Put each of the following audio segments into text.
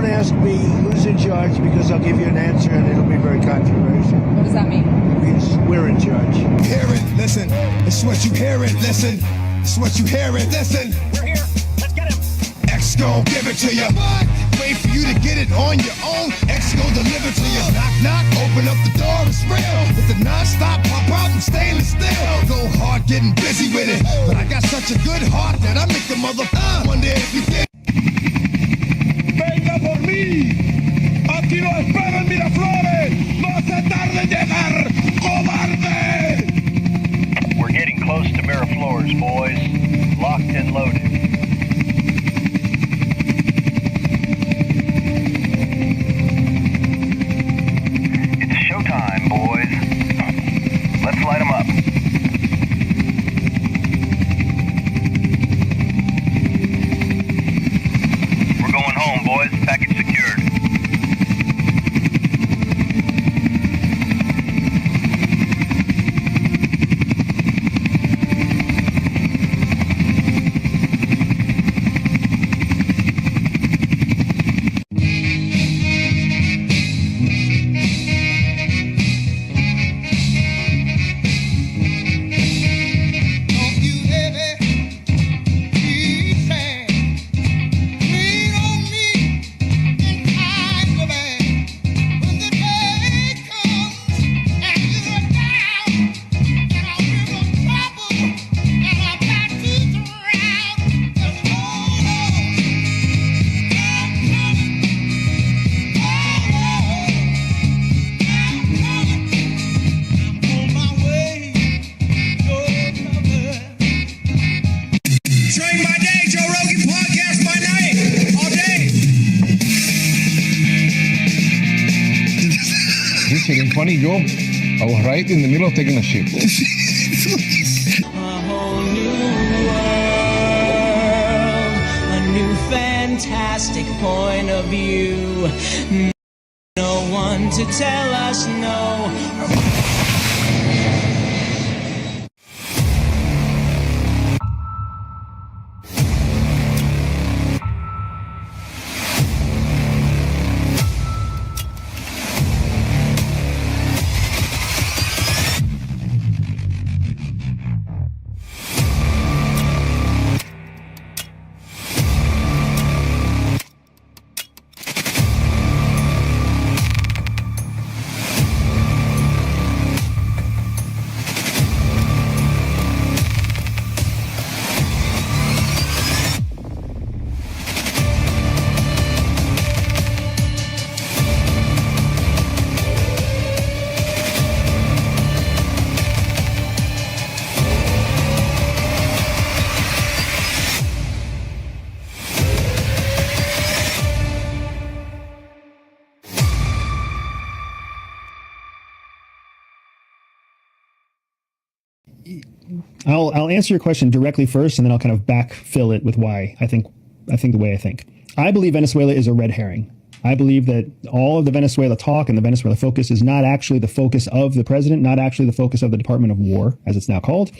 Don't ask me who's in charge because I'll give you an answer and it'll be very controversial. What does that mean? It means we're in charge. Hear it, listen. It's what you hear it, listen. It's what you hear it, listen. We're here. Let's get him. X gon' give it to you. Wait for you to get it on your own. X gon' deliver to you. Knock, knock, open up the door, it's real. With the non-stop pop out and stainless steel. Go hard getting busy with it. But I got such a good heart that I make the mother wonder if you did. Venga por mí. Aquí lo espero en Miraflores. No se tarde en llegar, cobarde. We're getting close to Miraflores, boys. Locked and loaded. It's showtime, boys. Let's light them up. We're going home, boys. Package secured. Train by day, Joe Rogan podcast by night, all day. This is funny, Joe. I was right in the middle of taking a shit. A whole new world, a new fantastic point of view. No one to tell us no. I'll answer your question directly first, and then I'll kind of backfill it with why I think the way I think. I believe Venezuela is a red herring. I believe that all of the Venezuela talk and the Venezuela focus is not actually the focus of the president, not actually the focus of the Department of War, as it's now called.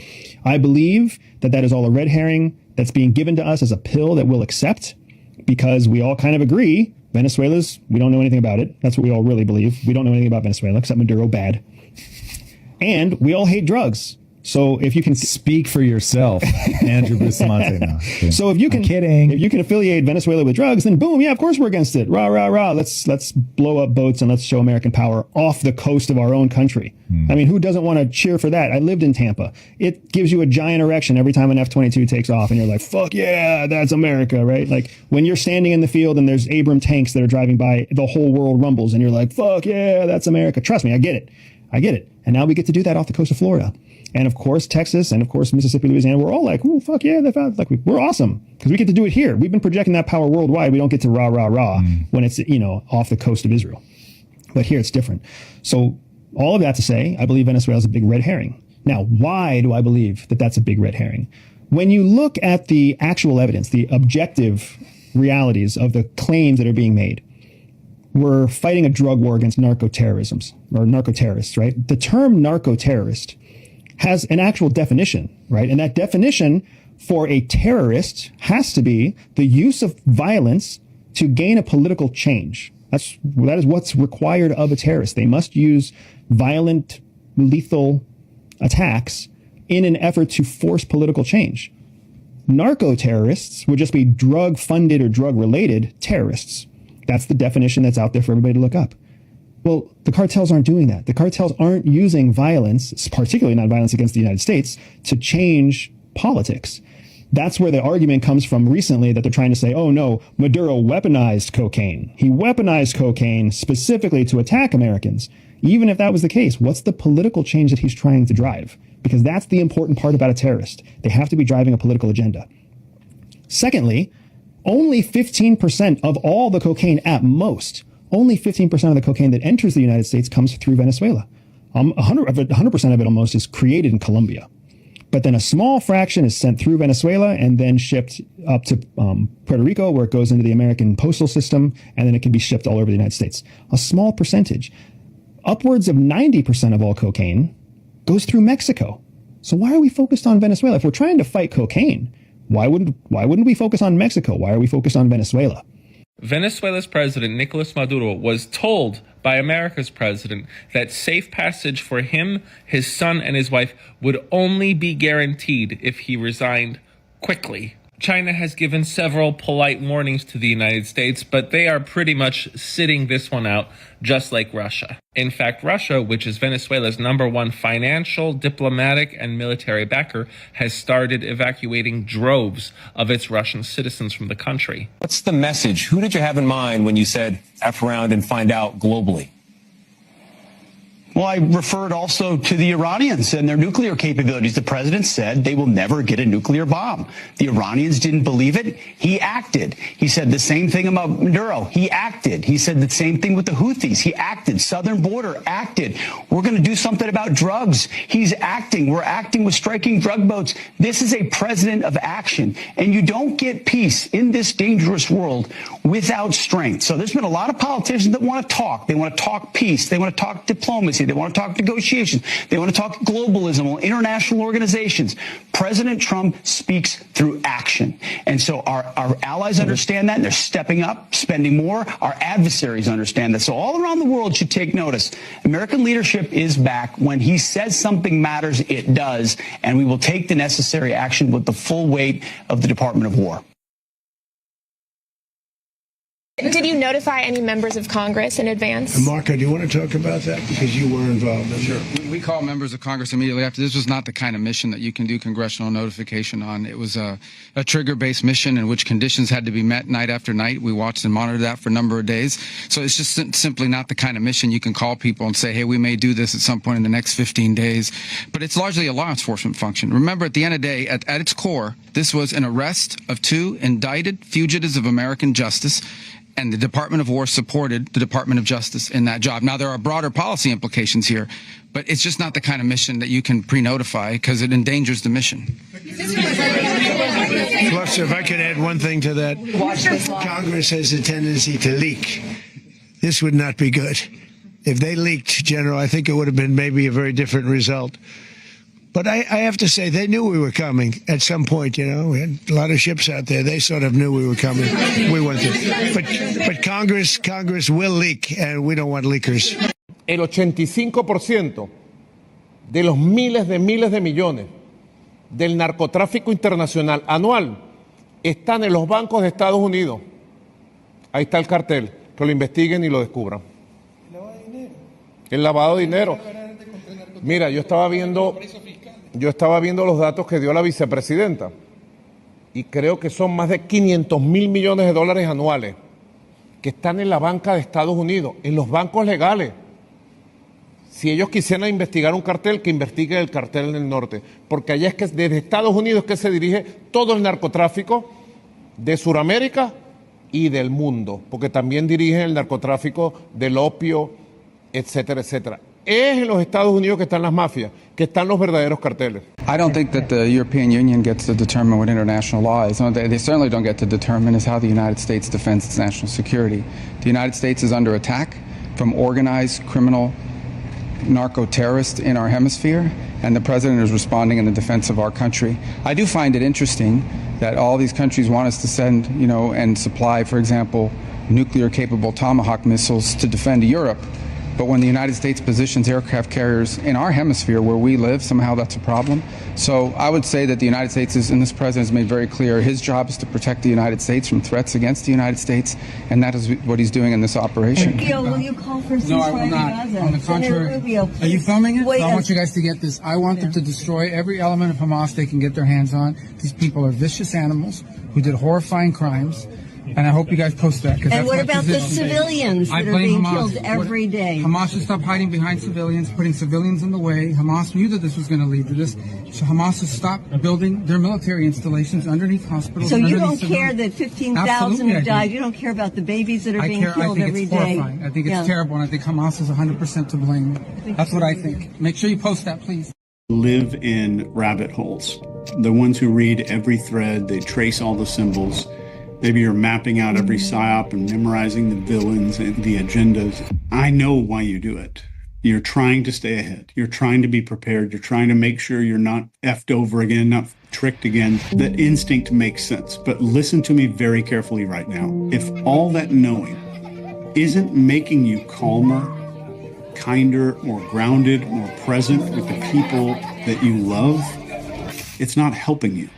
I believe that that is all a red herring that's being given to us as a pill that we'll accept because we all kind of agree Venezuela's, we don't know anything about it. That's what we all really believe. We don't know anything about Venezuela except Maduro bad. And we all hate drugs. So if you can speak for yourself, Andrew Bustamante. No, so if you can, if you can affiliate Venezuela with drugs, then boom, yeah, of course we're against it. Rah, rah, rah. Let's blow up boats and let's show American power off the coast of our own country. I mean, who doesn't want to cheer for that? I lived in Tampa. It gives you a giant erection every time an F-22 takes off and you're like, fuck yeah, that's America, right? Like when you're standing in the field and there's Abram tanks that are driving by, the whole world rumbles and you're like, fuck yeah, that's America. Trust me, I get it. I get it. And now we get to do that off the coast of Florida. And of course, Texas and of course, Mississippi, Louisiana, we're all like, oh, fuck yeah, we're awesome because we get to do it here. We've been projecting that power worldwide. We don't get to rah, rah, rah when it's, off the coast of Israel. But here it's different. So all of that to say, I believe Venezuela is a big red herring. Now, why do I believe that that's a big red herring? When you look at the actual evidence, the objective realities of the claims that are being made, we're fighting a drug war against narco-terrorism or narco-terrorists, right? The term narco-terrorist has an actual definition, right? And that definition for a terrorist has to be the use of violence to gain a political change. That is what's required of a terrorist. They must use violent, lethal attacks in an effort to force political change. Narco-terrorists would just be drug-funded or drug-related terrorists. That's the definition that's out there for everybody to look up. Well, the cartels aren't doing that. The cartels aren't using violence, particularly not violence against the United States, to change politics. That's where the argument comes from recently that they're trying to say, oh no, Maduro weaponized cocaine. He weaponized cocaine specifically to attack Americans. Even if that was the case, what's the political change that he's trying to drive? Because that's the important part about a terrorist. They have to be driving a political agenda. Secondly, only 15% of all the cocaine at most, only 15% of the cocaine that enters the United States comes through Venezuela. 100% of it almost is created in Colombia. But then a small fraction is sent through Venezuela and then shipped up to Puerto Rico, where it goes into the American postal system, and then it can be shipped all over the United States. A small percentage. Upwards of 90% of all cocaine goes through Mexico. So why are we focused on Venezuela? If we're trying to fight cocaine, why wouldn't we focus on Mexico? Why are we focused on Venezuela? Venezuela's president, Nicolas Maduro, was told by America's president that safe passage for him, his son, and his wife would only be guaranteed if he resigned quickly. China has given several polite warnings to the United States, but they are pretty much sitting this one out, just like Russia. In fact, Russia, which is Venezuela's #1 financial, diplomatic, and military backer, has started evacuating droves of its Russian citizens from the country. What's the message? Who did you have in mind when you said F around and find out globally? Well, I referred also to the Iranians and their nuclear capabilities. The president said they will never get a nuclear bomb. The Iranians didn't believe it. He acted. He said the same thing about Maduro. He acted. He said the same thing with the Houthis. He acted. Southern border acted. We're going to do something about drugs. He's acting. We're acting with striking drug boats. This is a president of action. And you don't get peace in this dangerous world without strength. So there's been a lot of politicians that want to talk. They want to talk peace. They want to talk diplomacy. They want to talk negotiations. They want to talk globalism, international organizations. President Trump speaks through action. And so our allies understand that, and they're stepping up, spending more. Our adversaries understand that. So all around the world should take notice. American leadership is back. When he says something matters, it does. And we will take the necessary action with the full weight of the Department of War. Did you notify any members of Congress in advance? Marco, do you want to talk about that? Because you were involved in it. Sure. We called members of Congress immediately after. This was not the kind of mission that you can do congressional notification on. It was a trigger-based mission in which conditions had to be met night after night. We watched and monitored that for a number of days. So it's just simply not the kind of mission you can call people and say, hey, we may do this at some point in the next 15 days. But it's largely a law enforcement function. Remember, at the end of the day, at its core, this was an arrest of 2 indicted fugitives of American justice. And the Department of War supported the Department of Justice in that job. Now, there are broader policy implications here, but it's just not the kind of mission that you can pre-notify because it endangers the mission. Plus, if I could add one thing to that, Congress has a tendency to leak. This would not be good. If they leaked, General, I think it would have been maybe a very different result. But I have to say, they knew we were coming at some point, you know. We had a lot of ships out there. They sort of knew we were coming. We went there. But Congress will leak, and we don't want leakers. El 85% de los miles de millones del narcotráfico internacional anual están en los bancos de Estados Unidos. Ahí está el cartel. Que lo investiguen y lo descubran. El lavado de dinero. Mira, yo estaba viendo los datos que dio la vicepresidenta y creo que son más de 500 mil millones de dólares anuales que están en la banca de Estados Unidos, en los bancos legales. Si ellos quisieran investigar un cartel, que investiguen el cartel en el norte, porque allá es que desde Estados Unidos que se dirige todo el narcotráfico de Sudamérica y del mundo, porque también dirigen el narcotráfico del opio, etcétera, etcétera. Es en los Estados Unidos que están las mafias, que están los verdaderos carteles. I don't think that the European Union gets to determine what international law is. They certainly don't get to determine is how the United States defends its national security. The United States is under attack from organized criminal narco-terrorists in our hemisphere, and the president is responding in the defense of our country. I do find it interesting that all these countries want us to send, and supply, for example, nuclear-capable Tomahawk missiles to defend Europe. But when the United States positions aircraft carriers in our hemisphere where we live, somehow that's a problem. So I would say that the United States and this president has made very clear his job is to protect the United States from threats against the United States, and that is what he's doing in this operation. Rubio, will you call for ceasefire? No, I will not. Gaza? On the contrary. Senator Rubio, Are you filming it? Wait, So I want you guys to get this. I want them to destroy every element of Hamas they can get their hands on. These people are vicious animals who did horrifying crimes. And I hope you guys post that. And what about the civilians that are being killed every day? Hamas should stop hiding behind civilians, putting civilians in the way. Hamas knew that this was going to lead to this. So Hamas should stop building their military installations underneath hospitals. So you don't care that 15,000 have died? You don't care about the babies that are being killed every day? I think it's horrifying. I think it's terrible, and I think Hamas is 100% to blame. That's what I think. Make sure you post that, please. Live in rabbit holes. The ones who read every thread, they trace all the symbols. Maybe you're mapping out every psyop and memorizing the villains and the agendas. I know why you do it. You're trying to stay ahead. You're trying to be prepared. You're trying to make sure you're not effed over again, not tricked again. That instinct makes sense. But listen to me very carefully right now. If all that knowing isn't making you calmer, kinder, more grounded, more present with the people that you love, it's not helping you.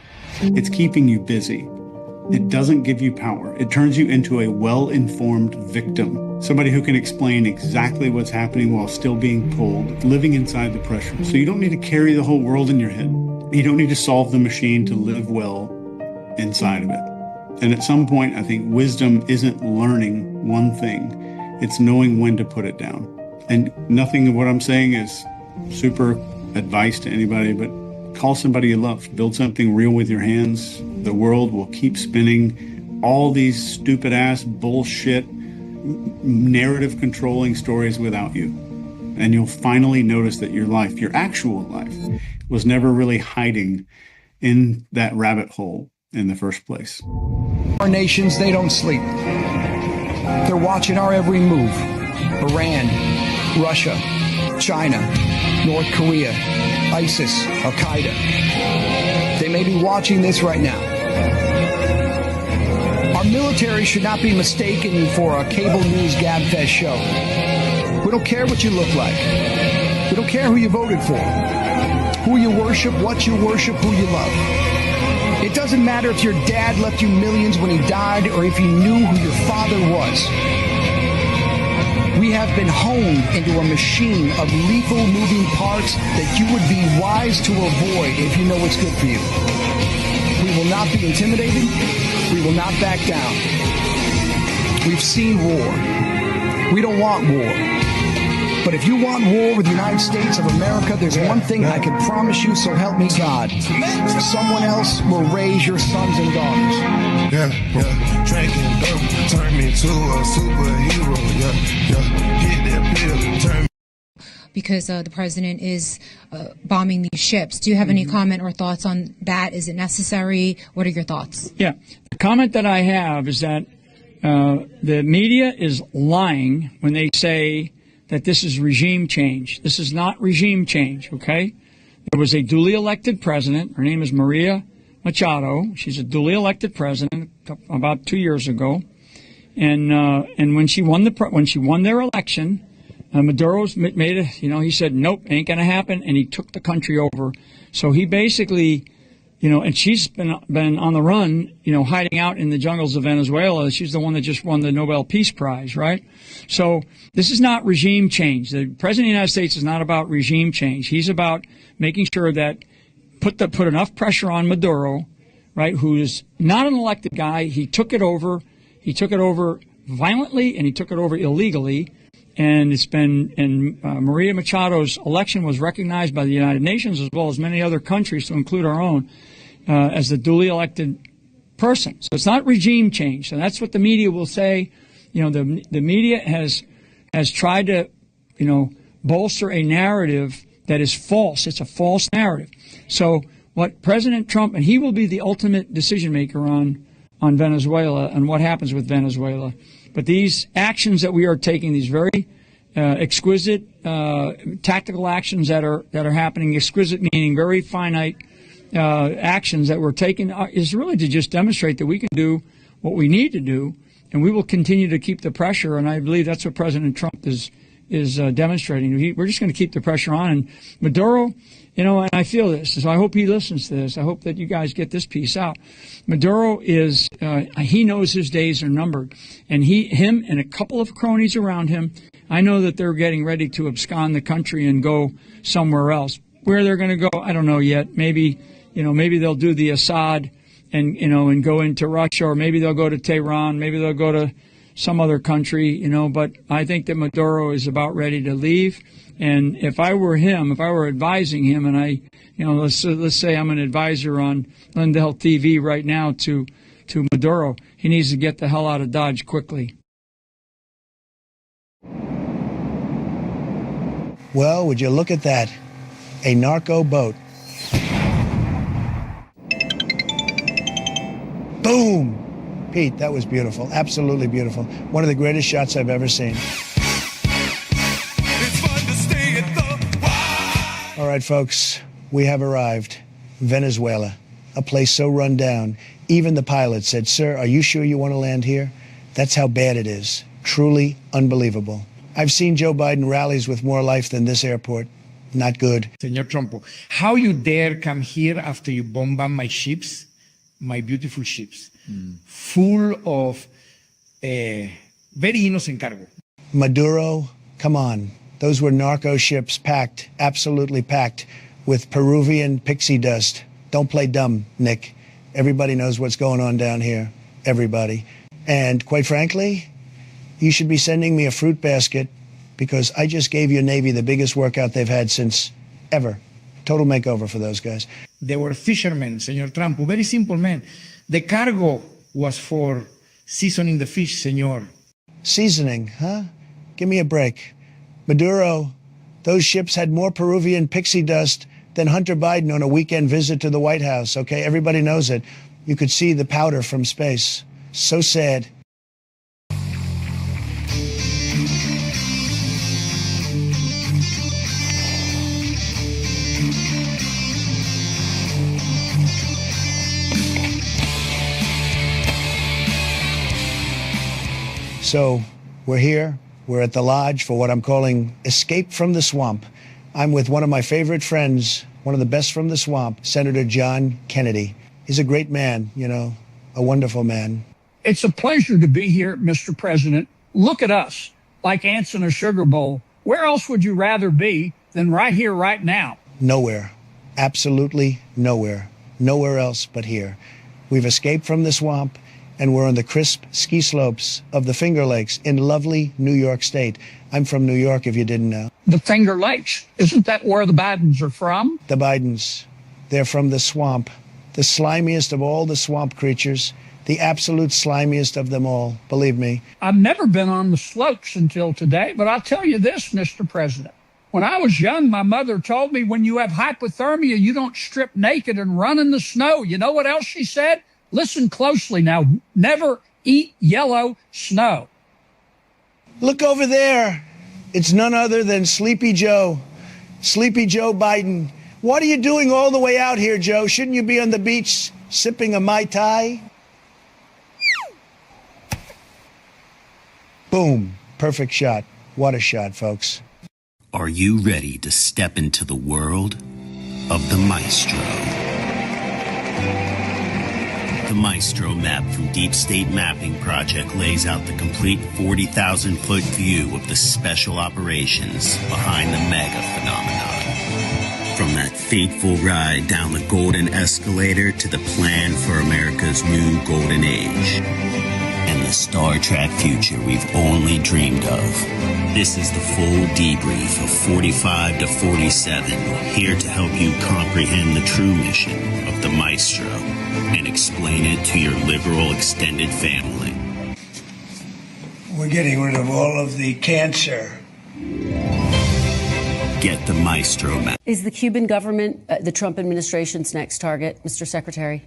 It's keeping you busy. It doesn't give you power. It turns you into a well-informed victim, somebody who can explain exactly what's happening while still being pulled, living inside the pressure. So you don't need to carry the whole world in your head. You don't need to solve the machine to live well inside of it. And at some point, I think wisdom isn't learning one thing. It's knowing when to put it down. And nothing of what I'm saying is super advice to anybody, but call somebody you love. Build something real with your hands. The world will keep spinning all these stupid-ass bullshit narrative controlling stories without you. And you'll finally notice that your life, your actual life, was never really hiding in that rabbit hole in the first place. Our nations, they don't sleep. They're watching our every move. Iran, Russia, China, North Korea, ISIS, Al-Qaeda. They may be watching this right now. Our military should not be mistaken for a cable news gabfest show. We don't care what you look like. We don't care who you voted for, who you worship, what you worship, who you love. It doesn't matter if your dad left you millions when he died or if you knew who your father was. We have been honed into a machine of lethal moving parts that you would be wise to avoid if you know what's good for you. We will not be intimidated. We will not back down. We've seen war. We don't want war. But if you want war with the United States of America, there's one thing I can promise you, so help me God. Someone else will raise your sons and daughters. Drinking dope, turn me to a superhero. Hit that pill, turn me. Because the president is bombing these ships. Do you have any comment or thoughts on that? Is it necessary? What are your thoughts? Yeah. The comment that I have is that the media is lying when they say that this is regime change. This is not regime change, okay? There was a duly elected president. Her name is Maria Machado. She's a duly elected president about 2 years ago. And when she won their election, Maduro's made it, he said, nope, ain't going to happen. And he took the country over. So he basically, and she's been on the run, hiding out in the jungles of Venezuela. She's the one that just won the Nobel Peace Prize, right? So this is not regime change. The president of the United States is not about regime change. He's about making sure that put enough pressure on Maduro, right, who is not an elected guy. He took it over. He took it over violently, and he took it over illegally. And Maria Machado's election was recognized by the United Nations as well as many other countries, to include our own, as the duly elected person. So it's not regime change. So that's what the media will say. The media has tried to, bolster a narrative that is false. It's a false narrative. So what President Trump, and he will be the ultimate decision maker on Venezuela and what happens with Venezuela. But these actions that we are taking, these very exquisite tactical actions that are happening, exquisite meaning very finite actions that we're taking, is really to just demonstrate that we can do what we need to do and we will continue to keep the pressure. And I believe that's what President Trump is demonstrating. We're just going to keep the pressure on. And Maduro, and I feel this, so I hope he listens to this. I hope that you guys get this piece out. Maduro is, he knows his days are numbered. And him and a couple of cronies around him, I know that they're getting ready to abscond the country and go somewhere else. Where they're going to go, I don't know yet. Maybe they'll do the Assad and go into Russia, or maybe they'll go to Tehran, maybe they'll go to some other country, but I think that Maduro is about ready to leave. And if I were him, if I were advising him, and let's say I'm an advisor on Lindell TV right now to Maduro, he needs to get the hell out of Dodge quickly. Well, would you look at that? A narco boat. Boom! Pete, that was beautiful. Absolutely beautiful. One of the greatest shots I've ever seen. All right, folks, we have arrived. Venezuela, a place so run down. Even the pilot said, "Sir, are you sure you want to land here?" That's how bad it is. Truly unbelievable. I've seen Joe Biden rallies with more life than this airport. Not good. Señor Trump, how you dare come here after you bombard my ships, my beautiful ships, full of very innocent cargo? Maduro, come on. Those were narco ships packed, absolutely packed, with Peruvian pixie dust. Don't play dumb, Nick. Everybody knows what's going on down here. Everybody. And quite frankly, you should be sending me a fruit basket, because I just gave your Navy the biggest workout they've had since ever. Total makeover for those guys. They were fishermen, Señor Trump, very simple men. The cargo was for seasoning the fish, Señor. Seasoning, huh? Give me a break. Maduro, those ships had more Peruvian pixie dust than Hunter Biden on a weekend visit to the White House, okay? Everybody knows it. You could see the powder from space. So sad. So we're here. We're at the lodge for what I'm calling Escape from the Swamp. I'm with one of my favorite friends, one of the best from the swamp, Senator John Kennedy. He's a great man, a wonderful man. It's a pleasure to be here, Mr. President. Look at us, like ants in a sugar bowl. Where else would you rather be than right here, right now? Nowhere. Absolutely nowhere. Nowhere else but here. We've escaped from the swamp, and we're on the crisp ski slopes of the Finger Lakes in lovely New York State. I'm from New York, if you didn't know. The Finger Lakes. Isn't that where the Bidens are from? The Bidens. They're from the swamp. The slimiest of all the swamp creatures. The absolute slimiest of them all, believe me. I've never been on the slopes until today, but I'll tell you this, Mr. President. When I was young, my mother told me when you have hypothermia, you don't strip naked and run in the snow. You know what else she said? Listen closely now. Never eat yellow snow. Look over there. It's none other than Sleepy Joe. Sleepy Joe Biden. What are you doing all the way out here, Joe? Shouldn't you be on the beach sipping a Mai Tai? Boom. Perfect shot. What a shot, folks. Are you ready to step into the world of the Maestro? The Maestro map from Deep State Mapping Project lays out the complete 40,000-foot view of the special operations behind the mega phenomenon. From that fateful ride down the golden escalator to the plan for America's new golden age. And the Star Trek future we've only dreamed of. This is the full debrief of 45 to 47, here to help you comprehend the true mission of the Maestro and explain it to your liberal extended family. We're getting rid of all of the cancer. Get the Maestro map. Is the Cuban government the Trump administration's next target, Mr. Secretary?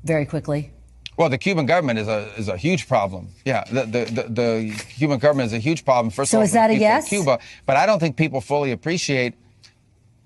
Very quickly. Well, the Cuban government is a huge problem. Yeah, the Cuban government is a huge problem. First of all, so is that a yes? Cuba, but I don't think people fully appreciate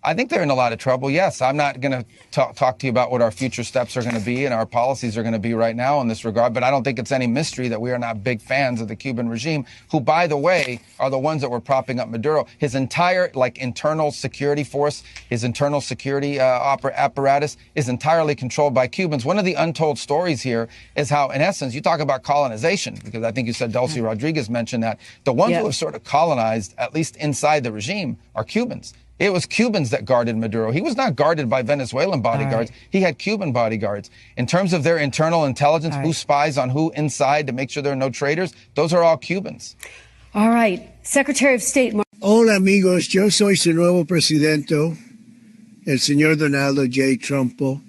I think they're in a lot of trouble. Yes, I'm not going to talk to you about what our future steps are going to be and our policies are going to be right now in this regard, but I don't think it's any mystery that we are not big fans of the Cuban regime, who, by the way, are the ones that were propping up Maduro. His entire internal security force, his internal security apparatus is entirely controlled by Cubans. One of the untold stories here is how, in essence, you talk about colonization, because I think you said Dulce Rodriguez mentioned that the ones who have sort of colonized, at least inside the regime, are Cubans. It was Cubans that guarded Maduro. He was not guarded by Venezuelan bodyguards. He had Cuban bodyguards. In terms of their internal intelligence, who spies on who inside to make sure there are no traitors, those are all Cubans. All right. Secretary of State. Hola, amigos. Yo soy su nuevo presidente, el señor Donaldo J. Trumpo.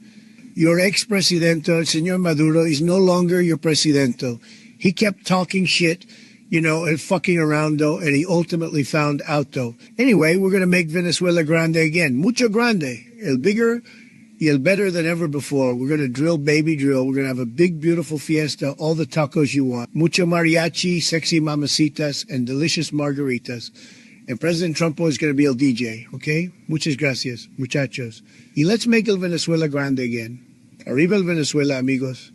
Your ex-presidente, el señor Maduro, is no longer your presidente. He kept talking shit, and fucking around, though, and he ultimately found out, though. Anyway, we're going to make Venezuela grande again. Mucho grande. El bigger y el better than ever before. We're going to drill, baby drill. We're going to have a big, beautiful fiesta, all the tacos you want. Mucho mariachi, sexy mamacitas, and delicious margaritas. And President Trump is going to be el DJ, okay? Muchas gracias, muchachos. Y let's make el Venezuela grande again. Arriba el Venezuela, amigos.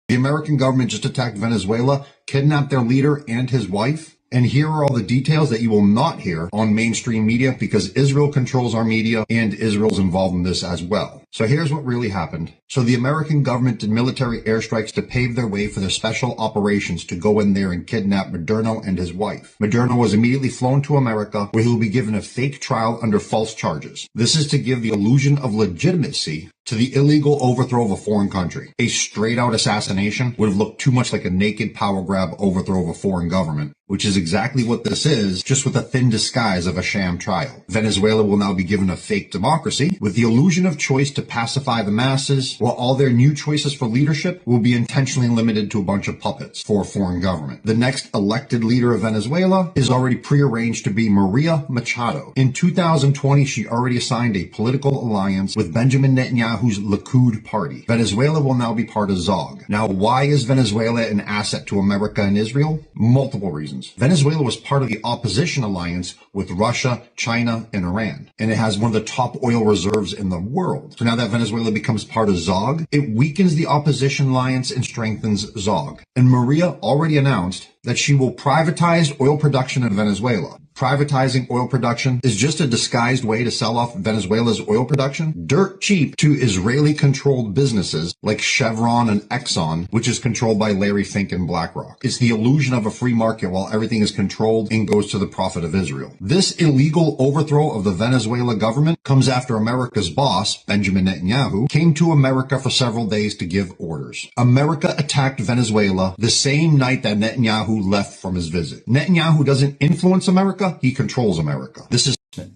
The American government just attacked Venezuela, kidnapped their leader and his wife. And here are all the details that you will not hear on mainstream media, because Israel controls our media and Israel's involved in this as well. So here's what really happened. So the American government did military airstrikes to pave their way for their special operations to go in there and kidnap Maduro and his wife. Maduro was immediately flown to America, where he will be given a fake trial under false charges. This is to give the illusion of legitimacy to the illegal overthrow of a foreign country. A straight-out assassination would have looked too much like a naked power grab overthrow of a foreign government, which is exactly what this is, just with a thin disguise of a sham trial. Venezuela will now be given a fake democracy with the illusion of choice to pacify the masses, while all their new choices for leadership will be intentionally limited to a bunch of puppets for a foreign government. The next elected leader of Venezuela is already prearranged to be Maria Machado. In 2020, she already signed a political alliance with Benjamin Netanyahu's Likud party. Venezuela will now be part of ZOG. Now, why is Venezuela an asset to America and Israel? Multiple reasons. Venezuela was part of the opposition alliance with Russia, China, and Iran, and it has one of the top oil reserves in the world. So now that Venezuela becomes part of ZOG, it weakens the opposition alliance and strengthens ZOG. And Maria already announced that she will privatize oil production in Venezuela. Privatizing oil production is just a disguised way to sell off Venezuela's oil production dirt cheap to Israeli-controlled businesses like Chevron and Exxon, which is controlled by Larry Fink and BlackRock. It's the illusion of a free market while everything is controlled and goes to the profit of Israel. This illegal overthrow of the Venezuela government comes after America's boss, Benjamin Netanyahu, came to America for several days to give orders. America attacked Venezuela the same night that Netanyahu left from his visit. Netanyahu doesn't influence America, he controls America. This is it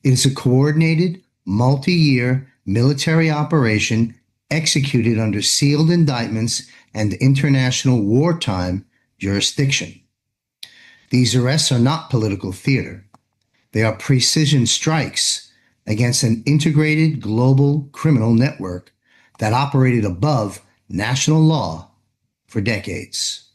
is a coordinated, multi-year military operation executed under sealed indictments and international wartime jurisdiction. These arrests are not political theater. They are precision strikes against an integrated global criminal network that operated above national law for decades.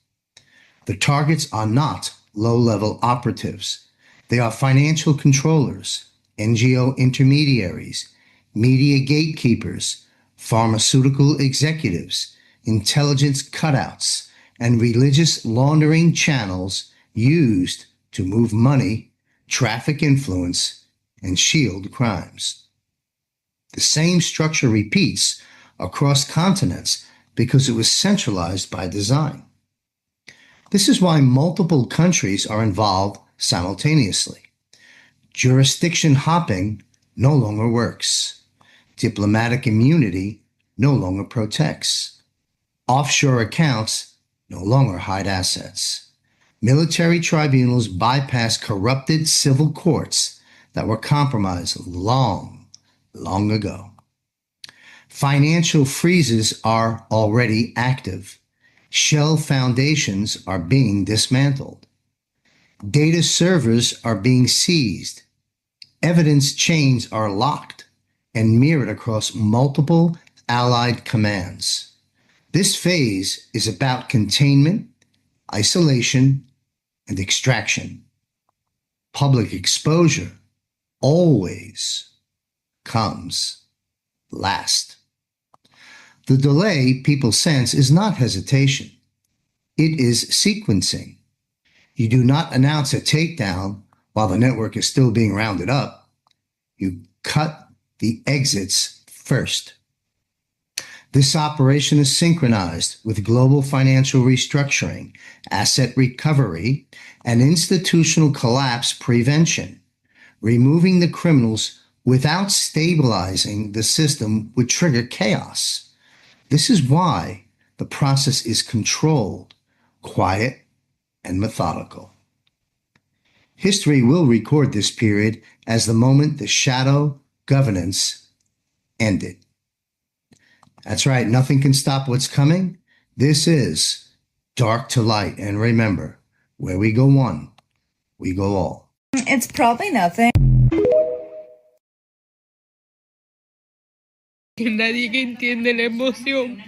The targets are not low-level operatives. They are financial controllers, NGO intermediaries, media gatekeepers, pharmaceutical executives, intelligence cutouts, and religious laundering channels used to move money, traffic influence, and shield crimes. The same structure repeats across continents because it was centralized by design. This is why multiple countries are involved simultaneously. Jurisdiction hopping no longer works. Diplomatic immunity no longer protects. Offshore accounts no longer hide assets. Military tribunals bypass corrupted civil courts that were compromised long ago. Financial freezes are already active. Shell foundations are being dismantled. Data servers are being seized. Evidence chains are locked and mirrored across multiple allied commands. This phase is about containment, isolation, and extraction. Public exposure always comes last. The delay people sense is not hesitation. It is sequencing. You do not announce a takedown while the network is still being rounded up. You cut the exits first. This operation is synchronized with global financial restructuring, asset recovery, and institutional collapse prevention. Removing the criminals without stabilizing the system would trigger chaos. This is why the process is controlled, quiet, and methodical. History will record this period as the moment the shadow governance ended. That's right, nothing can stop what's coming. This is Dark to Light, and remember, where we go one, we go all. It's probably nothing. Nadie que entiende la emoción.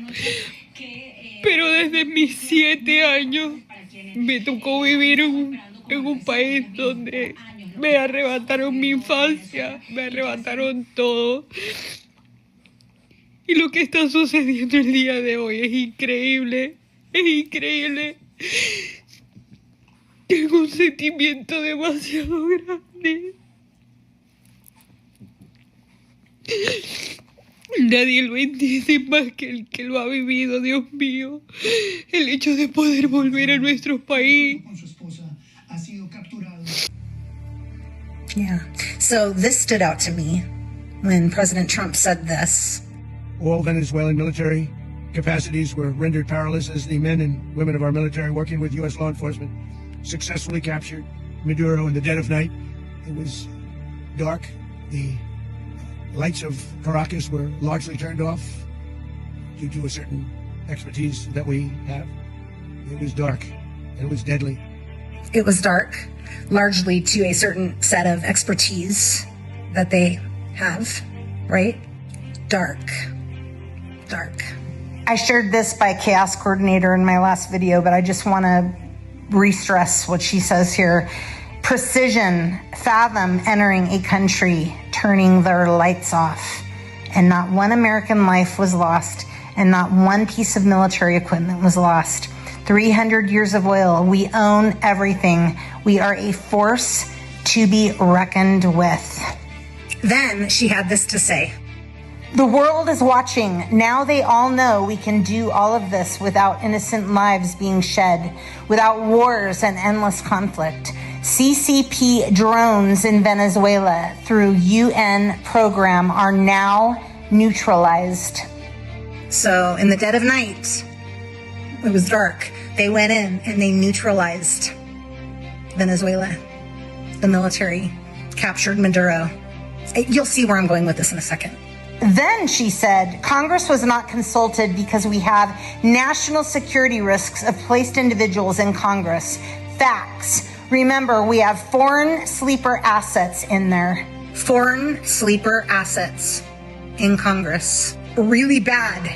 Pero desde mis 7 años me tocó vivir en un país donde me arrebataron mi infancia, me arrebataron todo. Y lo que está sucediendo el día de hoy es increíble, es increíble. Tengo un sentimiento demasiado grande. Nadie lo entiende más que el que lo ha vivido, Dios mío. El hecho de poder volver a nuestro país. Yeah. So this stood out to me when President Trump said this. All Venezuelan military capacities were rendered powerless as the men and women of our military, working with U.S. law enforcement, successfully captured Maduro in the dead of night. It was dark. The lights of Caracas were largely turned off due to a certain expertise that we have. It was dark. It was deadly. It was dark, largely to a certain set of expertise that they have, right? Dark. Dark. I shared this by Chaos Coordinator in my last video, but I just want to re-stress what she says here. Precision, fathom entering a country, turning their lights off, and not one American life was lost, and not one piece of military equipment was lost. 300 years of oil. We own everything. We are a force to be reckoned with. Then she had this to say. The world is watching. Now they all know we can do all of this without innocent lives being shed, without wars and endless conflict. CCP drones in Venezuela through UN program are now neutralized. So in the dead of night, it was dark. They went in and they neutralized Venezuela. The military captured Maduro. You'll see where I'm going with this in a second. Then she said, Congress was not consulted because we have national security risks of placed individuals in Congress. Facts. Remember, we have foreign sleeper assets in there. Foreign sleeper assets in Congress. Really bad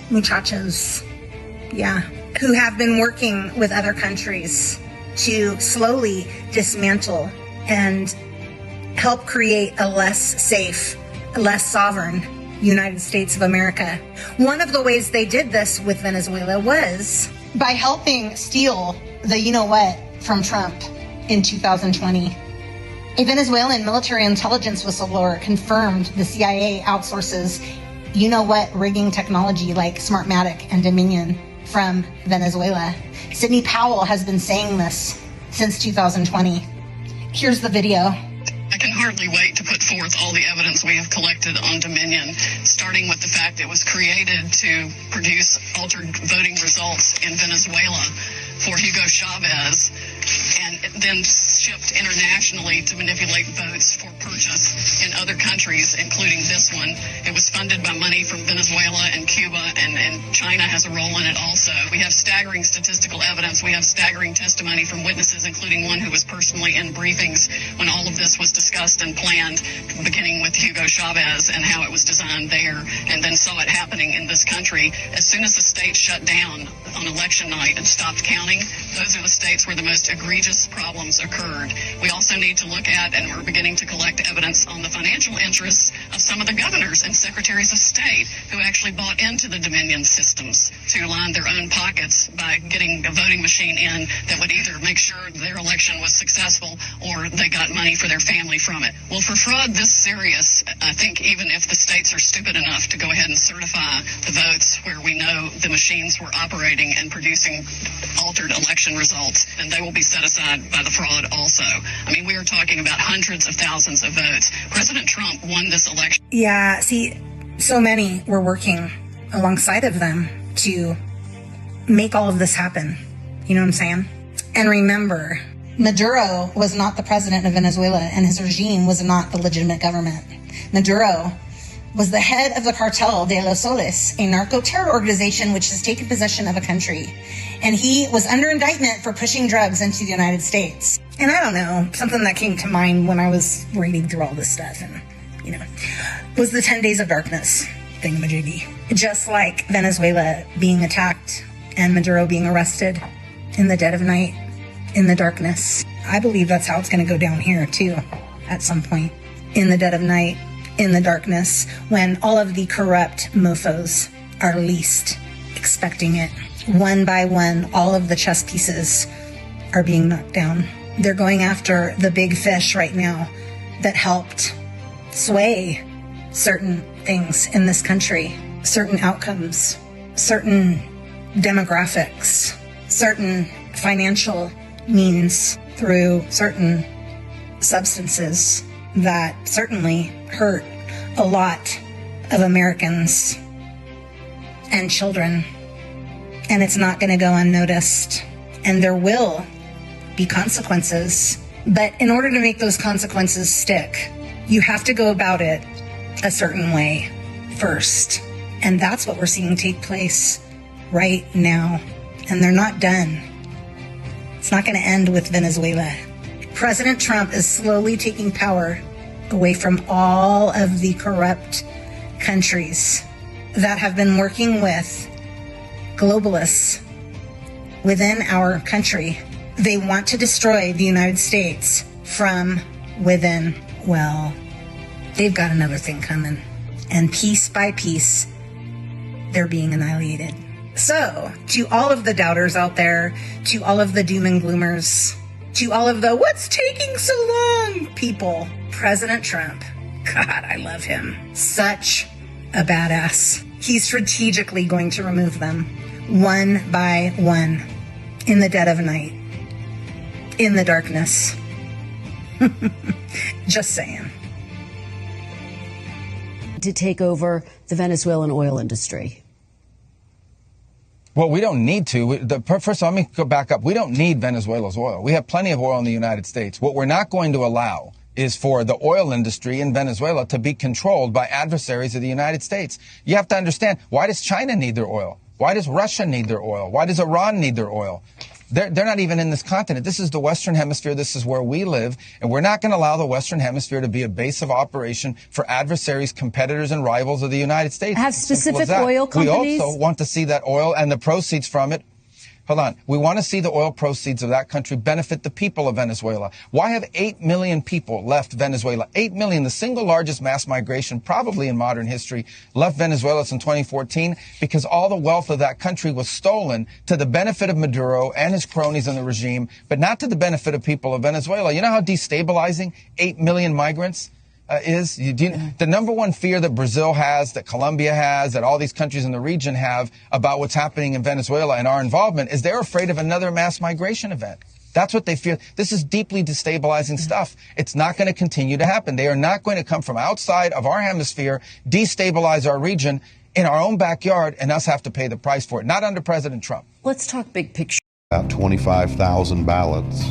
muchachos. Yeah. Who have been working with other countries to slowly dismantle and help create a less safe, less sovereign United States of America. One of the ways they did this with Venezuela was by helping steal the you-know-what from Trump in 2020. A Venezuelan military intelligence whistleblower confirmed the CIA outsources you-know-what rigging technology like Smartmatic and Dominion from Venezuela. Sidney Powell has been saying this since 2020. Here's the video. I can hardly wait to put forth all the evidence we have collected on Dominion, starting with the fact it was created to produce altered voting results in Venezuela for Hugo Chavez, and then shipped internationally to manipulate votes for purchase in other countries, including this one. It was funded by money from Venezuela and Cuba, and China has a role in it also. We have staggering statistical evidence. We have staggering testimony from witnesses, including one who was personally in briefings when all of this was discussed and planned, beginning with Hugo Chavez and how it was designed there, and then saw it happening in this country. As soon as the state shut down on election night and stopped counting, those are the states where the most egregious problems occurred. occurred. We also need to look at, and we're beginning to collect evidence on the financial interests of some of the governors and secretaries of state who actually bought into the Dominion systems to line their own pockets by getting a voting machine in that would either make sure their election was successful or they got money for their family from it. Well, for fraud this serious, I think even if the states are stupid enough to go ahead and certify the votes where we know the machines were operating and producing altered election results, then they will be set aside by the fraud also. I mean, we are talking about hundreds of thousands of votes. President Trump won this election. Yeah, see, so many were working alongside of them to make all of this happen. You know what I'm saying? And remember, Maduro was not the president of Venezuela, and his regime was not the legitimate government. Maduro was the head of the Cartel de los Soles, a narco-terror organization which has taken possession of a country. And he was under indictment for pushing drugs into the United States. And I don't know, something that came to mind when I was reading through all this stuff, and, you know, was the 10 Days of Darkness thingamajiggy. Just like Venezuela being attacked and Maduro being arrested in the dead of night, in the darkness. I believe that's how it's going to go down here too, at some point. In the dead of night, in the darkness, when all of the corrupt mofos are least expecting it. One by one, all of the chess pieces are being knocked down. They're going after the big fish right now that helped sway certain things in this country, certain outcomes, certain demographics, certain financial means through certain substances that certainly hurt a lot of Americans and children. And it's not going to go unnoticed. And there will be consequences. But in order to make those consequences stick, you have to go about it a certain way first. And that's what we're seeing take place right now. And they're not done. It's not going to end with Venezuela. President Trump is slowly taking power away from all of the corrupt countries that have been working with globalists within our country. They want to destroy the United States from within. Well, they've got another thing coming. And piece by piece, they're being annihilated. So, to all of the doubters out there, to all of the doom and gloomers, to all of the what's taking so long people, President Trump, God, I love him. Such a badass. He's strategically going to remove them one by one in the dead of night, in the darkness. Just saying. To take over the Venezuelan oil industry. Well, we don't need to. First of all, let me go back up. We don't need Venezuela's oil. We have plenty of oil in the United States. What we're not going to allow is for the oil industry in Venezuela to be controlled by adversaries of the United States. You have to understand, why does China need their oil? Why does Russia need their oil? Why does Iran need their oil? They're not even in this continent. This is the Western Hemisphere. This is where we live. And we're not going to allow the Western Hemisphere to be a base of operation for adversaries, competitors, and rivals of the United States. Have specific oil companies? We also want to see that oil and the proceeds from it. Hold on. We want to see the oil proceeds of that country benefit the people of Venezuela. Why have 8 million people left Venezuela? 8 million, the single largest mass migration probably in modern history, left Venezuela since 2014 because all the wealth of that country was stolen to the benefit of Maduro and his cronies in the regime, but not to the benefit of people of Venezuela. You know how destabilizing 8 million migrants is? The number one fear that Brazil has, that Colombia has, that all these countries in the region have about what's happening in Venezuela and our involvement is they're afraid of another mass migration event. That's what they fear. This is deeply destabilizing stuff. It's not going to continue to happen. They are not going to come from outside of our hemisphere, destabilize our region in our own backyard, and us have to pay the price for it. Not under President Trump. Let's talk big picture. About 25,000 ballots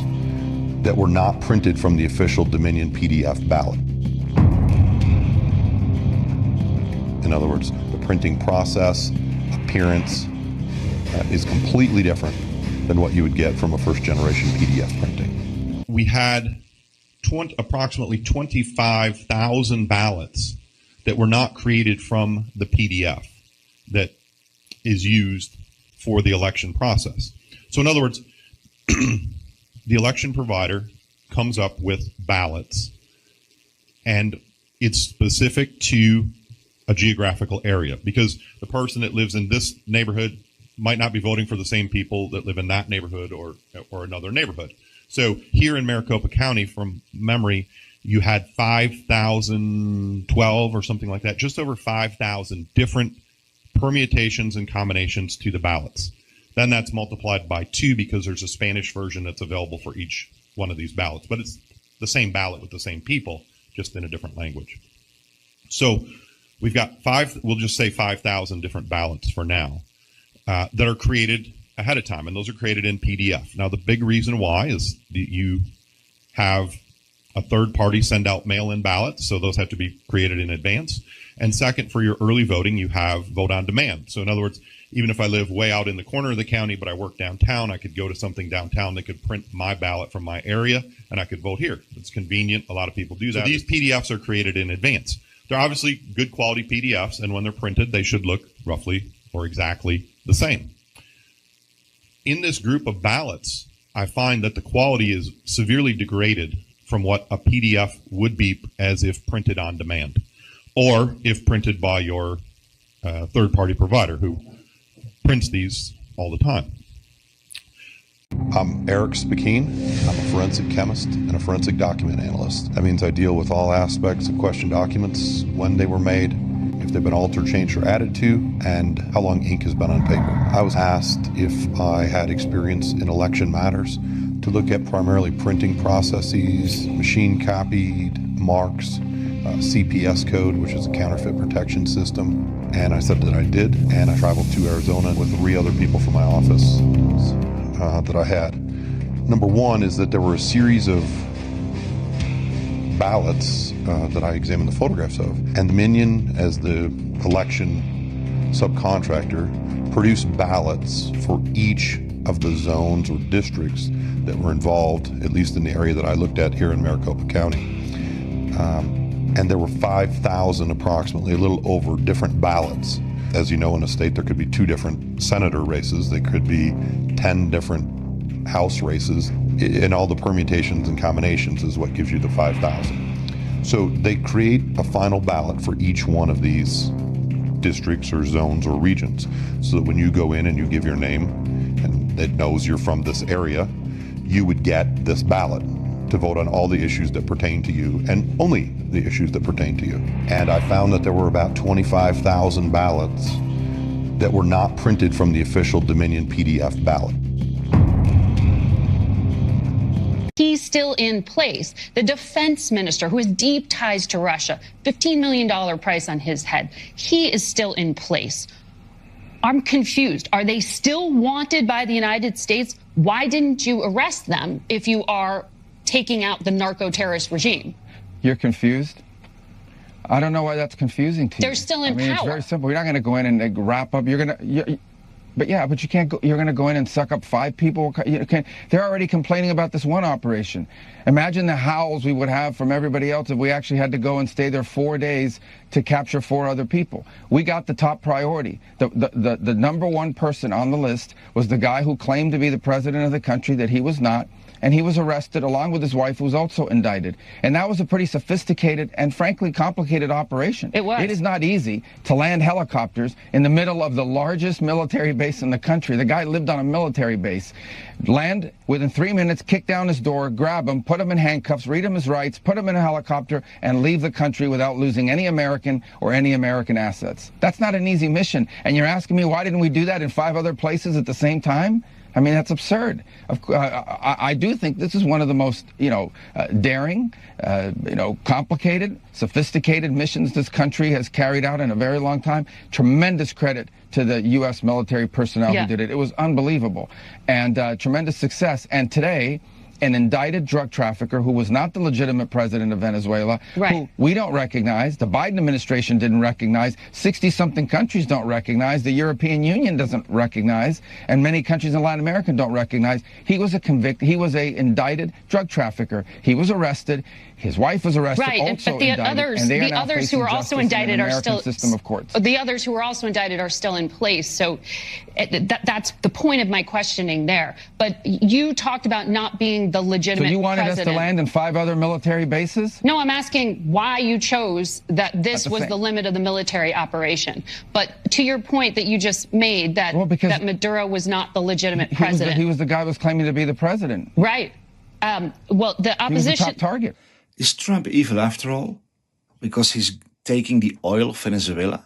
that were not printed from the official Dominion PDF ballot. In other words, the printing process, appearance, is completely different than what you would get from a first-generation PDF printing. We had approximately 25,000 ballots that were not created from the PDF that is used for the election process. So in other words, the election provider comes up with ballots, and it's specific to a geographical area, because the person that lives in this neighborhood might not be voting for the same people that live in that neighborhood or another neighborhood. So here in Maricopa County, from memory, you had 5,012 or something like that, just over 5,000 different permutations and combinations to the ballots. Then that's multiplied by 2 because there's a Spanish version that's available for each one of these ballots, but it's the same ballot with the same people, just in a different language. So we've got we'll just say 5,000 different ballots for now that are created ahead of time, and those are created in PDF. Now, the big reason why is that you have a third party send out mail-in ballots, so those have to be created in advance. And second, for your early voting, you have vote on demand. So in other words, even if I live way out in the corner of the county, but I work downtown, I could go to something downtown that could print my ballot from my area, and I could vote here. It's convenient. A lot of people do that. So these PDFs are created in advance. They're obviously good quality PDFs, and when they're printed, they should look roughly or exactly the same. In this group of ballots, I find that the quality is severely degraded from what a PDF would be as if printed on demand, or if printed by your third-party provider who prints these all the time. I'm Eric Spakeen. I'm a forensic chemist and a forensic document analyst. That means I deal with all aspects of question documents, when they were made, if they've been altered, changed, or added to, and how long ink has been on paper. I was asked if I had experience in election matters to look at primarily printing processes, machine copied marks, CPS code, which is a counterfeit protection system. And I said that I did, and I traveled to Arizona with 3 other people from my office that I had. Number one is that there were a series of ballots that I examined the photographs of, and Dominion, as the election subcontractor, produced ballots for each of the zones or districts that were involved, at least in the area that I looked at here in Maricopa County. And there were 5,000 approximately, a little over, different ballots. As you know, in a state, there could be 2 different senator races. There could be 10 different House races. And all the permutations and combinations is what gives you the 5,000. So they create a final ballot for each one of these districts or zones or regions, so that when you go in and you give your name and it knows you're from this area, you would get this ballot to vote on all the issues that pertain to you, and only the issues that pertain to you. And I found that there were about 25,000 ballots that were not printed from the official Dominion PDF ballot. He's still in place. The defense minister, who has deep ties to Russia, $15 million price on his head, he is still in place. I'm confused. Are they still wanted by the United States? Why didn't you arrest them if you are taking out the narco-terrorist regime? You're confused? I don't know why that's confusing to you. They're still in power. It's very simple. You're not going to go in and wrap up. But you can't go. You're going to go in and suck up 5 people. They're already complaining about this one operation. Imagine the howls we would have from everybody else if we actually had to go and stay there 4 days to capture 4 other people. We got the top priority. The number 1 person on the list was the guy who claimed to be the president of the country that he was not. And he was arrested along with his wife, who was also indicted. And that was a pretty sophisticated and frankly complicated operation. It was. It is not easy to land helicopters in the middle of the largest military base in the country. The guy lived on a military base. Land within 3 minutes, kick down his door, grab him, put him in handcuffs, read him his rights, put him in a helicopter, and leave the country without losing any American or any American assets. That's not an easy mission. And you're asking me, why didn't we do that in 5 other places at the same time? I mean, that's absurd. I do think this is one of the most, daring, complicated, sophisticated missions this country has carried out in a very long time. Tremendous credit to the U.S. military personnel who did it. It was unbelievable, and tremendous success. And today, an indicted drug trafficker who was not the legitimate president of Venezuela, who we don't recognize, the Biden administration didn't recognize, 60-something countries don't recognize, the European Union doesn't recognize, and many countries in Latin America don't recognize. He was a indicted drug trafficker. He was arrested. His wife was arrested, also but the others who are also indicted are still system of courts. The others who are also indicted are still in place. So that's the point of my questioning there. But you talked about not being became the legitimate So you wanted president. us to land in 5 other military bases? No, I'm asking why you chose that this That's the was thing. the limit of the military operation. But to your point that you just made, that that Maduro was not the legitimate president. He was the guy who was claiming to be the president. Right. Well, the He was the opposition. top target. Is Trump evil after all? Because he's taking the oil of Venezuela?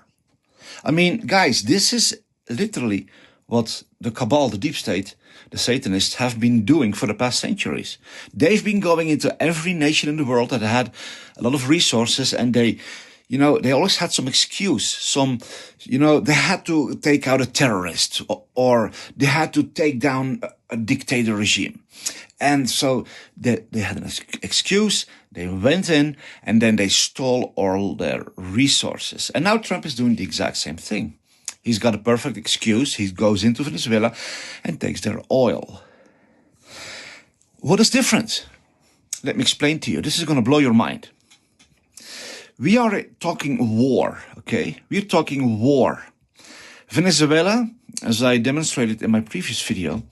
I mean, guys, this is literally what the cabal, the deep state, the Satanists have been doing for the past centuries. They've been going into every nation in the world that had a lot of resources, and they always had some excuse. They had to take out a terrorist, or they had to take down a dictator regime. And so they had an excuse, they went in, and then they stole all their resources. And now Trump is doing the exact same thing. He's got a perfect excuse. He goes into Venezuela and takes their oil. What is different? Let me explain to you. This is going to blow your mind. We are talking war, okay? We're talking war. Venezuela, as I demonstrated in my previous video,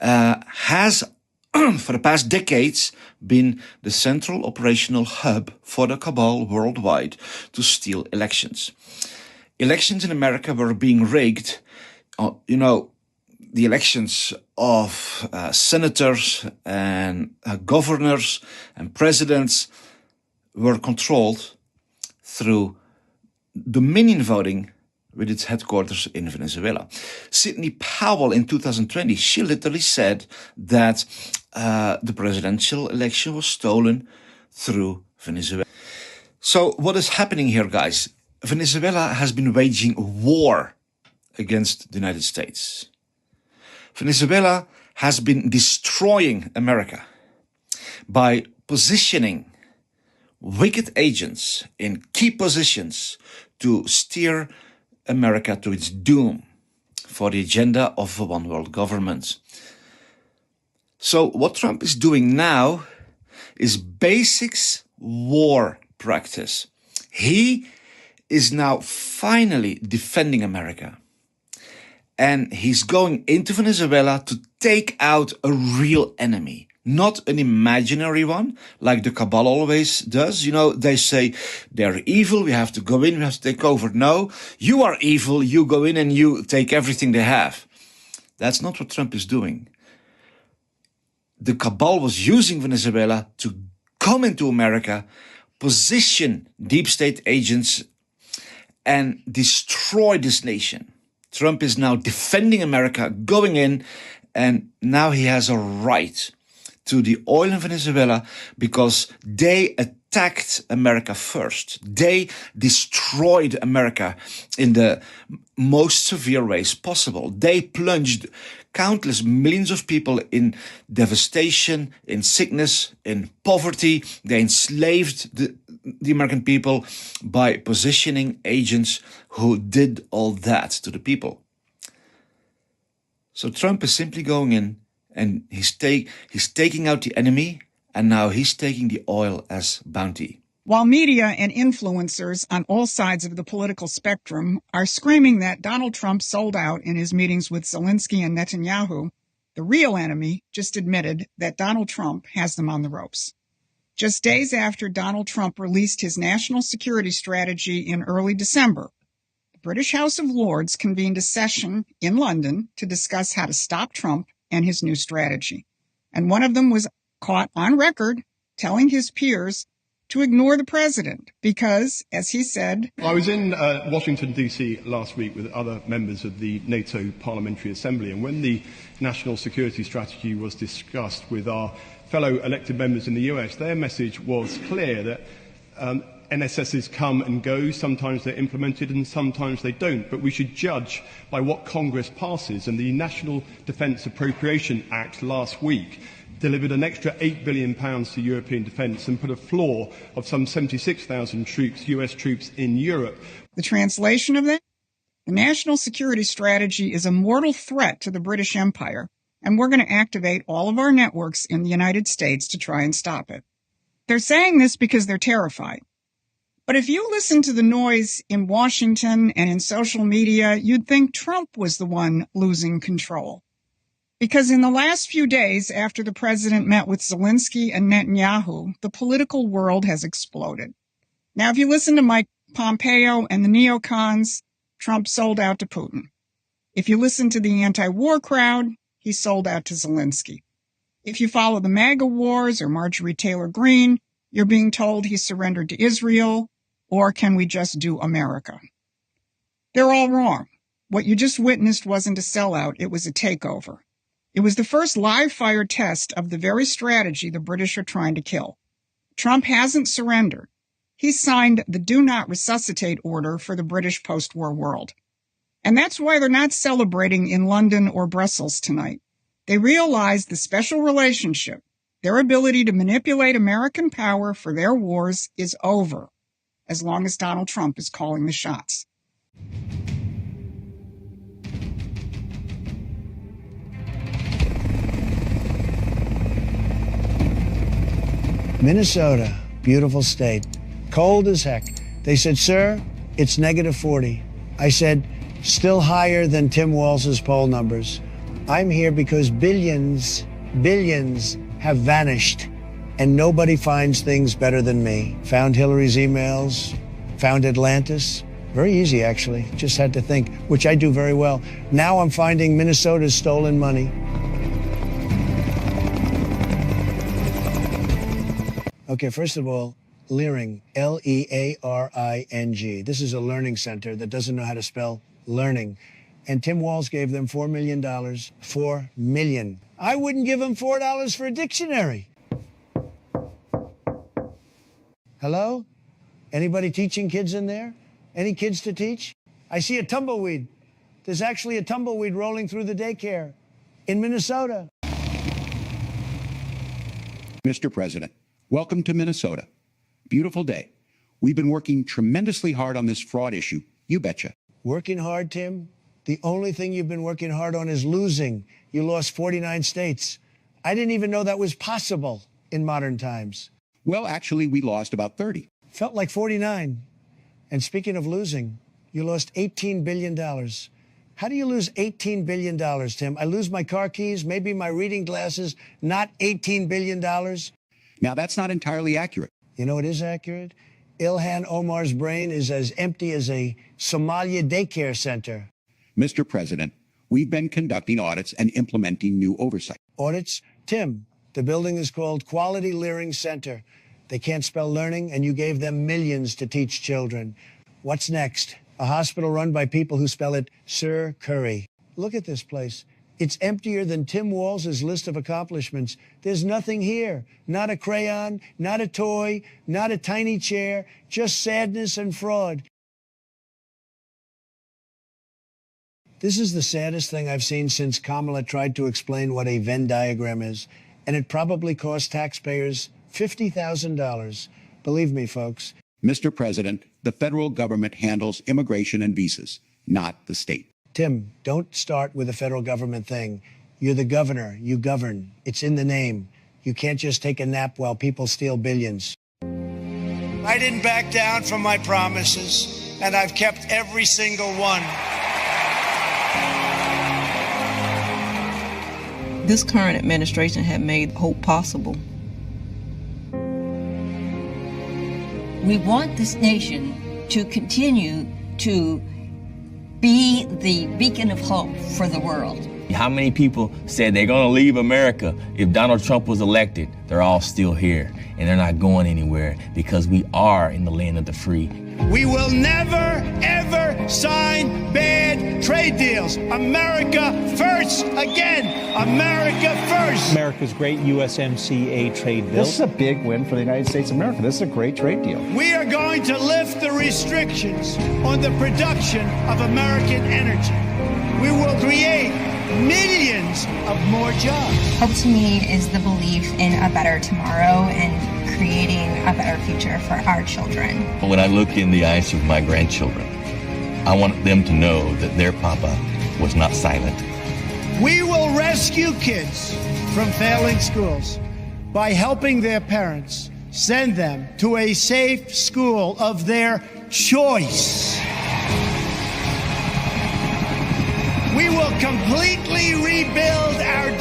has for the past decades been the central operational hub for the cabal worldwide to steal elections. Elections in America were being rigged. The elections of senators and governors and presidents were controlled through Dominion voting with its headquarters in Venezuela. Sidney Powell in 2020, she literally said that the presidential election was stolen through Venezuela. So what is happening here, guys? Venezuela has been waging war against the United States. Venezuela has been destroying America by positioning wicked agents in key positions to steer America to its doom for the agenda of a one world government. So what Trump is doing now is basics war practice. He is now finally defending America. And he's going into Venezuela to take out a real enemy, not an imaginary one, like the cabal always does. They say they're evil, we have to go in, we have to take over. No, you are evil, you go in and you take everything they have. That's not what Trump is doing. The cabal was using Venezuela to come into America, position deep state agents, and destroy this nation. Trump is now defending America, going in, and now he has a right to the oil in Venezuela because they attacked America first. They destroyed America in the most severe ways possible. They plunged countless millions of people in devastation, in sickness, in poverty. They enslaved the American people by positioning agents who did all that to the people. So Trump is simply going in and he's taking out the enemy, and now he's taking the oil as bounty. While media and influencers on all sides of the political spectrum are screaming that Donald Trump sold out in his meetings with Zelensky and Netanyahu, the real enemy just admitted that Donald Trump has them on the ropes. Just days after Donald Trump released his national security strategy in early December, the British House of Lords convened a session in London to discuss how to stop Trump and his new strategy. And one of them was caught on record telling his peers to ignore the president because, as he said, I was in Washington, D.C. last week with other members of the NATO Parliamentary Assembly, and when the national security strategy was discussed with our fellow elected members in the US, their message was clear that NSSs come and go, sometimes they're implemented and sometimes they don't, but we should judge by what Congress passes, and the National Defence Appropriation Act last week delivered an extra £8 billion to European defence and put a floor of some 76,000 troops, US troops in Europe. The translation of that? The national security strategy is a mortal threat to the British Empire, and we're going to activate all of our networks in the United States to try and stop it. They're saying this because they're terrified. But if you listen to the noise in Washington and in social media, you'd think Trump was the one losing control. Because in the last few days after the president met with Zelensky and Netanyahu, the political world has exploded. Now, if you listen to Mike Pompeo and the neocons, Trump sold out to Putin. If you listen to the anti-war crowd, he sold out to Zelensky. If you follow the MAGA wars or Marjorie Taylor Greene, you're being told he surrendered to Israel, or can we just do America? They're all wrong. What you just witnessed wasn't a sellout, it was a takeover. It was the first live-fire test of the very strategy the British are trying to kill. Trump hasn't surrendered. He signed the Do Not Resuscitate order for the British post-war world. And that's why they're not celebrating in London or Brussels tonight. They realize the special relationship, their ability to manipulate American power for their wars, is over, as long as Donald Trump is calling the shots. Minnesota, beautiful state, cold as heck. They said, sir, it's negative 40. I said, still higher than Tim Walz's poll numbers. I'm here because billions have vanished, and nobody finds things better than me. Found Hillary's emails, found Atlantis. Very easy, actually. Just had to think, which I do very well. Now I'm finding Minnesota's stolen money. Okay, first of all, Learing, L-E-A-R-I-N-G. This is a learning center that doesn't know how to spell learning. And Tim Walz gave them $4 million. $4 million. I wouldn't give them $4 for a dictionary. Hello? Anybody teaching kids in there? Any kids to teach? I see a tumbleweed. There's actually a tumbleweed rolling through the daycare in Minnesota. Mr. President, welcome to Minnesota. Beautiful day. We've been working tremendously hard on this fraud issue. You betcha. Working hard, Tim? The only thing you've been working hard on is losing. You lost 49 states. I didn't even know that was possible in modern times. Well, actually, we lost about 30. Felt like 49. And speaking of losing, you lost $18 billion. How do you lose $18 billion, Tim? I lose my car keys, maybe my reading glasses, not $18 billion? Now, that's not entirely accurate. You know what is accurate? Ilhan Omar's brain is as empty as a Somalia daycare center. Mr. President, we've been conducting audits and implementing new oversight. Audits? Tim, the building is called Quality Learing Center. They can't spell learning, and you gave them millions to teach children. What's next? A hospital run by people who spell it Sir Curry. Look at this place. It's emptier than Tim Walz's list of accomplishments. There's nothing here. Not a crayon, not a toy, not a tiny chair, just sadness and fraud. This is the saddest thing I've seen since Kamala tried to explain what a Venn diagram is, and it probably cost taxpayers $50,000. Believe me, folks. Mr. President, the federal government handles immigration and visas, not the state. Tim, don't start with a federal government thing. You're the governor. You govern. It's in the name. You can't just take a nap while people steal billions. I didn't back down from my promises, and I've kept every single one. This current administration had made hope possible. We want this nation to continue to be the beacon of hope for the world. How many people said they're going to leave America if Donald Trump was elected? They're all still here, and they're not going anywhere because we are in the land of the free. We will never, ever sign bad trade deals. America first. Again, America first. America's great USMCA trade bill. This is a big win for the United States of America. This is a great trade deal. We are going to lift the restrictions on the production of American energy. We will create millions of more jobs. Hope to me is the belief in a better tomorrow and creating a better future for our children. When I look in the eyes of my grandchildren, I want them to know that their papa was not silent. We will rescue kids from failing schools by helping their parents send them to a safe school of their choice. We will completely rebuild our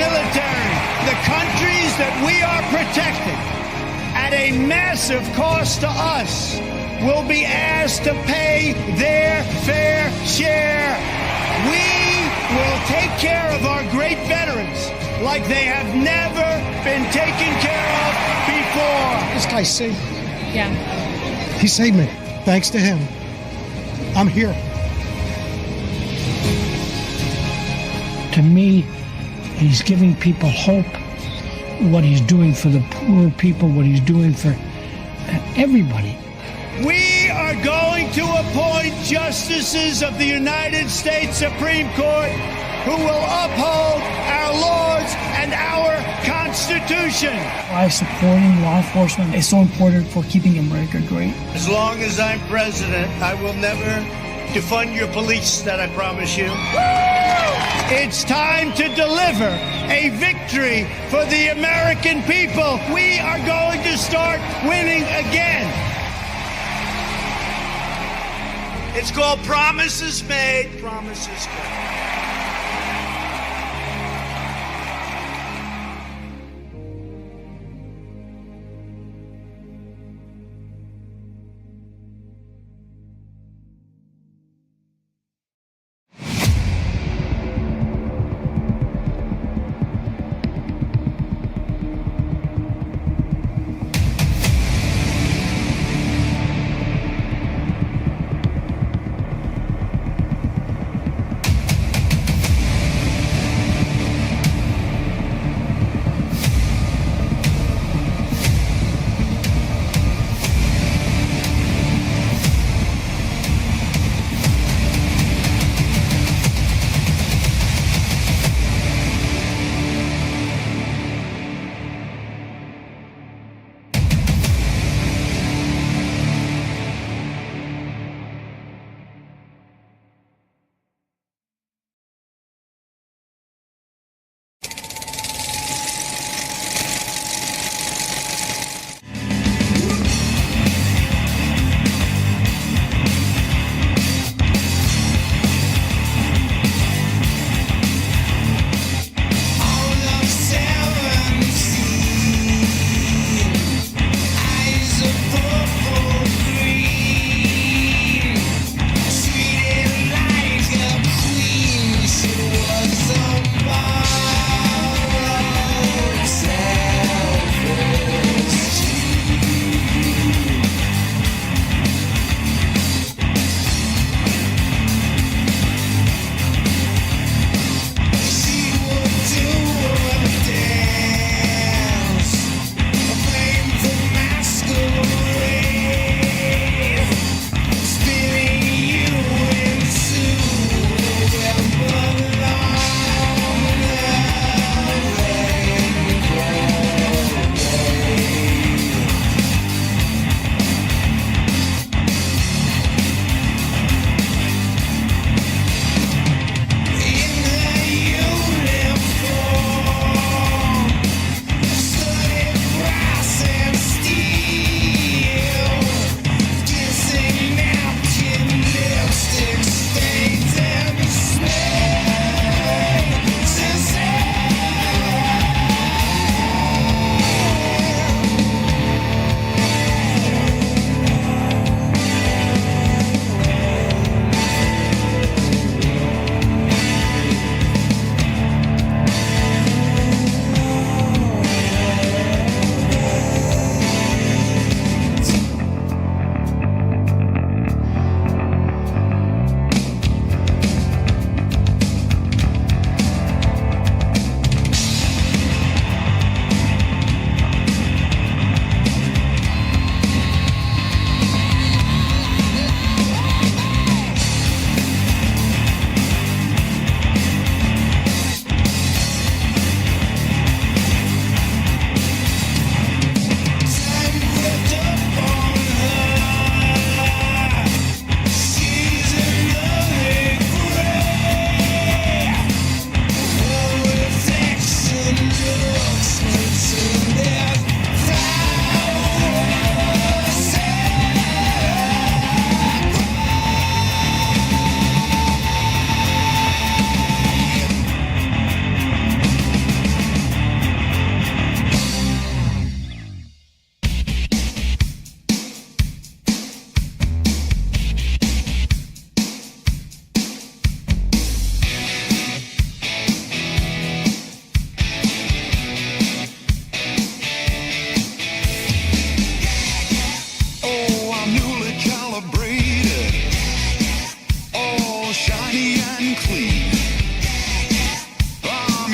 military. The countries that we are protecting at a massive cost to us will be asked to pay their fair share. We will take care of our great veterans like they have never been taken care of before. This guy saved me. Yeah. He saved me. Thanks to him, I'm here. To me, he's giving people hope. What he's doing for the poor people, what he's doing for everybody. We are going to appoint justices of the United States Supreme Court who will uphold our laws and our Constitution. Why supporting law enforcement is so important for keeping America great. As long as I'm president, I will never defund your police, that I promise you. It's time to deliver a victory for the American people. We are going to start winning again. It's called Promises Made, Promises Kept.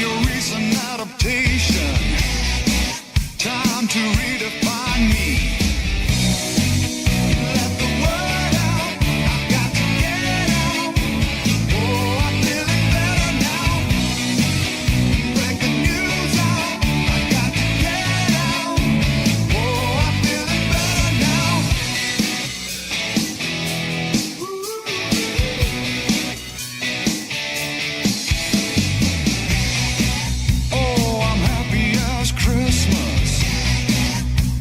your recent adaptation. Time to redefine me. Let the word out. I've got to get out. Oh, I'm feeling better now. Break the news out. I've got to get out. Oh, I'm feeling better now. Oh, I'm happy as Christmas.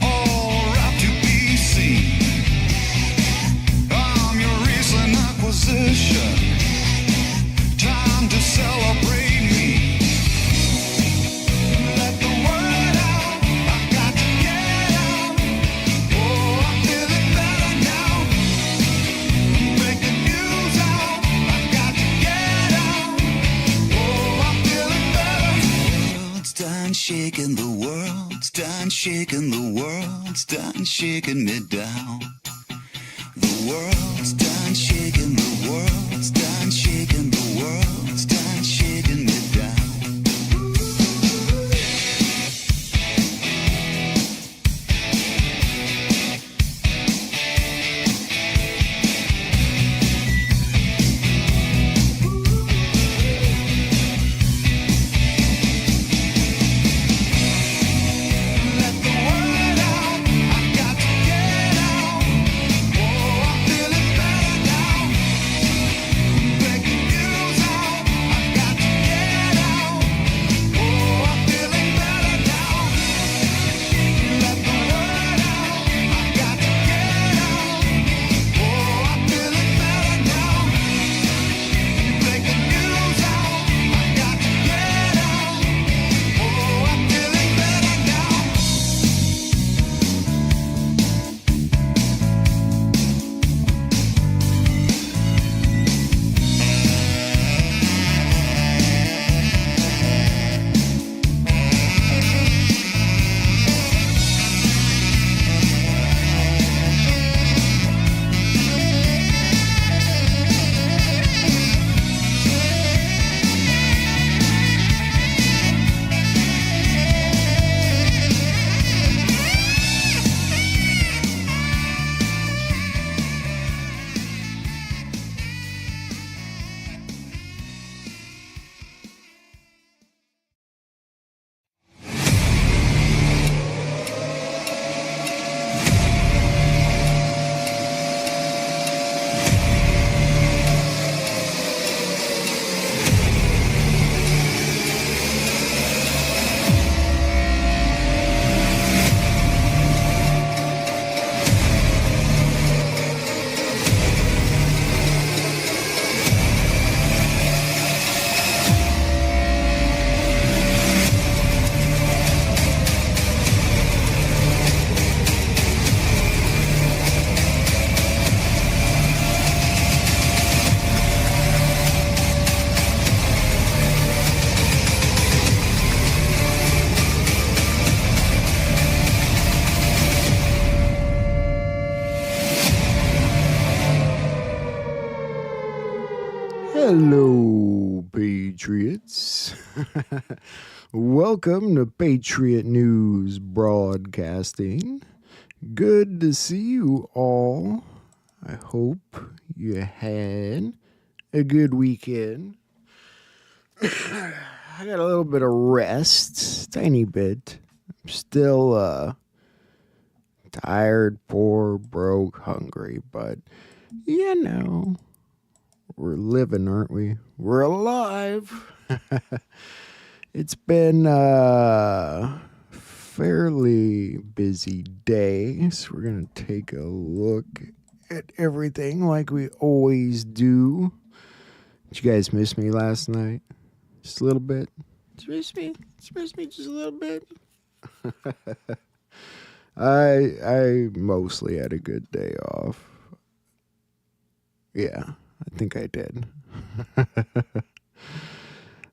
All wrapped to be seen. I'm your recent acquisition. Time to celebrate me. Let the word out. I've got to get out. Oh, I'm feeling better now. Break the news out. I've got to get out. Oh, I'm feeling better. The world's done shaking. The world's done shaking. The world's done shaking me down. The world's done shaking. The world's done shaking. The world's done shaking me down. Let the word out. I've got to get out. Oh, I'm feeling better now. Break the news out. I've got to get out. Oh, I'm feeling better now. Let the word out. I've got to get out. Oh, I'm feeling better now. Break the news out. I've got to get out. Oh, I'm feeling better now. Hello, Patriots. Welcome to Patriot News Broadcasting. Good to see you all. I hope you had a good weekend. I got a little bit of rest, tiny bit. I'm still tired, poor, broke, hungry, but you know, we're living, aren't we? We're alive. It's been a fairly busy day, so we're going to take a look at everything like we always do. Did you guys miss me last night? Just a little bit? Did you miss me? Did you miss me just a little bit? I mostly had a good day off. Yeah, I think I did.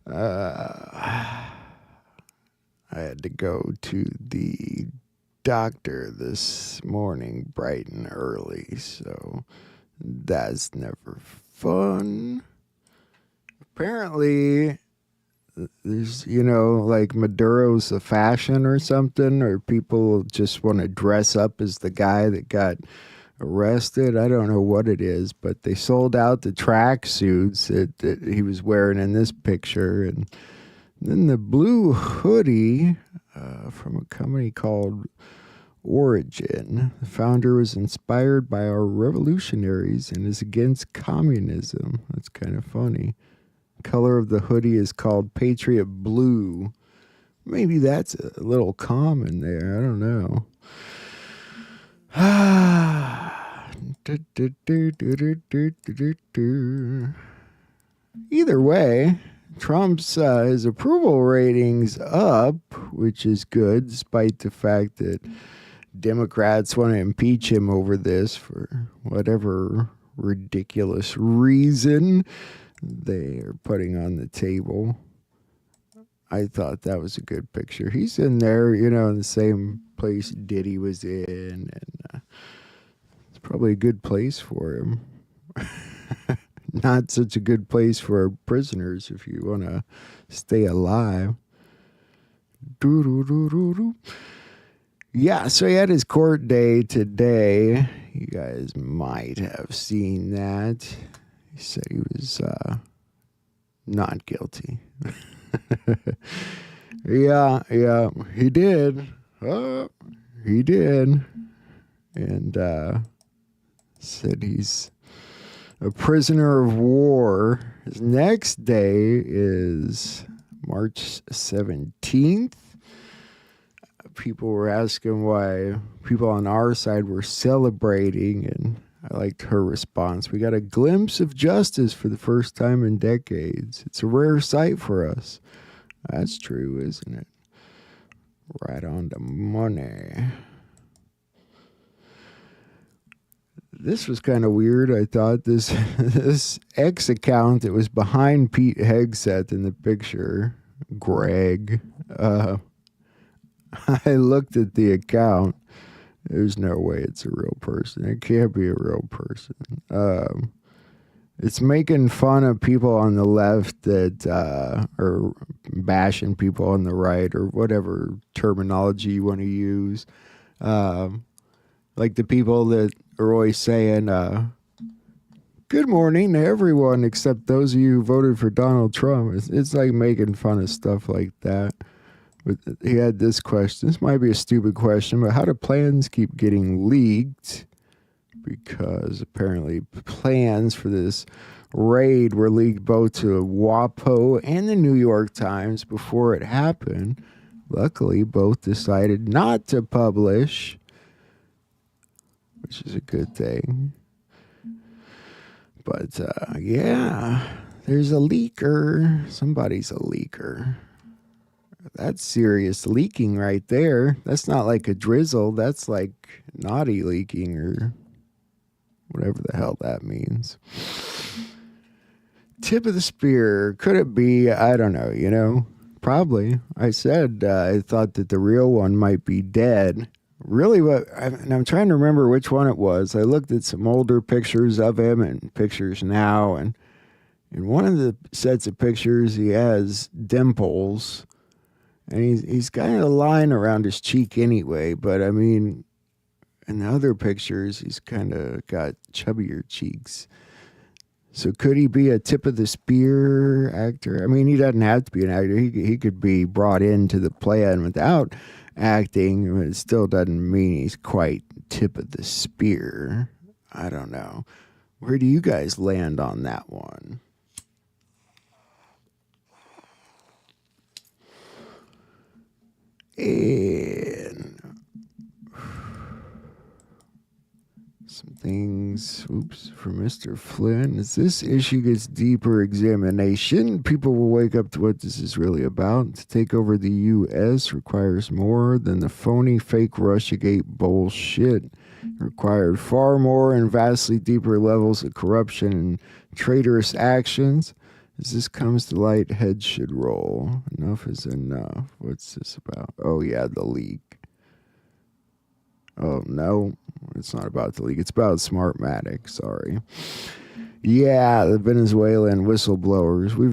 I had to go to the doctor this morning bright and early, so that's never fun. Apparently, there's, like Maduro's a fashion or something, or people just want to dress up as the guy that got arrested. I don't know what it is, but they sold out the track suits that he was wearing in this picture. And then the blue hoodie from a company called Origin. The founder was inspired by our revolutionaries and is against communism. That's kind of funny. Color of the hoodie is called Patriot Blue. Maybe that's a little common there. I don't know. Either way, Trump's his approval ratings up, which is good, despite the fact that Democrats want to impeach him over this for whatever ridiculous reason they are putting on the table. I thought that was a good picture. He's in there, in the same place Diddy was in, and it's probably a good place for him. Not such a good place for prisoners if you want to stay alive. Yeah, so he had his court day today. You guys might have seen that. He said he was not guilty. Yeah, he did. He did. And said he's a prisoner of war. His next day is March 17th. People were asking why people on our side were celebrating, and I liked her response. We got a glimpse of justice for the first time in decades. It's a rare sight for us. That's true, isn't it? Right on the money. This was kind of weird. I thought this X account that was behind Pete Hegseth in the picture, Greg. I looked at the account. There's no way it's a real person. It can't be a real person. It's making fun of people on the left that are bashing people on the right, or whatever terminology you want to use. Like the people that are always saying, good morning to everyone except those of you who voted for Donald Trump. It's like making fun of stuff like that. But he had this question. This might be a stupid question, but how do plans keep getting leaked? Because apparently plans for this raid were leaked both to WAPO and the New York Times before it happened. Luckily, both decided not to publish, which is a good thing. But yeah, there's a leaker. Somebody's a leaker. That's serious leaking right there. That's not like a drizzle. That's like naughty leaking, or whatever the hell that means. Tip of the spear. Could it be? I don't know, probably. I said I thought that the real one might be dead. Really, and I'm trying to remember which one it was. I looked at some older pictures of him and pictures now, and in one of the sets of pictures, he has dimples. And he's got a line around his cheek anyway, but I mean, in the other pictures, he's kind of got chubbier cheeks. So could he be a tip of the spear actor? I mean, he doesn't have to be an actor. He could be brought into the plan without acting, but it still doesn't mean he's quite tip of the spear. I don't know. Where do you guys land on that one? And some things, for Mr. Flynn. As this issue gets deeper examination, people will wake up to what this is really about. To take over the U.S. requires more than the phony, fake Russiagate bullshit. It required far more and vastly deeper levels of corruption and traitorous actions. As this comes to light, heads should roll. Enough is enough. What's this about? Oh, yeah, the leak. Oh, no, it's not about the leak. It's about Smartmatic. Sorry. Yeah, the Venezuelan whistleblowers. We've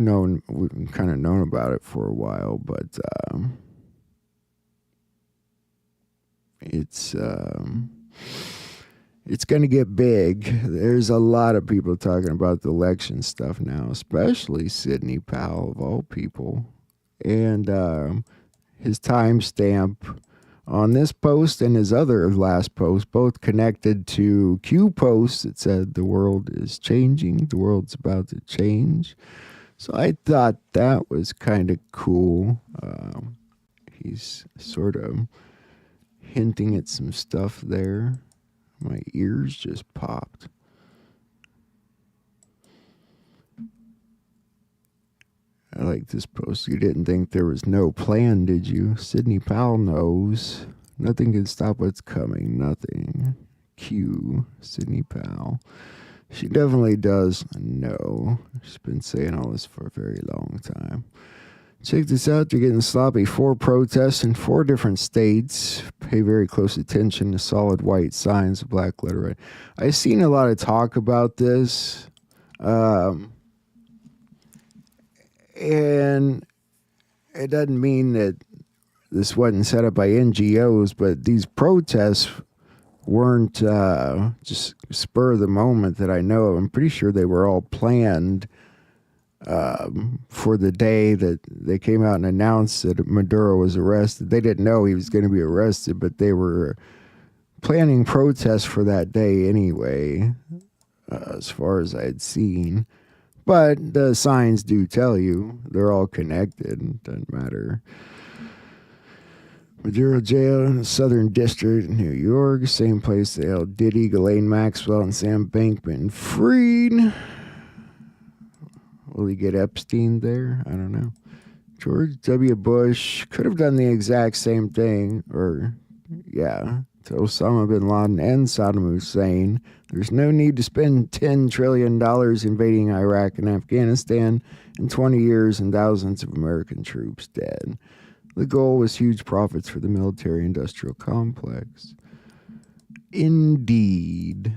kind of known about it for a while, but it's going to get big. There's a lot of people talking about the election stuff now, especially Sidney Powell, of all people. And his timestamp on this post and his other last post, both connected to Q posts that said the world is changing, the world's about to change. So I thought that was kind of cool. He's sort of hinting at some stuff there. My ears just popped. I like this post. You didn't think there was no plan, did you? Sidney Powell knows. Nothing can stop what's coming. Nothing. Q. Sidney Powell. She definitely does know. She's been saying all this for a very long time. Check this out. They're getting sloppy. 4 protests in 4 different states. Pay very close attention to solid white signs of black letter. I've seen a lot of talk about this. And it doesn't mean that this wasn't set up by NGOs, but these protests weren't just spur of the moment that I know of. I'm pretty sure they were all planned for the day that they came out and announced that Maduro was arrested. They didn't know he was going to be arrested, but they were planning protests for that day anyway, as far as I had seen. But the signs do tell you they're all connected. It doesn't matter. Maduro Jail in the Southern District in New York, same place they held Diddy, Ghislaine Maxwell, and Sam Bankman-Fried. Will he get Epstein there? I don't know. George W. Bush could have done the exact same thing, to Osama bin Laden and Saddam Hussein. There's no need to spend $10 trillion invading Iraq and Afghanistan in 20 years and thousands of American troops dead. The goal was huge profits for the military-industrial complex. Indeed.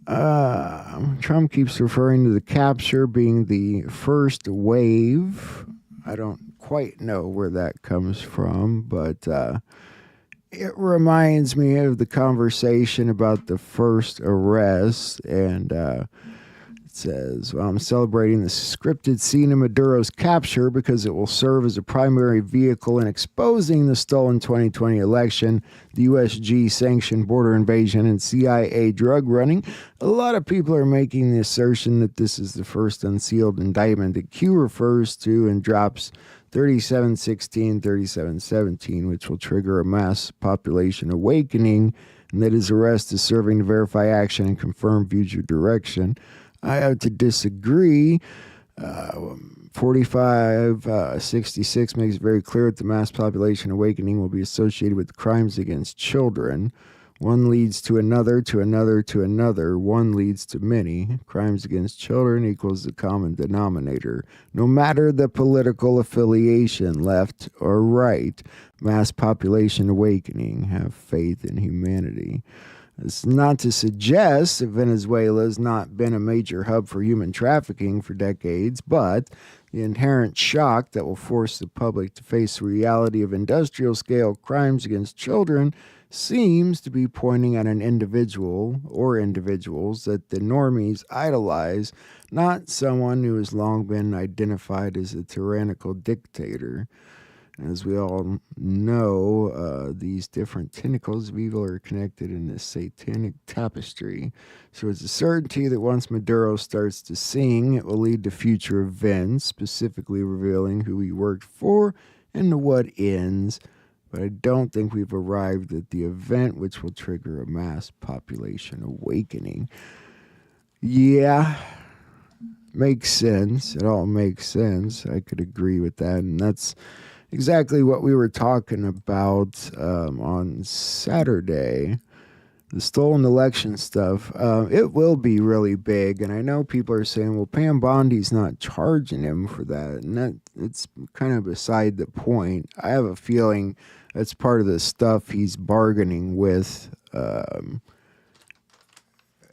Trump keeps referring to the capture being the first wave. I don't quite know where that comes from, but it reminds me of the conversation about the first arrest, and it says, I'm celebrating the scripted scene of Maduro's capture because it will serve as a primary vehicle in exposing the stolen 2020 election, the USG-sanctioned border invasion, and CIA drug running. A lot of people are making the assertion that this is the first unsealed indictment that Q refers to and drops 3716, 3717, which will trigger a mass population awakening, and that his arrest is serving to verify action and confirm future direction. I have to disagree. 4566 makes it very clear that the mass population awakening will be associated with crimes against children. One leads to another, to another, to another. One leads to many. Crimes against children equals the common denominator. No matter the political affiliation, left or right, mass population awakening. Have faith in humanity. It's not to suggest that Venezuela has not been a major hub for human trafficking for decades, but the inherent shock that will force the public to face the reality of industrial-scale crimes against children seems to be pointing at an individual or individuals that the normies idolize, not someone who has long been identified as a tyrannical dictator. As we all know, these different tentacles of evil are connected in this satanic tapestry. So it's a certainty that once Maduro starts to sing, it will lead to future events, specifically revealing who he worked for and to what ends. But I don't think we've arrived at the event which will trigger a mass population awakening. Yeah, makes sense. It all makes sense. I could agree with that. And that's exactly what we were talking about on Saturday. The stolen election stuff. It will be really big. And I know people are saying, well, Pam Bondi's not charging him for that. And it's kind of beside the point. I have a feeling that's part of the stuff he's bargaining with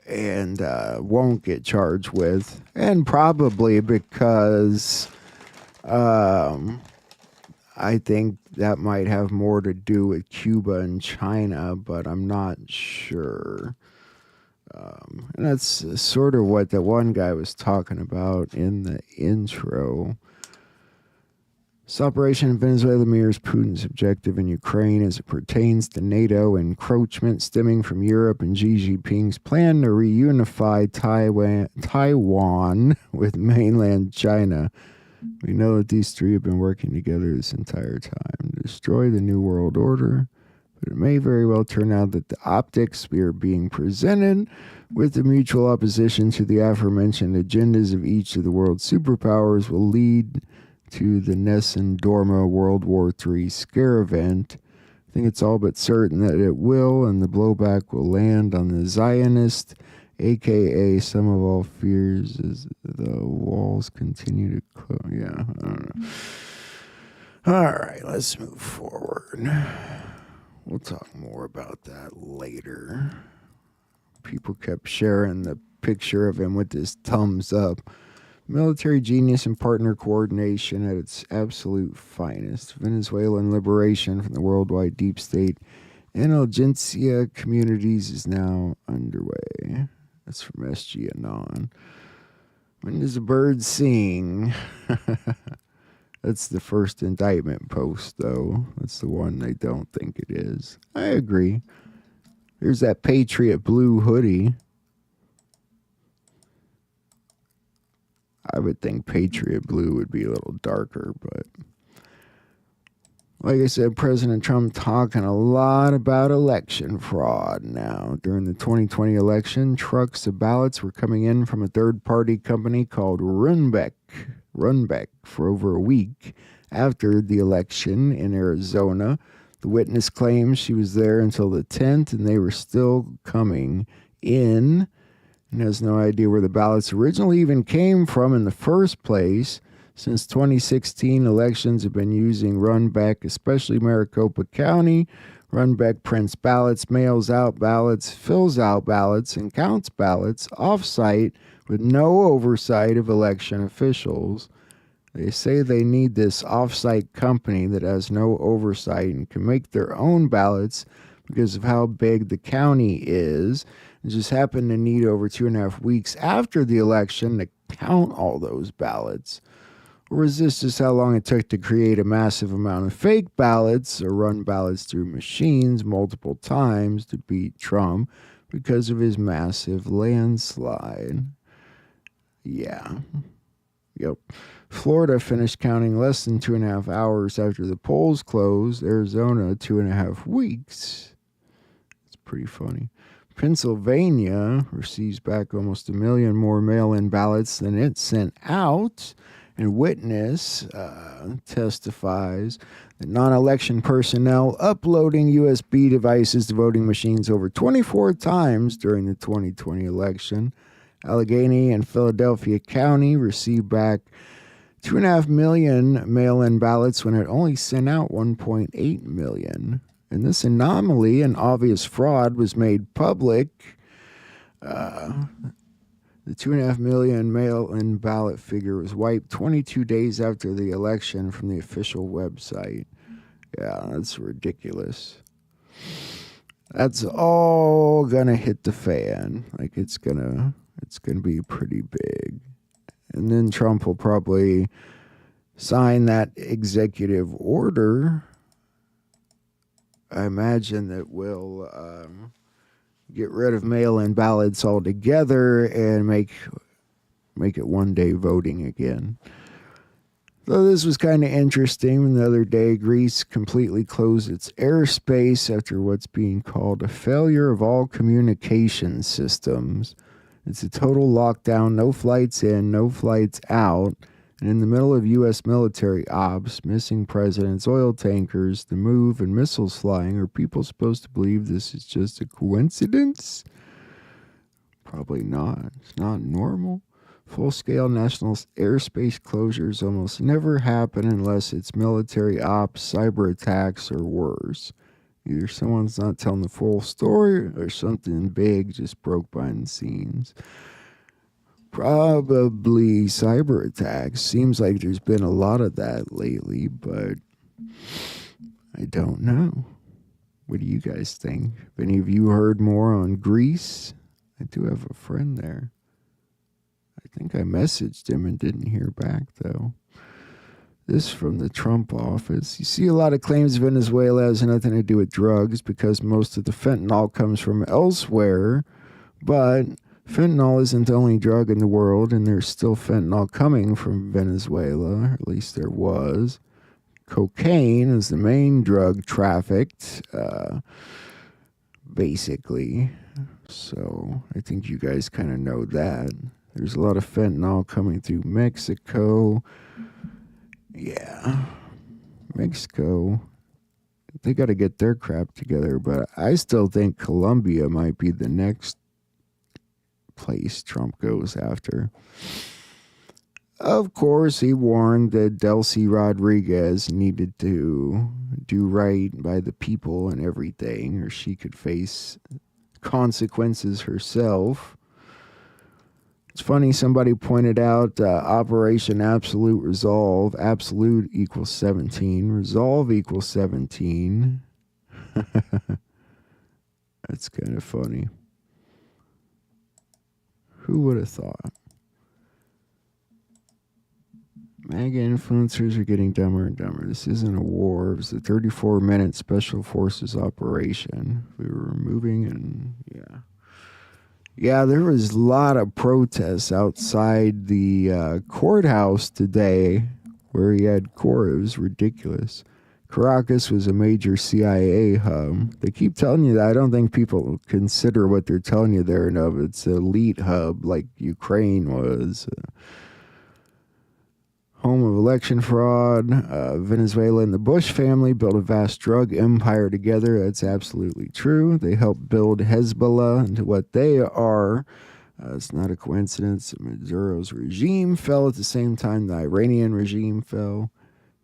and won't get charged with, and probably because I think that might have more to do with Cuba and China, but I'm not sure. And that's sort of what the one guy was talking about in the intro. This operation in Venezuela mirrors Putin's objective in Ukraine as it pertains to NATO encroachment stemming from Europe and Xi Jinping's plan to reunify Taiwan with mainland China. We know that these three have been working together this entire time to destroy the New World Order, but it may very well turn out that the optics we are being presented with the mutual opposition to the aforementioned agendas of each of the world's superpowers will lead to the Nessun Dorma World War III scare event. I think it's all but certain that it will, and the blowback will land on the Zionist, a.k.a. some of all fears as the walls continue to close. Yeah, I don't know. All right, let's move forward. We'll talk more about that later. People kept sharing the picture of him with his thumbs up. Military genius and partner coordination at its absolute finest. Venezuelan liberation from the worldwide deep state intelligentsia communities is now underway. That's from SG Anon. When does a bird sing? That's the first indictment post, though. That's the one they don't think it is. I agree. Here's that Patriot blue hoodie. I would think Patriot blue would be a little darker, but like I said, President Trump talking a lot about election fraud now. During the 2020 election, trucks of ballots were coming in from a third-party company called Runbeck for over a week after the election in Arizona. The witness claims she was there until the 10th, and they were still coming in, and has no idea where the ballots originally even came from in the first place. Since 2016, elections have been using Runbeck, especially Maricopa County. Runbeck prints ballots, mails out ballots, fills out ballots, and counts ballots off-site with no oversight of election officials. They say they need this off-site company that has no oversight and can make their own ballots because of how big the county is. And just happened to need over 2.5 weeks after the election to count all those ballots. Or is this just how long it took to create a massive amount of fake ballots or run ballots through machines multiple times to beat Trump because of his massive landslide? Yeah. Yep. Florida finished counting less than 2.5 hours after the polls closed. Arizona, 2.5 weeks. It's pretty funny. Pennsylvania receives back almost 1 million more mail-in ballots than it sent out. And witness testifies that non-election personnel uploading USB devices to voting machines over 24 times during the 2020 election. Allegheny and Philadelphia County received back 2.5 million mail-in ballots when it only sent out 1.8 million. And this anomaly and obvious fraud was made public. The 2.5 million mail-in ballot figure was wiped 22 days after the election from the official website. Yeah, that's ridiculous. That's all gonna hit the fan. Like it's gonna be pretty big. And then Trump will probably sign that executive order. I imagine that will get rid of mail-in ballots altogether and make it one-day voting again. So this was kind of interesting. The other day, Greece completely closed its airspace after what's being called a failure of all communication systems. It's a total lockdown, no flights in, no flights out. And in the middle of U.S. military ops, missing presidents, oil tankers, the move, and missiles flying, are people supposed to believe this is just a coincidence? Probably not. It's not normal. Full-scale national airspace closures almost never happen unless it's military ops, cyber attacks, or worse. Either someone's not telling the full story or something big just broke behind the scenes. Probably cyber attacks. Seems like there's been a lot of that lately, but I don't know. What do you guys think? Have any of you heard more on Greece? I do have a friend there. I think I messaged him and didn't hear back, though. This from the Trump office. You see a lot of claims Venezuela has nothing to do with drugs because most of the fentanyl comes from elsewhere, but fentanyl isn't the only drug in the world, and there's still fentanyl coming from Venezuela, or at least there was. Cocaine is the main drug trafficked, basically. So I think you guys kind of know that. There's a lot of fentanyl coming through Mexico. Yeah, Mexico, they got to get their crap together, but I still think Colombia might be the next place Trump goes after. Of course, he warned that Delcy Rodriguez needed to do right by the people and everything, or she could face consequences herself. It's funny, somebody pointed out Operation Absolute Resolve. Absolute equals 17. Resolve equals 17. That's kind of funny. Who would have thought? MAGA influencers are getting dumber and dumber. This isn't a war. It was a 34-minute Special Forces operation. We were moving and, yeah. Yeah, there was a lot of protests outside the courthouse today where he had court. It was ridiculous. Caracas was a major CIA hub. They keep telling you that. I don't think people consider what they're telling you there enough. It's an elite hub like Ukraine was. Home of election fraud. Venezuela and the Bush family built a vast drug empire together. That's absolutely true. They helped build Hezbollah into what they are. It's not a coincidence. Maduro's regime fell at the same time the Iranian regime fell.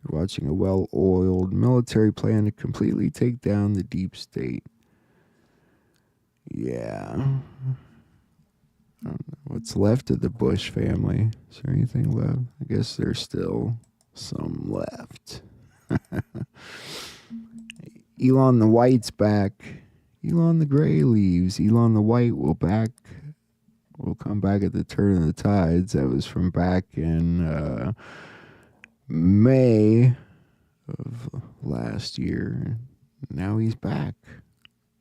You're watching a well-oiled military plan to completely take down the deep state. Yeah. I don't know what's left of the Bush family. Is there anything left? I guess there's still some left. Elon the White's back. Elon the Gray leaves. Elon the White will come back at the turn of the tides. That was from back in May of last year. Now he's back.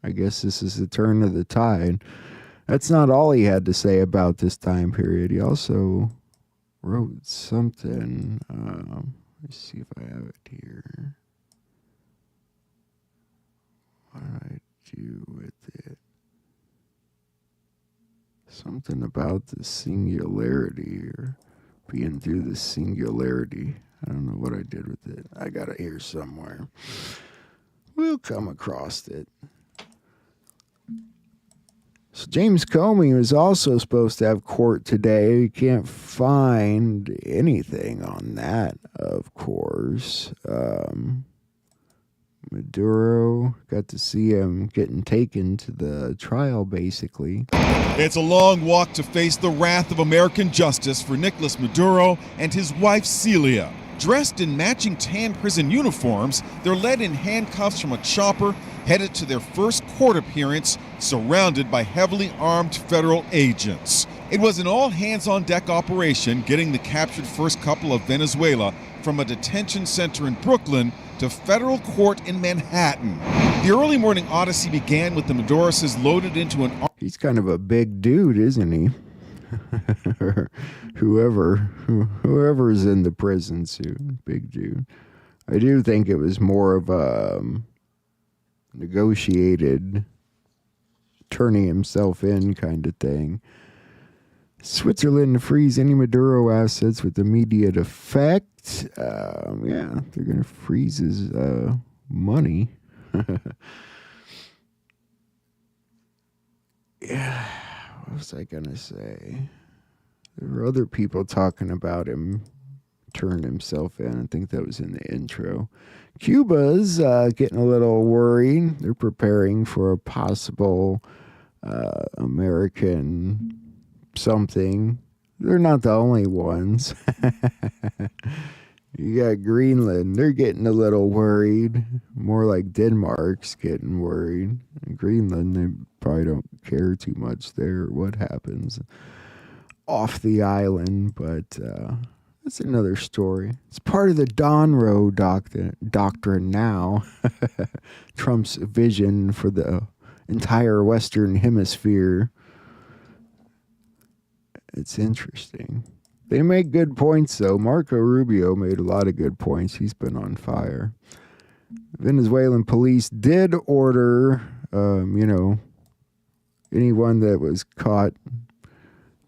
I guess this is the turn of the tide. That's not all he had to say about this time period. He also wrote something. Let's see if I have it here. What did I do with it? Something about the singularity or being through the singularity. I don't know what I did with it. I got it here somewhere. We'll come across it. So James Comey was also supposed to have court today. You can't find anything on that, of course. Maduro, got to see him getting taken to the trial, basically. It's a long walk to face the wrath of American justice for Nicolas Maduro and his wife Celia. Dressed in matching tan prison uniforms, they're led in handcuffs from a chopper, headed to their first court appearance, surrounded by heavily armed federal agents. It was an all-hands-on-deck operation getting the captured first couple of Venezuela from a detention center in Brooklyn to federal court in Manhattan. The early morning odyssey began with the Maduros loaded into an... He's kind of a big dude, isn't he? Whoever's in the prison suit, big dude. I do think it was more of a negotiated turning himself in kind of thing. Switzerland to freeze any Maduro assets with immediate effect. Yeah, they're going to freeze his money. Yeah, what was I going to say? There were other people talking about him turned himself in. I think that was in the intro. Cuba's getting a little worried. They're preparing for a possible American something. They're not the only ones. You got Greenland. They're getting a little worried. More like Denmark's getting worried. Greenland, they probably don't care too much there what happens off the island, but that's another story. It's part of the Donroe doctrine now. Trump's vision for the entire Western Hemisphere. It's interesting. They make good points, though. Marco Rubio made a lot of good points. He's been on fire. Venezuelan police did order, anyone that was caught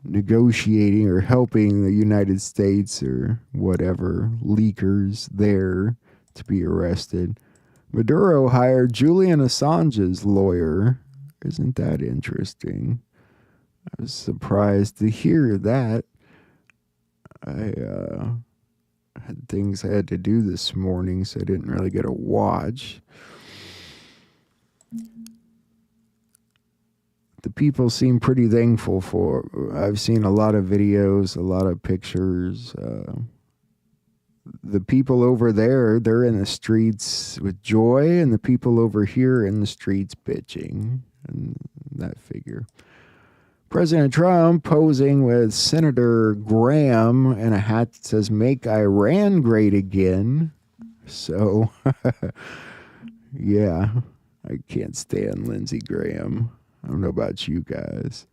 negotiating or helping the United States or whatever, leakers there, to be arrested. Maduro hired Julian Assange's lawyer. Isn't that interesting? I was surprised to hear that. I had things I had to do this morning, so I didn't really get a watch. The people seem pretty thankful for. I've seen a lot of videos, a lot of pictures. The people over there, they're in the streets with joy, and the people over here in the streets bitching. And that figure. President Trump posing with Senator Graham in a hat that says, "Make Iran Great Again." So, yeah, I can't stand Lindsey Graham. I don't know about you guys.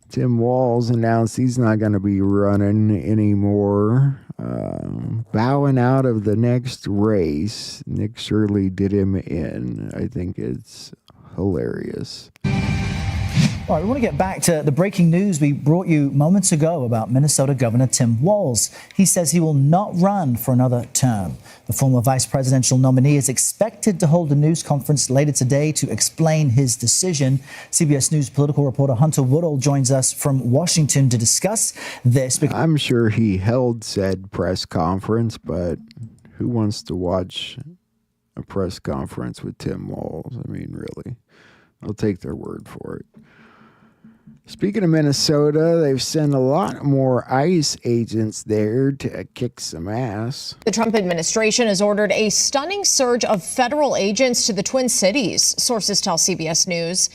Tim Walz announced he's not going to be running anymore. Bowing out of the next race. Nick Shirley did him in. I think it's hilarious. All right, we want to get back to the breaking news we brought you moments ago about Minnesota Governor Tim Walz. He says he will not run for another term. The former vice presidential nominee is expected to hold a news conference later today to explain his decision. CBS News political reporter Hunter Woodall joins us from Washington to discuss this. I'm sure he held said press conference, but who wants to watch a press conference with Tim Walz? I mean, really, I'll take their word for it. Speaking of Minnesota, they've sent a lot more ICE agents there to kick some ass. The Trump administration has ordered a stunning surge of federal agents to the Twin Cities, sources tell CBS News.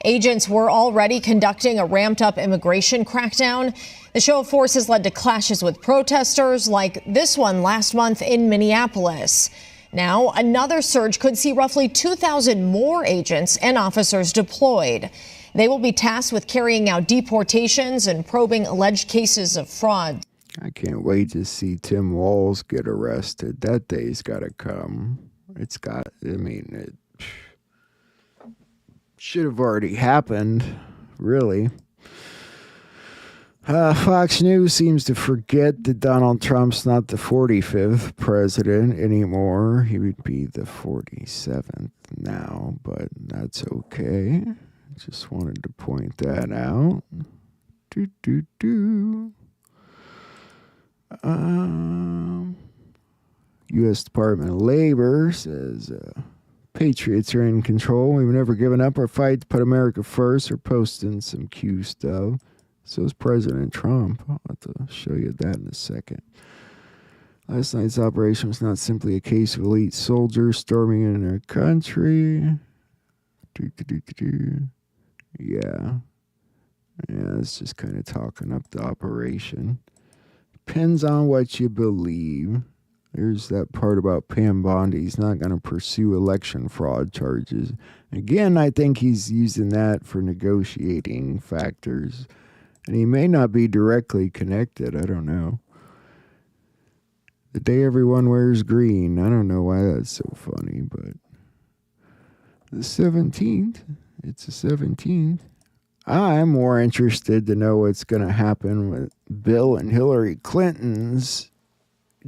Agents were already conducting a ramped-up immigration crackdown. The show of force has led to clashes with protesters, like this one last month in Minneapolis. Now, another surge could see roughly 2,000 more agents and officers deployed. They will be tasked with carrying out deportations and probing alleged cases of fraud. I can't wait to see Tim Walz get arrested. That day's got to come. It should have already happened, really. Fox News seems to forget that Donald Trump's not the 45th president anymore. He would be the 47th now, but that's okay. Just wanted to point that out. U.S. Department of Labor says Patriots are in control. We've never given up our fight to put America first. Or posting some Q stuff. So is President Trump. I'll have to show you that in a second. Last night's operation was not simply a case of elite soldiers storming in our country. Yeah, it's just kind of talking up the operation. Depends on what you believe. There's that part about Pam Bondi. He's not going to pursue election fraud charges. Again, I think he's using that for negotiating factors. And he may not be directly connected. I don't know. The day everyone wears green. I don't know why that's so funny, but the 17th. It's the 17th. I'm more interested to know what's going to happen with Bill and Hillary Clinton's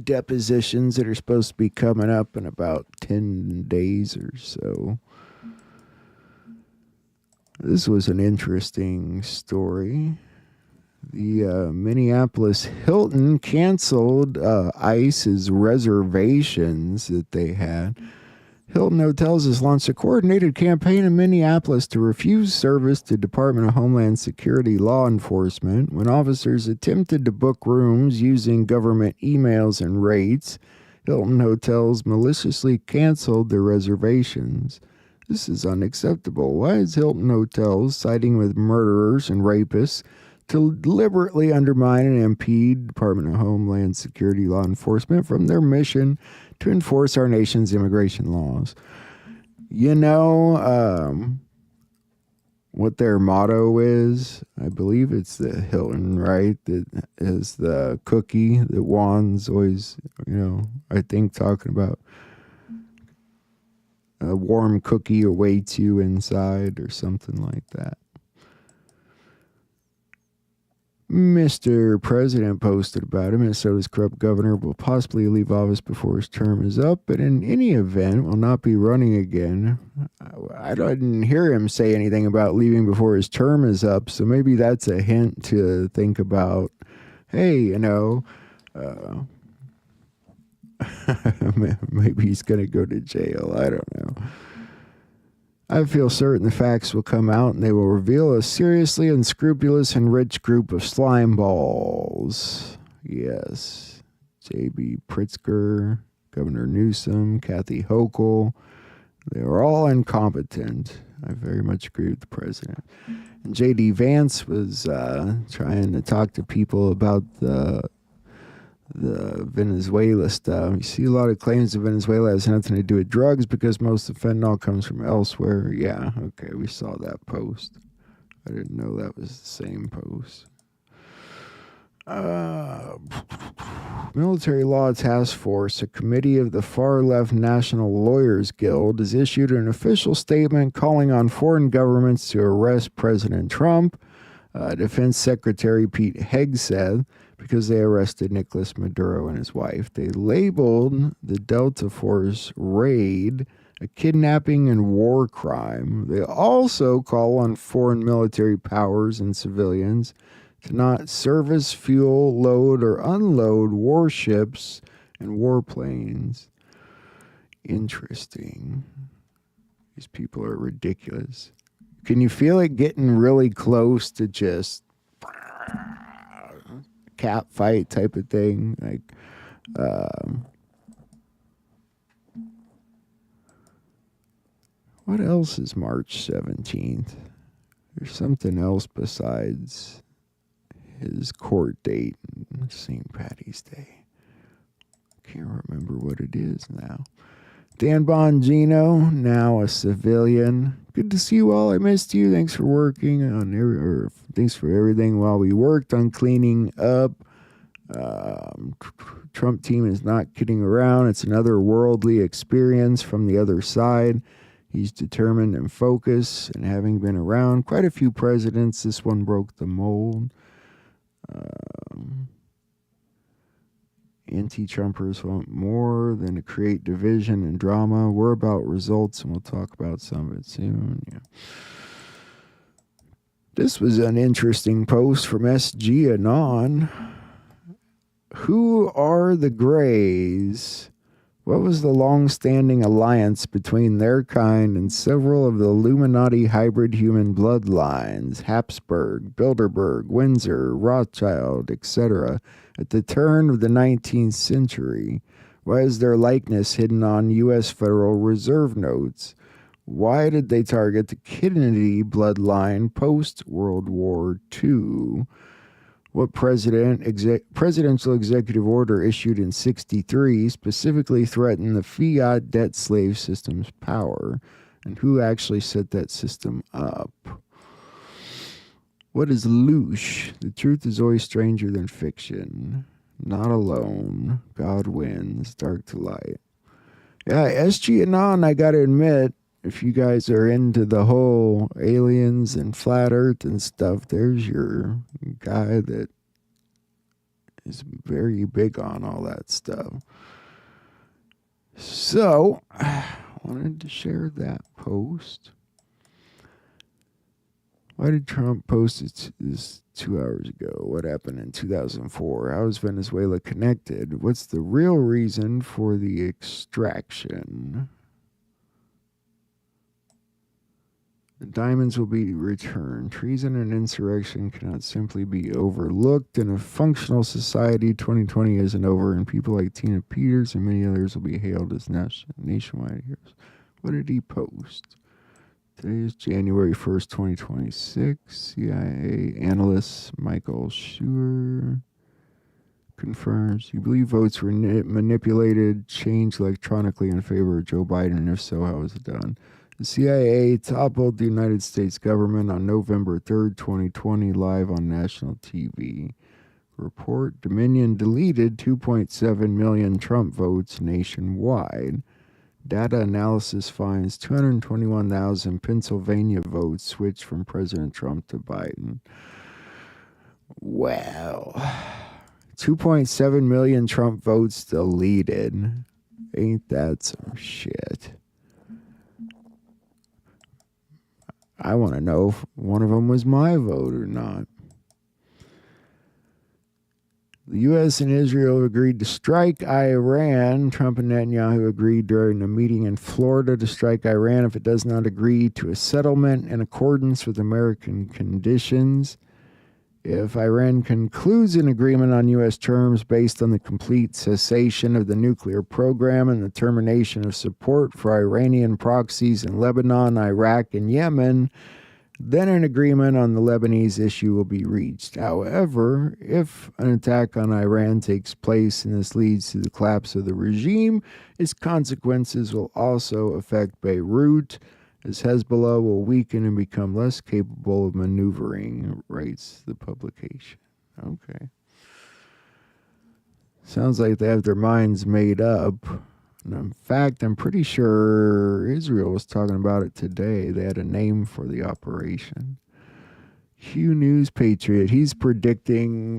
depositions that are supposed to be coming up in about 10 days or so. This was an interesting story. The Minneapolis Hilton canceled ICE's reservations that they had. Hilton Hotels has launched a coordinated campaign in Minneapolis to refuse service to Department of Homeland Security law enforcement when officers attempted to book rooms using government emails and rates. Hilton Hotels maliciously canceled their reservations. This is unacceptable. Why is Hilton Hotels siding with murderers and rapists to deliberately undermine and impede Department of Homeland Security law enforcement from their mission to enforce our nation's immigration laws? You know what their motto is? I believe it's the Hilton, right? That is the cookie that Juan's always, I think talking about. A warm cookie awaits you inside or something like that. Mr. President posted about it. Minnesota's corrupt governor will possibly leave office before his term is up, but in any event will not be running again. I didn't hear him say anything about leaving before his term is up, so maybe that's a hint to think about, hey, maybe he's going to go to jail. I don't know. I feel certain the facts will come out and they will reveal a seriously unscrupulous and rich group of slime balls. Yes. J.B. Pritzker, Governor Newsom, Kathy Hochul. They are all incompetent. I very much agree with the president. And J.D. Vance was trying to talk to people about the Venezuela stuff. You see a lot of claims that Venezuela has nothing to do with drugs because most of the fentanyl comes from elsewhere. Yeah, okay, we saw that post. I didn't know that was the same post. Military Law Task Force, a committee of the far-left National Lawyers Guild, has issued an official statement calling on foreign governments to arrest President Trump. Defense Secretary Pete Hegseth, because they arrested Nicolas Maduro and his wife. They labeled the Delta Force raid a kidnapping and war crime. They also call on foreign military powers and civilians to not service, fuel, load, or unload warships and warplanes. Interesting. These people are ridiculous. Can you feel it getting really close to just cat fight type of thing? Like, what else is March 17th? There's something else besides his court date and St. Patty's Day. Can't remember what it is now. Dan Bongino, now a civilian. Good to see you all. I missed you. Thanks for working on thanks for everything while we worked on cleaning up. Trump team is not kidding around. It's another worldly experience from the other side. He's determined and focused, and having been around quite a few presidents, this one broke the mold. Anti-Trumpers want more than to create division and drama. We're about results, and we'll talk about some of it soon. Yeah. This was an interesting post from SG Anon. Who are the Greys? What was the long-standing alliance between their kind and several of the Illuminati hybrid human bloodlines, Habsburg, Bilderberg, Windsor, Rothschild, etc., at the turn of the 19th century? Why is their likeness hidden on U.S. Federal Reserve notes? Why did they target the Kennedy bloodline post-World War II? What presidential executive order issued in 1963 specifically threatened the fiat debt slave system's power? And who actually set that system up? What is Loosh? The truth is always stranger than fiction. Not alone. God wins. Dark to light. Yeah, SG Anon, I gotta admit, if you guys are into the whole aliens and flat earth and stuff, there's your guy that is very big on all that stuff. So, I wanted to share that post. Why did Trump post this 2 hours ago? What happened in 2004? How is Venezuela connected? What's the real reason for the extraction? The diamonds will be returned. Treason and insurrection cannot simply be overlooked. In a functional society, 2020 isn't over, and people like Tina Peters and many others will be hailed as nationwide heroes. What did he post? Today is January 1st, 2026. CIA analyst Michael Schur confirms. You believe votes were manipulated, changed electronically in favor of Joe Biden, and if so, how was it done? The CIA toppled the United States government on November 3rd, 2020, live on national TV. Report, Dominion deleted 2.7 million Trump votes nationwide. Data analysis finds 221,000 Pennsylvania votes switched from President Trump to Biden. Well, 2.7 million Trump votes deleted. Ain't that some shit? I want to know if one of them was my vote or not. The U.S. and Israel agreed to strike Iran. Trump and Netanyahu agreed during a meeting in Florida to strike Iran if it does not agree to a settlement in accordance with American conditions. If Iran concludes an agreement on U.S. terms based on the complete cessation of the nuclear program and the termination of support for Iranian proxies in Lebanon, Iraq, and Yemen, then an agreement on the Lebanese issue will be reached. However, if an attack on Iran takes place and this leads to the collapse of the regime, its consequences will also affect Beirut, as Hezbollah will weaken and become less capable of maneuvering, writes the publication. Okay. Sounds like they have their minds made up. And in fact, I'm pretty sure Israel was talking about it today. They had a name for the operation. Q News Patriot. He's predicting,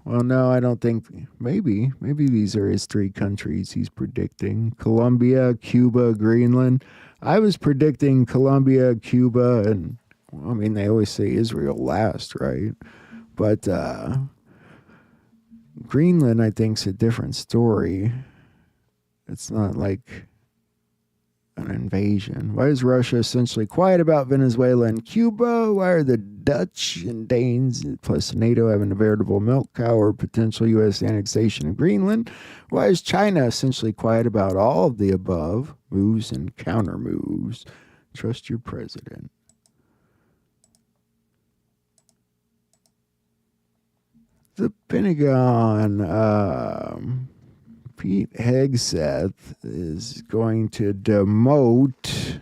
well, no, I don't think, maybe these are his three countries he's predicting. Colombia, Cuba, Greenland. I was predicting Colombia, Cuba, and, well, I mean, they always say Israel last, right? But Greenland, I think, is a different story. It's not like an invasion. Why is Russia essentially quiet about Venezuela and Cuba? Why are the Dutch and Danes plus NATO having a veritable milk cow or potential U.S. annexation of Greenland? Why is China essentially quiet about all of the above moves and counter moves? Trust your president. The Pentagon, Pete Hegseth is going to demote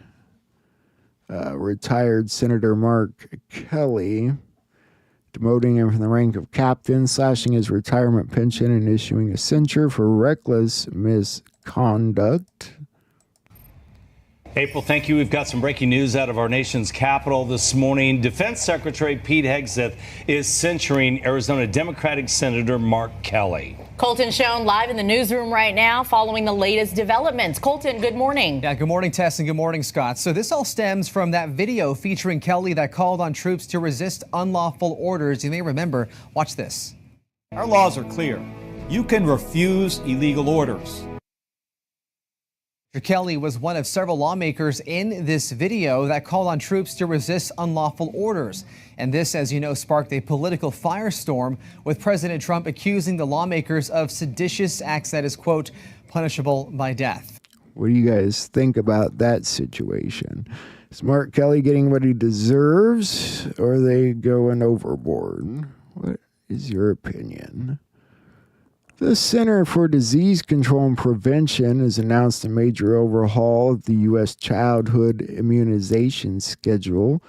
retired Senator Mark Kelly, demoting him from the rank of captain, slashing his retirement pension, and issuing a censure for reckless misconduct. April, thank you. We've got some breaking news out of our nation's capital this morning. Defense Secretary Pete Hegseth is censuring Arizona Democratic Senator Mark Kelly. Colton Schoen live in the newsroom right now following the latest developments. Colton, good morning. Yeah, good morning, Tess, and good morning, Scott. So this all stems from that video featuring Kelly that called on troops to resist unlawful orders. You may remember. Watch this. Our laws are clear. You can refuse illegal orders. Kelly was one of several lawmakers in this video that called on troops to resist unlawful orders. And this, as you know, sparked a political firestorm, with President Trump accusing the lawmakers of seditious acts that is, quote, punishable by death. What do you guys think about that situation? Is Mark Kelly getting what he deserves, or are they going overboard? What is your opinion? The Center for Disease Control and Prevention has announced a major overhaul of the U.S. childhood immunization schedule,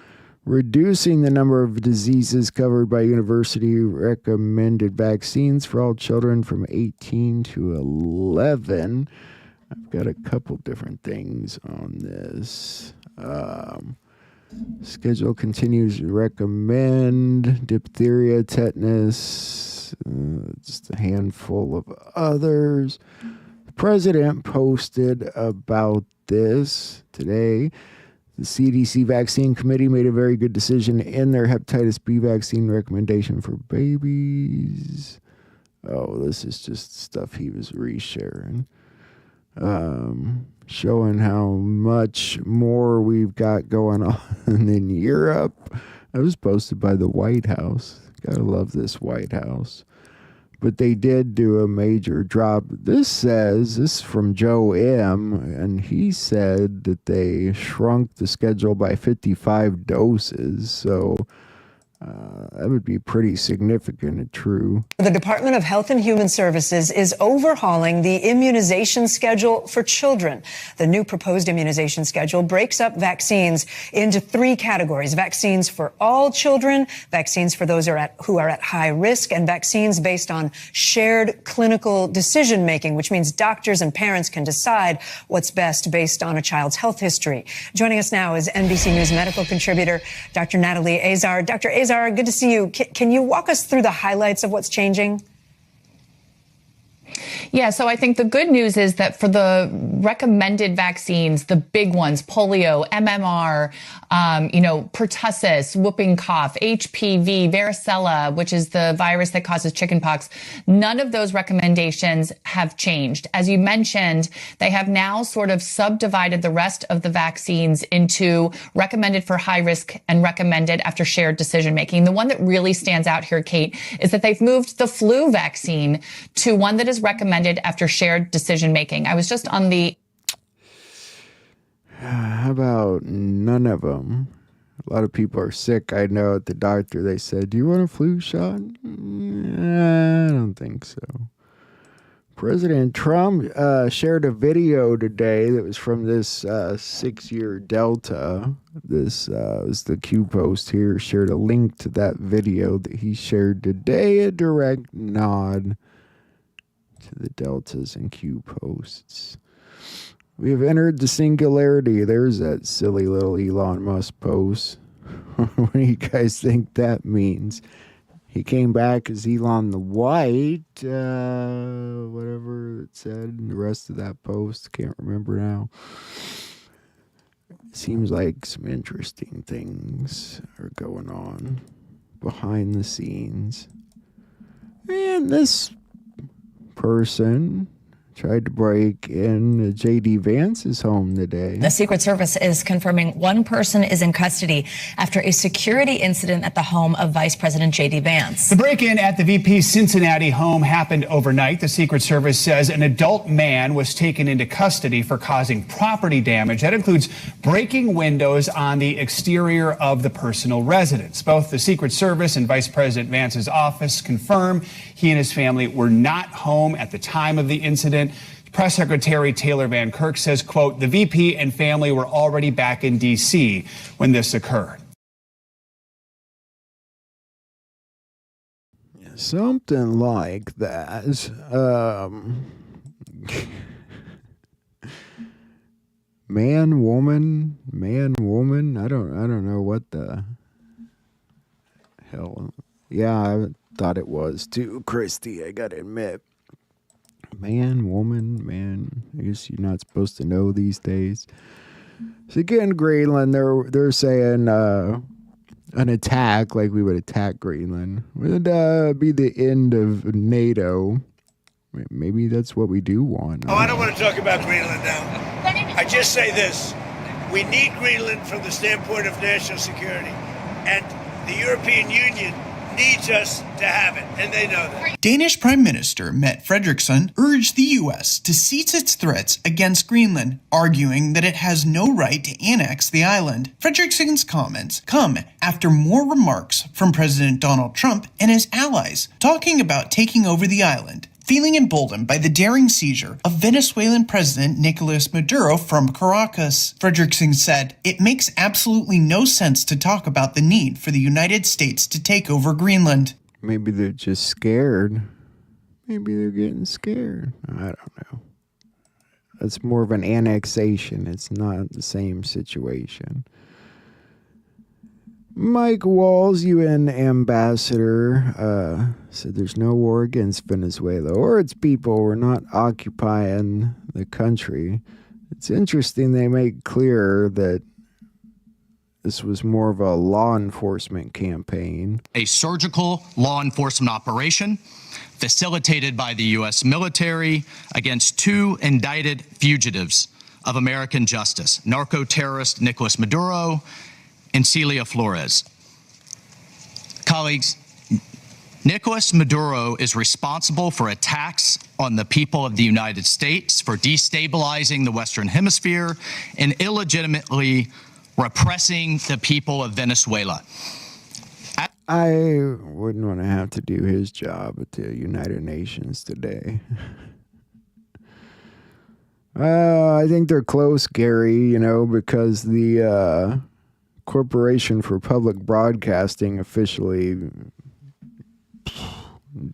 reducing the number of diseases covered by university-recommended vaccines for all children from 18 to 11. I've got a couple different things on this. Schedule continues to recommend diphtheria, tetanus, just a handful of others. The president posted about this today. The CDC Vaccine Committee made a very good decision in their hepatitis B vaccine recommendation for babies. Oh, this is just stuff he was resharing. Showing how much more we've got going on in Europe. It was posted by the White House. Gotta love this White House. But they did do a major drop. This is from Joe M., and he said that they shrunk the schedule by 55 doses. So that would be pretty significant and true. The Department of Health and Human Services is overhauling the immunization schedule for children. The new proposed immunization schedule breaks up vaccines into 3 categories: vaccines for all children, vaccines for those who are at high risk, and vaccines based on shared clinical decision making, which means doctors and parents can decide what's best based on a child's health history. Joining us now is NBC News medical contributor Dr. Natalie Azar. Dr. Azar, good to see you. Can you walk us through the highlights of what's changing? Yeah, so I think the good news is that for the recommended vaccines, the big ones, polio, MMR, pertussis, whooping cough, HPV, varicella, which is the virus that causes chickenpox, none of those recommendations have changed. As you mentioned, they have now sort of subdivided the rest of the vaccines into recommended for high risk and recommended after shared decision making. The one that really stands out here, Kate, is that they've moved the flu vaccine to one that is recommended after shared decision making. I was just on the... How about none of them? A lot of people are sick. I know at the doctor, they said, do you want a flu shot? I don't think so. President Trump shared a video today that was from this 6-year Delta. This was the Q post here, shared a link to that video that he shared today, a direct nod to the Deltas and Q posts. We have entered the singularity. There's that silly little Elon Musk post. What do you guys think that means? He came back as Elon the White, whatever it said, and the rest of that post, can't remember now. Seems like some interesting things are going on behind the scenes. And this person tried to break in J.D. Vance's home today. The Secret Service is confirming one person is in custody after a security incident at the home of Vice President J.D. Vance. The break-in at the VP's Cincinnati home happened overnight. The Secret Service says an adult man was taken into custody for causing property damage. That includes breaking windows on the exterior of the personal residence. Both the Secret Service and Vice President Vance's office confirm he and his family were not home at the time of the incident. Press Secretary Taylor Van Kirk says, quote, the VP and family were already back in D.C. when this occurred. Something like that. Man, woman. I don't know what the hell. Yeah, I thought it was too, Christy, I gotta admit. Man, woman, man. I guess you're not supposed to know these days. So again, Greenland, they're saying an attack, like we would attack Greenland, would be the end of NATO. Maybe that's what we do want. Oh, I don't want to talk about Greenland now. I just say this. We need Greenland from the standpoint of national security. And the European Union needs us to have it, and they know that. Danish Prime Minister Mette Frederiksen urged the U.S. to cease its threats against Greenland, arguing that it has no right to annex the island. Frederiksen's comments come after more remarks from President Donald Trump and his allies talking about taking over the island. Feeling emboldened by the daring seizure of Venezuelan President Nicolas Maduro from Caracas, Frederiksen said, it makes absolutely no sense to talk about the need for the United States to take over Greenland. Maybe they're just scared. Maybe they're getting scared. I don't know. It's more of an annexation. It's not the same situation. Mike Walls, UN ambassador, said there's no war against Venezuela or its people. We're not occupying the country. It's interesting they make clear that This was more of a law enforcement campaign. A surgical law enforcement operation facilitated by the U.S. military against two indicted fugitives of American justice, narco-terrorist Nicolas Maduro and Celia Flores. Colleagues, Nicolas Maduro is responsible for attacks on the people of the United States, for destabilizing the Western Hemisphere, and illegitimately repressing the people of Venezuela. I wouldn't want to have to do his job at the United Nations today. I think they're close, Gary, because the Corporation for Public Broadcasting officially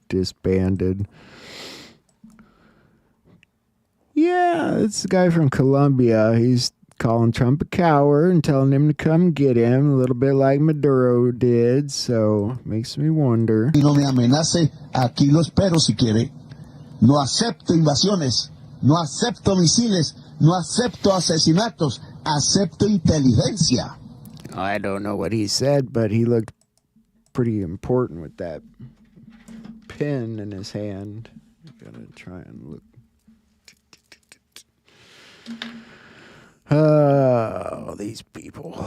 disbanded. Yeah, it's the guy from Colombia. He's calling Trump a coward and telling him to come get him, a little bit like Maduro did, so makes me wonder. No me amenace, aquí lo espero si quiere. No acepto invasiones, no acepto misiles, no acepto asesinatos, acepto inteligencia. I don't know what he said, but he looked pretty important with that pen in his hand. Gotta try and look. Oh, these people.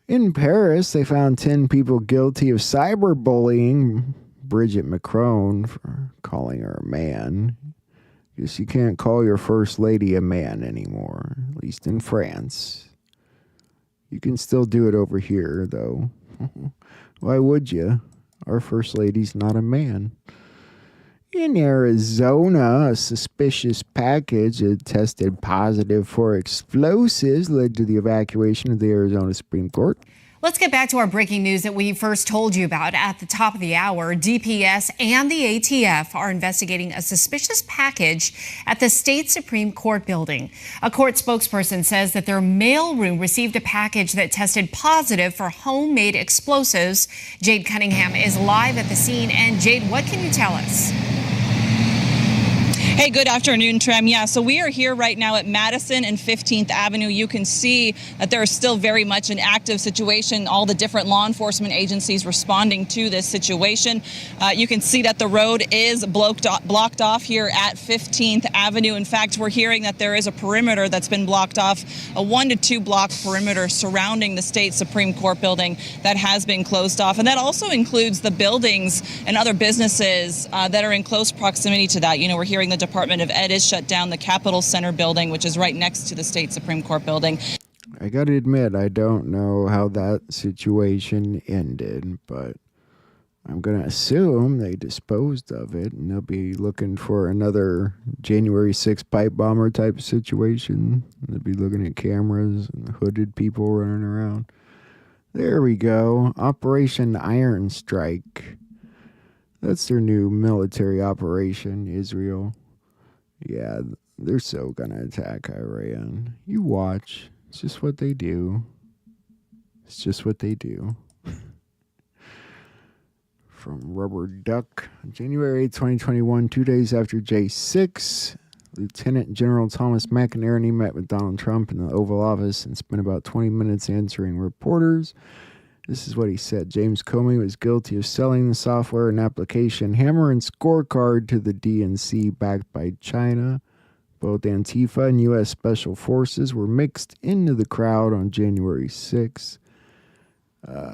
In Paris, they found 10 people guilty of cyberbullying Brigitte Macron for calling her a man. Guess you can't call your first lady a man anymore, at least in France. You can still do it over here, though. Why would you? Our first lady's not a man. In Arizona, a suspicious package that tested positive for explosives led to the evacuation of the Arizona Supreme Court. Let's get back to our breaking news that we first told you about at the top of the hour. DPS and the ATF are investigating a suspicious package at the state Supreme Court building. A court spokesperson says that their mailroom received a package that tested positive for homemade explosives. Jade Cunningham is live at the scene. And Jade, what can you tell us? Hey, good afternoon, Trem. Yeah, so we are here right now at Madison and 15th Avenue. You can see that there is still very much an active situation, all the different law enforcement agencies responding to this situation. You can see that the road is blocked off here at 15th Avenue. In fact, we're hearing that there is a perimeter that's been blocked off, a 1 to 2 block perimeter surrounding the state Supreme Court building that has been closed off. And that also includes the buildings and other businesses that are in close proximity to that. You know, we're hearing the Department of Ed is shut down the Capitol Center building, which is right next to the state Supreme Court building. I got to admit, I don't know how that situation ended, but I'm going to assume they disposed of it and they'll be looking for another January 6th pipe bomber type situation. They'll be looking at cameras and hooded people running around. There we go. Operation Iron Strike. That's their new military operation, Israel. Yeah, they're so gonna attack Iran. You watch. It's just what they do. It's just what they do. From Rubber Duck, January 2021, 2 days after J6, Lieutenant General Thomas McInerney met with Donald Trump in the Oval Office and spent about 20 minutes answering reporters. This is what he said. James Comey was guilty of selling the software and application Hammer and Scorecard to the DNC backed by China. Both Antifa and U.S. Special Forces were mixed into the crowd on January 6th.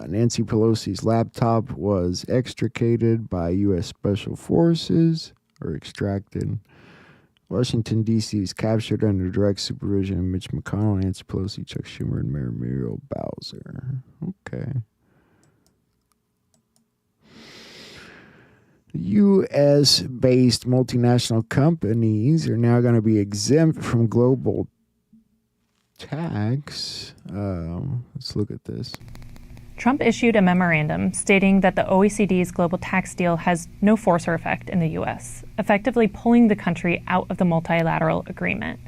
Nancy Pelosi's laptop was extricated by U.S. Special Forces, or extracted. Washington, D.C. is captured under direct supervision of Mitch McConnell, Nancy Pelosi, Chuck Schumer, and Mayor Muriel Bowser. Okay. U.S.-based multinational companies are now going to be exempt from global tax. Let's look at this. Trump issued a memorandum stating that the OECD's global tax deal has no force or effect in the U.S., effectively pulling the country out of the multilateral agreement.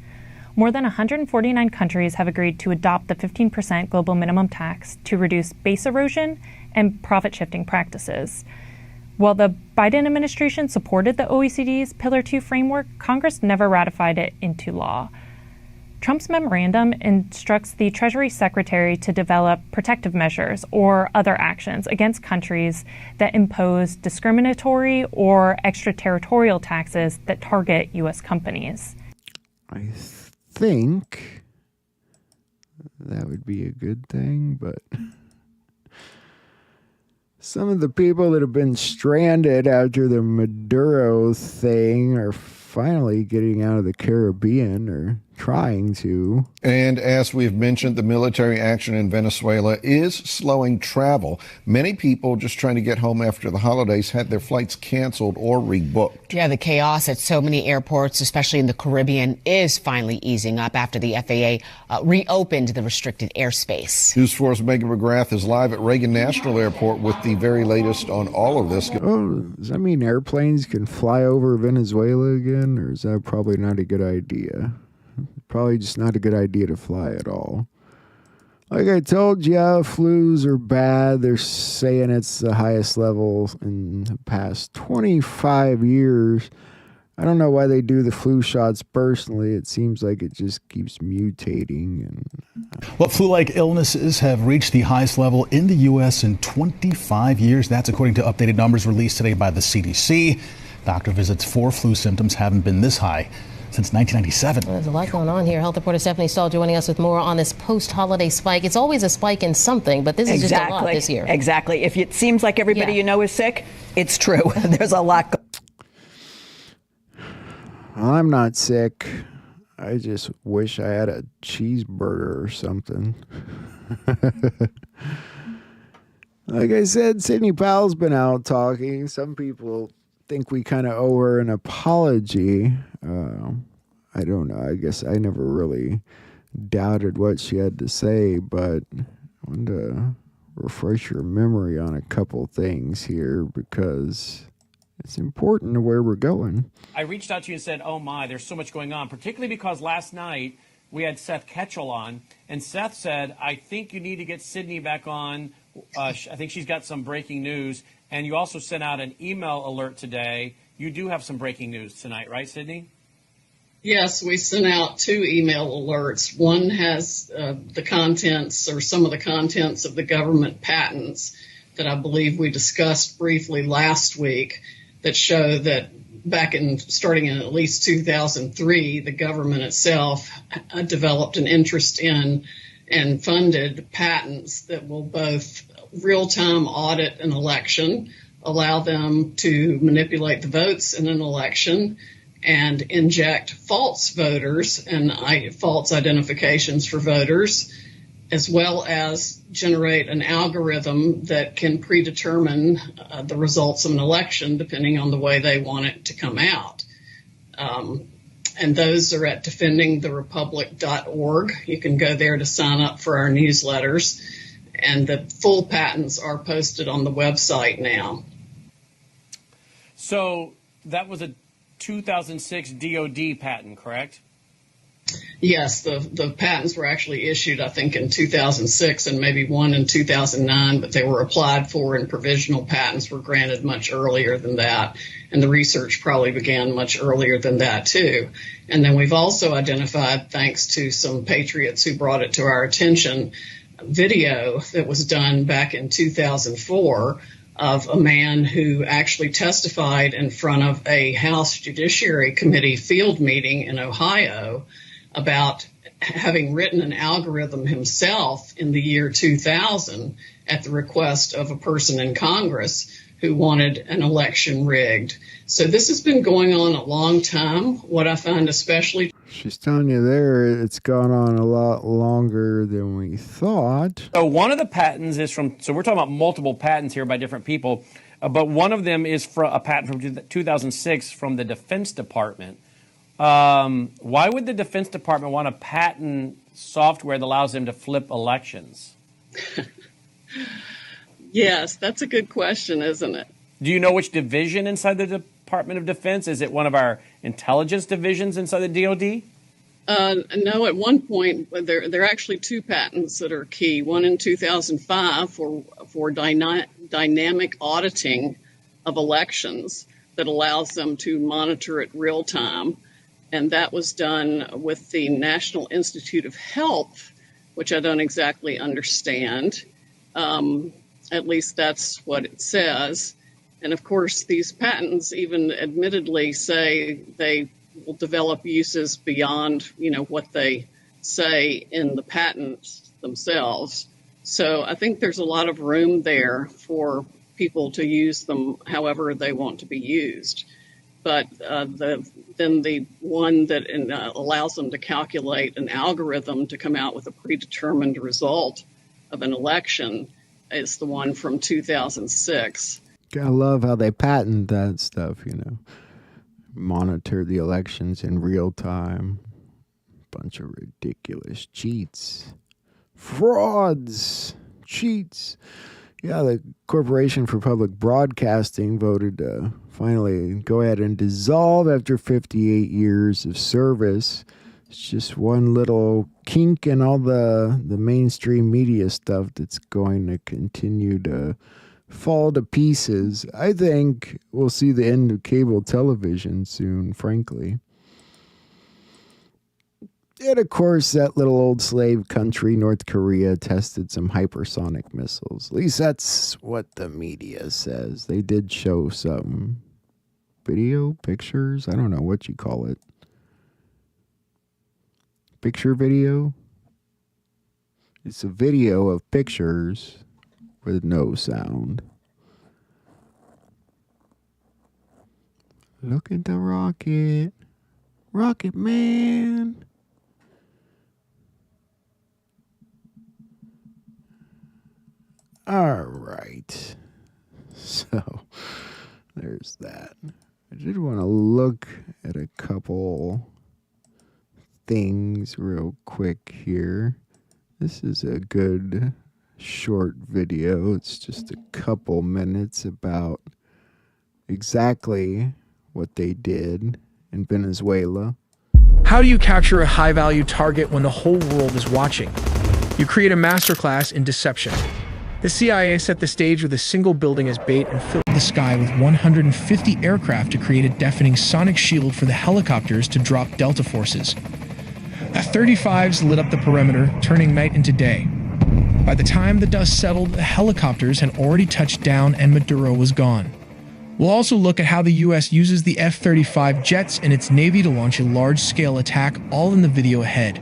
More than 149 countries have agreed to adopt the 15% global minimum tax to reduce base erosion and profit-shifting practices. While the Biden administration supported the OECD's Pillar 2 framework, Congress never ratified it into law. Trump's memorandum instructs the Treasury Secretary to develop protective measures or other actions against countries that impose discriminatory or extraterritorial taxes that target U.S. companies. I think that would be a good thing, but some of the people that have been stranded after the Maduro thing are finally getting out of the Caribbean, or trying to. And as we've mentioned, the military action in Venezuela is slowing travel. Many people just trying to get home after the holidays had their flights canceled or rebooked. Yeah, the chaos at so many airports, especially in the Caribbean, is finally easing up after the FAA reopened the restricted airspace. News 4's Megan McGrath is live at Reagan National Airport with the very latest on all of this. Oh, does that mean airplanes can fly over Venezuela again, or is that probably not a good idea? Probably just not a good idea to fly at all. Like I told you, flus are bad. They're saying it's the highest level in the past 25 years. I don't know why they do the flu shots personally. It seems like it just keeps mutating. What flu-like illnesses have reached the highest level in the U.S. in 25 years? That's according to updated numbers released today by the CDC. Doctor visits for flu symptoms haven't been this high since 1997. There's a lot going on here. Health reporter Stephanie Stahl joining us with more on this post-holiday spike. It's always a spike in something, but this is just a lot this year. Exactly. If it seems like everybody you know is sick, it's true. There's a lot. I'm not sick. I just wish I had a cheeseburger or something. Like I said, Sidney Powell's been out talking. Some people think we kind of owe her an apology. I don't know. I guess I never really doubted what she had to say, but I wanted to refresh your memory on a couple things here because it's important to where we're going. I reached out to you and said, oh my, there's so much going on, particularly because last night we had Seth Ketchel on, and Seth said, I think you need to get Sidney back on. I think she's got some breaking news. And you also sent out an email alert today. You do have some breaking news tonight, right, Sidney? Yes, we sent out 2 email alerts. One has the contents or some of the contents of the government patents that I believe we discussed briefly last week that show that starting in at least 2003, the government itself developed an interest in and funded patents that will both real-time audit an election, allow them to manipulate the votes in an election, and inject false voters and false identifications for voters, as well as generate an algorithm that can predetermine the results of an election depending on the way they want it to come out. And those are at defendingtherepublic.org. You can go there to sign up for our newsletters. And the full patents are posted on the website now. So that was a 2006 DOD patent, correct? Yes, the patents were actually issued, I think, in 2006 and maybe one in 2009, but they were applied for and provisional patents were granted much earlier than that. And the research probably began much earlier than that, too. And then we've also identified, thanks to some patriots who brought it to our attention, video that was done back in 2004 of a man who actually testified in front of a House Judiciary Committee field meeting in Ohio about having written an algorithm himself in the year 2000 at the request of a person in Congress who wanted an election rigged. So this has been going on a long time. What I find especially... She's telling you there it's gone on a lot longer than we thought. So one of the patents is from, so we're talking about multiple patents here by different people, but one of them is for a patent from 2006 from the Defense Department. Why would the Defense Department want to patent software that allows them to flip elections? Yes, that's a good question, isn't it? Do you know which division inside the Department of Defense? Is it one of our intelligence divisions inside the DOD? No, at one point, there are actually 2 patents that are key. One in 2005 for dynamic auditing of elections that allows them to monitor it real time. And that was done with the National Institute of Health, which I don't exactly understand. At least that's what it says. And of course, these patents even admittedly say they will develop uses beyond, what they say in the patents themselves. So I think there's a lot of room there for people to use them however they want to be used. But then the one that allows them to calculate an algorithm to come out with a predetermined result of an election is the one from 2006. I love how they patent that stuff, monitor the elections in real time. Bunch of ridiculous cheats. Frauds. Cheats. Yeah, the Corporation for Public Broadcasting voted to finally go ahead and dissolve after 58 years of service. It's just one little kink in all the mainstream media stuff that's going to continue to fall to pieces. I think we'll see the end of cable television soon, frankly. And of course, that little old slave country, North Korea, tested some hypersonic missiles. At least that's what the media says. They did show some video, pictures. I don't know what you call it. Picture video? It's a video of pictures with no sound. Look at the rocket. Rocket Man. All right. So, there's that. I did want to look at a couple things real quick here. This is a good short video. It's just a couple minutes about exactly what they did in Venezuela. How do you capture a high-value target when the whole world is watching? You create a masterclass in deception. The CIA set the stage with a single building as bait and filled the sky with 150 aircraft to create a deafening sonic shield for the helicopters to drop Delta forces. F-35s lit up the perimeter, turning night into day. By the time the dust settled, the helicopters had already touched down and Maduro was gone. We'll also look at how the U.S. uses the F-35 jets and its Navy to launch a large-scale attack, all in the video ahead.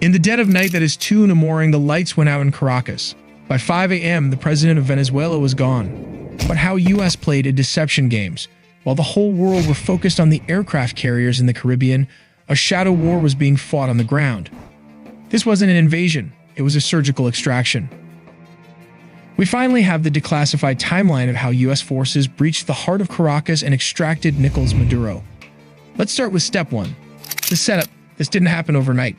In the dead of night that is 2 in the morning, the lights went out in Caracas. By 5 a.m., the president of Venezuela was gone. But how U.S. played at deception games. While the whole world were focused on the aircraft carriers in the Caribbean, a shadow war was being fought on the ground. This wasn't an invasion, it was a surgical extraction. We finally have the declassified timeline of how U.S. forces breached the heart of Caracas and extracted Nicolas Maduro. Let's start with step 1. The setup. This didn't happen overnight.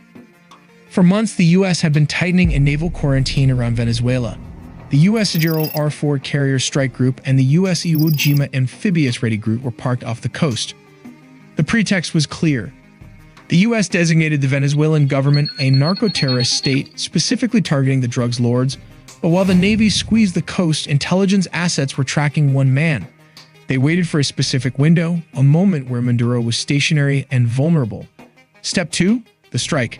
For months, the U.S. had been tightening a naval quarantine around Venezuela. The U.S. Gerald R. Ford Carrier Strike Group and the U.S. Iwo Jima Amphibious Ready Group were parked off the coast. The pretext was clear. The U.S. designated the Venezuelan government a narco-terrorist state, specifically targeting the drugs lords, but while the Navy squeezed the coast, intelligence assets were tracking one man. They waited for a specific window, a moment where Maduro was stationary and vulnerable. Step 2, the strike.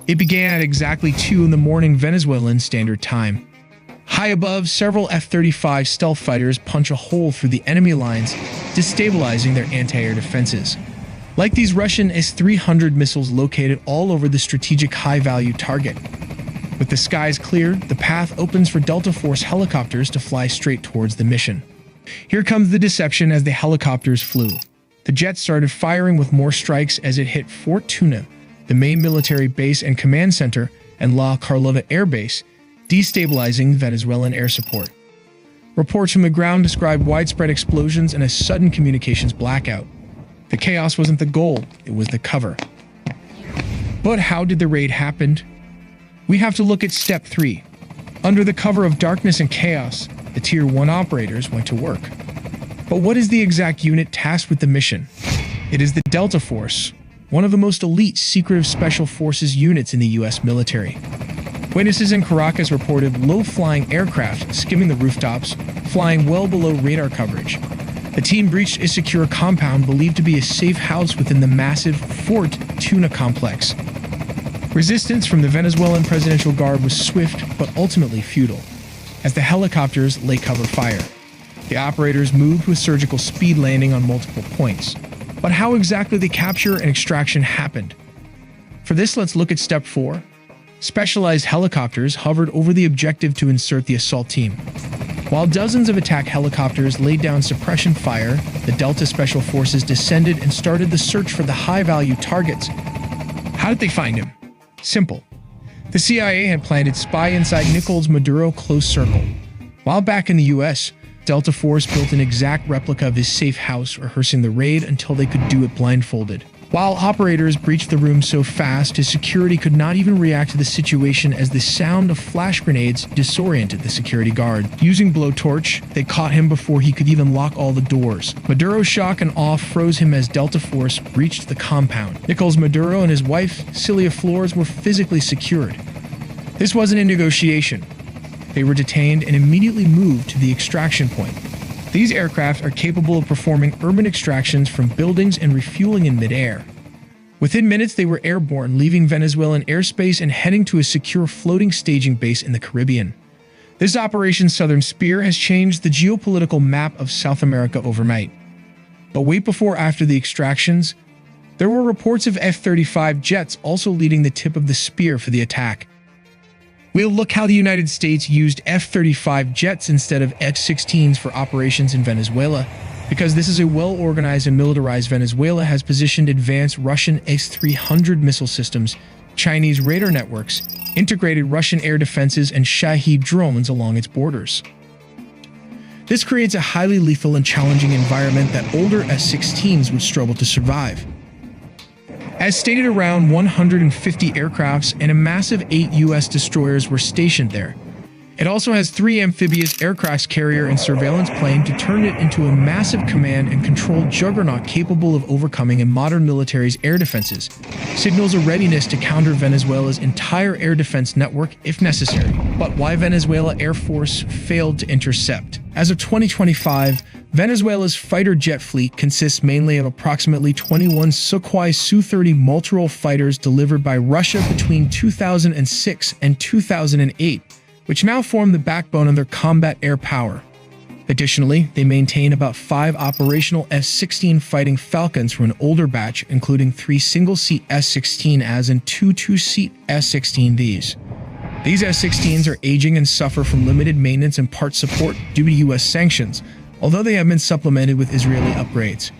It began at exactly 2 in the morning Venezuelan Standard Time. High above, several F-35 stealth fighters punch a hole through the enemy lines, destabilizing their anti-air defenses. Like these Russian S-300 missiles located all over the strategic high-value target. With the skies cleared, the path opens for Delta Force helicopters to fly straight towards the mission. Here comes the deception as the helicopters flew. The jets started firing with more strikes as it hit Fort Tuna, the main military base and command center, and La Carlota Air Base, destabilizing Venezuelan air support. Reports from the ground described widespread explosions and a sudden communications blackout. The chaos wasn't the goal, it was the cover. But how did the raid happen? We have to look at step 3. Under the cover of darkness and chaos, the Tier 1 operators went to work. But what is the exact unit tasked with the mission? It is the Delta Force, one of the most elite secretive special forces units in the U.S. military. Witnesses in Caracas reported low-flying aircraft skimming the rooftops, flying well below radar coverage. The The team breached a secure compound believed to be a safe house within the massive Fort Tuna complex. Resistance from the Venezuelan Presidential Guard was swift but ultimately futile, as the helicopters lay cover fire. The operators moved with surgical speed, landing on multiple points. But how exactly the capture and extraction happened? For this, let's look at step 4. Specialized helicopters hovered over the objective to insert the assault team. While dozens of attack helicopters laid down suppression fire, the Delta Special Forces descended and started the search for the high-value targets. How did they find him? Simple. The CIA had planted spy inside Nicolas Maduro close circle. While back in the US, Delta Force built an exact replica of his safe house, rehearsing the raid until they could do it blindfolded. While operators breached the room so fast, his security could not even react to the situation as the sound of flash grenades disoriented the security guard. Using blowtorch, they caught him before he could even lock all the doors. Maduro's shock and awe froze him as Delta Force reached the compound. Nicolas Maduro and his wife, Celia Flores, were physically secured. This wasn't a negotiation. They were detained and immediately moved to the extraction point. These aircraft are capable of performing urban extractions from buildings and refueling in midair. Within minutes, they were airborne, leaving Venezuelan airspace and heading to a secure floating staging base in the Caribbean. This Operation Southern Spear has changed the geopolitical map of South America overnight. But wait before after the extractions, there were reports of F-35 jets also leading the tip of the spear for the attack. We'll look how the United States used F-35 jets instead of F-16s for operations in Venezuela, because this is a well-organized and militarized Venezuela has positioned advanced Russian S-300 missile systems, Chinese radar networks, integrated Russian air defenses, and Shahed drones along its borders. This creates a highly lethal and challenging environment that older S-16s would struggle to survive. As stated, around 150 aircrafts and a massive 8 U.S. destroyers were stationed there. It also has 3 amphibious aircraft carrier and surveillance plane to turn it into a massive command and control juggernaut capable of overcoming a modern military's air defenses. Signals a readiness to counter Venezuela's entire air defense network if necessary. But why Venezuela Air Force failed to intercept? As of 2025, Venezuela's fighter jet fleet consists mainly of approximately 21 Sukhoi Su-30 multirole fighters delivered by Russia between 2006 and 2008, which now form the backbone of their combat air power. Additionally, they maintain about 5 operational F-16 Fighting Falcons from an older batch, including 3 single-seat S-16As and 2 two-seat S-16Vs. These S-16s are aging and suffer from limited maintenance and part support due to U.S. sanctions, although they have been supplemented with Israeli upgrades.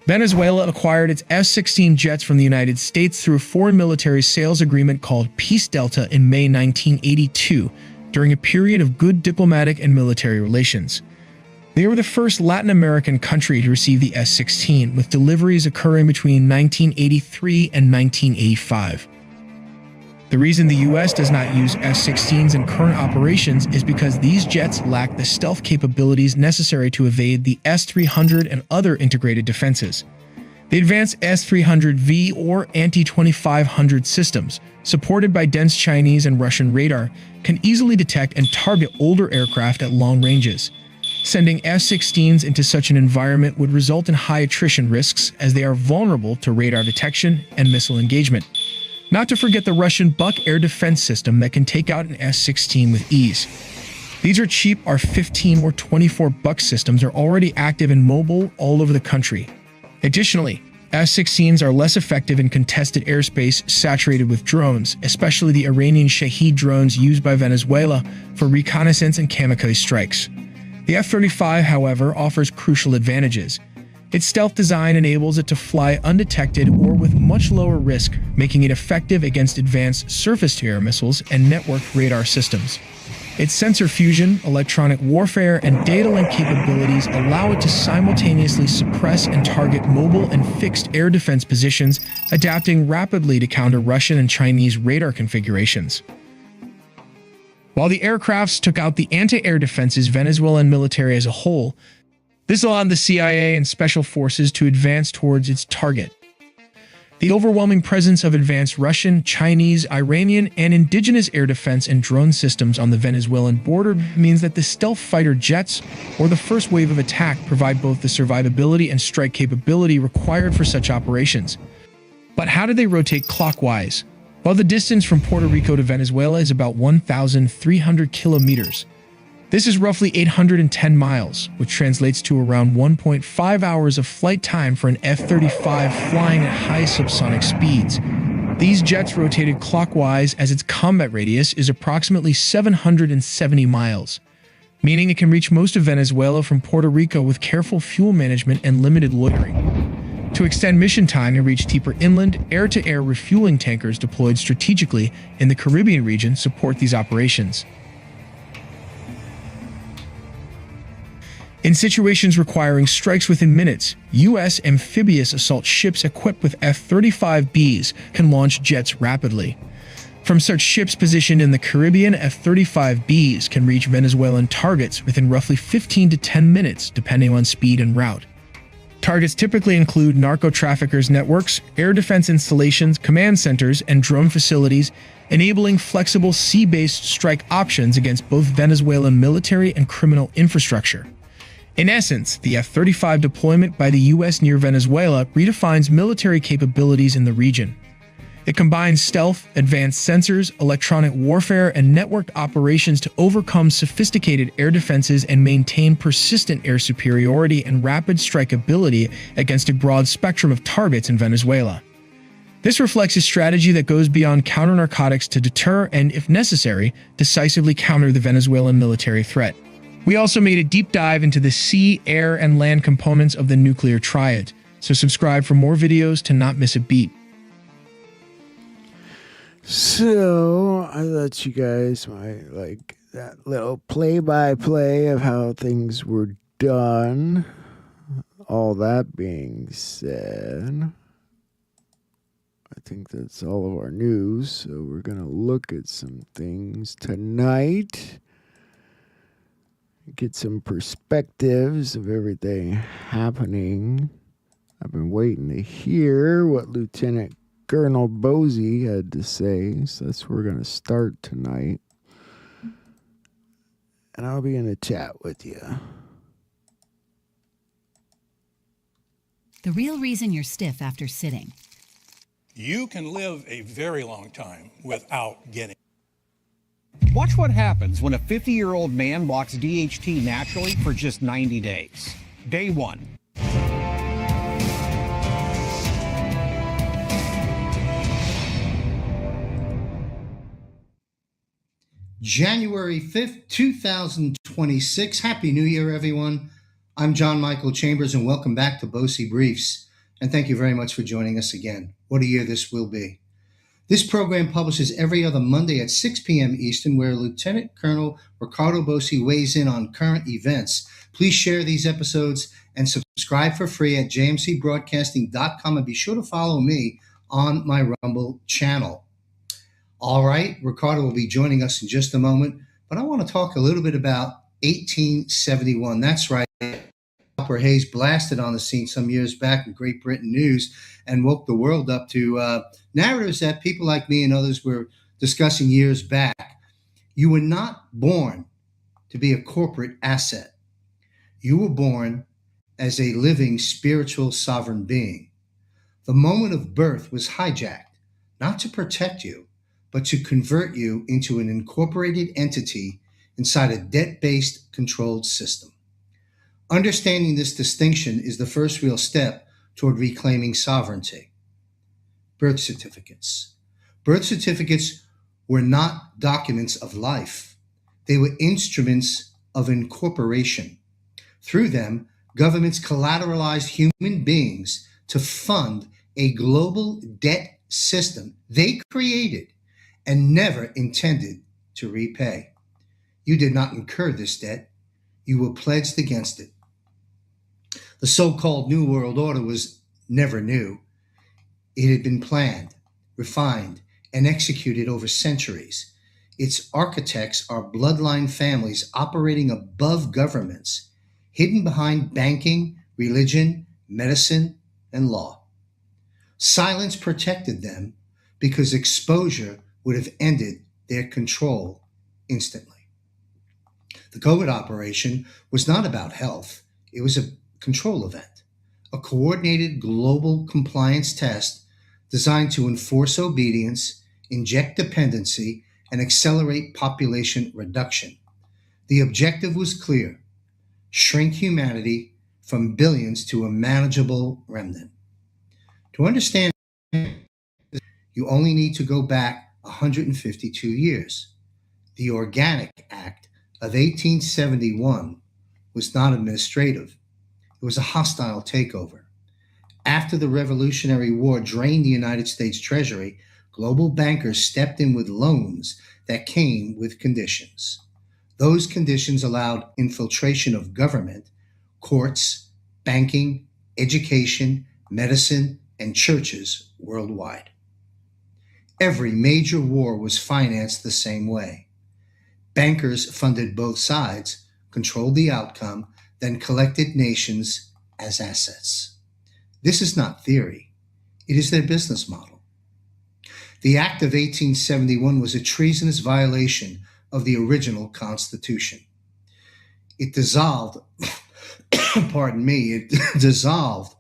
Venezuela acquired its F-16 jets from the United States through a foreign military sales agreement called Peace Delta in May 1982, during a period of good diplomatic and military relations. They were the first Latin American country to receive the S-16, with deliveries occurring between 1983 and 1985. The reason the U.S. does not use F-16s in current operations is because these jets lack the stealth capabilities necessary to evade the S-300 and other integrated defenses. The advanced S-300V or Anti-2500 systems, supported by dense Chinese and Russian radar, can easily detect and target older aircraft at long ranges. Sending F-16s into such an environment would result in high attrition risks, as they are vulnerable to radar detection and missile engagement. Not to forget the Russian Buk air defense system that can take out an S-16 with ease. These are cheap R-15 or 24 Buk systems are already active and mobile all over the country. Additionally, F-16s are less effective in contested airspace saturated with drones, especially the Iranian Shahed drones used by Venezuela for reconnaissance and kamikaze strikes. The F-35, however, offers crucial advantages. Its stealth design enables it to fly undetected or with much lower risk, making it effective against advanced surface-to-air missiles and networked radar systems. Its sensor fusion, electronic warfare, and data link capabilities allow it to simultaneously suppress and target mobile and fixed air defense positions, adapting rapidly to counter Russian and Chinese radar configurations. While the aircrafts took out the anti-air defenses Venezuelan military as a whole, this allowed the CIA and special forces to advance towards its target. The overwhelming presence of advanced Russian, Chinese, Iranian, and indigenous air defense and drone systems on the Venezuelan border means that the stealth fighter jets, or the first wave of attack, provide both the survivability and strike capability required for such operations. But how do they rotate clockwise? Well, the distance from Puerto Rico to Venezuela is about 1,300 kilometers. This is roughly 810 miles, which translates to around 1.5 hours of flight time for an F-35 flying at high subsonic speeds. These jets rotated clockwise as its combat radius is approximately 770 miles, meaning it can reach most of Venezuela from Puerto Rico with careful fuel management and limited loitering. To extend mission time and reach deeper inland, air-to-air refueling tankers deployed strategically in the Caribbean region support these operations. In situations requiring strikes within minutes, U.S. amphibious assault ships equipped with F-35Bs can launch jets rapidly. From such ships positioned in the Caribbean, F-35Bs can reach Venezuelan targets within roughly 15 to 10 minutes, depending on speed and route. Targets typically include narco-traffickers' networks, air defense installations, command centers, and drone facilities, enabling flexible sea-based strike options against both Venezuelan military and criminal infrastructure. In essence, the F-35 deployment by the U.S. near Venezuela redefines military capabilities in the region. It combines stealth, advanced sensors, electronic warfare, and networked operations to overcome sophisticated air defenses and maintain persistent air superiority and rapid strikeability against a broad spectrum of targets in Venezuela. This reflects a strategy that goes beyond counter-narcotics to deter and, if necessary, decisively counter the Venezuelan military threat. We also made a deep dive into the sea, air, and land components of the nuclear triad, so subscribe for more videos to not miss a beat. So, I thought you guys might like that little play-by-play of how things were done. All that being said, I think that's all of our news, so we're going to look at some things tonight. Get some perspectives of everything happening. I've been waiting to hear what Lieutenant Colonel Boese had to say, so that's where we're going to start tonight. And I'll be in a chat with you. The real reason you're stiff after sitting. You can live a very long time without getting. Watch what happens when a 50-year-old man blocks DHT naturally for just 90 days. Day 1. January 5th, 2026. Happy New Year, everyone. I'm John Michael Chambers, and welcome back to Boese Briefs. And thank you very much for joining us again. What a year this will be. This program publishes every other Monday at 6 p.m. Eastern, where Lieutenant Colonel Ricardo Boese weighs in on current events. Please share these episodes and subscribe for free at jmcbroadcasting.com, and be sure to follow me on my Rumble channel. All right, Ricardo will be joining us in just a moment, but I want to talk a little bit about 1871. That's right. Copper Hayes blasted on the scene some years back in Great Britain news and woke the world up to narratives that people like me and others were discussing years back. You were not born to be a corporate asset. You were born as a living spiritual sovereign being. The moment of birth was hijacked, not to protect you, but to convert you into an incorporated entity inside a debt-based controlled system. Understanding this distinction is the first real step toward reclaiming sovereignty. Birth certificates. Birth certificates were not documents of life. They were instruments of incorporation. Through them, governments collateralized human beings to fund a global debt system they created and never intended to repay. You did not incur this debt. You were pledged against it. The so-called New World Order was never new. It had been planned, refined, and executed over centuries. Its architects are bloodline families operating above governments, hidden behind banking, religion, medicine, and law. Silence protected them because exposure would have ended their control instantly. The COVID operation was not about health. It was a control event, a coordinated global compliance test designed to enforce obedience, inject dependency, and accelerate population reduction. The objective was clear: shrink humanity from billions to a manageable remnant. To understand, you only need to go back 152 years. The Organic Act of 1871 was not administrative. It was a hostile takeover. After the Revolutionary War drained the United States Treasury, global bankers stepped in with loans that came with conditions. Those conditions allowed infiltration of government, courts, banking, education, medicine, and churches worldwide. Every major war was financed the same way. Bankers funded both sides, controlled the outcome, then collected nations as assets. This is not theory. It is their business model. The Act of 1871 was a treasonous violation of the original Constitution. It dissolved, it dissolved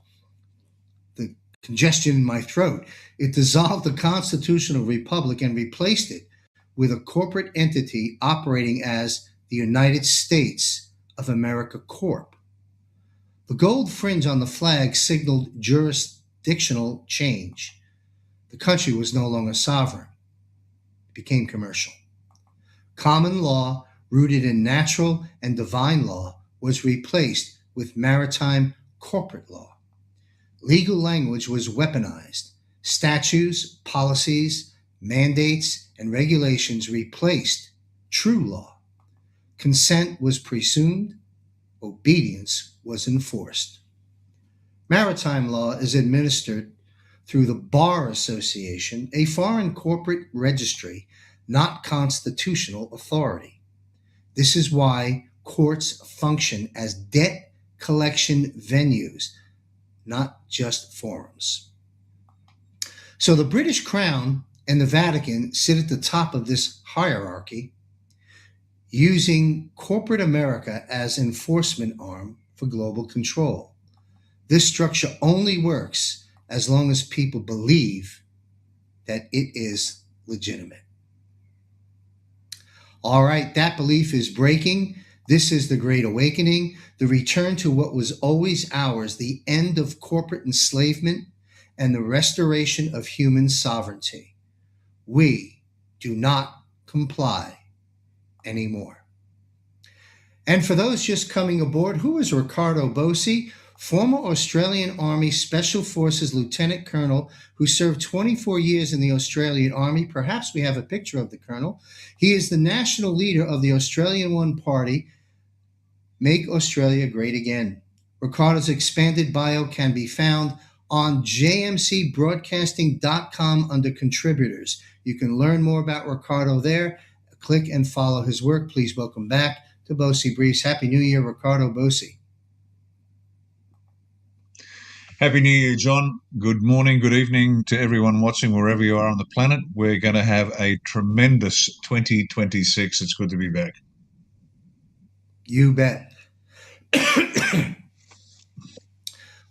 the congestion in my throat. It dissolved the constitutional republic and replaced it with a corporate entity operating as the United States of America Corp. The gold fringe on the flag signaled jurisdictional change. The country was no longer sovereign. It became commercial. Common law, rooted in natural and divine law, was replaced with maritime corporate law. Legal language was weaponized. Statutes, policies, mandates, and regulations replaced true law. Consent was presumed. Obedience was enforced. Maritime law is administered through the Bar Association, a foreign corporate registry, not constitutional authority. This is why courts function as debt collection venues, not just forums. So the British Crown and the Vatican sit at the top of this hierarchy, using corporate America as enforcement arm for global control. This structure only works as long as people believe that it is legitimate. All right, that belief is breaking. This is the Great Awakening, the return to what was always ours, the end of corporate enslavement and the restoration of human sovereignty. We do not comply anymore. And for those just coming aboard, who is Ricardo Bossi? Former Australian Army Special Forces Lieutenant Colonel who served 24 years in the Australian Army. Perhaps we have a picture of the Colonel. He is the national leader of the Australian One Party, Make Australia Great Again. Ricardo's expanded bio can be found on jmcbroadcasting.com under contributors. You can learn more about Ricardo there. Click and follow his work. Please welcome back to Bossi Briefs. Happy New Year, Ricardo Bossi. Happy New Year, John. Good morning, good evening to everyone watching wherever you are on the planet. We're going to have a tremendous 2026. It's good to be back. You bet.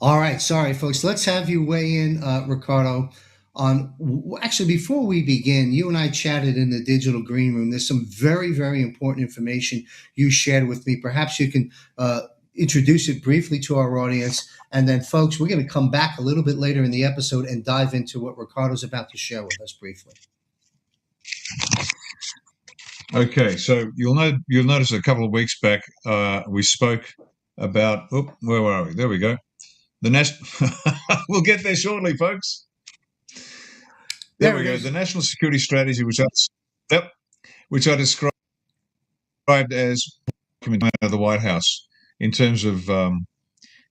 All right. Sorry, folks. Let's have you weigh in, Ricardo, on actually, before we begin, you and I chatted in the digital green room. There's some very, very important information you shared with me. Perhaps you can introduce it briefly to our audience. And then, folks, we're going to come back a little bit later in the episode and dive into what Ricardo's about to share with us briefly. Okay, so you'll notice a couple of weeks back we spoke about. Where are we? There we go. We'll get there shortly, folks. There we go. The national security strategy, which I described as the White House in terms of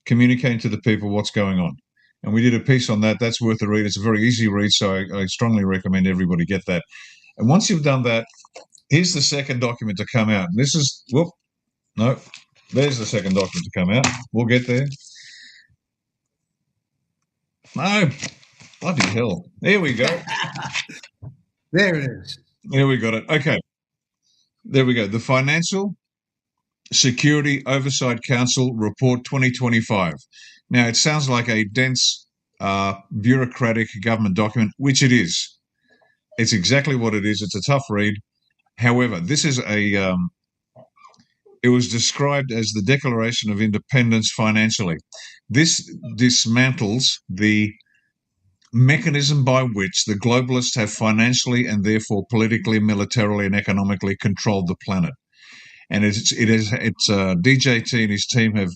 communicating to the people what's going on. And we did a piece on that. That's worth a read. It's a very easy read, so I strongly recommend everybody get that. And once you've done that, here's the second document to come out. This is, there's the second document to come out. We'll get there. No, Bloody hell. There we go. There it is. There we got it. Okay. There we go. The Financial Security Oversight Council Report 2025. Now, it sounds like a dense, bureaucratic government document, which it is. It's exactly what it is. It's a tough read. However, this is it was described as the Declaration of Independence financially. This dismantles the mechanism by which the globalists have financially and therefore politically, militarily, and economically controlled the planet. And DJT and his team have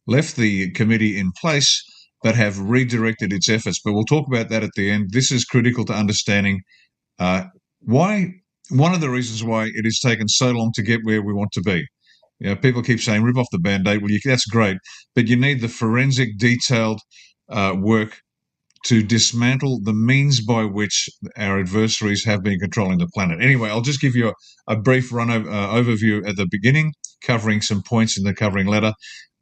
left the committee in place, but have redirected its efforts. But we'll talk about that at the end. This is critical to understanding why. One of the reasons why it has taken so long to get where we want to be. You know, people keep saying, rip off the Band-Aid. Well, that's great, but you need the forensic, detailed work to dismantle the means by which our adversaries have been controlling the planet. Anyway, I'll just give you a brief overview at the beginning, covering some points in the covering letter.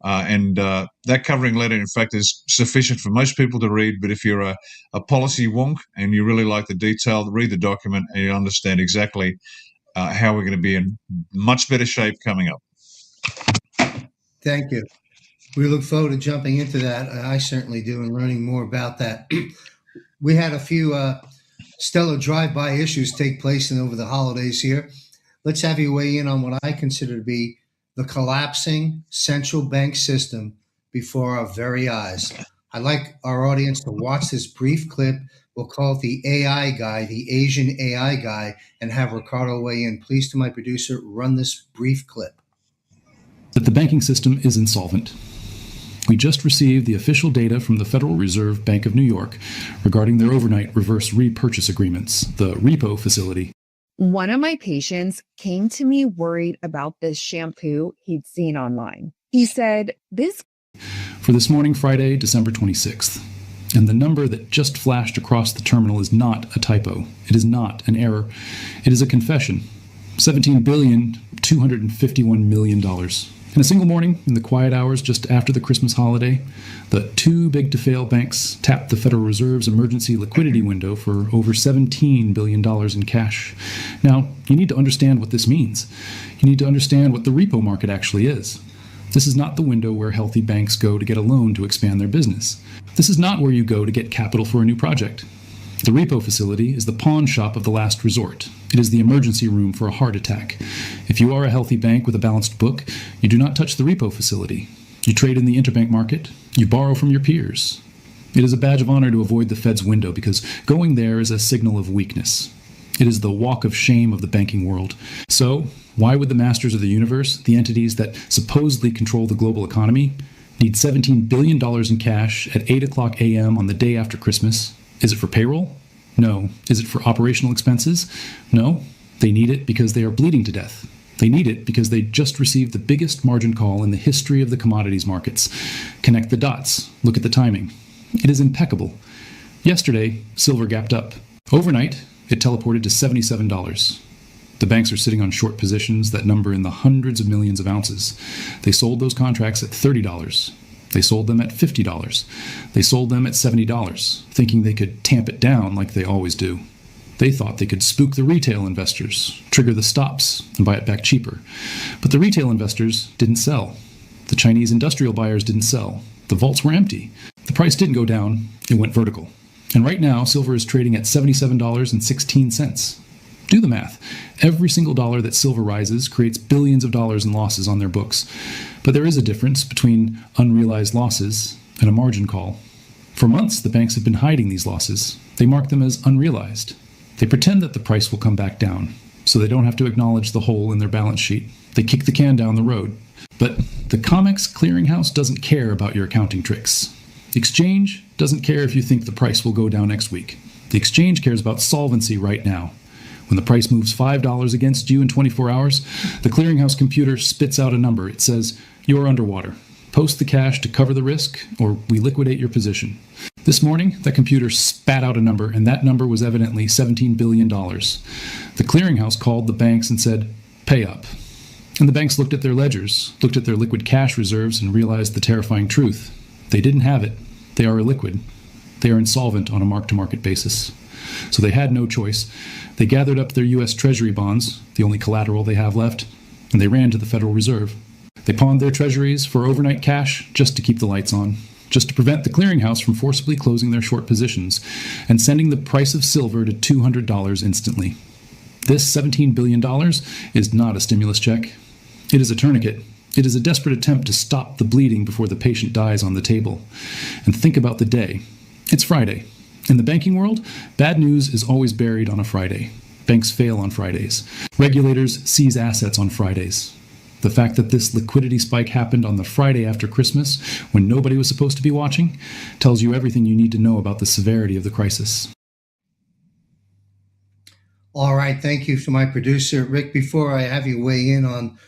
And that covering letter, in fact, is sufficient for most people to read. But if you're a policy wonk and you really like the detail, read the document and you understand exactly how we're going to be in much better shape coming up. Thank you. We look forward to jumping into that. I certainly do, and learning more about that. We had a few stellar drive-by issues take place over the holidays here. Let's have you weigh in on what I consider to be the collapsing central bank system before our very eyes. I'd like our audience to watch this brief clip. We'll call it the AI guy, the Asian AI guy, and have Ricardo weigh in. Please, to my producer, run this brief clip. That the banking system is insolvent. We just received the official data from the Federal Reserve Bank of New York regarding their overnight reverse repurchase agreements, the repo facility. One of my patients came to me worried about this shampoo he'd seen online. He said, For this morning, Friday, December 26th. And the number that just flashed across the terminal is not a typo. It is not an error. It is a confession. $17,251 million. In a single morning, in the quiet hours just after the Christmas holiday, the too big to fail banks tapped the Federal Reserve's emergency liquidity window for over $17 billion in cash. Now, you need to understand what this means. You need to understand what the repo market actually is. This is not the window where healthy banks go to get a loan to expand their business. This is not where you go to get capital for a new project. The repo facility is the pawn shop of the last resort. It is the emergency room for a heart attack. If you are a healthy bank with a balanced book, you do not touch the repo facility. You trade in the interbank market. You borrow from your peers. It is a badge of honor to avoid the Fed's window because going there is a signal of weakness. It is the walk of shame of the banking world. So, why would the masters of the universe, the entities that supposedly control the global economy, need $17 billion in cash at 8 o'clock a.m. on the day after Christmas? Is it for payroll? No. Is it for operational expenses? No. They need it because they are bleeding to death. They need it because they just received the biggest margin call in the history of the commodities markets. Connect the dots. Look at the timing. It is impeccable. Yesterday, silver gapped up. Overnight, it teleported to $77. The banks are sitting on short positions that number in the hundreds of millions of ounces. They sold those contracts at $30. They sold them at $50. They sold them at $70, thinking they could tamp it down like they always do. They thought they could spook the retail investors, trigger the stops, and buy it back cheaper. But the retail investors didn't sell. The Chinese industrial buyers didn't sell. The vaults were empty. The price didn't go down, it went vertical. And right now, silver is trading at $77.16. Do the math. Every single dollar that silver rises creates billions of dollars in losses on their books. But there is a difference between unrealized losses and a margin call. For months, the banks have been hiding these losses. They mark them as unrealized. They pretend that the price will come back down, so they don't have to acknowledge the hole in their balance sheet. They kick the can down the road. But the COMEX clearinghouse doesn't care about your accounting tricks. The exchange doesn't care if you think the price will go down next week. The exchange cares about solvency right now. When the price moves $5 against you in 24 hours, the clearinghouse computer spits out a number. It says, you're underwater. Post the cash to cover the risk, or we liquidate your position. This morning, that computer spat out a number, and that number was evidently $17 billion. The clearinghouse called the banks and said, pay up. And the banks looked at their ledgers, looked at their liquid cash reserves, and realized the terrifying truth. They didn't have it. They are illiquid. They are insolvent on a mark-to-market basis. So they had no choice. They gathered up their U.S. Treasury bonds, the only collateral they have left, and they ran to the Federal Reserve. They pawned their treasuries for overnight cash just to keep the lights on, just to prevent the clearinghouse from forcibly closing their short positions and sending the price of silver to $200 instantly. This $17 billion is not a stimulus check. It is a tourniquet. It is a desperate attempt to stop the bleeding before the patient dies on the table. And think about the day. It's Friday. In the banking world, bad news is always buried on a Friday. Banks fail on Fridays. Regulators seize assets on Fridays. The fact that this liquidity spike happened on the Friday after Christmas, when nobody was supposed to be watching, tells you everything you need to know about the severity of the crisis. All right, thank you to my producer. Rick, before I have you weigh in on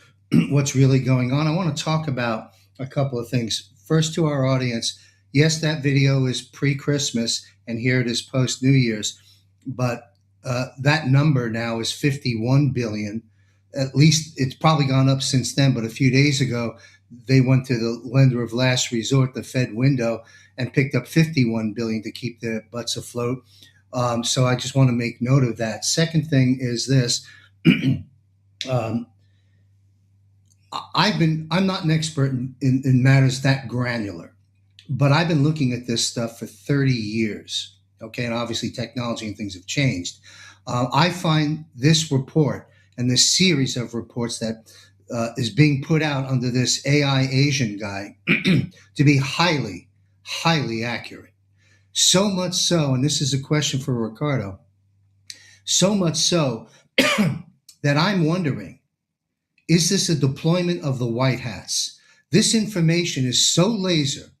what's really going on, I want to talk about a couple of things. First, to our audience, yes, that video is pre-Christmas, and here it is post-New Year's, but that number now is 51 billion. At least it's probably gone up since then, but a few days ago, they went to the lender of last resort, the Fed window, and picked up 51 billion to keep their butts afloat. So I just want to make note of that. Second thing is this. I'm not an expert in matters that granular, but I've been looking at this stuff for 30 years. Okay. And obviously technology and things have changed. I find this report and this series of reports that is being put out under this AI Asian guy to be highly, highly accurate. So much so, and this is a question for Ricardo, so much so that I'm wondering, is this a deployment of the white hats? This information is so laser.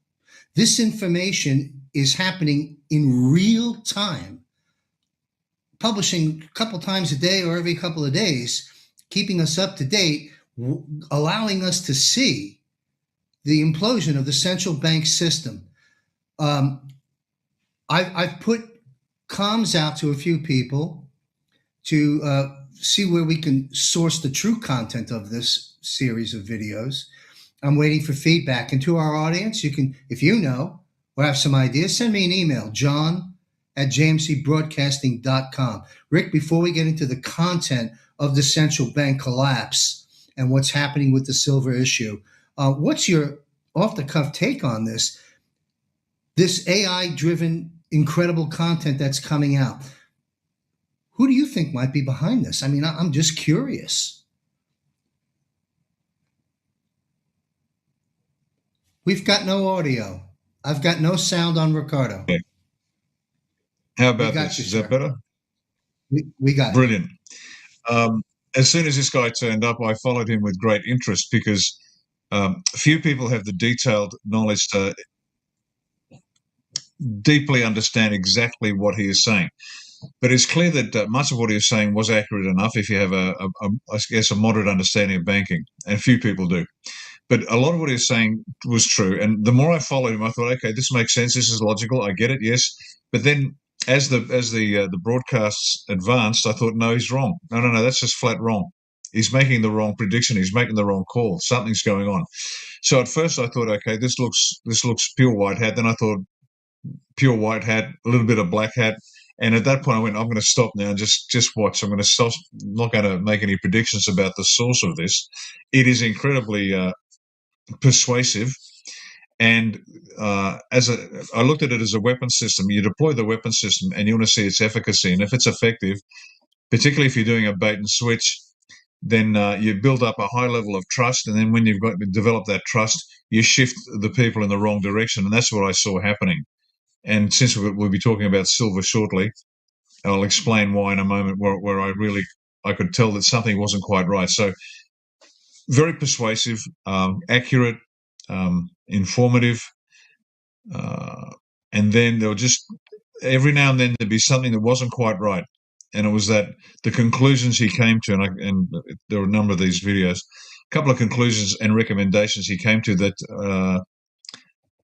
This information is happening in real time, publishing a couple times a day or every couple of days, keeping us up to date, allowing us to see the implosion of the central bank system. I've put comms out to a few people to see where we can source the true content of this series of videos. I'm waiting for feedback. And to our audience, you can, if you know or have some ideas, send me an email, john@jmcbroadcasting.com. Rick, before we get into the content of the central bank collapse and what's happening with the silver issue, what's your off-the-cuff take on this? This AI-driven, incredible content that's coming out. Who do you think might be behind this? I mean, I'm just curious. We've got no audio. I've got no sound on Ricardo. Okay. How about this? Is that better? We got brilliant. As soon as this guy turned up, I followed him with great interest because few people have the detailed knowledge to deeply understand exactly what he is saying. But it's clear that much of what he was saying was accurate enough if you have I guess, a moderate understanding of banking, and few people do. But a lot of what he was saying was true. And the more I followed him, I thought, okay, this makes sense. This is logical. I get it. Yes. But then as the broadcasts advanced, I thought, no, he's wrong. No, that's just flat wrong. He's making the wrong prediction. He's making the wrong call. Something's going on. So at first I thought, okay, this looks pure white hat. Then I thought pure white hat, a little bit of black hat. And at that point I went, I'm going to stop now and just watch. I'm going to stop. I'm not going to make any predictions about the source of this. It is incredibly persuasive. And I looked at it as a weapon system. You deploy the weapon system and you want to see its efficacy. And if it's effective, particularly if you're doing a bait and switch, then you build up a high level of trust. And then when you've got to develop that trust, you shift the people in the wrong direction. And that's what I saw happening. And since we'll be talking about silver shortly, I'll explain why in a moment where I could tell that something wasn't quite right. So very persuasive, accurate, informative. And then there were just every now and then there'd be something that wasn't quite right. And it was that the conclusions he came to, and there were a number of these videos, a couple of conclusions and recommendations he came to that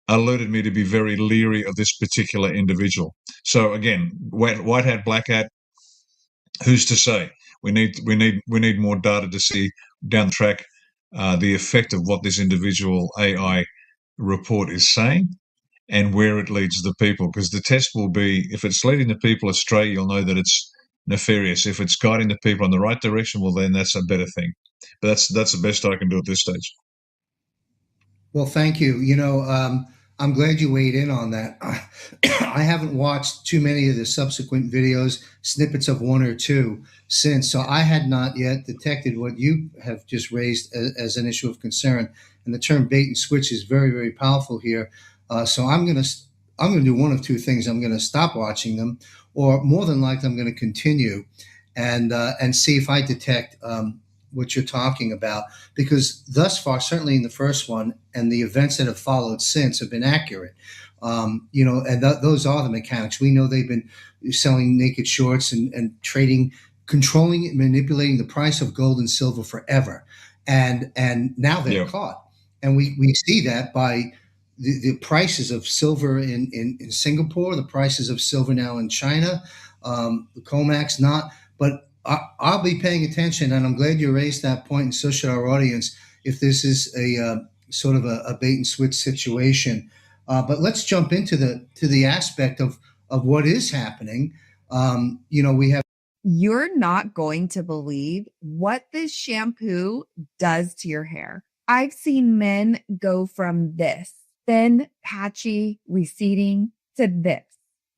alerted me to be very leery of this particular individual. So again, white hat, black hat, who's to say? We need more data to see down the track the effect of what this individual AI report is saying. and where it leads the people, because the test will be, if it's leading the people astray, you'll know that it's nefarious. If it's guiding the people in the right direction, well, then that's a better thing. But that's the best I can do at this stage. Well, thank you. I'm glad you weighed in on that. I haven't watched too many of the subsequent videos, snippets of one or two since, so I had not yet detected what you have just raised as an issue of concern. And the term bait and switch is very, very powerful here. So I'm going to do one of two things. I'm going to stop watching them, or more than likely, I'm going to continue and see if I detect what you're talking about, because thus far, certainly in the first one and the events that have followed since have been accurate. Those are the mechanics. We know they've been selling naked shorts and trading, controlling and manipulating the price of gold and silver forever. And now they're caught. And we see that by the prices of silver in Singapore, the prices of silver now in China, the COMEX not. But I'll be paying attention, and I'm glad you raised that point, and so should our audience, if this is a sort of a bait and switch situation. But let's jump into the aspect of what is happening. We have. You're not going to believe what this shampoo does to your hair. I've seen men go from this thin, patchy, receding to this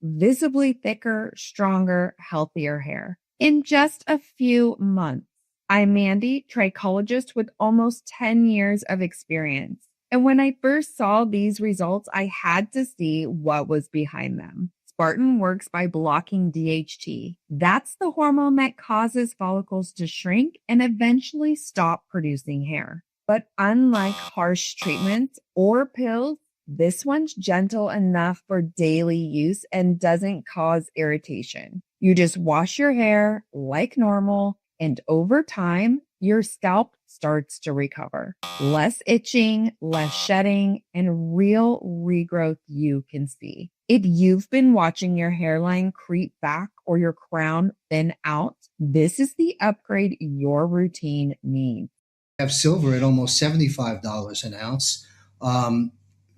visibly thicker, stronger, healthier hair in just a few months. I'm Mandy, trichologist with almost 10 years of experience. And when I first saw these results, I had to see what was behind them. Spartan works by blocking DHT. That's the hormone that causes follicles to shrink and eventually stop producing hair. But unlike harsh treatments or pills, this one's gentle enough for daily use and doesn't cause irritation. You just wash your hair like normal, and over time, your scalp starts to recover. Less itching, less shedding, and real regrowth you can see. If you've been watching your hairline creep back or your crown thin out, this is the upgrade your routine needs. Have silver at almost $75 an ounce.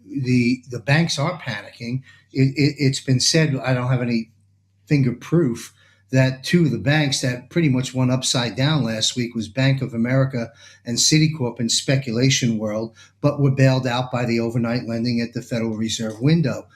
The banks are panicking. It's been said, I don't have any finger proof, that two of the banks that pretty much went upside down last week was Bank of America and Citicorp in speculation world, but were bailed out by the overnight lending at the Federal Reserve window.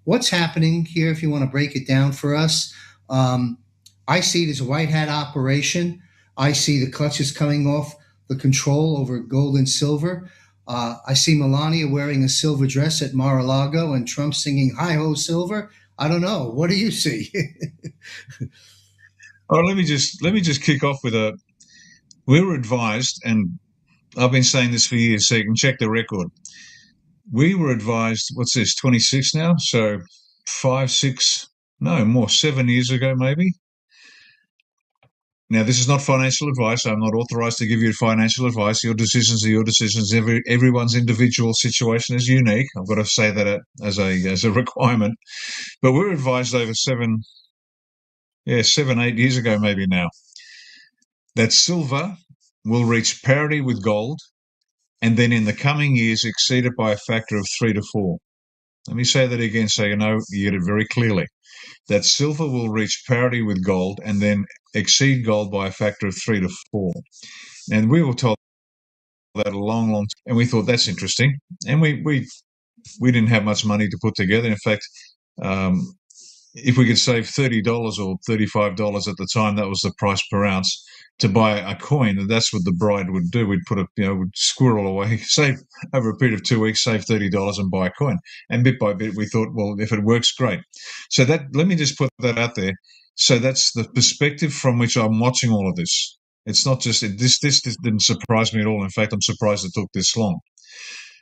What's happening here, if you want to break it down for us? I see it as a white hat operation. I see the clutches coming off the control over gold and silver. I see Melania wearing a silver dress at Mar-a-Lago and Trump singing "Hi-Ho Silver." I don't know. What do you see? Let me just kick off with we were advised, and I've been saying this for years, so you can check the record. We were advised, what's this, 26 now? So 7 years ago, maybe. Now, this is not financial advice. I'm not authorized to give you financial advice. Your decisions are your decisions. Everyone's individual situation is unique. I've got to say that as a requirement. But we're advised over 7, 8 years ago, maybe now, that silver will reach parity with gold and then in the coming years exceed it by a factor of 3 to 4. Let me say that again so you get it very clearly. That silver will reach parity with gold and then exceed gold by a factor of 3 to 4. And we were told that a long, long time, and we thought that's interesting. And we didn't have much money to put together. In fact, if we could save $30 or $35 at the time, that was the price per ounce to buy a coin, and that's what the bride would do. We'd would squirrel away, save over a period of 2 weeks, save $30 and buy a coin. And bit by bit, we thought, well, if it works, great. So let me just put that out there. So that's the perspective from which I'm watching all of this. It's not just this didn't surprise me at all. In fact, I'm surprised it took this long.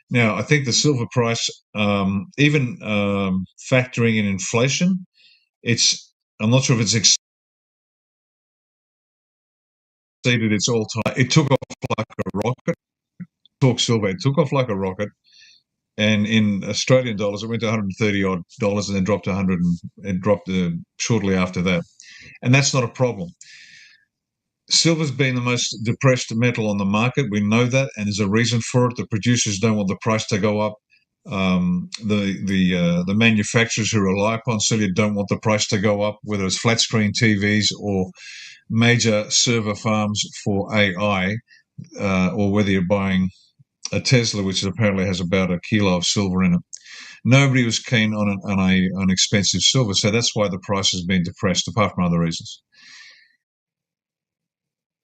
Now, I think the silver price, even factoring in inflation, I'm not sure if it's exceeded its all-time. It took off like a rocket. Talk silver. It took off like a rocket, and in Australian dollars, it went to $130 odd and then dropped to 100, and dropped shortly after that. And that's not a problem. Silver's been the most depressed metal on the market. We know that, and there's a reason for it. The producers don't want the price to go up. the manufacturers who rely upon Celia don't want the price to go up, whether it's flat screen TVs or major server farms for AI, or whether you're buying a Tesla, which apparently has about a kilo of silver in it. Nobody was keen on expensive silver, so that's why the price has been depressed, apart from other reasons,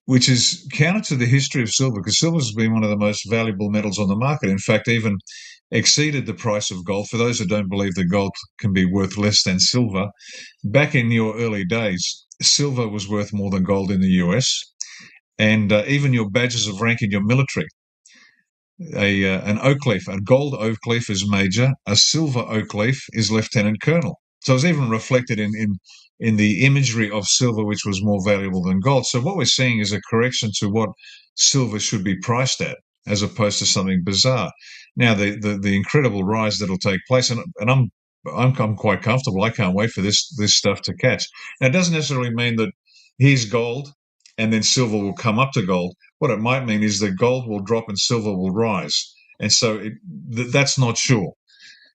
which is counter to the history of silver, because silver has been one of the most valuable metals on the market. In fact, even exceeded the price of gold. For those who don't believe that gold can be worth less than silver, back in your early days, silver was worth more than gold in the US, and even your badges of rank in your military. An oak leaf, a gold oak leaf is major, a silver oak leaf is lieutenant colonel. So it was even reflected in the imagery of silver, which was more valuable than gold. So what we're seeing is a correction to what silver should be priced at, as opposed to something bizarre. Now, the incredible rise that'll take place, and I'm quite comfortable. I can't wait for this stuff to catch. Now, it doesn't necessarily mean that here's gold and then silver will come up to gold. What it might mean is that gold will drop and silver will rise. And so that's not sure.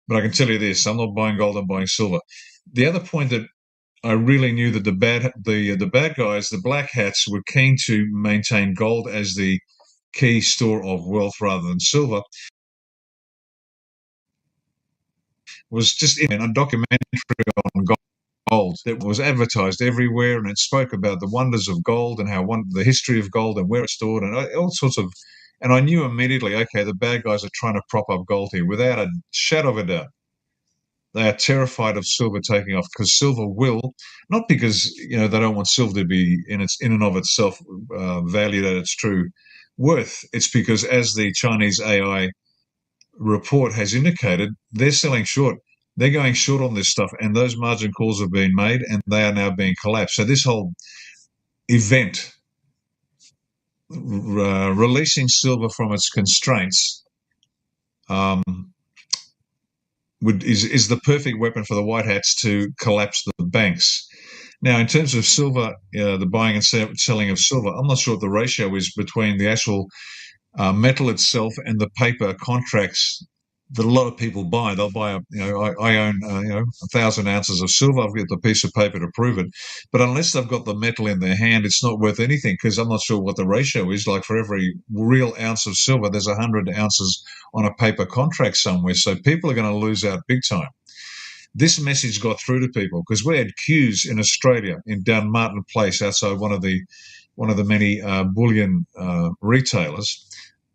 But I can tell you this, I'm not buying gold, I'm buying silver. The other point that I really knew that the bad guys, the black hats, were keen to maintain gold as the key store of wealth rather than silver was just in a documentary on gold that was advertised everywhere, and it spoke about the wonders of gold and how the history of gold and where it's stored and all sorts of. And I knew immediately, okay, the bad guys are trying to prop up gold here without a shadow of a doubt. They are terrified of silver taking off, because silver will, not because they don't want silver to be in and of itself valued at its true worth. It's because, as the Chinese AI report has indicated, they're selling short. They're going short on this stuff, and those margin calls have been made, and they are now being collapsed. So this whole event, releasing silver from its constraints, is the perfect weapon for the white hats to collapse the banks. Now, in terms of silver, the buying and selling of silver, I'm not sure what the ratio is between the actual metal itself and the paper contracts that a lot of people buy. They'll buy, I own, 1,000 ounces of silver. I've got the piece of paper to prove it. But unless they've got the metal in their hand, it's not worth anything, because I'm not sure what the ratio is. Like, for every real ounce of silver, there's 100 ounces on a paper contract somewhere. So people are going to lose out big time. This message got through to people, because we had queues in Australia, down Martin Place, outside one of the many bullion retailers.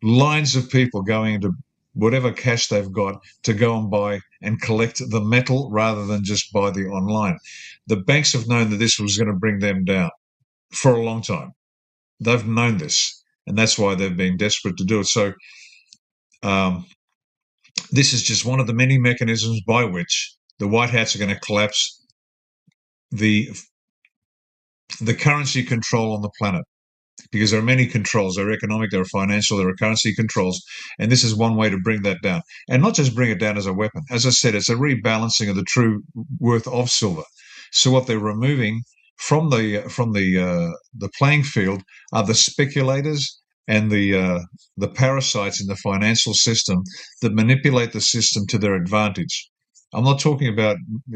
Lines of people going into whatever cash they've got to go and buy and collect the metal rather than just buy the online. The banks have known that this was going to bring them down for a long time. They've known this, and that's why they've been desperate to do it. So this is just one of the many mechanisms by which the white hats are going to collapse the currency control on the planet. Because there are many controls. There are economic, there are financial, there are currency controls. And this is one way to bring that down. And not just bring it down as a weapon. As I said, it's a rebalancing of the true worth of silver. So what they're removing from the playing field are the speculators and the parasites in the financial system that manipulate the system to their advantage. I'm not talking about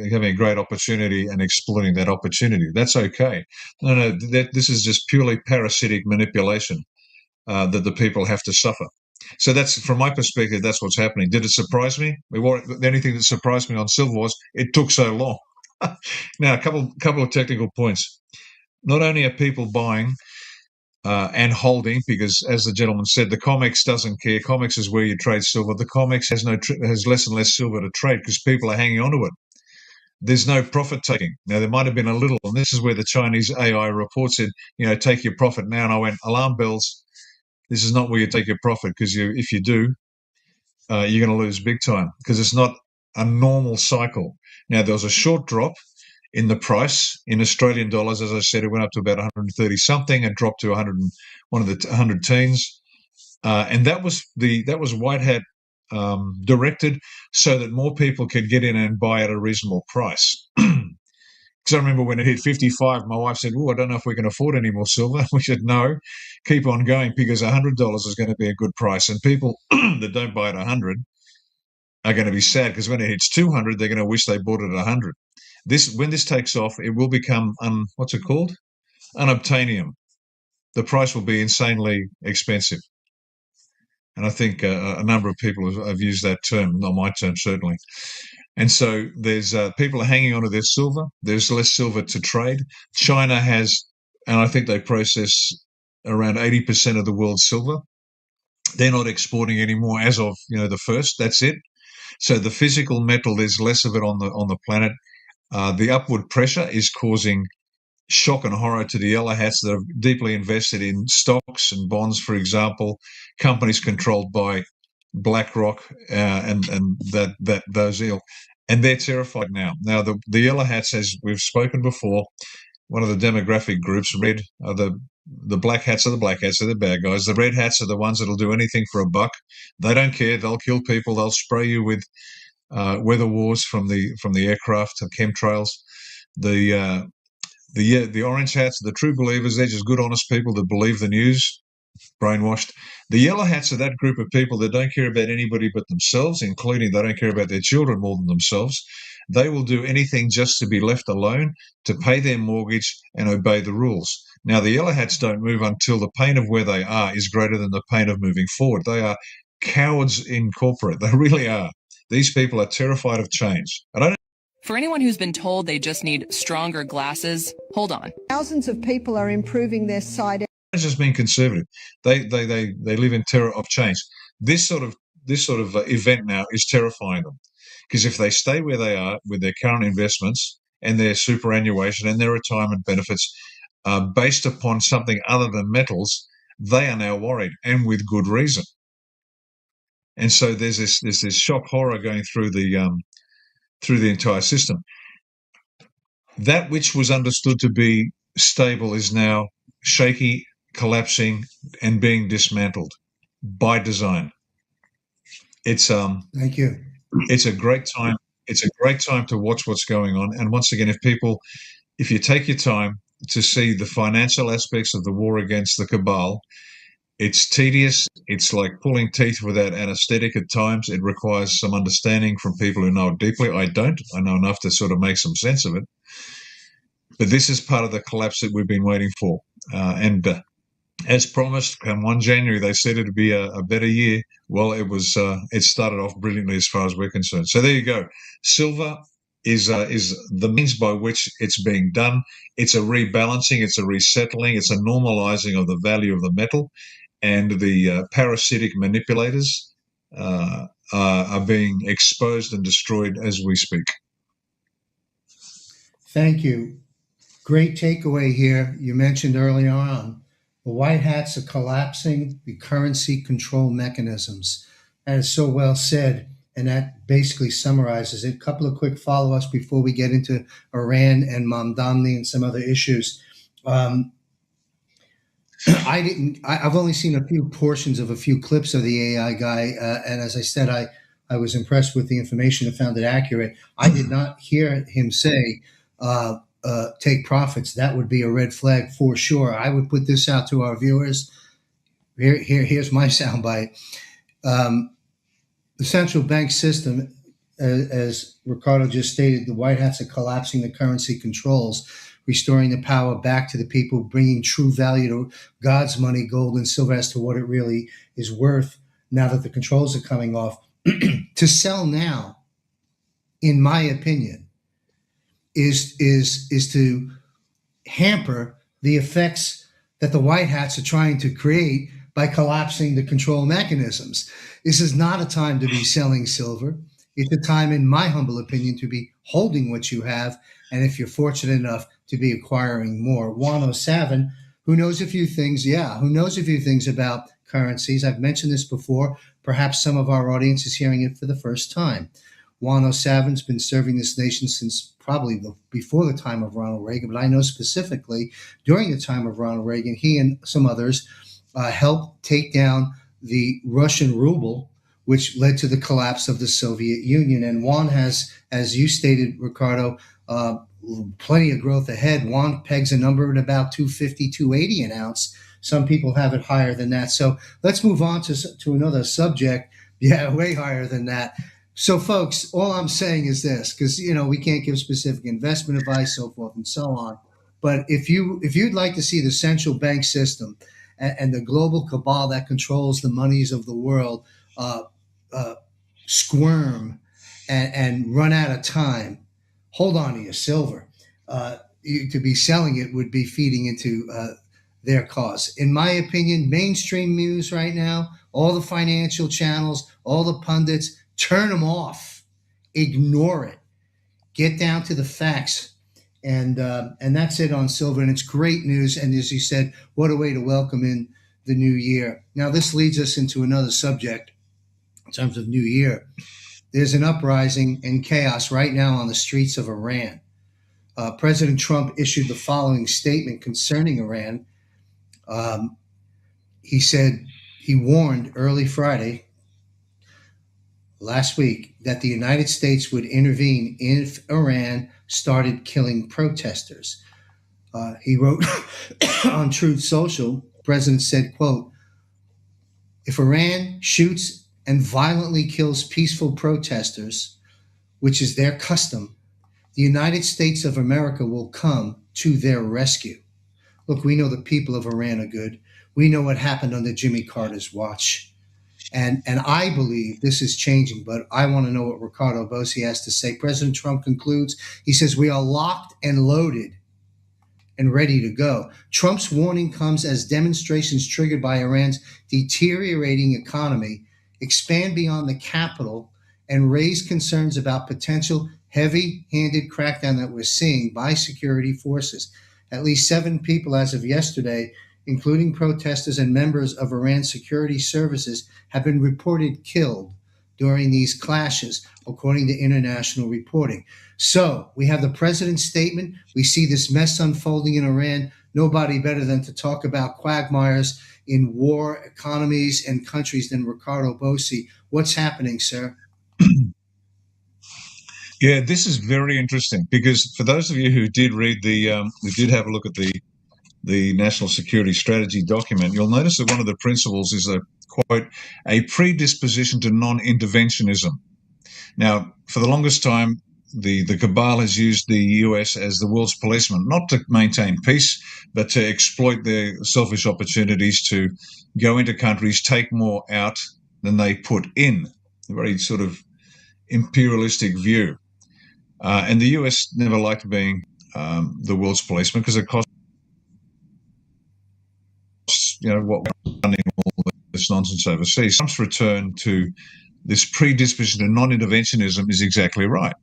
having a great opportunity and exploiting that opportunity. That's okay. No, this is just purely parasitic manipulation that the people have to suffer. So that's, from my perspective, that's what's happening. Did it surprise me? The only thing that surprised me on silver was it took so long. Now, a couple of technical points. Not only are people buying and holding, because, as the gentleman said, the COMEX doesn't care. COMEX is where you trade silver. The COMEX has less and less silver to trade because people are hanging on to it. There's no profit taking. Now, there might have been a little, and this is where the Chinese AI report said, take your profit now. And I went, alarm bells. This is not where you take your profit, because if you do, you're going to lose big time, because it's not a normal cycle. Now, there was a short drop in the price in Australian dollars. As I said, it went up to about 130 something and dropped to 100 teens, and that was white hat directed so that more people could get in and buy at a reasonable price. Because I remember when it hit 55, my wife said, "Oh, I don't know if we can afford any more silver." We said, "No, keep on going, because $100 is going to be a good price." And people that don't buy at 100 are going to be sad, because when it hits 200, they're going to wish they bought it at 100. When this takes off, it will become what's it called? Unobtainium. The price will be insanely expensive. And I think a number of people have used that term, not my term certainly. And so there's people are hanging onto their silver. There's less silver to trade. China has, and I think they process around 80% of the world's silver. They're not exporting anymore as of the first. That's it. So the physical metal, there's less of it on the planet. The upward pressure is causing shock and horror to the yellow hats that are deeply invested in stocks and bonds, for example, companies controlled by BlackRock and those ilk, and they're terrified now. Now the yellow hats, as we've spoken before, one of the demographic groups, red are the black hats are the black hats, they're the bad guys. The red hats are the ones that'll do anything for a buck. They don't care. They'll kill people. They'll spray you with weather wars from the aircraft and chemtrails. The orange hats, the true believers, they're just good, honest people that believe the news, brainwashed. The yellow hats are that group of people that don't care about anybody but themselves, including they don't care about their children more than themselves. They will do anything just to be left alone, to pay their mortgage and obey the rules. Now, the yellow hats don't move until the pain of where they are is greater than the pain of moving forward. They are cowards incorporate. They really are. These people are terrified of change. For anyone who's been told they just need stronger glasses, hold on. Thousands of people are improving their sight. It's just being conservative. They live in terror of change. This sort of event now is terrifying them, because if they stay where they are with their current investments and their superannuation and their retirement benefits based upon something other than metals, they are now worried, and with good reason. And so there's this shock horror going through the entire system. That which was understood to be stable is now shaky, collapsing, and being dismantled by design. It's thank you. It's a great time. It's a great time to watch what's going on. And once again, if you take your time to see the financial aspects of the war against the cabal, it's tedious. It's like pulling teeth without anesthetic at times. It requires some understanding from people who know it deeply. I don't. I know enough to sort of make some sense of it. But this is part of the collapse that we've been waiting for. And as promised, come 1 January, they said it'd be a better year. Well, it started off brilliantly as far as we're concerned. So there you go. Silver is the means by which it's being done. It's a rebalancing. It's a resettling. It's a normalizing of the value of the metal. And the parasitic manipulators are being exposed and destroyed as we speak. Thank you. Great takeaway here. You mentioned earlier on, the white hats are collapsing the currency control mechanisms. That is so well said, and that basically summarizes it. A couple of quick follow-ups before we get into Iran and Mamdani and some other issues. I've only seen a few portions of a few clips of the AI guy. And as I said, I was impressed with the information and found it accurate. I did not hear him say, take profits. That would be a red flag for sure. I would put this out to our viewers. Here's my soundbite. The central bank system, as Ricardo just stated, the white hats are collapsing the currency controls, restoring the power back to the people, bringing true value to God's money, gold and silver, as to what it really is worth now that the controls are coming off. To sell now, in my opinion, is to hamper the effects that the white hats are trying to create by collapsing the control mechanisms. This is not a time to be selling silver. It's a time, in my humble opinion, to be holding what you have, and if you're fortunate enough, to be acquiring more. Juan O'Savin, who knows a few things about currencies. I've mentioned this before. Perhaps some of our audience is hearing it for the first time. Juan O'Savin's been serving this nation since probably before the time of Ronald Reagan, but I know specifically during the time of Ronald Reagan, he and some others helped take down the Russian ruble, which led to the collapse of the Soviet Union. And Juan has, as you stated, Ricardo, plenty of growth ahead. Juan pegs a number at about $250, $280 an ounce. Some people have it higher than that. So let's move on to another subject. Yeah, way higher than that. So, folks, all I'm saying is this, because we can't give specific investment advice, so forth and so on. But if you'd like to see the central bank system and the global cabal that controls the monies of the world squirm and run out of time, hold on to your silver. To be selling it would be feeding into their cause. In my opinion, mainstream news right now, all the financial channels, all the pundits, turn them off, ignore it, get down to the facts. And that's it on silver. And it's great news. And as you said, what a way to welcome in the new year. Now, this leads us into another subject in terms of new year. There's an uprising and chaos right now on the streets of Iran. President Trump issued the following statement concerning Iran. He said, he warned early Friday last week that the United States would intervene if Iran started killing protesters. He wrote on Truth Social, the president said, quote, if Iran shoots and violently kills peaceful protesters, which is their custom, the United States of America will come to their rescue. Look, we know the people of Iran are good. We know what happened under Jimmy Carter's watch. And I believe this is changing, but I want to know what Ricardo Bossi has to say. President Trump concludes, he says, we are locked and loaded and ready to go. Trump's warning comes as demonstrations triggered by Iran's deteriorating economy expand beyond the capital and raise concerns about potential heavy-handed crackdown that we're seeing by security forces. At least 7 people as of yesterday, including protesters and members of Iran's security services, have been reported killed during these clashes, according to international reporting. So we have the president's statement. We see this mess unfolding in Iran. Nobody better than to talk about quagmires in war economies and countries than Ricardo Bossi. What's happening, sir? Yeah, this is very interesting because for those of you who did read who did have a look at the National Security Strategy document, you'll notice that one of the principles is a quote, a predisposition to non-interventionism. Now, for the longest time, the cabal has used the US as the world's policeman, not to maintain peace, but to exploit their selfish opportunities to go into countries, take more out than they put in. A very sort of imperialistic view. And the US never liked being the world's policeman because it costs, what running all this nonsense overseas. Trump's return to this predisposition to non-interventionism is exactly right.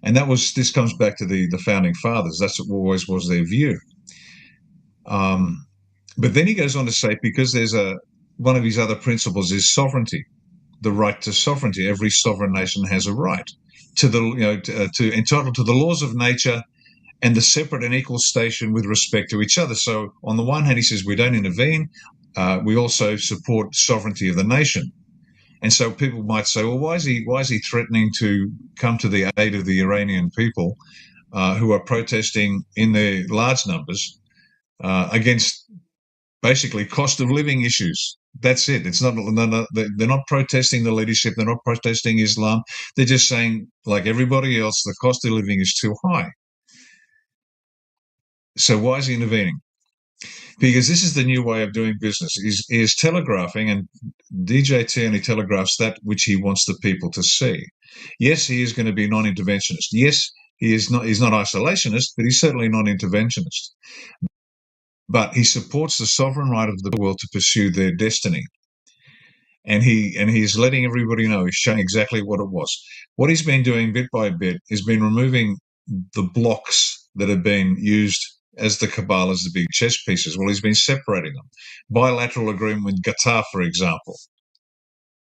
And this comes back to the founding fathers. That's what always was their view. But then he goes on to say, because there's one of his other principles is sovereignty, the right to sovereignty. Every sovereign nation has a right to to entitled to the laws of nature and the separate and equal station with respect to each other. So on the one hand, he says we don't intervene. We also support sovereignty of the nation. And so people might say, well, why is he threatening to come to the aid of the Iranian people who are protesting in their large numbers against basically cost of living issues? That's it. It's not. They're not protesting the leadership. They're not protesting Islam. They're just saying, like everybody else, the cost of living is too high. So why is he intervening? Because this is the new way of doing business. He is telegraphing, and DJ Tierney telegraphs that which he wants the people to see. Yes, he is going to be non-interventionist. Yes, he's not isolationist, but he's certainly non-interventionist. But he supports the sovereign right of the world to pursue their destiny. And he's letting everybody know, he's showing exactly what it was. What he's been doing bit by bit is been removing the blocks that have been used as the cabal as the big chess pieces. Well, he's been separating them. Bilateral agreement with Qatar, for example.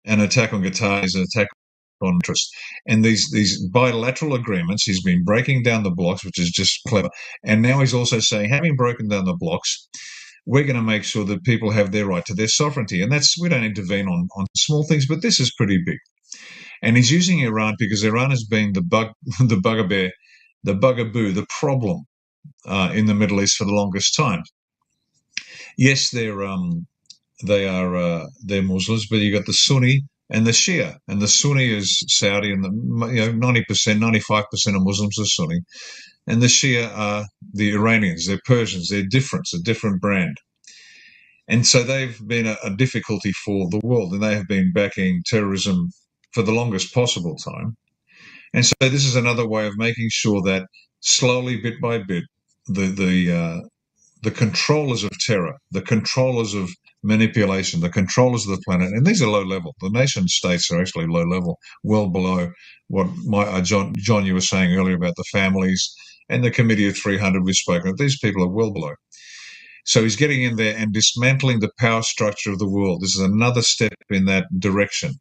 An attack on Qatar is an attack on interest. And these bilateral agreements, he's been breaking down the blocks, which is just clever. And now he's also saying, having broken down the blocks, we're going to make sure that people have their right to their sovereignty. And we don't intervene on small things, but this is pretty big. And he's using Iran because Iran has been the bugaboo, the problem in the Middle East for the longest time. Yes, they're Muslims, but you got the Sunni and the Shia, and the Sunni is Saudi, and 90%, 95% of Muslims are Sunni, and the Shia are the Iranians. They're Persians. They're different. It's a different brand. And so they've been a difficulty for the world, and they have been backing terrorism for the longest possible time. And so this is another way of making sure that slowly, bit by bit, the controllers of terror, the controllers of manipulation, the controllers of the planet, and these are low level. The nation states are actually low level, well below what John, you were saying earlier about the families and the Committee of 300 we've spoken of. These people are well below. So he's getting in there and dismantling the power structure of the world. This is another step in that direction.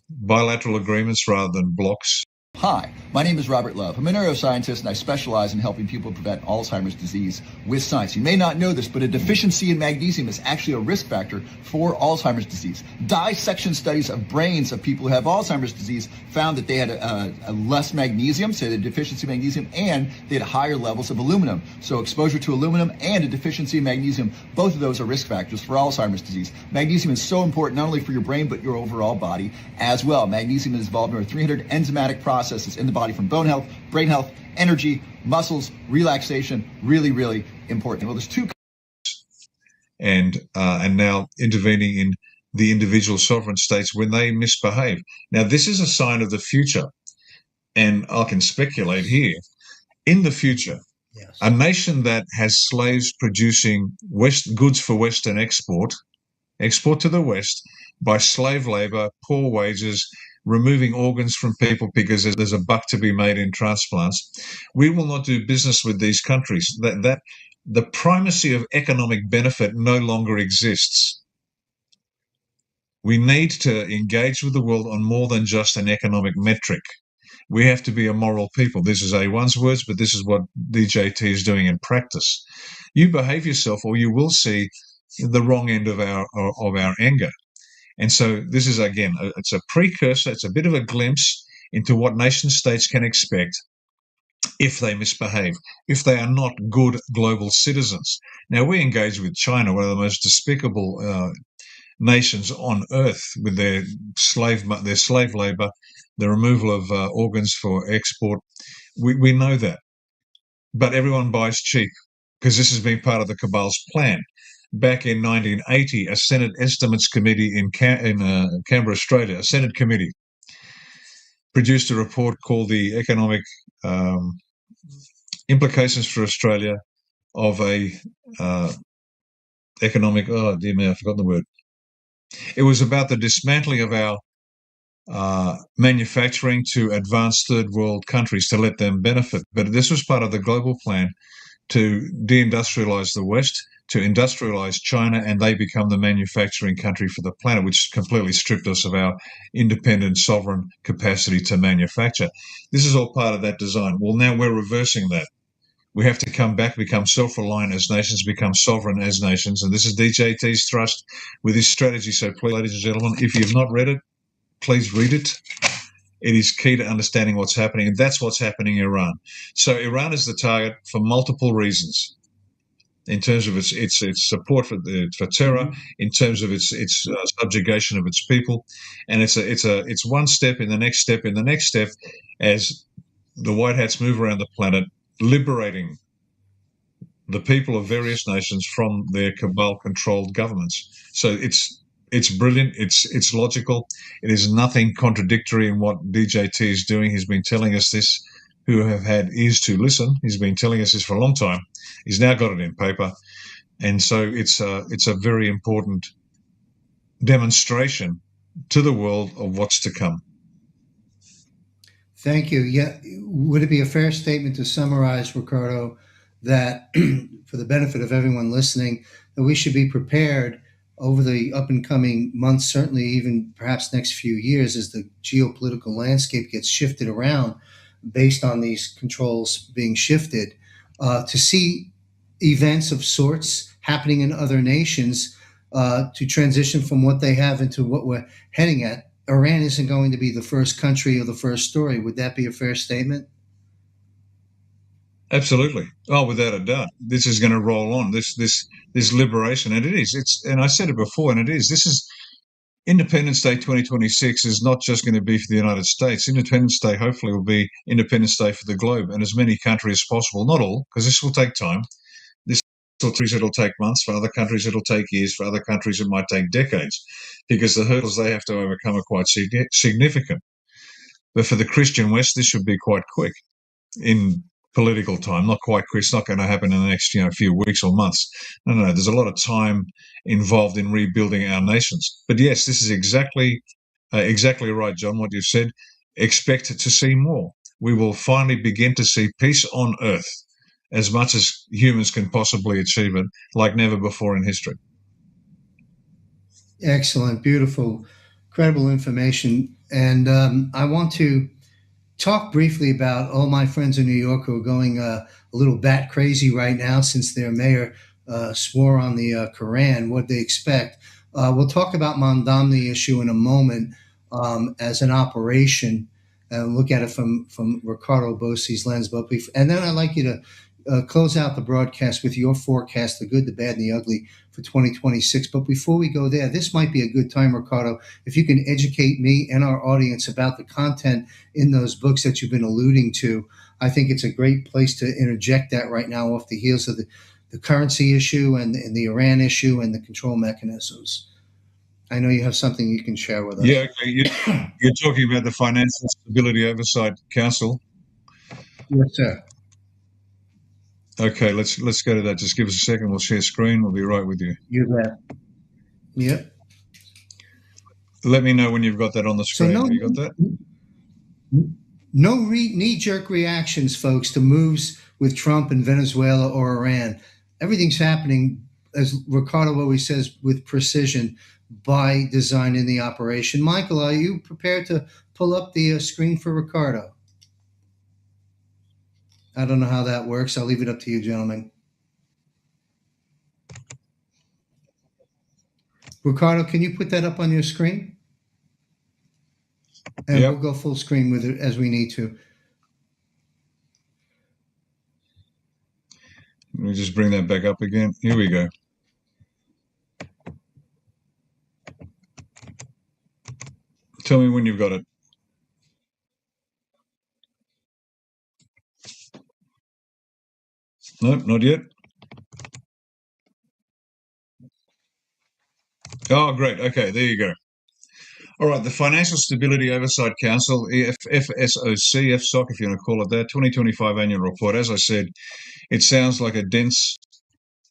Bilateral agreements rather than blocks. Hi, my name is Robert Love. I'm a neuroscientist and I specialize in helping people prevent Alzheimer's disease with science. You may not know this, but a deficiency in magnesium is actually a risk factor for Alzheimer's disease. Dissection studies of brains of people who have Alzheimer's disease found that they had a less magnesium, so they had a deficiency in magnesium, and they had higher levels of aluminum. So exposure to aluminum and a deficiency in magnesium, both of those are risk factors for Alzheimer's disease. Magnesium is so important not only for your brain, but your overall body as well. Magnesium is involved in over 300 enzymatic processes in the body, from bone health, brain health, energy, muscles, relaxation. Really, really important. Well, there's two. And now intervening in the individual sovereign states when they misbehave. Now, this is a sign of the future. And I can speculate here. In the future, a nation that has slaves producing goods for Western export to the West by slave labor, poor wages, removing organs from people because there's a buck to be made in transplants. We will not do business with these countries. That the primacy of economic benefit no longer exists. We need to engage with the world on more than just an economic metric. We have to be a moral people. This is A1's words, but this is what DJT is doing in practice. You behave yourself or you will see the wrong end of our anger. And so this is, again, it's a precursor, it's a bit of a glimpse into what nation states can expect if they misbehave, if they are not good global citizens. Now, we engage with China, one of the most despicable nations on earth, with their slave labor, the removal of organs for export. We know that. But everyone buys cheap because this has been part of the cabal's plan. Back in 1980, a Senate Estimates Committee in Canberra, Australia, a Senate committee, produced a report called the Economic Implications for Australia of a economic, oh dear me, I've forgotten the word. It was about the dismantling of our manufacturing to advanced third world countries to let them benefit. But this was part of the global plan to deindustrialize the West, to industrialize China, and they become the manufacturing country for the planet, which completely stripped us of our independent sovereign capacity to manufacture. This is all part of that design. Well, now we're reversing that. We have to come back, become self-reliant as nations, become sovereign as nations. And this is DJT's thrust with his strategy. So please, ladies and gentlemen, if you've not read it, please read it. It is key to understanding what's happening, and that's what's happening in Iran. So Iran is the target for multiple reasons, in terms of its support for terror, in terms of its subjugation of its people, and it's one step in the next step in the next step as the white hats move around the planet, liberating the people of various nations from their cabal-controlled governments. So it's brilliant. It's logical. It is nothing contradictory in what DJT is doing. He's been telling us this, who have had ears to listen. He's been telling us this for a long time. He's now got it in paper. And so it's a very important demonstration to the world of what's to come. Thank you. Yeah. Would it be a fair statement to summarize, Ricardo, that for the benefit of everyone listening, that we should be prepared over the up and coming months, certainly even perhaps next few years, as the geopolitical landscape gets shifted around based on these controls being shifted, to see events of sorts happening in other nations to transition from what they have into what we're heading at? Iran isn't going to be the first country or the first story. Would that be a fair statement? Absolutely. Oh, without a doubt. This is going to roll on, this liberation. And it is. And I said it before, and it is. Independence Day 2026 is not just going to be for the United States. Independence Day hopefully will be Independence Day for the globe and as many countries as possible. Not all, because this will take time. This countries it'll take months. For other countries it'll take years. For other countries it might take decades, because the hurdles they have to overcome are quite significant. But for the Christian West, this should be quite quick in political time. Not quite quick. It's not going to happen in the next few weeks or months. No. There's a lot of time involved in rebuilding our nations. But yes, this is exactly right, John, what you've said. Expect to see more. We will finally begin to see peace on earth as much as humans can possibly achieve it, like never before in history. Excellent, beautiful, credible information. And I want to talk briefly about all my friends in New York who are going a little bat crazy right now since their mayor swore on the Quran. What they expect. We'll talk about Mamdani issue in a moment as an operation and look at it from Ricardo Bossi's lens. And then I'd like you to close out the broadcast with your forecast, the good, the bad, and the ugly for 2026. But before we go there, this might be a good time, Ricardo, if you can educate me and our audience about the content in those books that you've been alluding to. I think it's a great place to interject that right now off the heels of the currency issue and the Iran issue and the control mechanisms. I know you have something you can share with us. Yeah, okay. You're talking about the Financial Stability Oversight Council. Yes, sir. Okay, let's go to that. Just give us a second. We'll share screen. We'll be right with you. You bet. Yep. Let me know when you've got that on the screen. So Have you got that? No knee-jerk reactions, folks, to moves with Trump and Venezuela or Iran. Everything's happening, as Ricardo always says, with precision by design in the operation. Michael, are you prepared to pull up the screen for Ricardo? I don't know how that works. I'll leave it up to you, gentlemen. Ricardo, can you put that up on your screen? And We'll go full screen with it as we need to. Let me just bring that back up again. Here we go. Tell me when you've got it. Nope, not yet. Oh, great. Okay, there you go. All right, the Financial Stability Oversight Council, FSOC, FSOC, if you want to call it that, 2025 annual report. As I said, it sounds like a dense,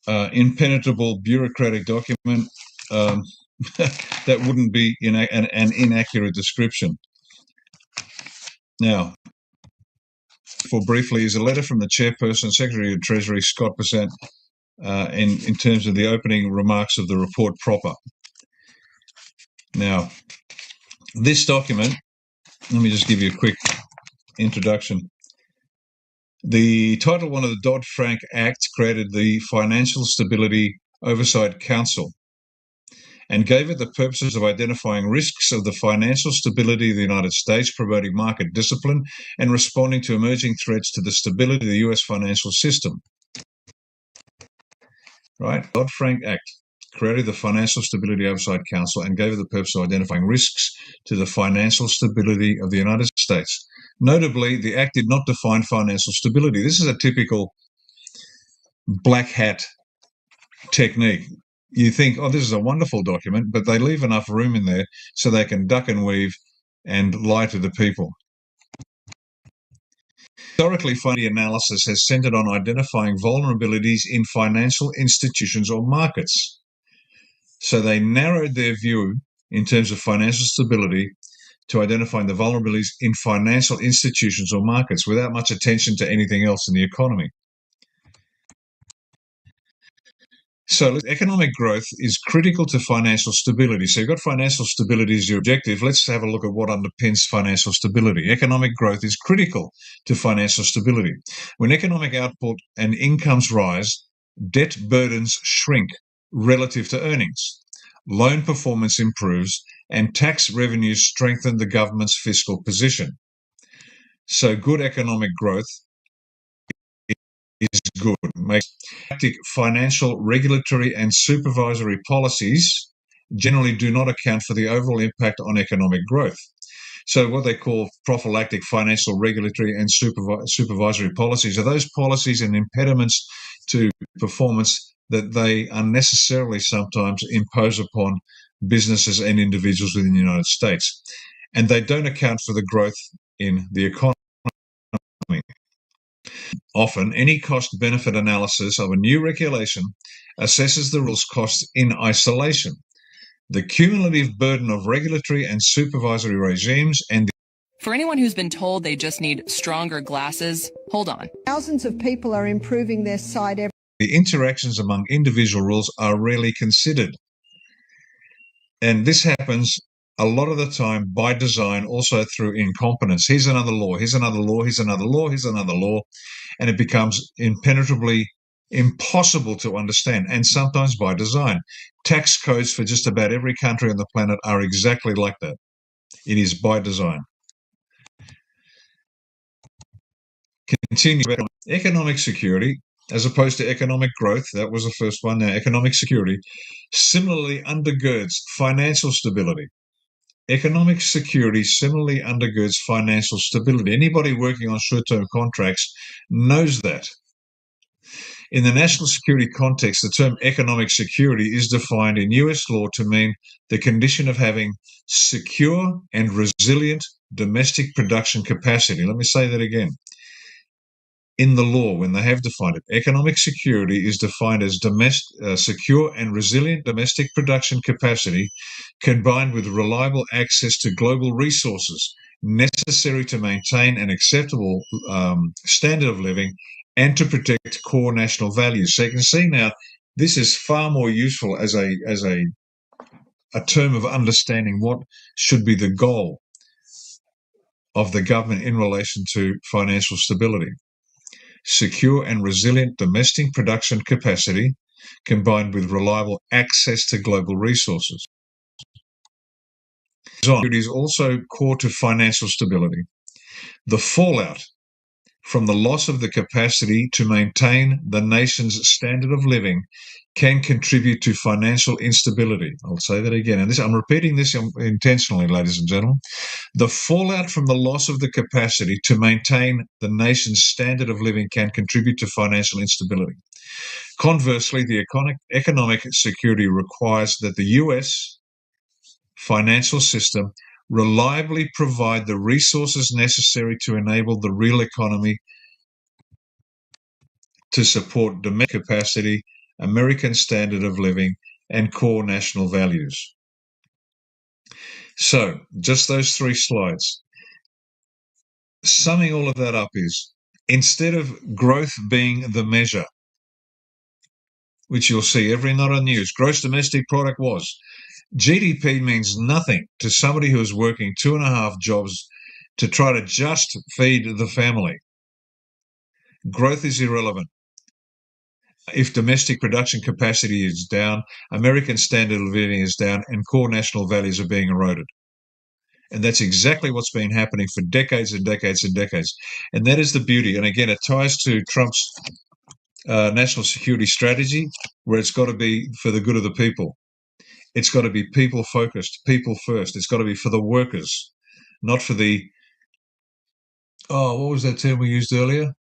impenetrable bureaucratic document. That wouldn't be an inaccurate description. Now, for briefly, is a letter from the chairperson, Secretary of Treasury, Scott Bessent, in terms of the opening remarks of the report proper. Now, this document, let me just give you a quick introduction. The Title I of the Dodd-Frank Act created the Financial Stability Oversight Council and gave it the purposes of identifying risks of the financial stability of the United States, promoting market discipline, and responding to emerging threats to the stability of the U.S. financial system. Right? Dodd-Frank Act created the Financial Stability Oversight Council and gave it the purpose of identifying risks to the financial stability of the United States. Notably, the Act did not define financial stability. This is a typical black hat technique. You think, oh, this is a wonderful document, but they leave enough room in there so they can duck and weave and lie to the people. Historically, financial analysis has centered on identifying vulnerabilities in financial institutions or markets. So they narrowed their view in terms of financial stability to identifying the vulnerabilities in financial institutions or markets without much attention to anything else in the economy. So economic growth is critical to financial stability. So you've got financial stability as your objective. Let's have a look at what underpins financial stability. Economic growth is critical to financial stability. When economic output and incomes rise, debt burdens shrink relative to earnings. Loan performance improves and tax revenues strengthen the government's fiscal position. So good economic growth is good. Makes financial, regulatory, and supervisory policies generally do not account for the overall impact on economic growth. So what they call prophylactic financial, regulatory, and supervisory policies are those policies and impediments to performance that they unnecessarily sometimes impose upon businesses and individuals within the United States. And they don't account for the growth in the economy. Often, any cost-benefit analysis of a new regulation assesses the rule's costs in isolation. The cumulative burden of regulatory and supervisory regimes and For anyone who's been told they just need stronger glasses, hold on. Thousands of people are improving their sight every the interactions among individual rules are rarely considered. And this happens a lot of the time by design, also through incompetence. Here's another law, here's another law, here's another law, here's another law, and it becomes impenetrably impossible to understand, and sometimes by design. Tax codes for just about every country on the planet are exactly like that. It is by design. Continue. Economic security, as opposed to economic growth, that was the first one. Now, economic security similarly undergirds financial stability. Economic security similarly undergirds financial stability. Anybody working on short-term contracts knows that. In the national security context, the term economic security is defined in US law to mean the condition of having secure and resilient domestic production capacity. Let me say that again. In the law, when they have defined it, economic security is defined as secure and resilient domestic production capacity combined with reliable access to global resources necessary to maintain an acceptable standard of living and to protect core national values. So you can see now, this is far more useful as a term of understanding what should be the goal of the government in relation to financial stability. Secure and resilient domestic production capacity combined with reliable access to global resources. It is also core to financial stability. The fallout from the loss of the capacity to maintain the nation's standard of living can contribute to financial instability. I'll say that again, and I'm repeating this intentionally, ladies and gentlemen. The fallout from the loss of the capacity to maintain the nation's standard of living can contribute to financial instability. Conversely, the economic security requires that the U.S. financial system reliably provide the resources necessary to enable the real economy to support domestic capacity, American standard of living, and core national values. So, just those three slides. Summing all of that up is, instead of growth being the measure, which you'll see every night on the news, gross domestic product was, GDP means nothing to somebody who is working 2.5 jobs to try to just feed the family. Growth is irrelevant. If domestic production capacity is down, American standard of living is down, and core national values are being eroded. And that's exactly what's been happening for decades and decades and decades. And that is the beauty. And again, it ties to Trump's national security strategy, where it's got to be for the good of the people. It's got to be people-focused, people first. It's got to be for the workers, not for the, what was that term we used earlier?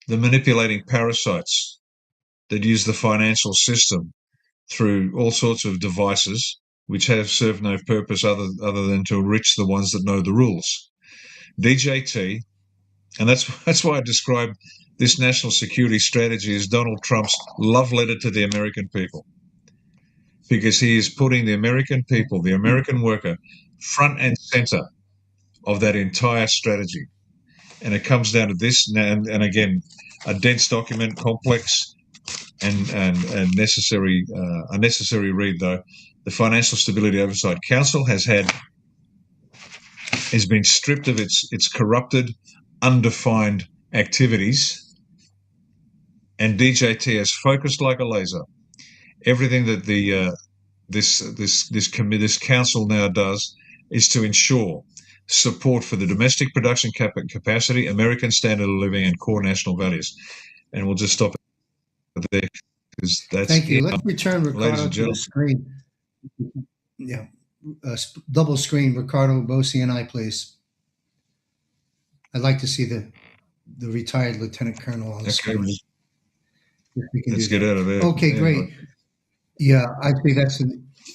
The manipulating parasites that use the financial system through all sorts of devices which have served no purpose other than to enrich the ones that know the rules. DJT, and that's why I describe this national security strategy as Donald Trump's love letter to the American people, because he is putting the American people, the American worker, front and center of that entire strategy. And it comes down to this, and again, a dense document, complex, and necessary, a necessary read though. The Financial Stability Oversight Council has been stripped of its corrupted, undefined activities, and DJT has focused like a laser. Everything that this council now does is to ensure support for the domestic production capacity, American standard of living, and core national values. And we'll just stop there, because that's Thank you. it. Let's return Ricardo to the screen. Yeah. Double screen Ricardo Bosi and I, please. I'd like to see the retired lieutenant colonel on the screen. Let's get out of there. Okay, great. Yeah, I think that's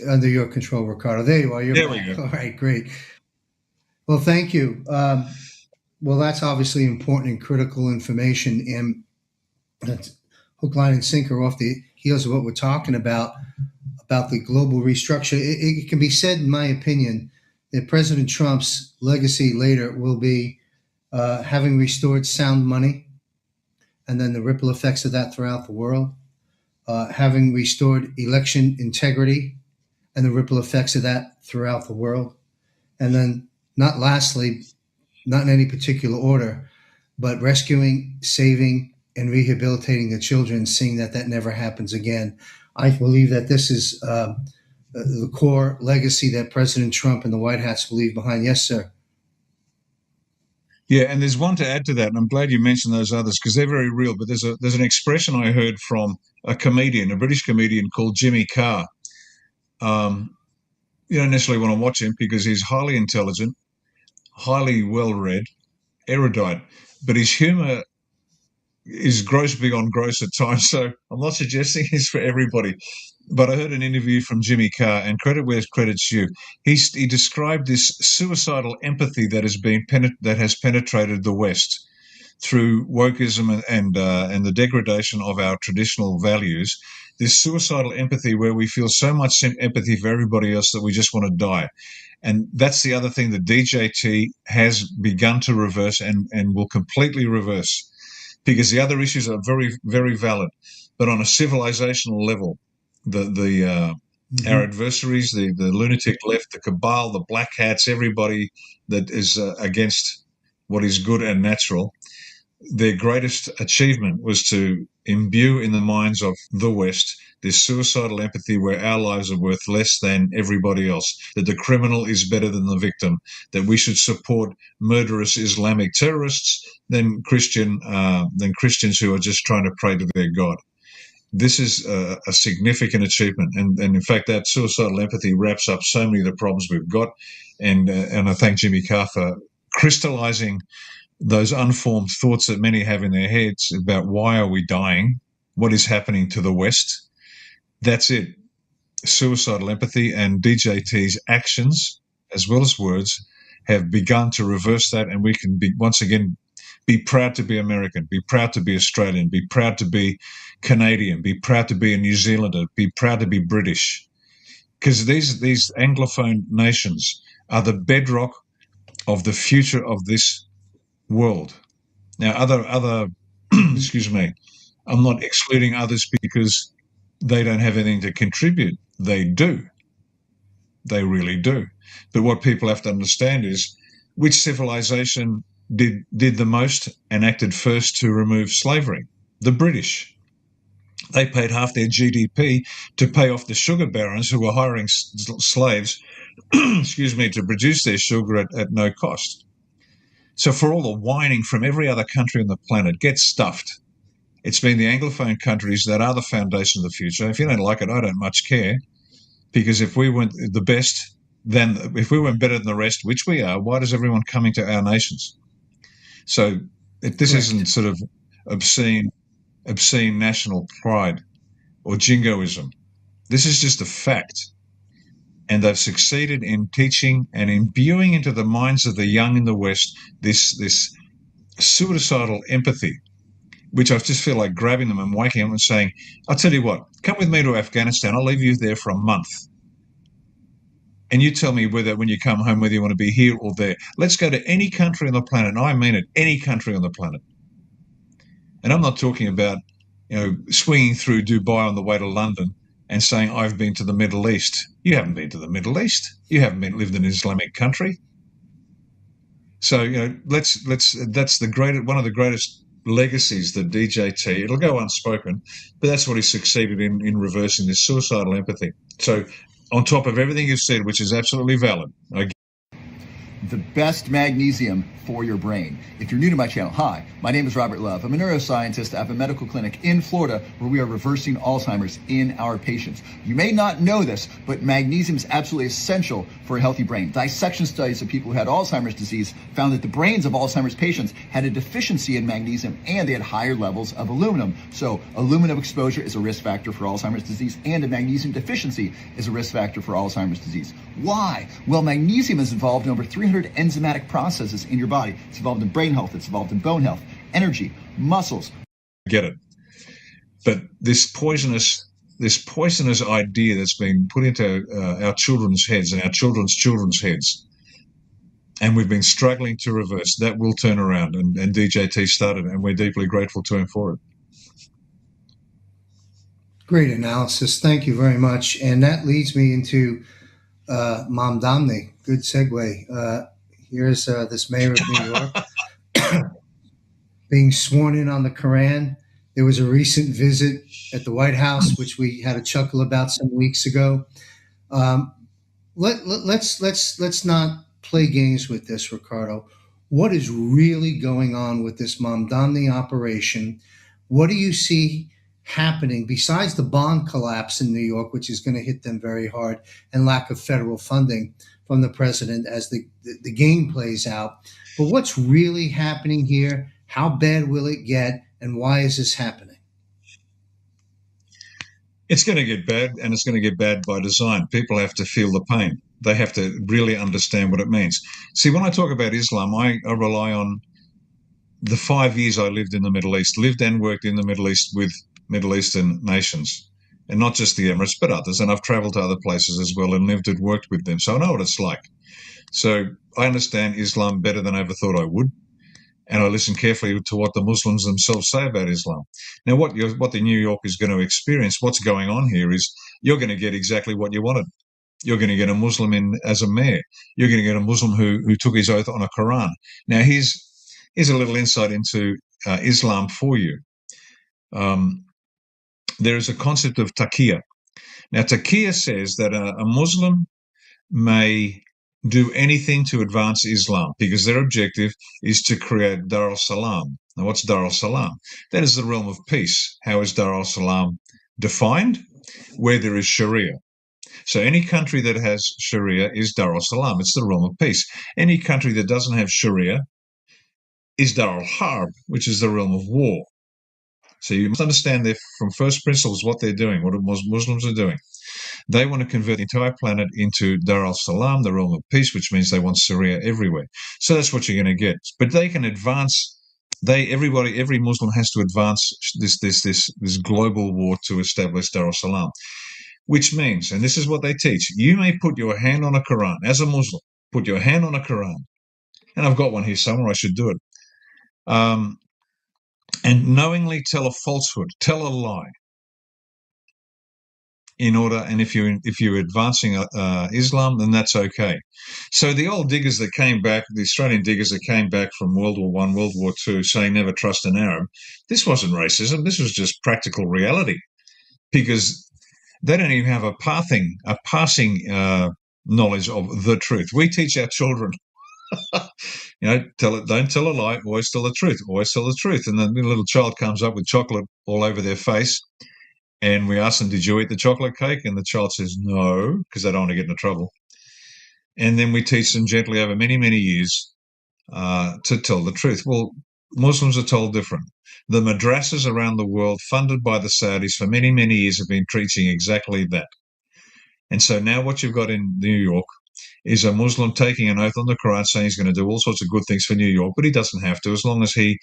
under your control, Ricardo. There you are. You're there back. we go. All right, great. Well, thank you. Well, that's obviously important and critical information, and that's hook, line, and sinker off the heels of what we're talking about the global restructure. It can be said, in my opinion, that President Trump's legacy later will be having restored sound money, and then the ripple effects of that throughout the world, having restored election integrity, and the ripple effects of that throughout the world, and then not lastly, not in any particular order, but rescuing, saving, and rehabilitating the children, seeing that never happens again. I believe that this is the core legacy that President Trump and the White Hats will leave behind. Yes, sir. Yeah, and there's one to add to that, and I'm glad you mentioned those others because they're very real. But there's an expression I heard from a British comedian called Jimmy Carr. You don't necessarily want to watch him because he's highly intelligent, highly well-read, erudite, but his humour is gross beyond gross at times. So I'm not suggesting it's for everybody. But I heard an interview from Jimmy Carr, and credit where credit's due. He described this suicidal empathy that has penetrated the West through wokeism and the degradation of our traditional values. This suicidal empathy where we feel so much empathy for everybody else that we just want to die. And that's the other thing that DJT has begun to reverse and will completely reverse, because the other issues are very, very valid. But on a civilizational level, our adversaries, the lunatic left, the cabal, the black hats, everybody that is against what is good and natural, their greatest achievement was to imbue in the minds of the West this suicidal empathy where our lives are worth less than everybody else, that the criminal is better than the victim, that we should support murderous Islamic terrorists than Christians who are just trying to pray to their God. This is a significant achievement, and in fact, that suicidal empathy wraps up so many of the problems we've got. And I thank Jimmy Carr for crystallizing those unformed thoughts that many have in their heads about why are we dying, what is happening to the West. That's it. Suicidal empathy, and DJT's actions, as well as words, have begun to reverse that, and we can once again be proud to be American, be proud to be Australian, be proud to be Canadian, be proud to be a New Zealander, be proud to be British. Because these Anglophone nations are the bedrock of the future of this world. Now, other excuse me, I'm not excluding others because they don't have anything to contribute. They do. They really do. But what people have to understand is which civilization did the most and acted first to remove slavery? The British. They paid half their GDP to pay off the sugar barons who were hiring slaves, excuse me, to produce their sugar at no cost. So for all the whining from every other country on the planet, get stuffed. It's been the Anglophone countries that are the foundation of the future. If you don't like it, I don't much care, because if we weren't the best, then if we weren't better than the rest, which we are, why does everyone coming to our nations? So this isn't sort of obscene national pride or jingoism. This is just a fact. And they've succeeded in teaching and imbuing into the minds of the young in the West this suicidal empathy, which I just feel like grabbing them and waking up and saying, I'll tell you what, come with me to Afghanistan. I'll leave you there for a month. And you tell me whether when you come home, whether you want to be here or there. Let's go to any country on the planet. And I mean it, any country on the planet. And I'm not talking about, swinging through Dubai on the way to London and saying, I've been to the Middle East. You haven't been to the Middle East. You haven't lived in an Islamic country. So, that's one of the greatest legacies that DJT, it'll go unspoken, but that's what he succeeded in reversing, this suicidal empathy. So on top of everything you've said, which is absolutely valid. the best magnesium for your brain. If you're new to my channel, hi, my name is Robert Love. I'm a neuroscientist. I have a medical clinic in Florida where we are reversing Alzheimer's in our patients. You may not know this, but magnesium is absolutely essential for a healthy brain. Dissection studies of people who had Alzheimer's disease found that the brains of Alzheimer's patients had a deficiency in magnesium and they had higher levels of aluminum. So aluminum exposure is a risk factor for Alzheimer's disease, and a magnesium deficiency is a risk factor for Alzheimer's disease. Why? Well, magnesium is involved in over 300 enzymatic processes in your body. It's involved in brain health, it's involved in bone health, energy, muscles. Get it. But this poisonous idea that's been put into our children's heads and our children's heads, and we've been struggling to reverse, that will turn around, and DJT started, and we're deeply grateful to him for it. Great analysis. Thank you very much. And that leads me into Mamdani. Good segue. Here's this mayor of New York being sworn in on the Quran. There was a recent visit at the White House, which we had a chuckle about some weeks ago. Let's not play games with this, Ricardo. What is really going on with this Mamdani operation? What do you see happening besides the bond collapse in New York, which is going to hit them very hard, and lack of federal funding from the president as the game plays out? But what's really happening here? How bad will it get? And why is this happening? It's going to get bad, and it's going to get bad by design. People have to feel the pain. They have to really understand what it means. See, when I talk about Islam, I rely on the 5 years I lived in the Middle East, lived and worked in the Middle East with Middle Eastern nations, and not just the Emirates, but others. And I've traveled to other places as well and lived and worked with them. So I know what it's like. So I understand Islam better than I ever thought I would. And I listen carefully to what the Muslims themselves say about Islam. Now, what the New York is going to experience, what's going on here is you're going to get exactly what you wanted. You're going to get a Muslim in as a mayor. You're going to get a Muslim who took his oath on a Quran. Now, here's a little insight into Islam for you. There is a concept of taqiyya. Now, taqiyya says that a Muslim may do anything to advance Islam because their objective is to create Dar al-Salam. Now, what's Dar al-Salam? That is the realm of peace. How is Dar al-Salam defined? Where there is Sharia. So any country that has Sharia is Dar al-Salam. It's the realm of peace. Any country that doesn't have Sharia is Dar al-Harb, which is the realm of war. So you must understand that from first principles what they're doing, what Muslims are doing. They want to convert the entire planet into Dar al-Salam, the realm of peace, which means they want Sharia everywhere. So that's what you're going to get. But they can advance. Every Muslim has to advance this global war to establish Dar al-Salam, which means, and this is what they teach, you may put your hand on a Quran as a Muslim. Put your hand on a Quran, and I've got one here somewhere. I should do it. And knowingly tell a falsehood, tell a lie. And if you're advancing Islam, then that's okay. So the old diggers that came back, the Australian diggers that came back from World War I, World War II, saying never trust an Arab, this wasn't racism. This was just practical reality, because they don't even have a passing knowledge of the truth. We teach our children, don't tell a lie, always tell the truth, always tell the truth. And then the little child comes up with chocolate all over their face. And we ask them, did you eat the chocolate cake? And the child says, no, because they don't want to get into trouble. And then we teach them gently over many, many years to tell the truth. Well, Muslims are told different. The madrasas around the world, funded by the Saudis for many, many years, have been teaching exactly that. And so now what you've got in New York is a Muslim taking an oath on the Quran saying he's going to do all sorts of good things for New York, but he doesn't have to as long as he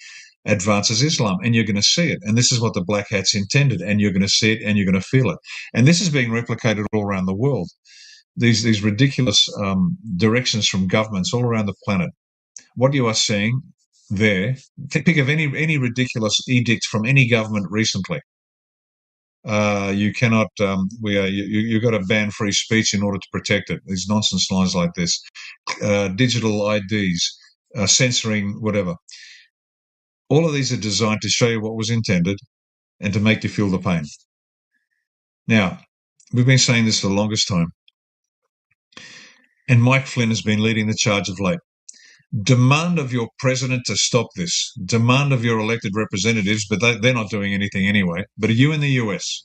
advances Islam. And you're going to see it. And this is what the black hats intended. And you're going to see it and you're going to feel it. And this is being replicated all around the world. These ridiculous directions from governments all around the planet. What you are seeing there, pick of any ridiculous edict from any government recently. You cannot, you've got to ban free speech in order to protect it. These nonsense lines like this, digital IDs, censoring, whatever. All of these are designed to show you what was intended and to make you feel the pain. Now, we've been saying this for the longest time. And Mike Flynn has been leading the charge of late. Demand of your president to stop this. Demand of your elected representatives, but they're not doing anything anyway. But are you in the US?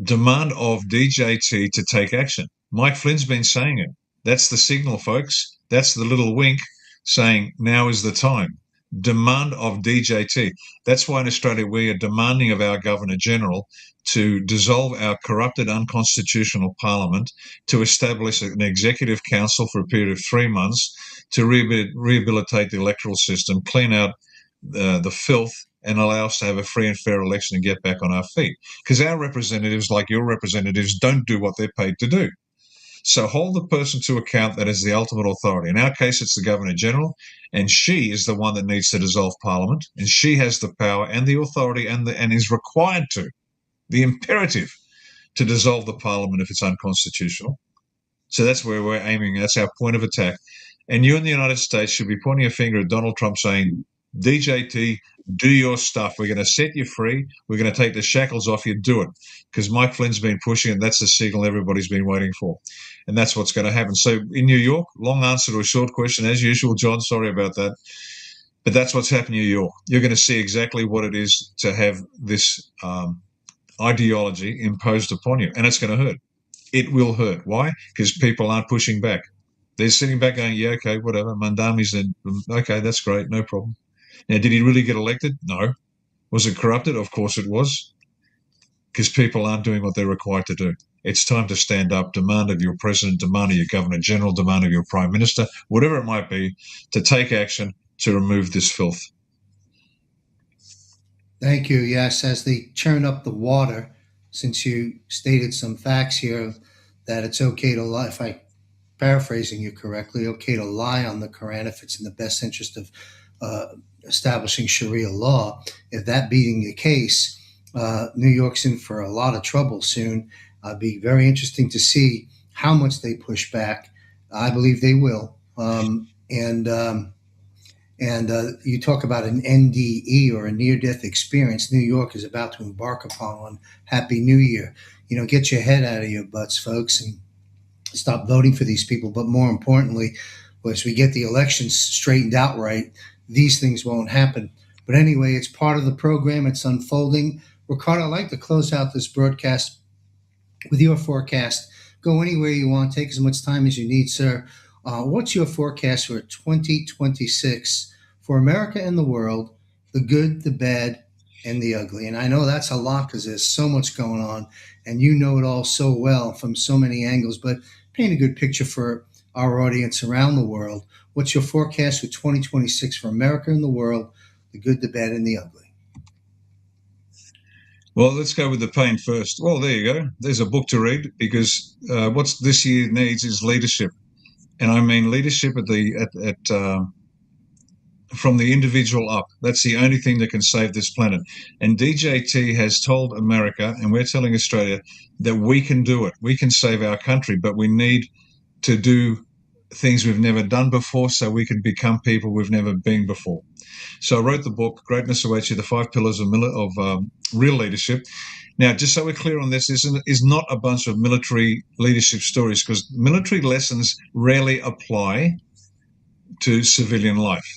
Demand of DJT to take action. Mike Flynn's been saying it. That's the signal, folks. That's the little wink saying now is the time. Demand of DJT. That's why in Australia we are demanding of our Governor General to dissolve our corrupted, unconstitutional parliament, to establish an executive council for a period of 3 months to rehabilitate the electoral system, clean out the filth, and allow us to have a free and fair election and get back on our feet. Because our representatives, like your representatives, don't do what they're paid to do. So hold the person to account that is the ultimate authority. In our case, it's the Governor General, and she is the one that needs to dissolve Parliament, and she has the power and the authority and is required to, the imperative, to dissolve the Parliament if it's unconstitutional. So that's where we're aiming. That's our point of attack. And you in the United States should be pointing a finger at Donald Trump saying, DJT, do your stuff. We're going to set you free. We're going to take the shackles off you. Do it. Because Mike Flynn's been pushing it. That's the signal everybody's been waiting for. And that's what's going to happen. So in New York, long answer to a short question, as usual, John, sorry about that. But that's what's happening in New York. You're going to see exactly what it is to have this ideology imposed upon you. And it's going to hurt. It will hurt. Why? Because people aren't pushing back. They're sitting back going, yeah, okay, whatever. Mandami said, okay, that's great, no problem. Now, did he really get elected? No. Was it corrupted? Of course it was, because people aren't doing what they're required to do. It's time to stand up, demand of your president, demand of your governor general, demand of your prime minister, whatever it might be, to take action to remove this filth. Thank you. Yes, as they churn up the water, since you stated some facts here that it's okay to lie, if I'm paraphrasing you correctly, okay to lie on the Quran if it's in the best interest of establishing Sharia law. If that being the case, New York's in for a lot of trouble soon. It'd be very interesting to see how much they push back. I believe they will. And you talk about an NDE or a near-death experience. New York is about to embark upon one. Happy New Year. Get your head out of your butts, folks, and stop voting for these people. But more importantly, as we get the elections straightened out right, these things won't happen. But anyway, it's part of the program. It's unfolding. Ricardo, I'd like to close out this broadcast with your forecast. Go anywhere you want. Take as much time as you need, sir. What's your forecast for 2026 for America and the world, the good, the bad, and the ugly? And I know that's a lot because there's so much going on, and you know it all so well from so many angles, but paint a good picture for our audience around the world. What's your forecast for 2026 for America and the world, the good, the bad, and the ugly? Well, let's go with the pain first. Well, there you go. There's a book to read, because what this year needs is leadership. And I mean leadership from the individual up. That's the only thing that can save this planet. And DJT has told America, and we're telling Australia, that we can do it. We can save our country, but we need to do things we've never done before so we can become people we've never been before. So I wrote the book, Greatness Awaits You, the 5 Pillars of Real Leadership. Now, just so we're clear on this is not a bunch of military leadership stories, because military lessons rarely apply to civilian life.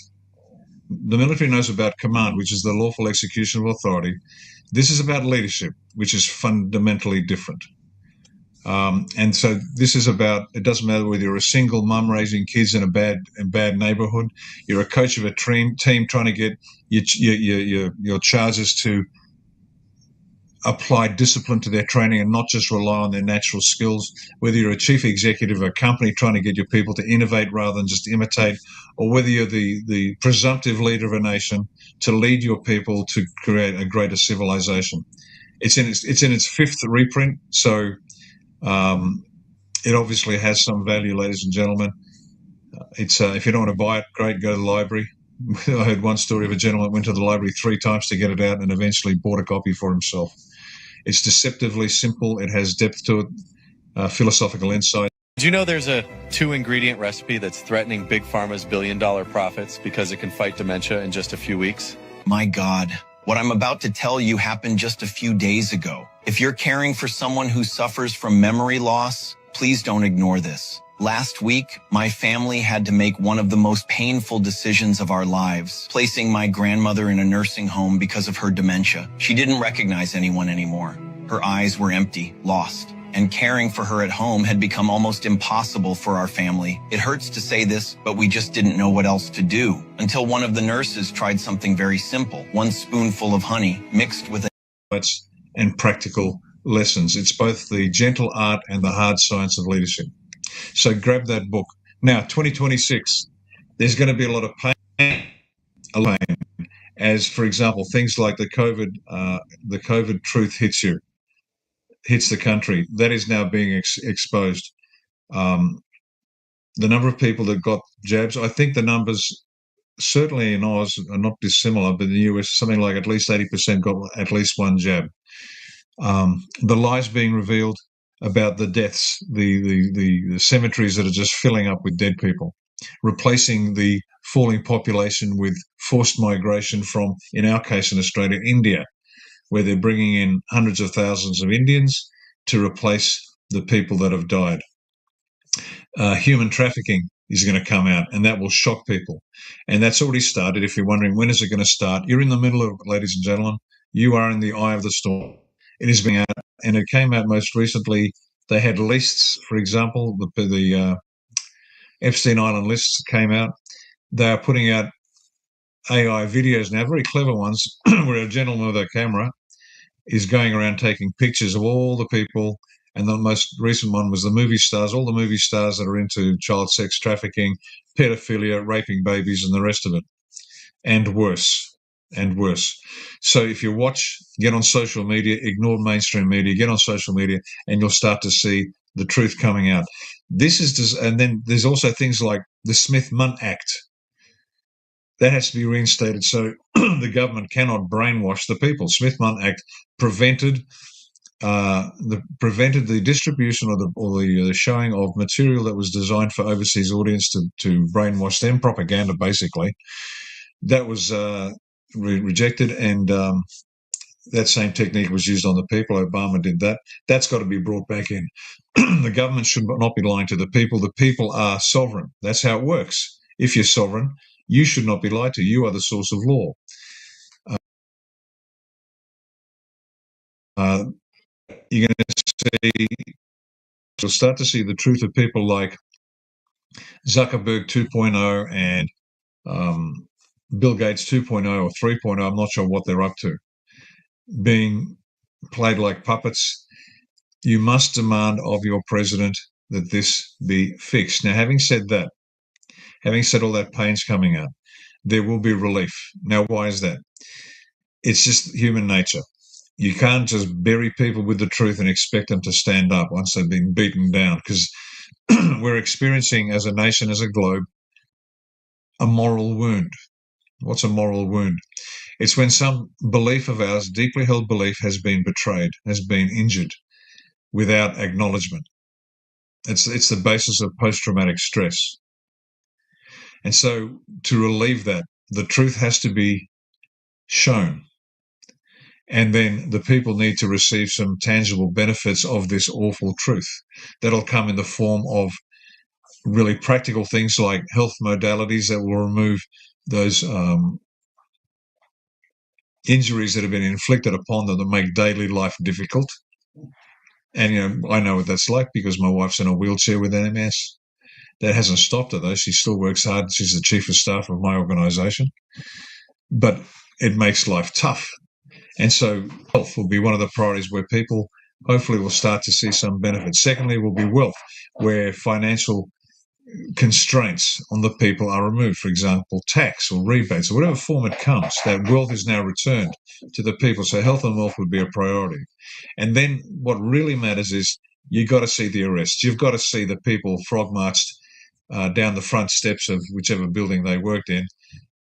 The military knows about command, which is the lawful execution of authority. This is about leadership, which is fundamentally different. And so this is about, it doesn't matter whether you're a single mum raising kids in a bad neighborhood, you're a coach of a team trying to get your charges to apply discipline to their training and not just rely on their natural skills, whether you're a chief executive of a company trying to get your people to innovate rather than just imitate, or whether you're the presumptive leader of a nation to lead your people to create a greater civilization. It's in its 5th reprint, so it obviously has some value, ladies and gentlemen. It's if you don't want to buy it, great, go to the library. I heard one story of a gentleman who went to the library 3 times to get it out and eventually bought a copy for himself. It's deceptively simple. It has depth to it, philosophical insight. Do you know there's a 2-ingredient recipe that's threatening Big Pharma's billion-dollar profits because it can fight dementia in just a few weeks? My God, what I'm about to tell you happened just a few days ago. If you're caring for someone who suffers from memory loss, please don't ignore this. Last week, my family had to make one of the most painful decisions of our lives, placing my grandmother in a nursing home because of her dementia. She didn't recognize anyone anymore. Her eyes were empty, lost, and caring for her at home had become almost impossible for our family. It hurts to say this, but we just didn't know what else to do until one of the nurses tried something very simple. 1 spoonful of honey mixed with and practical lessons. It's both the gentle art and the hard science of leadership. So grab that book. Now, 2026, there's going to be a lot of pain, as, for example, things like the COVID truth hits the country. That is now being exposed. The number of people that got jabs, I think the numbers certainly in Oz are not dissimilar, but in the US, something like at least 80% got at least one jab. The lies being revealed about the deaths, the cemeteries that are just filling up with dead people, replacing the falling population with forced migration from, in our case in Australia, India, where they're bringing in hundreds of thousands of Indians to replace the people that have died. Human trafficking is going to come out, and that will shock people. And that's already started. If you're wondering, when is it going to start? You're in the middle of it, ladies and gentlemen. You are in the eye of the storm. It is being out, and it came out most recently. They had lists, for example, the Epstein Island lists came out. They are putting out AI videos now, very clever ones, where a gentleman with a camera is going around taking pictures of all the people. And the most recent one was the movie stars, all the movie stars that are into child sex trafficking, pedophilia, raping babies, and the rest of it, and worse. And worse. So if you watch, get on social media, ignore mainstream media, get on social media, and you'll start to see the truth coming out. This is just, and then there's also things like the Smith-Mundt Act. That has to be reinstated so the government cannot brainwash the people. Smith-Mundt Act prevented the distribution or the showing of material that was designed for overseas audience to brainwash them, propaganda basically. That was rejected, and that same technique was used on the people. Obama did that. That's got to be brought back in. The government should not be lying to the people. The people are sovereign. That's how it works. If you're sovereign, you should not be lied to. You are the source of law. You're going to see, you'll start to see the truth of people like Zuckerberg 2.0 and Bill Gates 2.0 or 3.0, I'm not sure what they're up to, being played like puppets. You must demand of your president that this be fixed. Now, having said that, having said all that pain's coming out, there will be relief. Now, why is that? It's just human nature. You can't just bury people with the truth and expect them to stand up once they've been beaten down, because we're experiencing as a nation, as a globe, a moral wound. What's a moral wound? It's when some belief of ours, deeply held belief, has been betrayed, has been injured without acknowledgement. It's the basis of post-traumatic stress. And so to relieve that, the truth has to be shown. And then the people need to receive some tangible benefits of this awful truth. That'll come in the form of really practical things like health modalities that will remove those injuries that have been inflicted upon them that make daily life difficult. And, I know what that's like because my wife's in a wheelchair with MS. That hasn't stopped her, though. She still works hard. She's the chief of staff of my organisation. But it makes life tough. And so health will be one of the priorities where people hopefully will start to see some benefit. Secondly, will be wealth, where financial constraints on the people are removed. For example, tax or rebates or whatever form it comes, that wealth is now returned to the people. So health and wealth would be a priority. And then what really matters is you've got to see the arrests. You've got to see the people frog marched down the front steps of whichever building they worked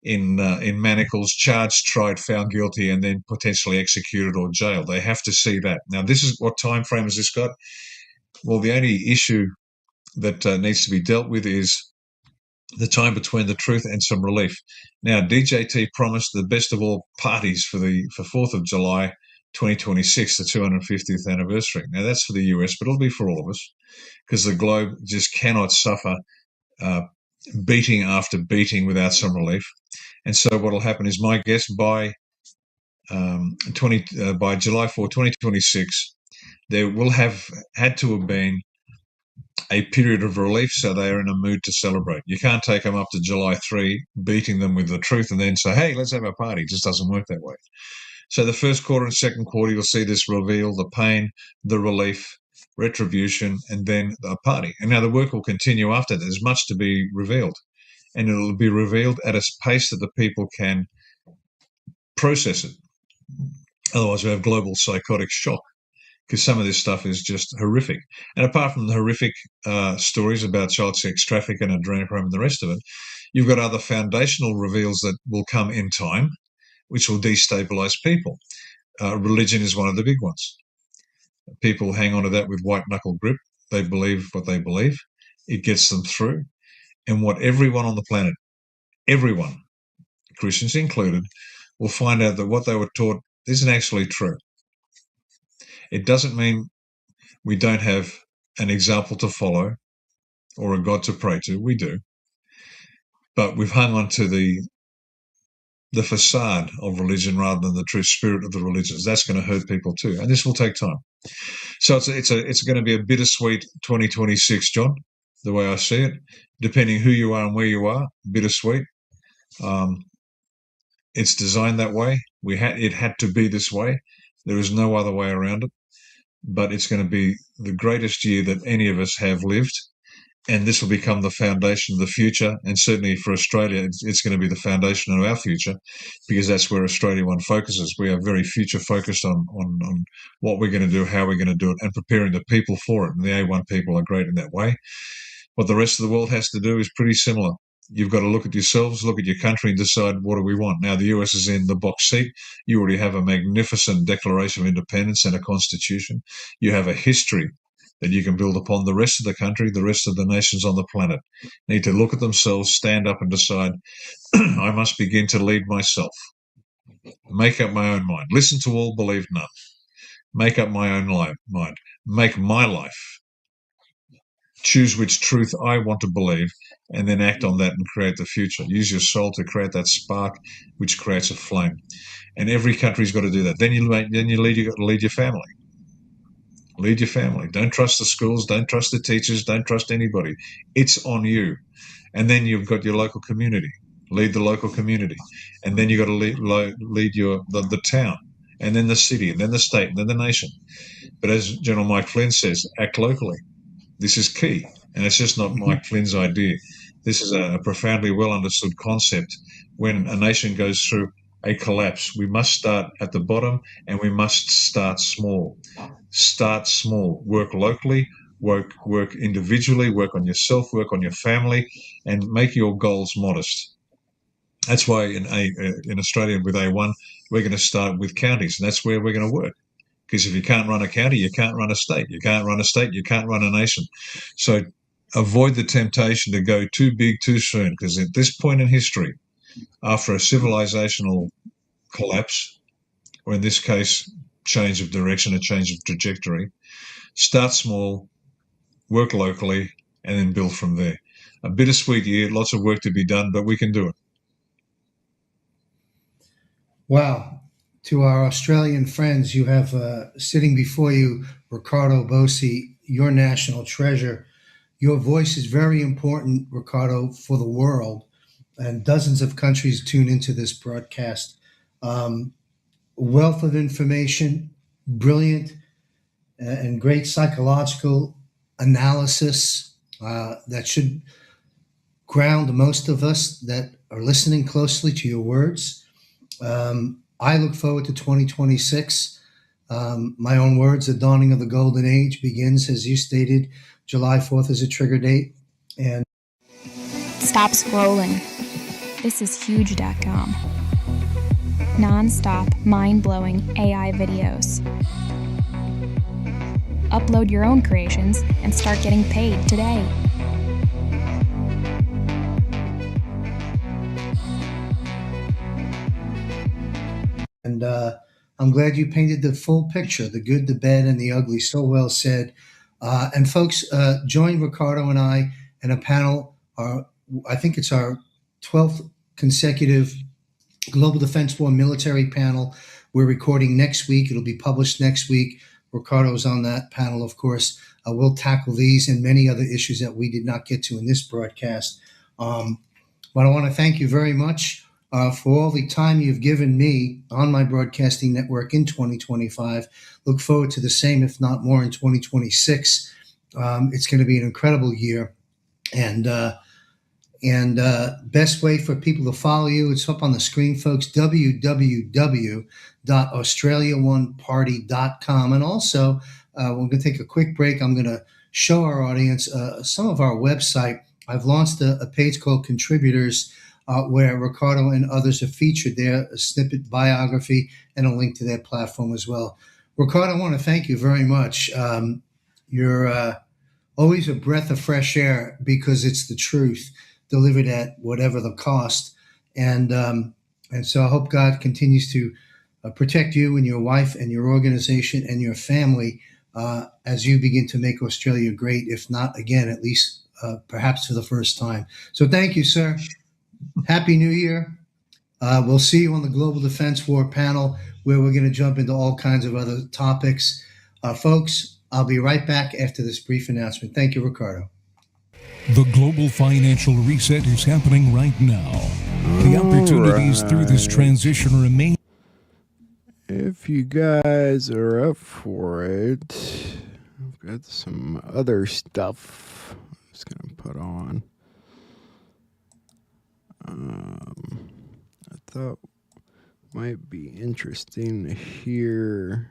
in manacles, charged, tried, found guilty, and then potentially executed or jailed. They have to see that. Now, this is what time frame has this got? Well, the only issue that needs to be dealt with is the time between the truth and some relief. Now, DJT promised the best of all parties for 4th of July 2026, the 250th anniversary. Now, that's for the US, but it'll be for all of us because the globe just cannot suffer beating after beating without some relief. And so what will happen is, my guess, by July 4, 2026, there will have had to have been a period of relief, so they are in a mood to celebrate. You can't take them up to July 3, beating them with the truth, and then say, hey, let's have a party. It just doesn't work that way. So the first quarter and second quarter, you'll see this reveal, the pain, the relief, retribution, and then the party. And now the work will continue after that. There's much to be revealed, and it'll be revealed at a pace that the people can process it. Otherwise, we have global psychotic shock, because some of this stuff is just horrific. And apart from the horrific stories about child sex trafficking and adrenochrome and the rest of it, you've got other foundational reveals that will come in time, which will destabilize people. Religion is one of the big ones. People hang on to that with white-knuckle grip. They believe what they believe. It gets them through. And what everyone on the planet, everyone, Christians included, will find out that what they were taught isn't actually true. It doesn't mean we don't have an example to follow or a God to pray to. We do. But we've hung on to the facade of religion rather than the true spirit of the religions. That's going to hurt people too. And this will take time. So it's going to be a bittersweet 2026, John, the way I see it. Depending who you are and where you are, bittersweet. It's designed that way. It had to be this way. There is no other way around it. But it's going to be the greatest year that any of us have lived. And this will become the foundation of the future. And certainly for Australia, it's going to be the foundation of our future, because that's where Australia One focuses. We are very future focused on what we're going to do, how we're going to do it, and preparing the people for it. And the A1 people are great in that way. What the rest of the world has to do is pretty similar. You've got to look at yourselves, look at your country, and decide, what do we want? Now, the US is in the box seat. You already have a magnificent Declaration of Independence and a constitution. You have a history that you can build upon. The rest of the country, the rest of the nations on the planet need to look at themselves, stand up and decide, I must begin to lead myself. Make up my own mind. Listen to all, believe none. Make up my own mind. Make my life. Choose which truth I want to believe, and then act on that and create the future. Use your soul to create that spark which creates a flame. And every country's got to do that. Then you lead your family. Lead your family. Don't trust the schools. Don't trust the teachers. Don't trust anybody. It's on you. And then you've got your local community. Lead the local community. And then you've got to lead the town, and then the city, and then the state, and then the nation. But as General Mike Flynn says, act locally. This is key. And it's just not Mike Flynn's idea. This is a profoundly well understood concept. When a nation goes through a collapse, we must start at the bottom, and we must start small. Start small. Work locally, work individually, work on yourself, work on your family, and make your goals modest. That's why in Australia with A1, we're going to start with counties, and that's where we're going to work. Because if you can't run a county, you can't run a state. You can't run a state, you can't run a nation. So avoid the temptation to go too big too soon, because at this point in history, after a civilizational collapse, or in this case, change of direction, a change of trajectory, start small, work locally, and then build from there. A bittersweet year, lots of work to be done, but we can do it. Wow. To our Australian friends, you have sitting before you, Ricardo Bosi, your national treasure. Your voice is very important, Ricardo, for the world, and dozens of countries tune into this broadcast. Wealth of information, brilliant and great psychological analysis that should ground most of us that are listening closely to your words. I look forward to 2026. My own words, the dawning of the golden age begins, as you stated, July 4th is a trigger date. And stop scrolling. This is huge.com. Non-stop, mind-blowing AI videos. Upload your own creations and start getting paid today. And I'm glad you painted the full picture, the good, the bad, and the ugly. So well said. And folks, join Ricardo and I in a panel. I think it's our 12th consecutive Global Defense War military panel. We're recording next week. It'll be published next week. Ricardo's on that panel, of course. We'll tackle these and many other issues that we did not get to in this broadcast. But I want to thank you very much for all the time you've given me on my broadcasting network in 2025. Look forward to the same, if not more, in 2026. It's going to be an incredible year. And best way for people to follow you, it's up on the screen, folks, www.australiaoneparty.com. And also, we're going to take a quick break. I'm going to show our audience some of our website. I've launched a page called Contributors, where Ricardo and others are featured there, a snippet biography, and a link to their platform as well. Ricardo, I want to thank you very much. You're always a breath of fresh air because it's the truth delivered at whatever the cost. And so I hope God continues to protect you and your wife and your organization and your family as you begin to make Australia great, if not again, at least perhaps for the first time. So thank you, sir. Happy New Year. We'll see you on the Global Defense War panel, where we're going to jump into all kinds of other topics. Folks, I'll be right back after this brief announcement. Thank you, Ricardo. The global financial reset is happening right now. The opportunities through this transition remain. If you guys are up for it, I've got some other stuff I'm just going to put on. I thought might be interesting to hear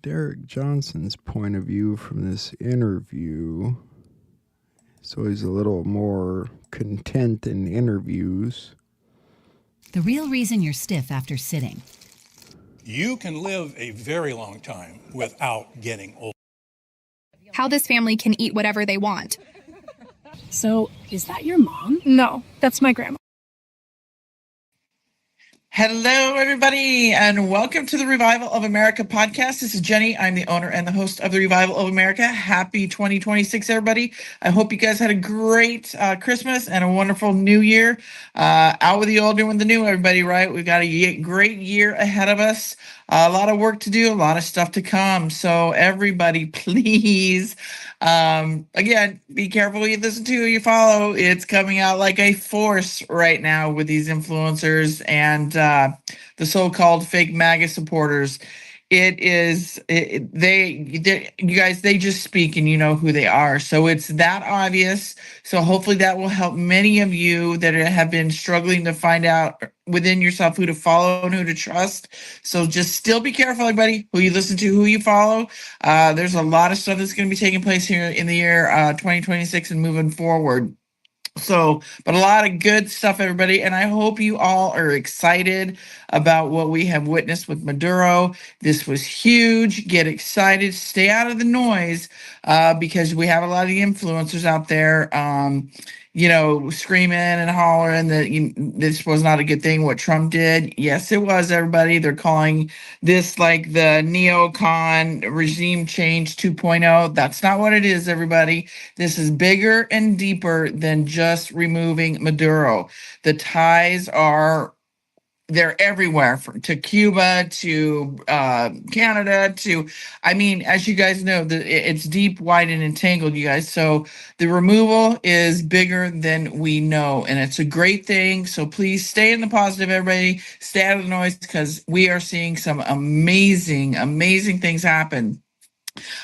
Derek Johnson's point of view from this interview. He's always a little more content in interviews. The real reason you're stiff after sitting. You can live a very long time without getting old. How this family can eat whatever they want. So, is that your mom? No, that's my grandma. Hello, everybody, and welcome to the Revival of America podcast. This is Jenny. I'm the owner and the host of the Revival of America. Happy 2026, everybody. I hope you guys had a great Christmas and a wonderful New Year. Out with the old, in with the new, everybody, right? We've got a great year ahead of us. A lot of work to do, a lot of stuff to come. So everybody, please, again, be careful who you listen to, who you follow. It's coming out like a force right now with these influencers and the so-called fake MAGA supporters. You guys, they just speak and you know who they are. So it's that obvious. So hopefully that will help many of you that have been struggling to find out within yourself who to follow and who to trust. So just still be careful, everybody, who you listen to, who you follow. There's a lot of stuff that's going to be taking place here in the year 2026 and moving forward. So, but a lot of good stuff, everybody. And I hope you all are excited about what we have witnessed with Maduro. This was huge. Get excited. Stay out of the noise because we have a lot of the influencers out there, screaming and hollering that this was not a good thing, what Trump did. Yes, it was, everybody. They're calling this like the neocon regime change 2.0. That's not what it is, everybody. This is bigger and deeper than just removing Maduro. The ties they're everywhere, to Cuba, to Canada, as you guys know, it's deep, wide, and entangled, you guys. So the removal is bigger than we know, and it's a great thing. So please stay in the positive, everybody. Stay out of the noise because we are seeing some amazing, amazing things happen.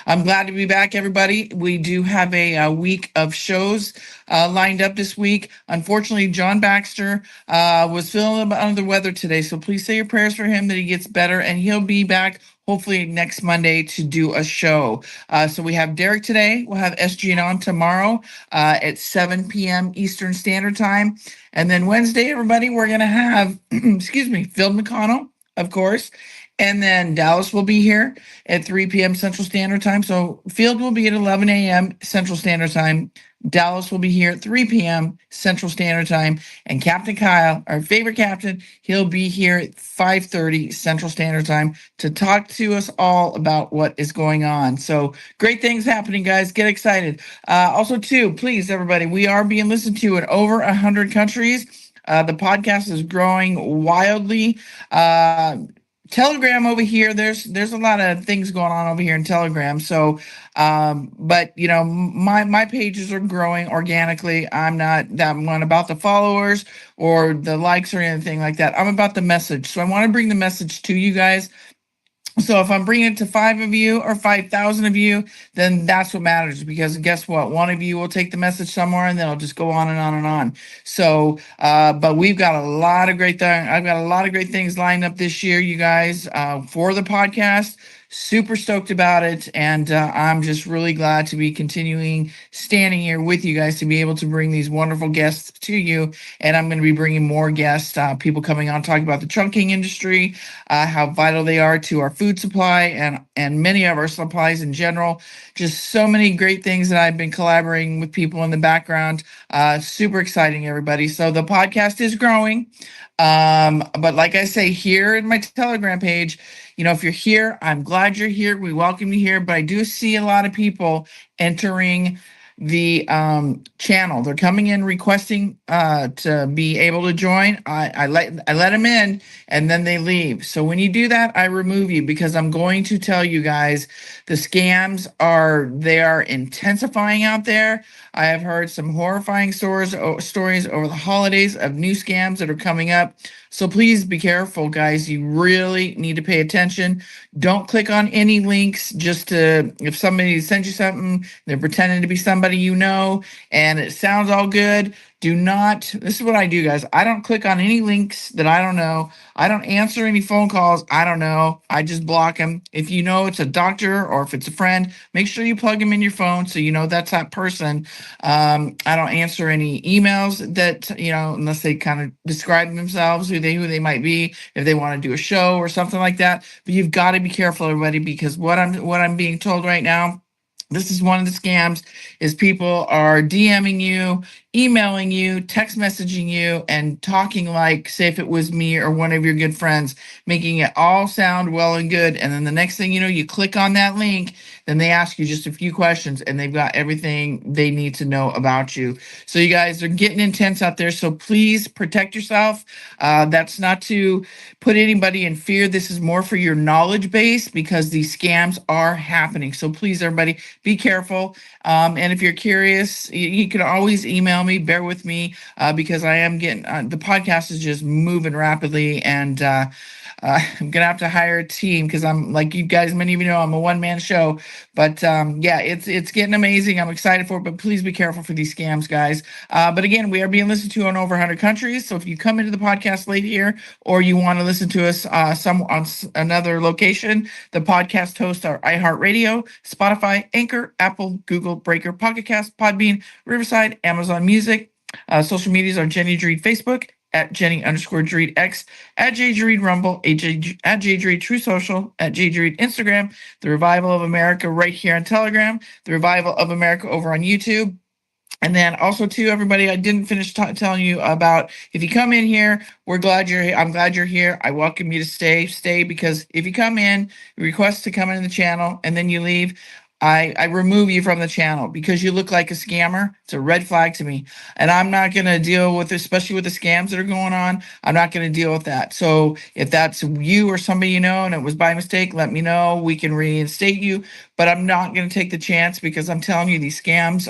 I'm glad to be back, everybody. We do have a week of shows lined up this week. Unfortunately, John Baxter was feeling under the weather today, so please say your prayers for him that he gets better, and he'll be back hopefully next Monday to do a show. So we have Derek today. We'll have SG on tomorrow at 7 p.m. Eastern Standard Time. And then Wednesday, everybody, we're going to have, Phil McConnell, of course. And then Dallas will be here at 3 p.m. Central Standard Time. So Field will be at 11 a.m. Central Standard Time. Dallas will be here at 3 p.m. Central Standard Time. And Captain Kyle, our favorite captain, he'll be here at 5:30 Central Standard Time to talk to us all about what is going on. So great things happening, guys. Get excited. Also, too, please, everybody, we are being listened to in over 100 countries. The podcast is growing wildly. Telegram over here, there's a lot of things going on over here in Telegram. So, but you know, my pages are growing organically. I'm not that one about the followers or the likes or anything like that. I'm about the message. So I want to bring the message to you guys. So if I'm bringing it to 5 of you or 5,000 of you, then that's what matters, because guess what? One of you will take the message somewhere and then it'll just go on and on and on. So, but we've got a lot of great things. I've got a lot of great things lined up this year, you guys, for the podcast. Super stoked about it. And I'm just really glad to be continuing standing here with you guys to be able to bring these wonderful guests to you. And I'm going to be bringing more guests, people coming on talking about the trunking industry, how vital they are to our food supply and many of our supplies in general. Just so many great things that I've been collaborating with people in the background. Super exciting, everybody. So the podcast is growing. But like I say, here in my Telegram page, you know, if you're here, I'm glad you're here. We welcome you here. But I do see a lot of people entering the channel. They're coming in requesting to be able to join. I let them in and then they leave. So when you do that, I remove you, because I'm going to tell you guys the scams are intensifying out there. I have heard some horrifying stories over the holidays of new scams that are coming up. So please be careful, guys. You really need to pay attention. Don't click on any links if somebody sends you something, they're pretending to be somebody you know, and it sounds all good. This is what I do, guys. I don't click on any links that I don't know. I don't answer any phone calls I don't know. I just block them. If you know it's a doctor or if it's a friend, make sure you plug them in your phone so you know that's that person. I don't answer any emails that, you know, unless they kind of describe themselves, who they might be, if they want to do a show or something like that. But you've got to be careful, everybody, because what I'm being told right now, this is one of the scams, is people are DMing you, emailing you, text messaging you, and talking like, say if it was me or one of your good friends, making it all sound well and good. And then the next thing you know, you click on that link, then they ask you just a few questions and they've got everything they need to know about you. So you guys are getting intense out there. So please protect yourself. That's not to put anybody in fear. This is more for your knowledge base, because these scams are happening. So please, everybody, be careful. And if you're curious, you can always email me. Bear with me, because I am getting the podcast is just moving rapidly, and I'm gonna have to hire a team, because I'm, like you guys, many of you know, I'm a one-man show. But yeah, it's getting amazing. I'm excited for it, but please be careful for these scams, guys. But again, we are being listened to in over 100 countries. So if you come into the podcast late here, or you want to listen to us on another location, the podcast hosts are iHeartRadio, Spotify, Anchor, Apple, Google, Breaker, Pocket Cast, Podbean, Riverside, Amazon Music. Social medias are Jenny Dreed Facebook, at Jenny_Dreed X, at JDreed Rumble, at JDreed True Social, at JDreed Instagram, The Revival of America right here on Telegram, The Revival of America over on YouTube. And then also, too, everybody, I didn't finish telling you about, if you come in here, I'm glad you're here. I welcome you to stay, because if you come in, request to come into the channel, and then you leave, I remove you from the channel because you look like a scammer. It's a red flag to me. And I'm not going to deal with, especially with the scams that are going on, I'm not going to deal with that. So if that's you or somebody you know and it was by mistake, let me know. We can reinstate you. But I'm not going to take the chance, because I'm telling you, these scams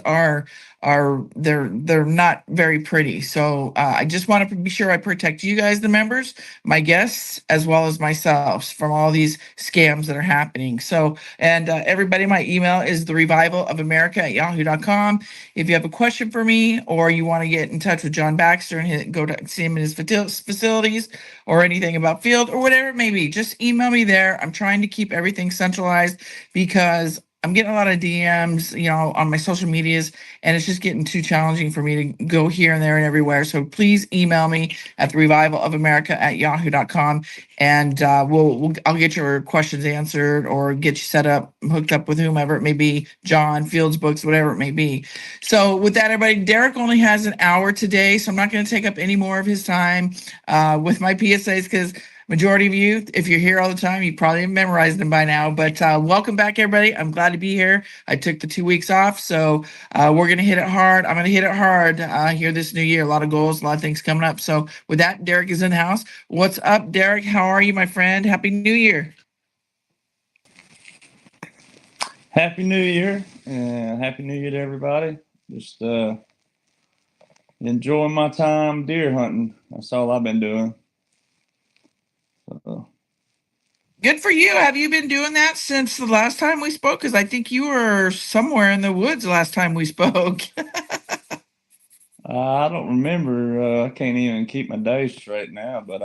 they're not very pretty. So I just want to be sure I protect you guys, the members, my guests, as well as myself, from all these scams that are happening. So, and everybody, my email is therevivalofamerica@yahoo.com. If you have a question for me, or you want to get in touch with John Baxter and go to see him in his facilities, or anything about Field, or whatever it may be, just email me there. I'm trying to keep everything centralized, because I'm getting a lot of DMs, on my social medias, and it's just getting too challenging for me to go here and there and everywhere. So please email me at therevivalofamerica@yahoo.com, and I'll get your questions answered or get you set up, hooked up with whomever it may be, John, Fields Books, whatever it may be. So with that, everybody, Derek only has an hour today, so I'm not going to take up any more of his time with my PSAs, because majority of you, if you're here all the time, you probably have memorized them by now. But welcome back, everybody. I'm glad to be here. I took the 2 weeks off, so we're going to hit it hard. I'm going to hit it hard here this new year. A lot of goals, a lot of things coming up. So with that, Derek is in the house. What's up, Derek? How are you, my friend? Happy New Year. Happy New Year, and Happy New Year to everybody. Just enjoying my time deer hunting. That's all I've been doing. Good for you. Have you been doing that since the last time we spoke? Because I think you were somewhere in the woods last time we spoke. I don't remember. I can't even keep my days straight now, but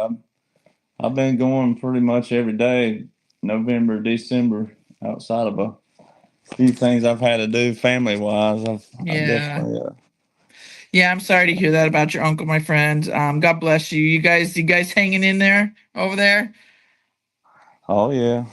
I've been going pretty much every day, November, December, outside of a few things I've had to do family wise. I've definitely. Yeah, I'm sorry to hear that about your uncle, my friend. God bless you. You guys hanging in there over there? Oh yeah.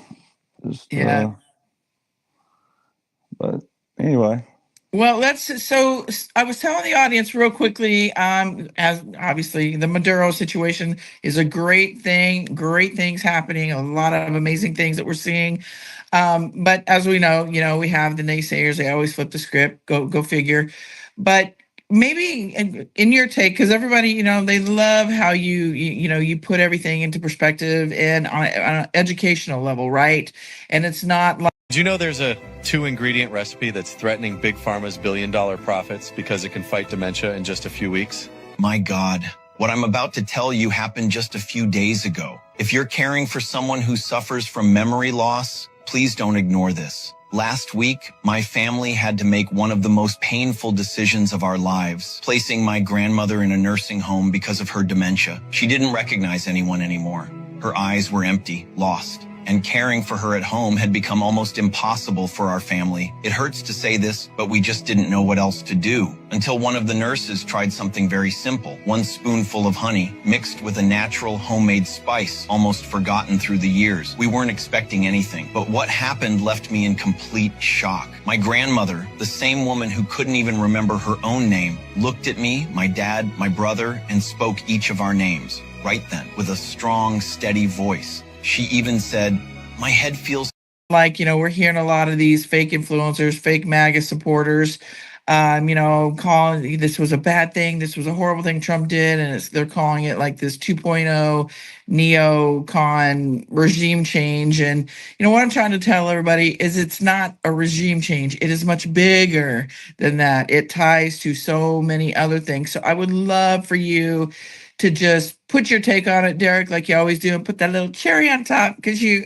But anyway. Well, so I was telling the audience real quickly, as obviously the Maduro situation is a great thing, great things happening, a lot of amazing things that we're seeing. But as we know, we have the naysayers, they always flip the script, go figure. But maybe in your take, because everybody, they love how you put everything into perspective and on an educational level, right? And it's not like. Do you know there's a 2-ingredient recipe that's threatening Big Pharma's billion-dollar profits because it can fight dementia in just a few weeks? My God, what I'm about to tell you happened just a few days ago. If you're caring for someone who suffers from memory loss, please don't ignore this. Last week, my family had to make one of the most painful decisions of our lives, placing my grandmother in a nursing home because of her dementia. She didn't recognize anyone anymore. Her eyes were empty, lost. And caring for her at home had become almost impossible for our family. It hurts to say this, but we just didn't know what else to do. Until one of the nurses tried something very simple. 1 spoonful of honey mixed with a natural homemade spice, almost forgotten through the years. We weren't expecting anything, but what happened left me in complete shock. My grandmother, the same woman who couldn't even remember her own name, looked at me, my dad, my brother, and spoke each of our names. Right then, with a strong, steady voice. She even said, "My head feels..." Like, we're hearing a lot of these fake influencers, fake MAGA supporters, calling this was a bad thing. This was a horrible thing Trump did. And they're calling it like this 2.0 neocon regime change. And, what I'm trying to tell everybody is it's not a regime change. It is much bigger than that. It ties to so many other things. So I would love for you to just put your take on it, Derek, like you always do, and put that little cherry on top, because you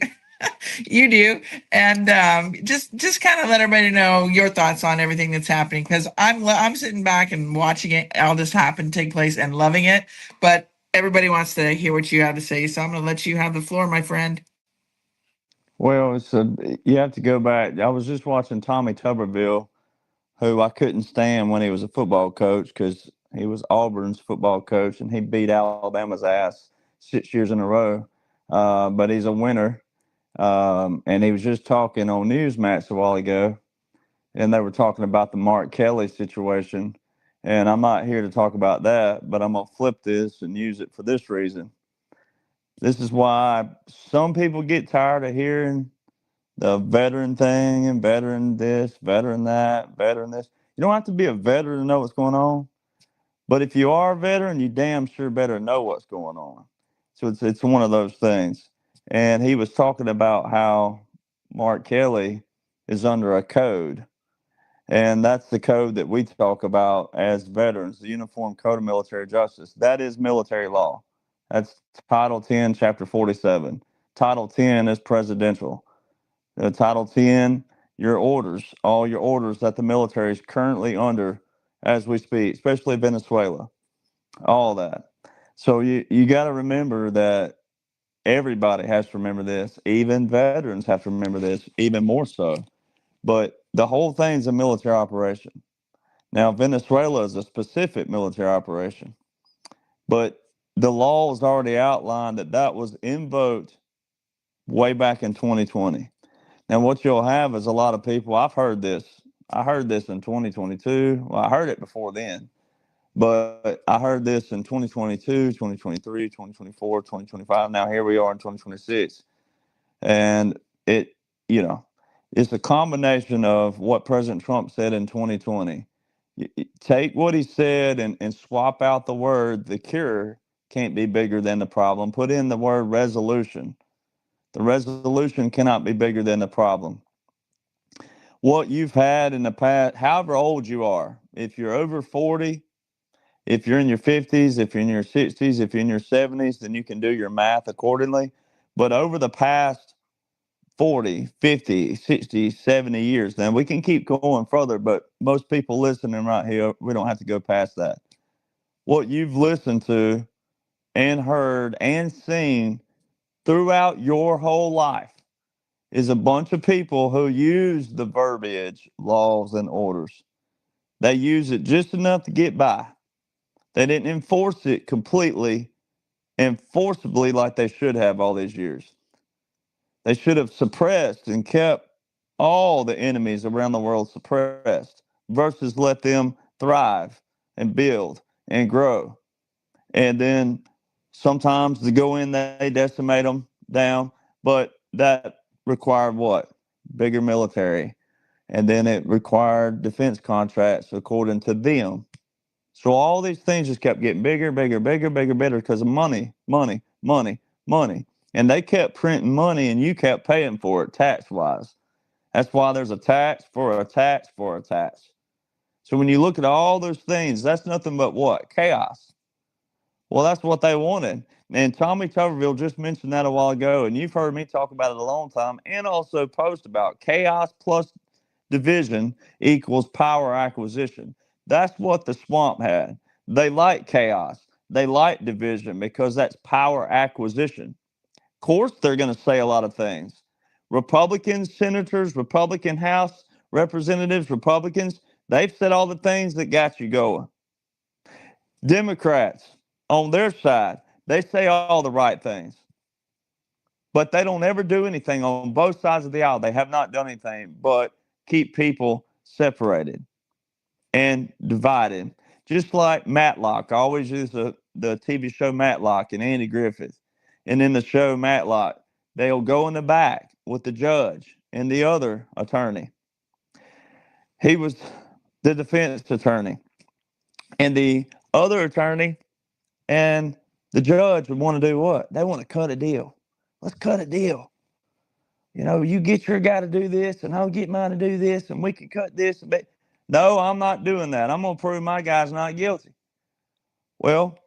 do, and just kind of let everybody know your thoughts on everything that's happening, because I'm sitting back and watching it all this happen, take place, and loving it, but everybody wants to hear what you have to say, so I'm going to let you have the floor, my friend. Well, you have to go back. I was just watching Tommy Tuberville, who I couldn't stand when he was a football coach, because he was Auburn's football coach, and he beat Alabama's ass 6 years in a row. But he's a winner. And he was just talking on Newsmax a while ago, and they were talking about the Mark Kelly situation. And I'm not here to talk about that, but I'm going to flip this and use it for this reason. This is why some people get tired of hearing the veteran thing and veteran this, veteran that, veteran this. You don't have to be a veteran to know what's going on. But if you are a veteran, you damn sure better know what's going on. So it's one of those things. And he was talking about how Mark Kelly is under a code. And that's the code that we talk about as veterans, the Uniform Code of Military Justice. That is military law. That's Title 10, Chapter 47. Title 10 is presidential. Title 10, your orders, all your orders that the military is currently under as we speak, especially Venezuela, all that. So you got to remember that everybody has to remember this. Even veterans have to remember this, even more so, but the whole thing's a military operation. Now, Venezuela is a specific military operation, but the law is already outlined that was invoked way back in 2020. Now, what you'll have is a lot of people. I heard this in 2022. Well, I heard it before then, but I heard this in 2022, 2023, 2024, 2025. Now here we are in 2026. And it's a combination of what President Trump said in 2020. Take what he said and swap out the word, the cure can't be bigger than the problem. Put in the word resolution. The resolution cannot be bigger than the problem. What you've had in the past, however old you are, if you're over 40, if you're in your 50s, if you're in your 60s, if you're in your 70s, then you can do your math accordingly. But over the past 40, 50, 60, 70 years, then we can keep going further, but most people listening right here, we don't have to go past that. What you've listened to and heard and seen throughout your whole life is a bunch of people who use the verbiage, laws, and orders. They use it just enough to get by. They didn't enforce it completely and forcibly like they should have all these years. They should have suppressed and kept all the enemies around the world suppressed versus let them thrive and build and grow. And then sometimes to go in, they decimate them down, but that required what? Bigger military. And then it required defense contracts according to them. So all these things just kept getting bigger, bigger, bigger, bigger, bigger because of money, money, money, money. And they kept printing money and you kept paying for it tax-wise. That's why there's a tax for a tax for a tax. So when you look at all those things, that's nothing but what? Chaos. Well, that's what they wanted. And Tommy Tuberville just mentioned that a while ago, and you've heard me talk about it a long time and also post about chaos plus division equals power acquisition. That's what the swamp had. They like chaos. They like division because that's power acquisition. Of course, they're going to say a lot of things. Republican senators, Republican House representatives, Republicans, they've said all the things that got you going. Democrats, on their side, they say all the right things. But they don't ever do anything on both sides of the aisle. They have not done anything but keep people separated and divided. Just like Matlock. I always use the TV show Matlock and Andy Griffith. And in the show Matlock, they'll go in the back with the judge and the other attorney. He was the defense attorney. And the other attorney and the judge would want to do what? They want to cut a deal. Let's cut a deal. You know, you get your guy to do this, and I'll get mine to do this, and we can cut this. No, I'm not doing that. I'm going to prove my guy's not guilty. Well,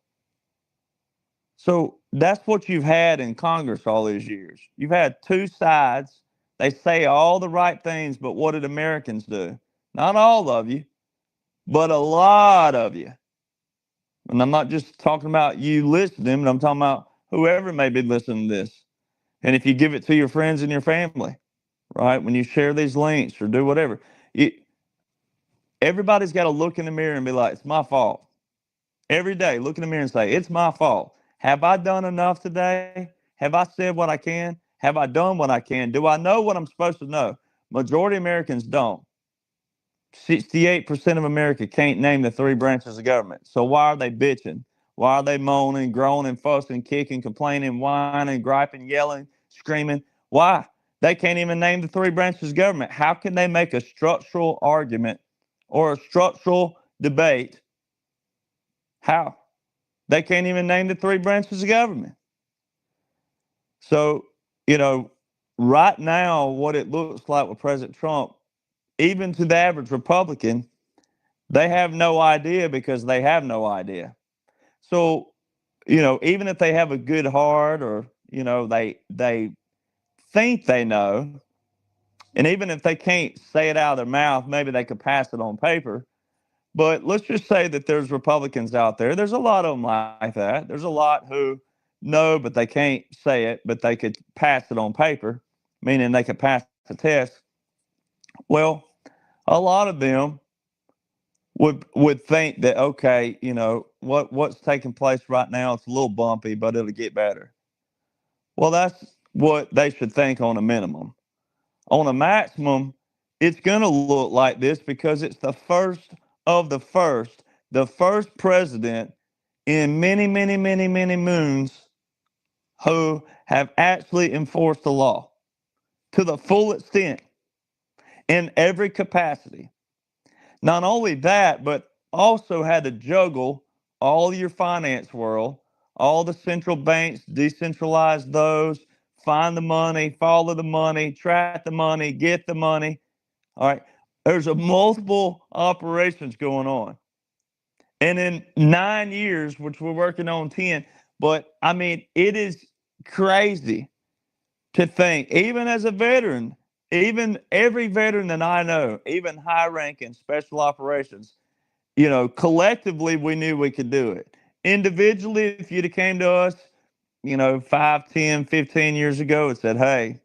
so that's what you've had in Congress all these years. You've had two sides. They say all the right things, but what did Americans do? Not all of you, but a lot of you. And I'm not just talking about you listening, but I'm talking about whoever may be listening to this. And if you give it to your friends and your family, right, when you share these links or do whatever, everybody's got to look in the mirror and be like, it's my fault. Every day, look in the mirror and say, it's my fault. Have I done enough today? Have I said what I can? Have I done what I can? Do I know what I'm supposed to know? Majority of Americans don't. 68% of America can't name the three branches of government. So why are they bitching? Why are they moaning, groaning, fussing, kicking, complaining, whining, griping, yelling, screaming? Why? They can't even name the three branches of government. How can they make a structural argument or a structural debate? How? They can't even name the three branches of government. So, you know, right now, what it looks like with President Trump, even to the average Republican, they have no idea because they have no idea. So, you know, even if they have a good heart or, you know, they think they know, and even if they can't say it out of their mouth, maybe they could pass it on paper. But let's just say that there's Republicans out there. There's a lot of them like that. There's a lot who know, but they can't say it, but they could pass it on paper, meaning they could pass the test. Well, a lot of them would think that, okay, you know, what's taking place right now, it's a little bumpy, but it'll get better. Well, that's what they should think on a minimum. On a maximum, it's going to look like this because it's the first of the first president in many, many, many, many moons who have actually enforced the law to the full extent in every capacity. Not only that, but also had to juggle all your finance world, all the central banks, decentralize those, find the money, follow the money, track the money, get the money. All right. There's a multiple operations going on. And in 9 years, which we're working on 10, but I mean, it is crazy to think, even as a veteran, even every veteran that I know, even high ranking special operations, you know, collectively we knew we could do it. Individually, if you'd have came to us, you know, 5, 10, 15 years ago and said, hey,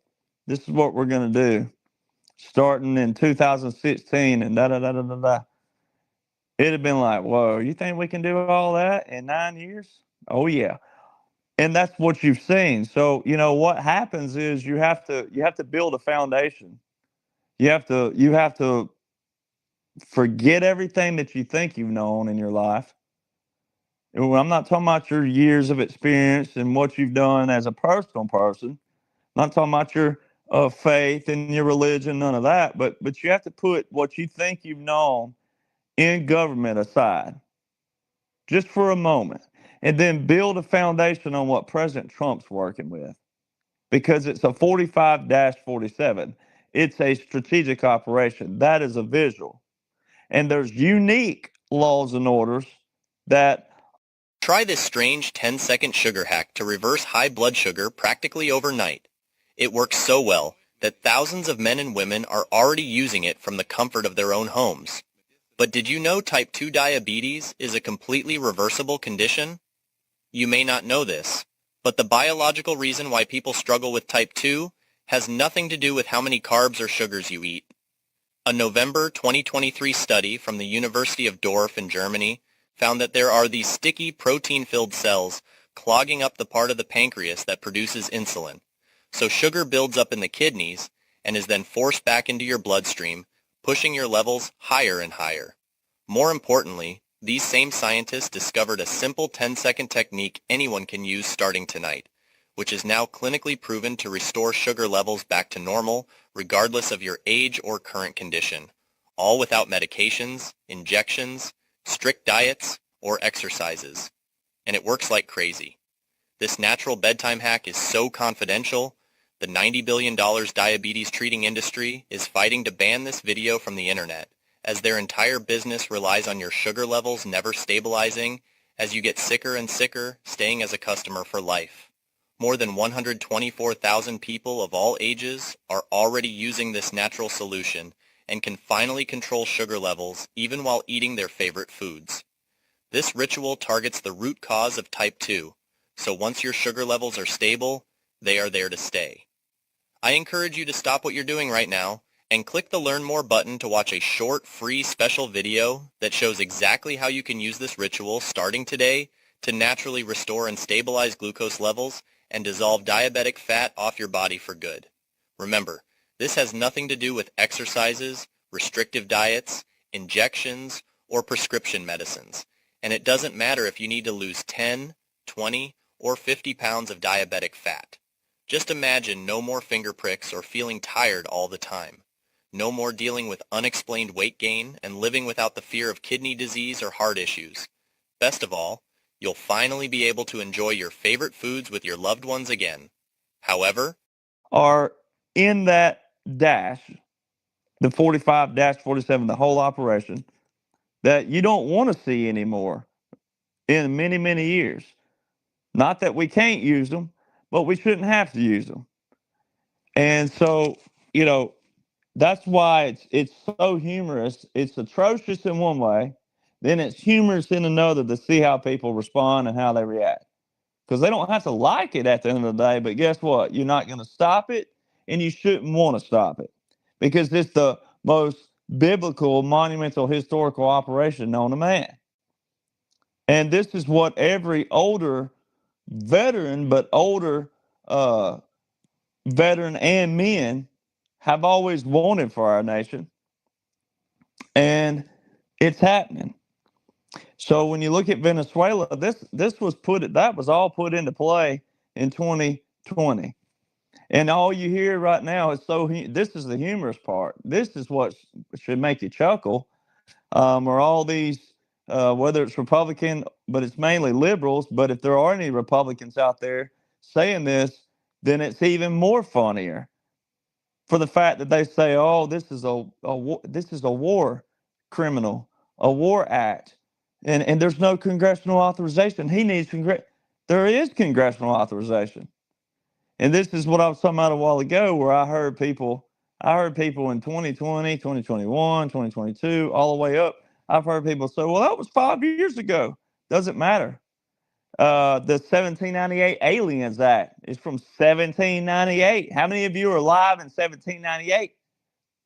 this is what we're going to do starting in 2016 and da-da-da-da-da-da, it'd have been like, whoa, you think we can do all that in 9 years? Oh, yeah. And that's what you've seen. So, you know, what happens is you have to build a foundation. You have to forget everything that you think you've known in your life. I'm not talking about your years of experience and what you've done as a personal person. I'm not talking about your faith and your religion, none of that. But you have to put what you think you've known in government aside, just for a moment, and then build a foundation on what President Trump's working with, because it's a 45-47. It's a strategic operation. That is a visual. And there's unique laws and orders that. Try this strange 10-second sugar hack to reverse high blood sugar practically overnight. It works so well that thousands of men and women are already using it from the comfort of their own homes. But did you know type 2 diabetes is a completely reversible condition? You may not know this, but the biological reason why people struggle with type 2 has nothing to do with how many carbs or sugars you eat. A November 2023 study from the University of Dorf in Germany found that there are these sticky protein-filled cells clogging up the part of the pancreas that produces insulin. So sugar builds up in the kidneys and is then forced back into your bloodstream, pushing your levels higher and higher. More importantly, these same scientists discovered a simple 10-second technique anyone can use starting tonight, which is now clinically proven to restore sugar levels back to normal regardless of your age or current condition, all without medications, injections, strict diets, or exercises. And it works like crazy. This natural bedtime hack is so confidential, the $90 billion diabetes treating industry is fighting to ban this video from the internet, as their entire business relies on your sugar levels never stabilizing as you get sicker and sicker, staying as a customer for life. More than 124,000 people of all ages are already using this natural solution and can finally control sugar levels even while eating their favorite foods. This ritual targets the root cause of type 2, so once your sugar levels are stable, they are there to stay. I encourage you to stop what you're doing right now and click the Learn More button to watch a short, free special video that shows exactly how you can use this ritual starting today to naturally restore and stabilize glucose levels and dissolve diabetic fat off your body for good. Remember, this has nothing to do with exercises, restrictive diets, injections, or prescription medicines. And it doesn't matter if you need to lose 10, 20, or 50 pounds of diabetic fat. Just imagine no more finger pricks or feeling tired all the time. No more dealing with unexplained weight gain and living without the fear of kidney disease or heart issues. Best of all, you'll finally be able to enjoy your favorite foods with your loved ones again. However, are in that dash, the 45-47, the whole operation, that you don't want to see anymore in many, many years. Not that we can't use them, but we shouldn't have to use them. And so, you know, that's why it's so humorous. It's atrocious in one way, then it's humorous in another to see how people respond and how they react. Because they don't have to like it at the end of the day, but guess what? You're not going to stop it, and you shouldn't want to stop it. Because it's the most biblical, monumental, historical operation known to man. And this is what every older veteran, but older veteran and men have always wanted for our nation. And it's happening. So when you look at Venezuela, that was all put into play in 2020. And all you hear right now is this is the humorous part. This is what should make you chuckle. Are all these, whether it's Republican, but it's mainly liberals. But if there are any Republicans out there saying this, then it's even more funnier for the fact that they say, "Oh, this is a war criminal, a war act," and there's no congressional authorization. He needs There is congressional authorization. And this is what I was talking about a while ago, where I heard people in 2020, 2021, 2022, all the way up. I've heard people say, well, that was 5 years ago. Doesn't matter. The 1798 Aliens Act is from 1798. How many of you are alive in 1798?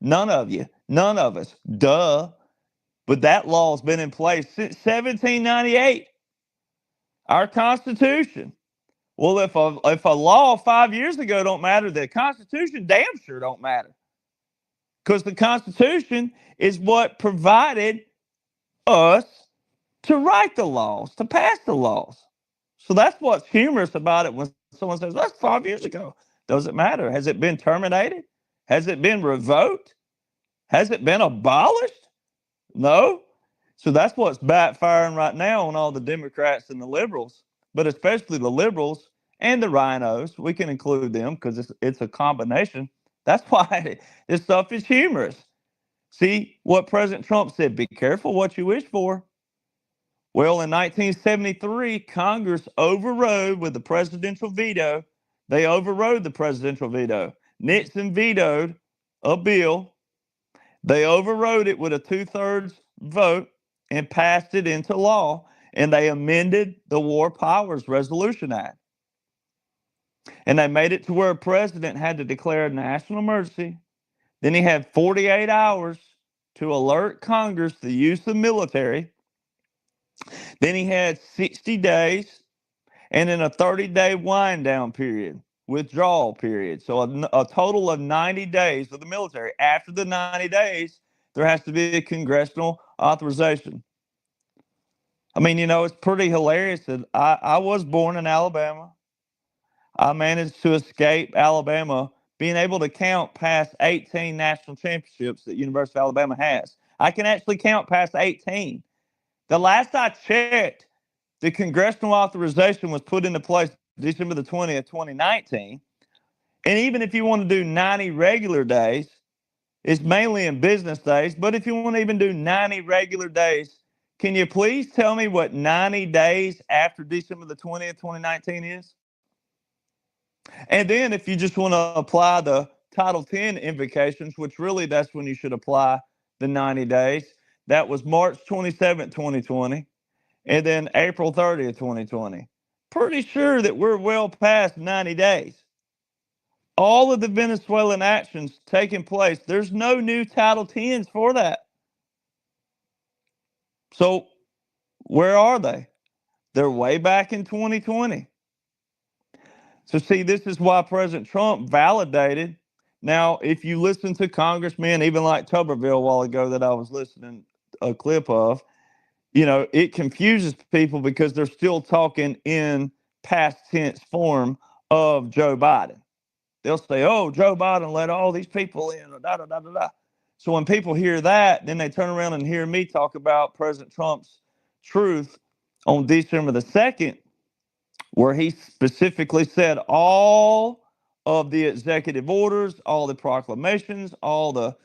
None of you. None of us. Duh. But that law has been in place since 1798. Our Constitution. Well, if a law 5 years ago don't matter, the Constitution damn sure don't matter. Because the Constitution is what provided us to write the laws, to pass the laws. So that's what's humorous about it when someone says, that's 5 years ago. Doesn't matter. Has it been terminated? Has it been revoked? Has it been abolished? No. So that's what's backfiring right now on all the Democrats and the liberals, but especially the liberals and the rhinos. We can include them because it's a combination. That's why this stuff is humorous. See what President Trump said, be careful what you wish for. Well, in 1973, Congress overrode with the presidential veto. They overrode the presidential veto. Nixon vetoed a bill. They overrode it with a 2/3 vote and passed it into law. And they amended the War Powers Resolution Act. And they made it to where a president had to declare a national emergency. Then he had 48 hours to alert Congress to the use of military. Then he had 60 days and then a 30-day wind down period, withdrawal period. So a total of 90 days for the military. After the 90 days, there has to be a congressional authorization. I mean, it's pretty hilarious that I was born in Alabama. I managed to escape Alabama, being able to count past 18 national championships that University of Alabama has. I can actually count past 18. The last I checked, the congressional authorization was put into place December the 20th, 2019. And even if you want to do 90 regular days, it's mainly in business days. But if you want to even do 90 regular days, can you please tell me what 90 days after December the 20th, 2019 is? And then if you just want to apply the Title 10 invocations, which really that's when you should apply the 90 days, that was March 27th, 2020, and then April 30th, 2020. Pretty sure that we're well past 90 days. All of the Venezuelan actions taking place, there's no new Title 10s for that. So where are they? They're way back in 2020. So see, this is why President Trump validated. Now, if you listen to congressmen, even like Tuberville a while ago that I was listening a clip of, it confuses people because they're still talking in past tense form of Joe Biden. They'll say, oh, Joe Biden let all these people in, da, da, da, da, da. So when people hear that, then they turn around and hear me talk about President Trump's truth on December the 2nd, where he specifically said all of the executive orders, all the proclamations, all the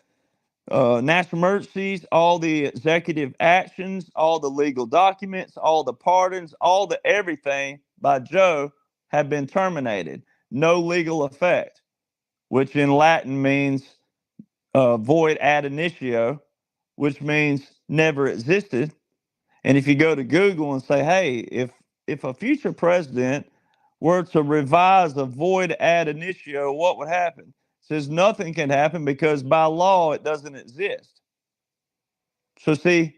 national emergencies, all the executive actions, all the legal documents, all the pardons, all the everything by Joe have been terminated. No legal effect, which in Latin means void ad initio, which means never existed. And if you go to Google and say, hey, if a future president were to revise a void ad initio, what would happen? says nothing can happen because by law it doesn't exist. So see,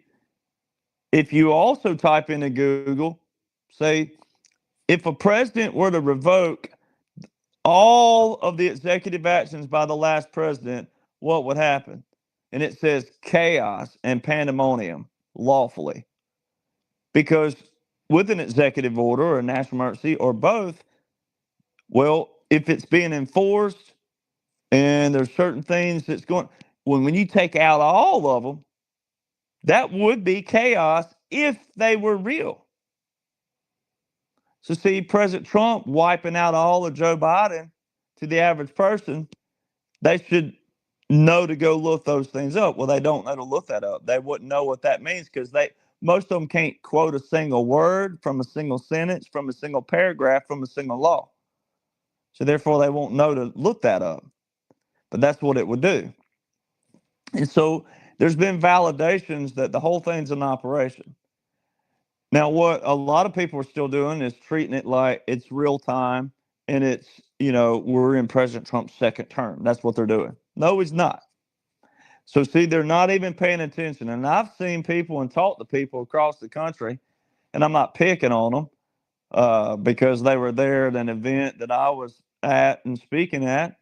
if you also type into Google, say, if a president were to revoke all of the executive actions by the last president, what would happen? And it says chaos and pandemonium lawfully. Because with an executive order or a national emergency or both, well, if it's being enforced and there's certain things that's going, when you take out all of them, that would be chaos if they were real. So see, President Trump wiping out all of Joe Biden, to the average person, they should know to go look those things up. Well, they don't know to look that up. They wouldn't know what that means because most of them can't quote a single word from a single sentence, from a single paragraph, from a single law. So therefore, they won't know to look that up. But that's what it would do. And so there's been validations that the whole thing's an operation. Now, what a lot of people are still doing is treating it like it's real time and it's, we're in President Trump's second term. That's what they're doing. No, he's not. So, see, they're not even paying attention. And I've seen people and talked to people across the country, and I'm not picking on them because they were there at an event that I was at and speaking at.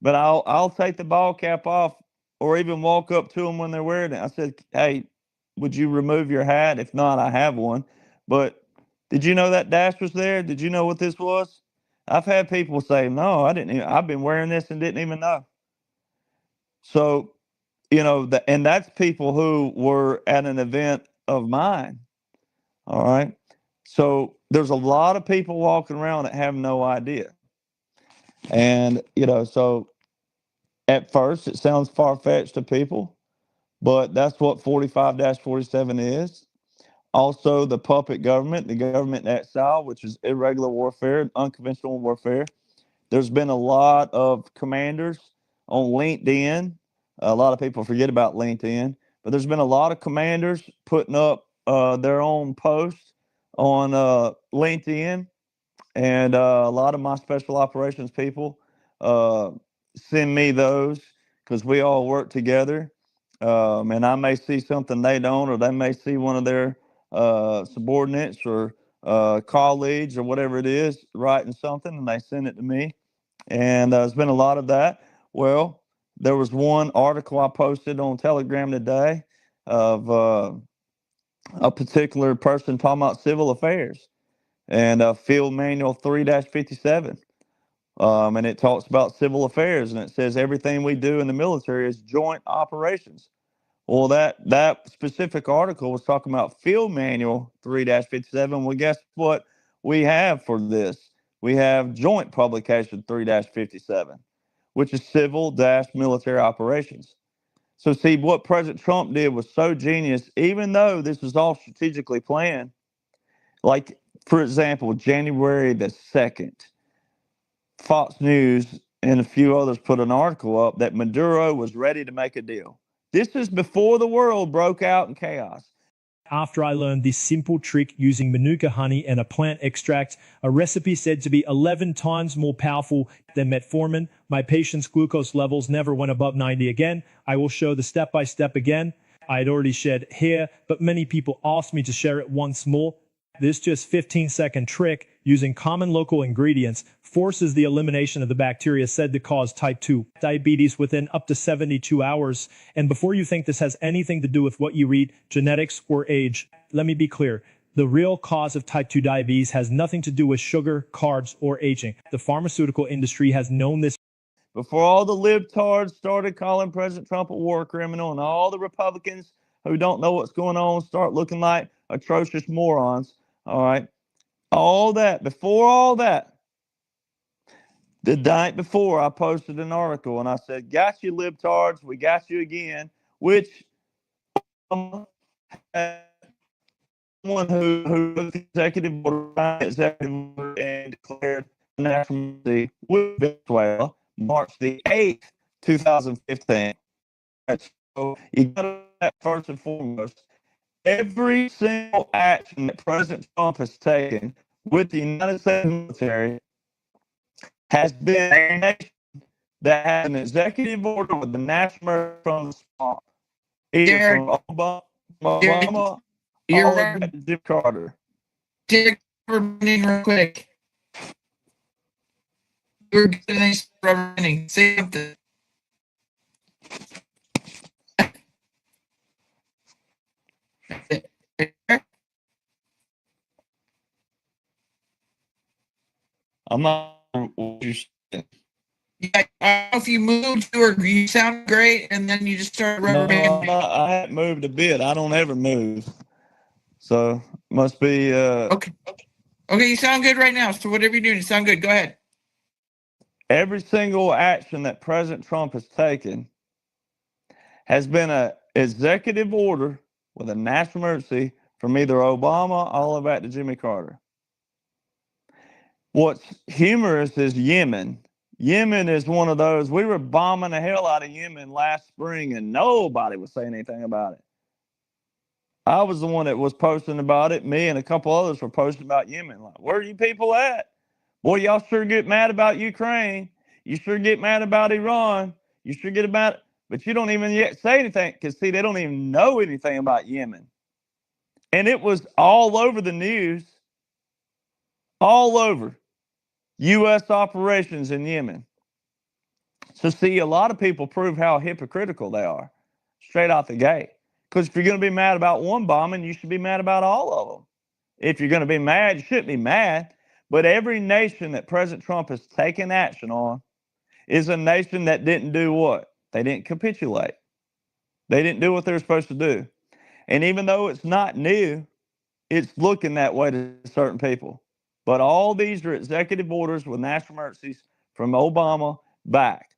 But I'll take the ball cap off or even walk up to them when they're wearing it. I said, hey, would you remove your hat? If not, I have one. But did you know that dash was there? Did you know what this was? I've had people say, no, I didn't. I've been wearing this and didn't even know. So, and that's people who were at an event of mine. All right. So there's a lot of people walking around that have no idea. And, so at first it sounds far-fetched to people, but that's what 45-47 is. Also, the puppet government, the government in exile, which is irregular warfare, unconventional warfare. There's been a lot of commanders on LinkedIn. A lot of people forget about LinkedIn, but there's been a lot of commanders putting up their own posts on LinkedIn. And a lot of my special operations people send me those because we all work together. And I may see something they don't, or they may see one of their subordinates or colleagues or whatever it is writing something, and they send it to me. And there's been a lot of that. Well, there was one article I posted on Telegram today of a particular person talking about civil affairs and Field Manual 3-57. And it talks about civil affairs, and it says everything we do in the military is joint operations. Well, that specific article was talking about Field Manual 3-57. Well, guess what we have for this? We have Joint Publication 3-57, which is civil-military operations. So see, what President Trump did was so genius, even though this was all strategically planned. Like, for example, January the 2nd, Fox News and a few others put an article up that Maduro was ready to make a deal. This is before the world broke out in chaos. After I learned this simple trick using Manuka honey and a plant extract, a recipe said to be 11 times more powerful than metformin, my patient's glucose levels never went above 90 again. I will show the step-by-step again. I had already shared here, but many people asked me to share it once more. This just 15-second trick using common local ingredients forces the elimination of the bacteria said to cause type 2 diabetes within up to 72 hours. And before you think this has anything to do with what you read, genetics, or age, let me be clear. The real cause of type 2 diabetes has nothing to do with sugar, carbs, or aging. The pharmaceutical industry has known this. Before all the libtards started calling President Trump a war criminal and all the Republicans who don't know what's going on start looking like atrocious morons, all right? All that, before all that, the night before I posted an article and I said, got you libtards, we got you again, which someone who took the executive order and declared national emergency with Venezuela March the 8th, 2015. So you got to that first and foremost. Every single action that President Trump has taken with the United States military has been a nation that has an executive order with the national from the swamp, either Derek, from Obama you're all the way right. back to Jim Carter. Derek, real quick. You're good at these rubber banding. Say something. I'm not sure what you're saying. Yeah, I don't know if you moved or you sound great, and then you just started rubber No, banding. I haven't moved a bit. I don't ever move. So must be Okay, you sound good right now. So whatever you're doing, you sound good. Go ahead. every single action that President Trump has taken has been an executive order with a national emergency from either Obama all the way back to Jimmy Carter. What's humorous is Yemen. Yemen is one of those. We were bombing the hell out of Yemen last spring, and nobody was saying anything about it. I was the one that was posting about it. Me and a couple others were posting about Yemen. Like, where are you people at? Boy, y'all sure get mad about Ukraine. You sure get mad about Iran. You sure get about, but you don't even yet say anything because, see, they don't even know anything about Yemen. And it was all over the news, all over U.S. operations in Yemen. So, see, a lot of people prove how hypocritical they are straight out the gate. Because if you're going to be mad about one bombing, you should be mad about all of them. If you're going to be mad, you shouldn't be mad. But every nation that President Trump has taken action on is a nation that didn't do what? They didn't capitulate. They didn't do what they were supposed to do. And even though it's not new, it's looking that way to certain people. But all these are executive orders with national emergencies from Obama back.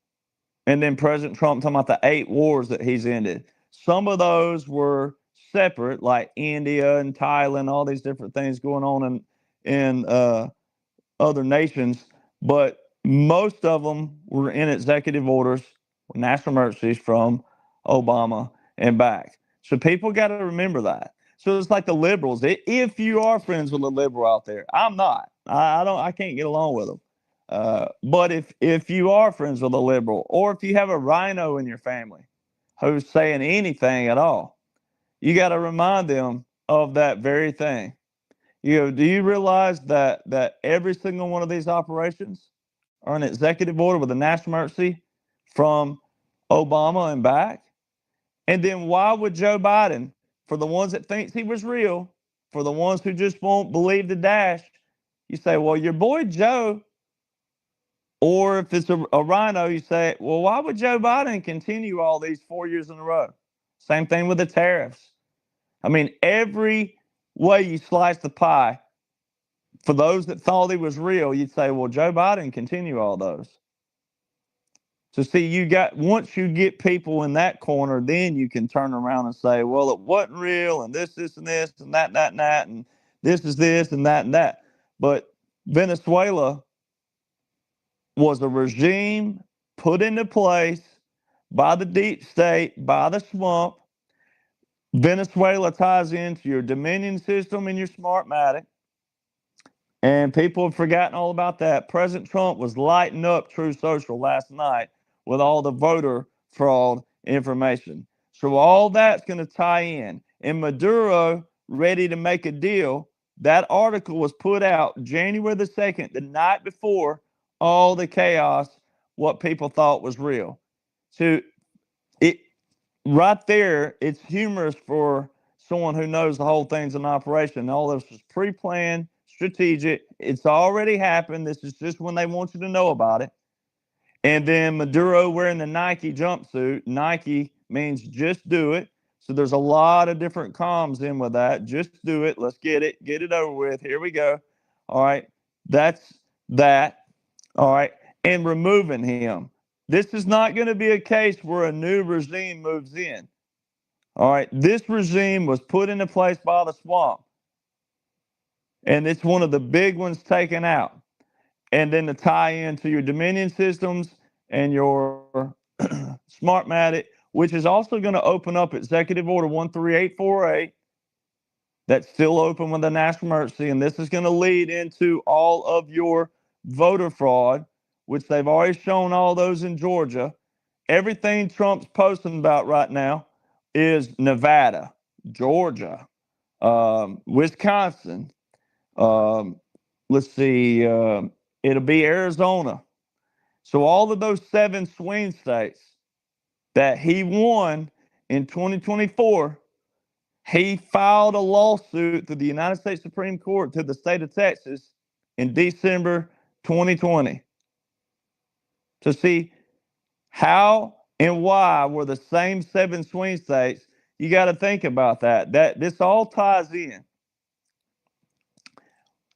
And then President Trump talking about the 8 wars that he's ended. Some of those were separate, like India and Thailand, all these different things going on in other nations. But most of them were in executive orders, national emergencies from Obama and back. So people got to remember that. So it's like the liberals. If you are friends with a liberal out there, I'm not. I can't get along with them. But if you are friends with a liberal, or if you have a rhino in your family who's saying anything at all, you got to remind them of that very thing. Do you realize that every single one of these operations are an executive order with a national emergency from Obama and back? And then why would Joe Biden, for the ones that thinks he was real, for the ones who just won't believe the dash, you say, well, your boy Joe. Or if it's a rhino, you say, well, why would Joe Biden continue all these 4 years in a row? Same thing with the tariffs. I mean, every way you slice the pie, for those that thought he was real, you'd say, well, Joe Biden continue all those. So see, once you get people in that corner, then you can turn around and say, well, it wasn't real, and this, and this, and that, and this is this, and that. But Venezuela was a regime put into place by the deep state, by the swamp. Venezuela ties into your Dominion system and your Smartmatic. And people have forgotten all about that. President Trump was lighting up Truth Social last night with all the voter fraud information. So all that's going to tie in. And Maduro, ready to make a deal, that article was put out January the 2nd, the night before all the chaos, what people thought was real. So it right there, it's humorous for someone who knows the whole thing's an operation. All this was pre-planned, strategic. It's already happened. This is just when they want you to know about it. And then Maduro wearing the Nike jumpsuit. Nike means just do it. So there's a lot of different comms in with that. Just do it. Let's get it over with. Here we go. All right. That's that. All right. And removing him. This is not going to be a case where a new regime moves in. All right. This regime was put into place by the swamp. And it's one of the big ones taken out. And then to tie into your Dominion systems and your Smartmatic, which is also going to open up Executive Order 13848. That's still open with the national emergency. And this is going to lead into all of your voter fraud which they've already shown all those in Georgia. Everything Trump's posting about right now is Nevada, Georgia, Wisconsin. Let's see, it'll be Arizona. So all of those 7 swing states that he won in 2024, he filed a lawsuit to the United States Supreme Court to the state of Texas in December 2020 to see how and why were the same 7 swing states. You got to think about that. This all ties in.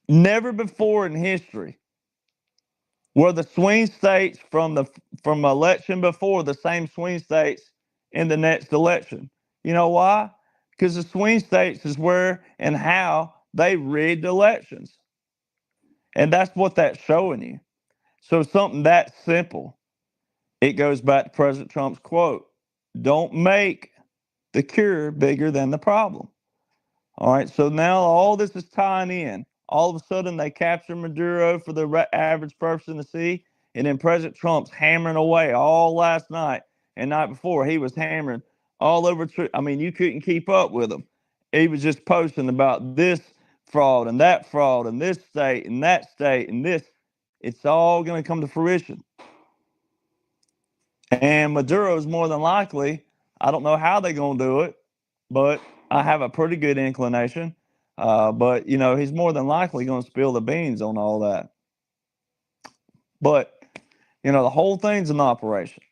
Never before in history were the swing states from election before the same swing states in the next election. You know why? Because the swing states is where and how they rigged elections. And that's what that's showing you. So something that simple. It goes back to President Trump's quote, don't make the cure bigger than the problem. All right, so now all this is tying in. All of a sudden, they capture Maduro for the average person to see, and then President Trump's hammering away all last night and night before. He was hammering all over. I mean, you couldn't keep up with him. He was just posting about this fraud and this state and that state and this. It's all going to come to fruition. And Maduro's more than likely, I don't know how they're going to do it, but I have a pretty good inclination. But, you know, he's more than likely going to spill the beans on all that. But, you know, the whole thing's an operation.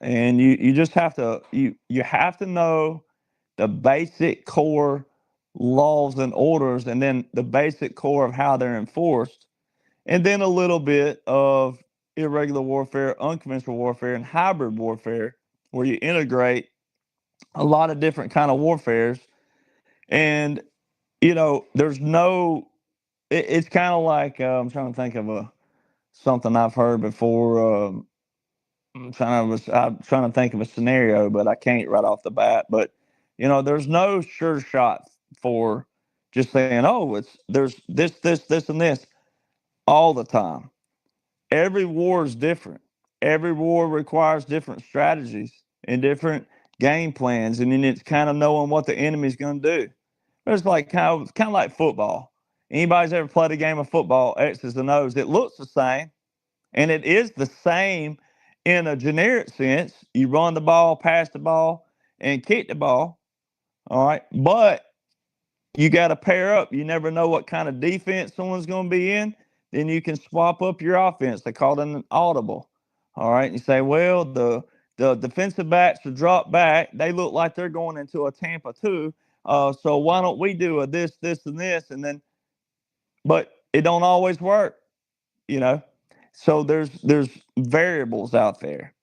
And you just have to, you have to know the basic core laws and orders, and then the basic core of how they're enforced, and then a little bit of irregular warfare, unconventional warfare, and hybrid warfare, where you integrate a lot of different kind of warfares. And, you know, there's no, it's kind of like, I'm trying to think of something I've heard before. I'm trying to think of a scenario, but I can't right off the bat. But, you know, there's no sure shot for just saying, oh, there's this, and this all the time. Every war is different. Every war requires different strategies and different game plans, and then it's kind of knowing what the enemy's going to do. It's like kind of like football. Anybody's ever played a game of football, X's and O's, it looks the same, and it is the same in a generic sense. You run the ball, pass the ball, and kick the ball. All right, but you got to pair up. You never know what kind of defense someone's going to be in. Then you can swap up your offense. They call it an audible. All right. And you say, well, the defensive backs are dropped back. They look like they're going into a Tampa 2. So why don't we do a this, and this? And then, but it don't always work, you know. So there's variables out there.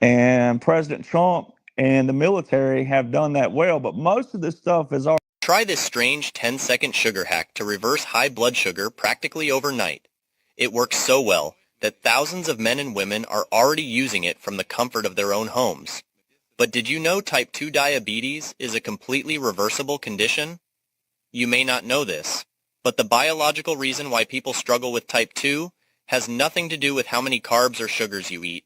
And President Trump and the military have done that well. But most of this stuff is already. Try this strange 10-second sugar hack to reverse high blood sugar practically overnight. It works so well that thousands of men and women are already using it from the comfort of their own homes. But did you know type 2 diabetes is a completely reversible condition? You may not know this, but the biological reason why people struggle with type 2 has nothing to do with how many carbs or sugars you eat.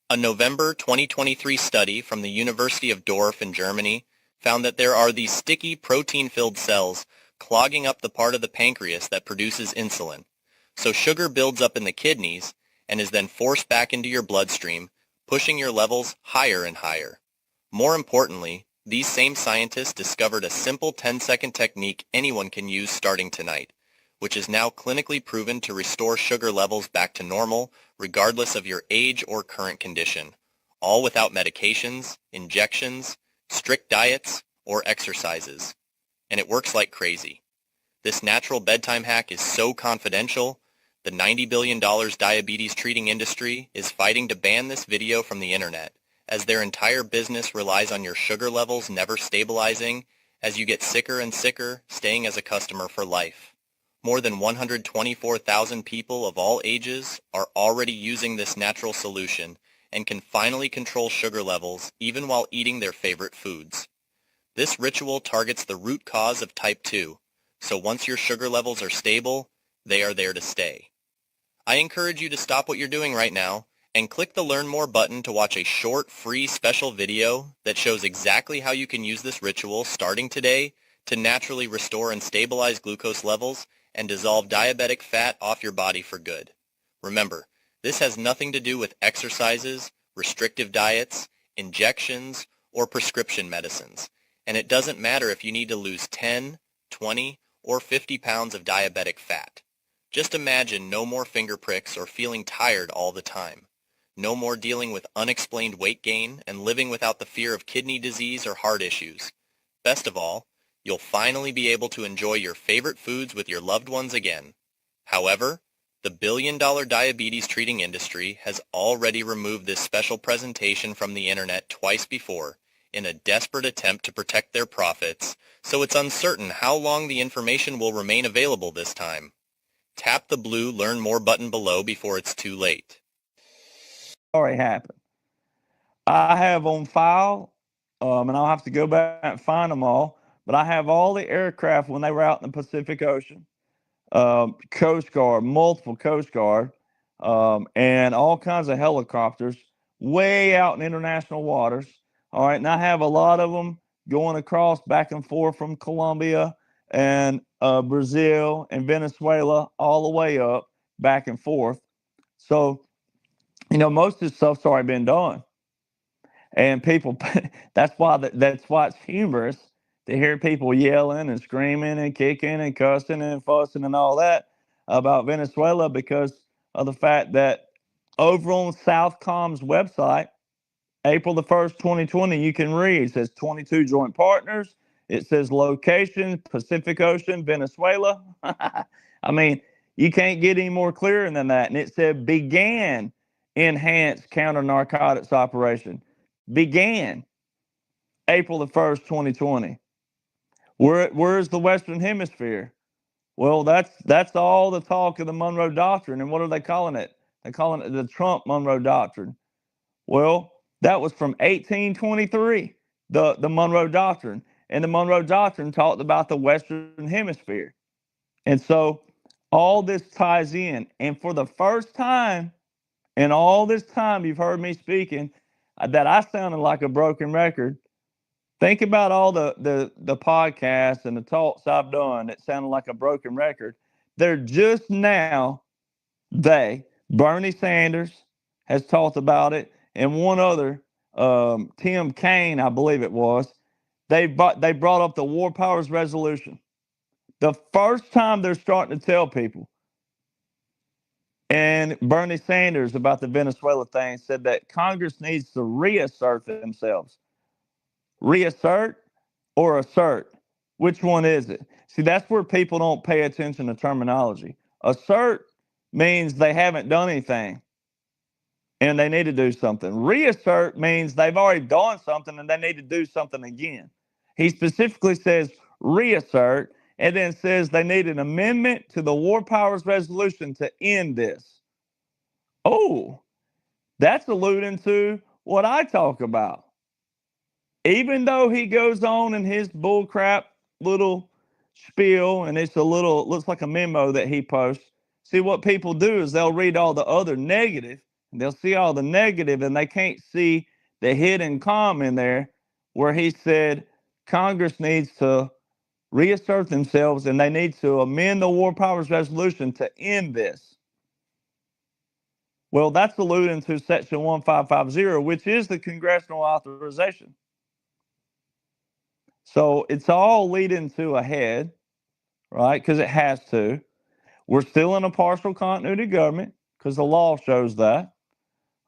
A November 2023 study from the University of Dorf in Germany found that there are these sticky protein-filled cells clogging up the part of the pancreas that produces insulin. So sugar builds up in the kidneys and is then forced back into your bloodstream, pushing your levels higher and higher. More importantly, these same scientists discovered a simple 10-second technique anyone can use starting tonight, which is now clinically proven to restore sugar levels back to normal regardless of your age or current condition, all without medications, injections, strict diets, or exercises. And it works like crazy. This natural bedtime hack is so confidential, the $90 billion diabetes treating industry is fighting to ban this video from the internet, as their entire business relies on your sugar levels never stabilizing as you get sicker and sicker, staying as a customer for life. More than 124,000 people of all ages are already using this natural solution and can finally control sugar levels even while eating their favorite foods. This ritual targets the root cause of type 2, so once your sugar levels are stable, they are there to stay. I encourage you to stop what you're doing right now and click the Learn More button to watch a short, free special video that shows exactly how you can use this ritual starting today to naturally restore and stabilize glucose levels and dissolve diabetic fat off your body for good. Remember, this has nothing to do with exercises, restrictive diets, injections, or prescription medicines. And it doesn't matter if you need to lose 10, 20, or 50 pounds of diabetic fat. Just imagine no more finger pricks or feeling tired all the time. No more dealing with unexplained weight gain and living without the fear of kidney disease or heart issues. Best of all, you'll finally be able to enjoy your favorite foods with your loved ones again. However, the billion-dollar diabetes treating industry has already removed this special presentation from the internet twice before in a desperate attempt to protect their profits, so it's uncertain how long the information will remain available this time. Tap the blue Learn More button below before it's too late. Already happened. I have on file, and I'll have to go back and find them all, but I have all the aircraft when they were out in the Pacific Ocean, Coast Guard, multiple Coast Guard, and all kinds of helicopters way out in international waters. All right, and I have a lot of them going across back and forth from Colombia and Brazil and Venezuela all the way up, back and forth. So, most of this stuff's already been done. And people, that's why it's humorous to hear people yelling and screaming and kicking and cussing and fussing and all that about Venezuela, because of the fact that over on Southcom's website, April the 1st, 2020, you can read, it says 22 joint partners. It says location, Pacific Ocean, Venezuela. I mean, you can't get any more clearer than that. And it said began enhanced counter-narcotics operation. Began April the 1st, 2020. Where's the Western Hemisphere? Well, that's all the talk of the Monroe Doctrine. And what are they calling it? They're calling it the Trump-Monroe Doctrine. Well, that was from 1823, the Monroe Doctrine. And the Monroe Doctrine talked about the Western Hemisphere. And so all this ties in. And for the first time in all this time you've heard me speaking, that I sounded like a broken record. Think about all the podcasts and the talks I've done that sounded like a broken record. They're just now, Bernie Sanders has talked about it, and one other, Tim Kaine, I believe it was, they brought up the War Powers Resolution. The first time they're starting to tell people. And Bernie Sanders about the Venezuela thing said that Congress needs to reassert themselves. Reassert or assert? Which one is it? See, that's where people don't pay attention to terminology. Assert means they haven't done anything and they need to do something. Reassert means they've already done something and they need to do something again. He specifically says reassert, and then says they need an amendment to the War Powers Resolution to end this. Oh, that's alluding to what I talk about. Even though he goes on in his bullcrap little spiel, and it looks like a memo that he posts. See, what people do is they'll read all the other negative, and they'll see all the negative, and they can't see the hidden calm in there where he said Congress needs to reassert themselves and they need to amend the War Powers Resolution to end this. Well, that's alluding to Section 1550, which is the congressional authorization. So it's all leading to a head, right? Because it has to. We're still in a partial continuity government because the law shows that.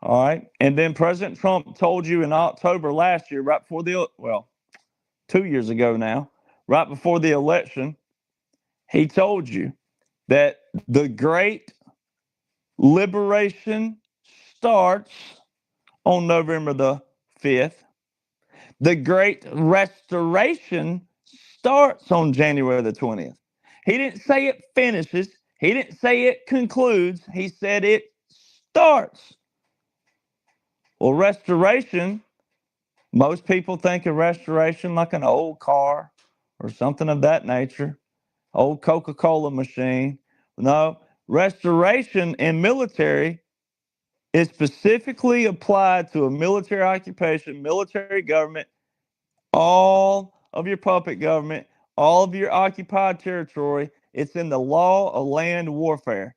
All right. And then President Trump told you in October last year, right before 2 years ago now, right before the election, he told you that the great liberation starts on November the 5th. The great restoration starts on January the 20th. He didn't say it finishes. He didn't say it concludes. He said it starts. Well, restoration, most people think of restoration like an old car or something of that nature, old Coca-Cola machine. No, Restoration in military is specifically applied to a military occupation, military government, all of your puppet government, all of your occupied territory. It's in the law of land warfare.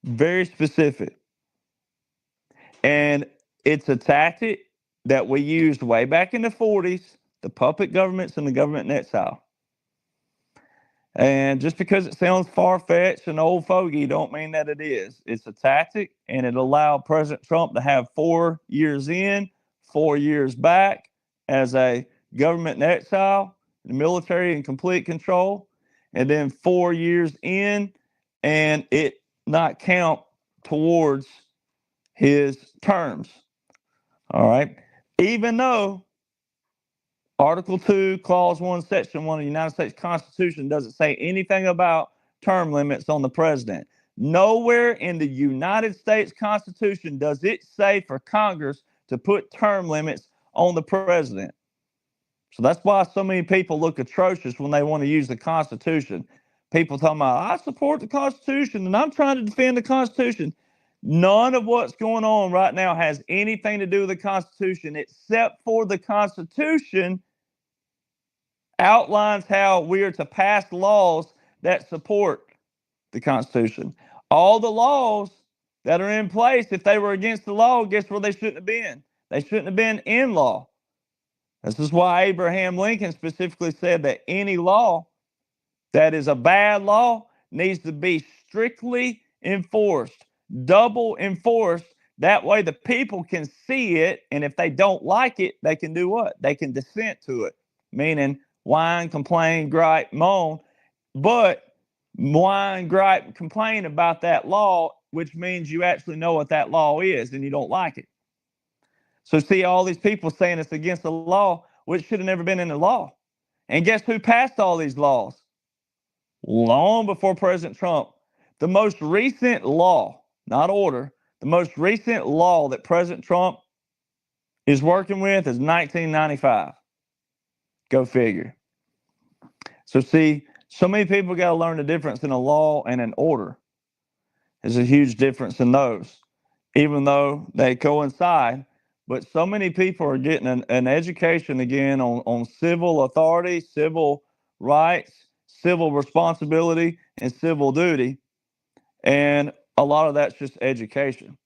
Very specific. And it's a tactic that we used way back in the 40s, the puppet governments and the government in exile. And just because it sounds far-fetched and old fogey, don't mean that it is. It's a tactic, and it allowed President Trump to have 4 years in, 4 years back as a government in exile, the military in complete control, and then 4 years in, and it not count towards his terms. All right. Even though Article 2, Clause 1, Section 1 of the United States Constitution doesn't say anything about term limits on the president. Nowhere in the United States Constitution does it say for Congress to put term limits on the president. So that's why so many people look atrocious when they want to use the Constitution. People talking about, I support the Constitution and I'm trying to defend the Constitution. None of what's going on right now has anything to do with the Constitution, except for the Constitution outlines how we are to pass laws that support the Constitution. All the laws that are in place, if they were against the law, guess where they shouldn't have been? They shouldn't have been in law. This is why Abraham Lincoln specifically said that any law that is a bad law needs to be strictly enforced, double enforced. That way the people can see it, and if they don't like it, they can do what? They can dissent to it, meaning whine, complain, gripe, moan, but whine, gripe, complain about that law, which means you actually know what that law is and you don't like it. So see all these people saying it's against the law, which should have never been in the law. And guess who passed all these laws? Long before President Trump. The most recent law, not order, the most recent law that President Trump is working with is 1995. Go figure. So see, so many people got to learn the difference in a law and an order. There's a huge difference in those, even though they coincide. But so many people are getting an education again on civil authority, civil rights, civil responsibility, and civil duty. And a lot of that's just education.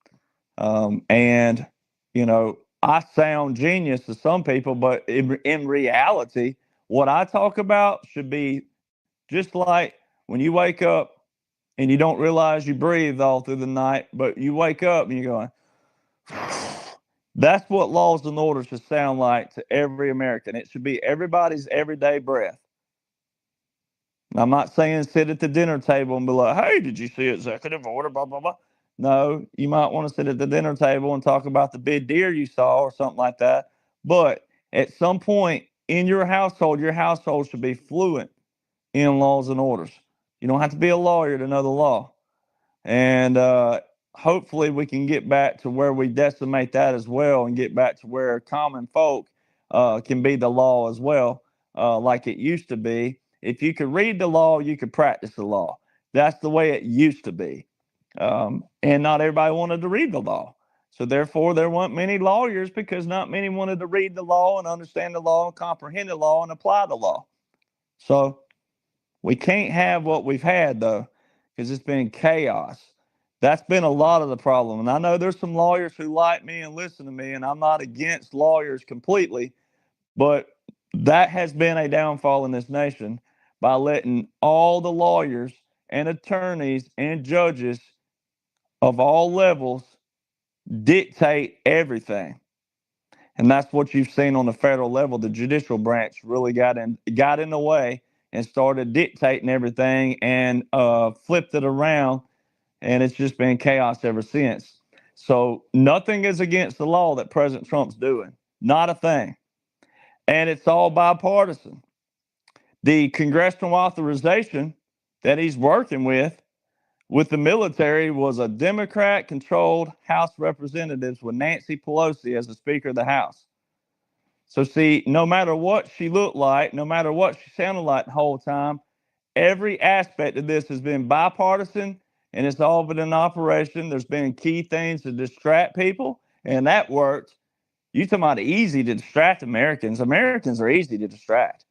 And, you know, I sound genius to some people, but in reality, what I talk about should be just like when you wake up and you don't realize you breathed all through the night, but you wake up and you're going, that's what laws and orders should sound like to every American. It should be everybody's everyday breath. I'm not saying sit at the dinner table and be like, hey, did you see executive order, blah, blah, blah. No, you might want to sit at the dinner table and talk about the big deer you saw or something like that. But at some point in your household should be fluent in laws and orders. You don't have to be a lawyer to know the law. And hopefully we can get back to where we decimate that as well and get back to where common folk can be the law as well, like it used to be. If you could read the law, you could practice the law. That's the way it used to be. And not everybody wanted to read the law. So therefore, there weren't many lawyers because not many wanted to read the law and understand the law and comprehend the law and apply the law. So we can't have what we've had, though, because it's been chaos. That's been a lot of the problem. And I know there's some lawyers who like me and listen to me, and I'm not against lawyers completely, but that has been a downfall in this nation by letting all the lawyers and attorneys and judges of all levels dictate everything. And that's what you've seen on the federal level. The judicial branch really got in the way and started dictating everything and flipped it around. And it's just been chaos ever since. So nothing is against the law that President Trump's doing. Not a thing. And it's all bipartisan. The congressional authorization that he's working with the military was a Democrat-controlled House of Representatives with Nancy Pelosi as the Speaker of the House. So see, no matter what she looked like, no matter what she sounded like the whole time, every aspect of this has been bipartisan and it's all been an operation. There's been key things to distract people, and that worked. You talking about easy to distract Americans. Americans are easy to distract.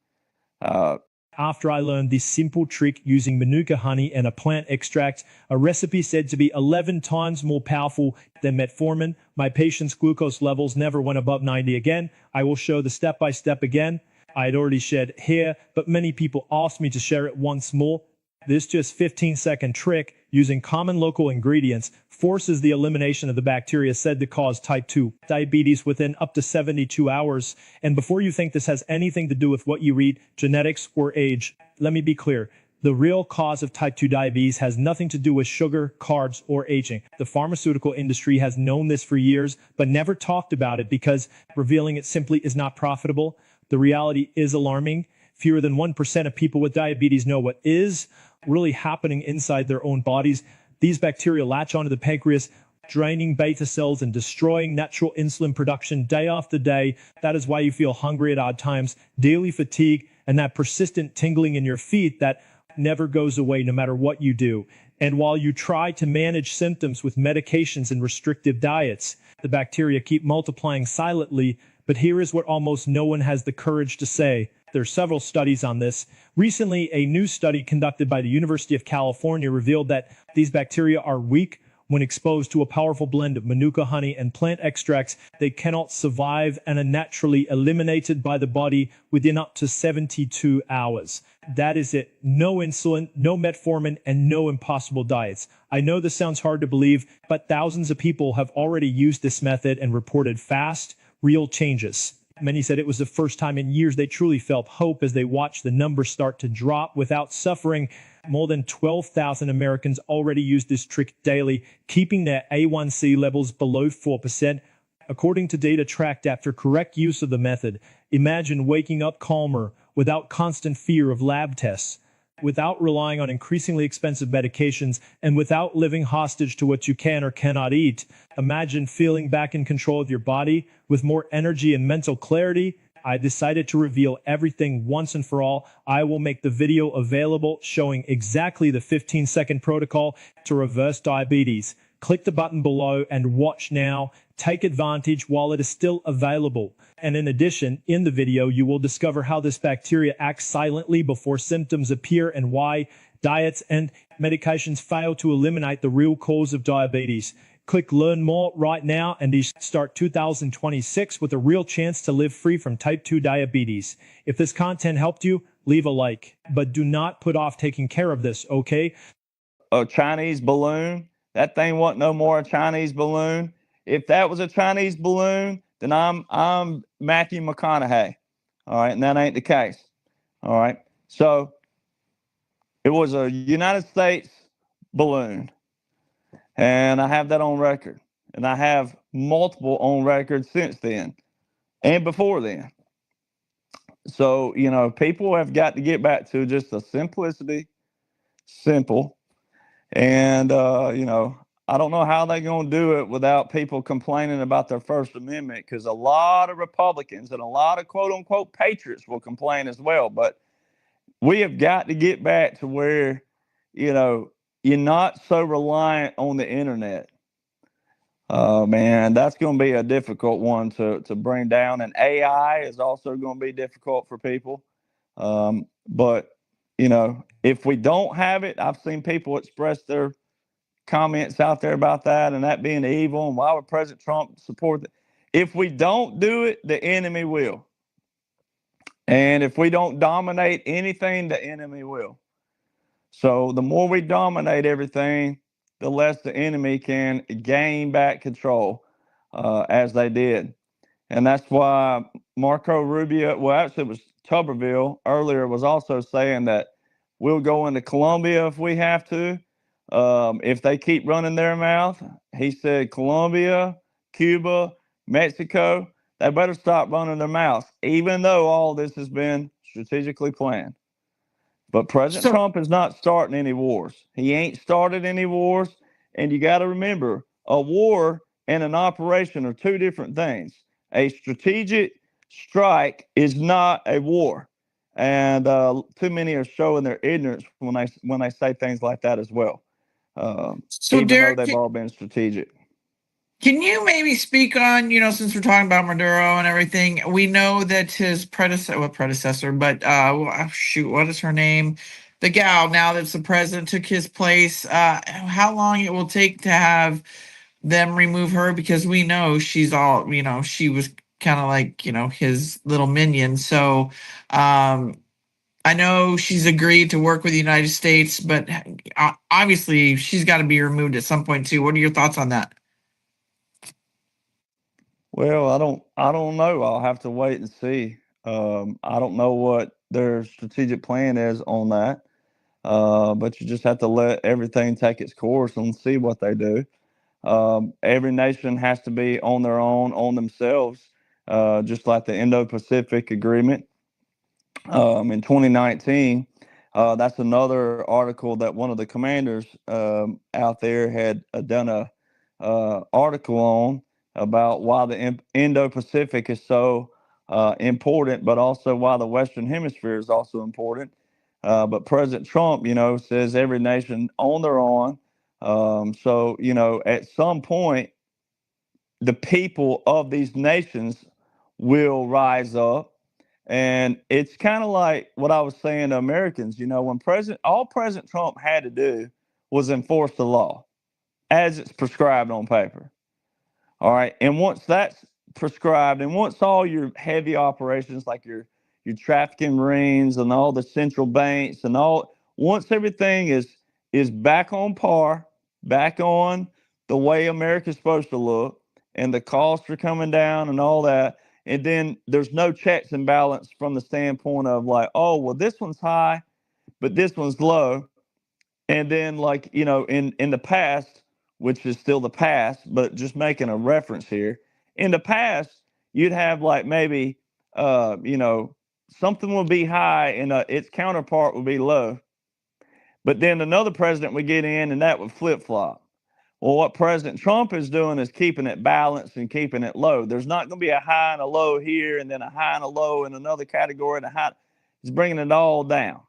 After I learned this simple trick using Manuka honey and a plant extract, a recipe said to be 11 times more powerful than metformin, my patient's glucose levels never went above 90 again. I will show the step-by-step again. I had already shared here, but many people asked me to share it once more. This just 15-second trick using common local ingredients forces the elimination of the bacteria said to cause type 2 diabetes within up to 72 hours. And before you think this has anything to do with what you read, genetics, or age, let me be clear. The real cause of type 2 diabetes has nothing to do with sugar, carbs, or aging. The pharmaceutical industry has known this for years, but never talked about it because revealing it simply is not profitable. The reality is alarming. Fewer than 1% of people with diabetes know what is really happening inside their own bodies. These bacteria latch onto the pancreas, draining beta cells and destroying natural insulin production day after day. That is why you feel hungry at odd times, daily fatigue, and that persistent tingling in your feet that never goes away no matter what you do. And while you try to manage symptoms with medications and restrictive diets, the bacteria keep multiplying silently. But here is what almost no one has the courage to say. There are several studies on this. Recently, a new study conducted by the University of California revealed that these bacteria are weak when exposed to a powerful blend of Manuka honey and plant extracts. They cannot survive and are naturally eliminated by the body within up to 72 hours. That is it. No insulin, no metformin, and no impossible diets. I know this sounds hard to believe, but thousands of people have already used this method and reported fast, real changes. Many said it was the first time in years they truly felt hope as they watched the numbers start to drop without suffering. More than 12,000 Americans already use this trick daily, keeping their A1C levels below 4%. According to data tracked after correct use of the method, imagine waking up calmer without constant fear of lab tests, without relying on increasingly expensive medications, and without living hostage to what you can or cannot eat. Imagine feeling back in control of your body with more energy and mental clarity. I decided to reveal everything once and for all. I will make the video available showing exactly the 15-second protocol to reverse diabetes. Click the button below and watch now. Take advantage while it is still available. And in addition, in the video, you will discover how this bacteria acts silently before symptoms appear and why diets and medications fail to eliminate the real cause of diabetes. Click Learn More right now and start 2026 with a real chance to live free from type 2 diabetes. If this content helped you, leave a like, but do not put off taking care of this, okay? A Chinese balloon, that thing wasn't no more a Chinese balloon. If that was a Chinese balloon, then I'm Matthew McConaughey. All right, and that ain't the case. All right. So it was a United States balloon. And I have that on record. And I have multiple on record since then and before then. So, you know, people have got to get back to just the simplicity, simple. And, you know, I don't know how they're going to do it without people complaining about their First Amendment, because a lot of Republicans and a lot of quote unquote patriots will complain as well. But we have got to get back to where, you know, you're not so reliant on the internet. Man, that's going to be a difficult one to bring down. And AI is also going to be difficult for people. But, you know, if we don't have it, I've seen people express their comments out there about that and that being evil. And why would President Trump support that? If we don't do it, the enemy will. And if we don't dominate anything, the enemy will. So the more we dominate everything, the less the enemy can gain back control, as they did. And that's why Marco Rubio, well, actually it was Tuberville earlier, was also saying that we'll go into Colombia if we have to. If they keep running their mouth, he said Colombia, Cuba, Mexico, they better stop running their mouth, even though all this has been strategically planned. But President Trump is not starting any wars. He ain't started any wars. And you got to remember, a war and an operation are two different things. A strategic strike is not a war. And too many are showing their ignorance when they say things like that as well. So, even Derek, though they've all been strategic. Can you maybe speak on, since we're talking about Maduro and everything, we know that his predecessor, but what is her name? The gal now that's the president took his place. How long it will take to have them remove her? Because we know she's all, she was kind of like, his little minion. So, I know she's agreed to work with the United States, but obviously she's got to be removed at some point too. What are your thoughts on that? Well, I don't know. I'll have to wait and see. I don't know what their strategic plan is on that. But you just have to let everything take its course and see what they do. Every nation has to be on their own, on themselves, just like the Indo-Pacific Agreement in 2019. That's another article that one of the commanders out there had done a article on about why the Indo-Pacific is so important, but also why the Western Hemisphere is also important. But President Trump, says every nation on their own. So, at some point, the people of these nations will rise up. And it's kind of like what I was saying to Americans, when all President Trump had to do was enforce the law as it's prescribed on paper. All right. And once that's prescribed, and once all your heavy operations like your trafficking rings and all the central banks and once everything is back on par, back on the way America's supposed to look, and the costs are coming down and all that, and then there's no checks and balance from the standpoint of like, oh, well, this one's high, but this one's low. And then in the past, which is still the past, but just making a reference here, in the past, you'd have like maybe, something would be high and its counterpart would be low. But then another president would get in and that would flip-flop. Well, what President Trump is doing is keeping it balanced and keeping it low. There's not going to be a high and a low here and then a high and a low in another category and a high. He's bringing it all down,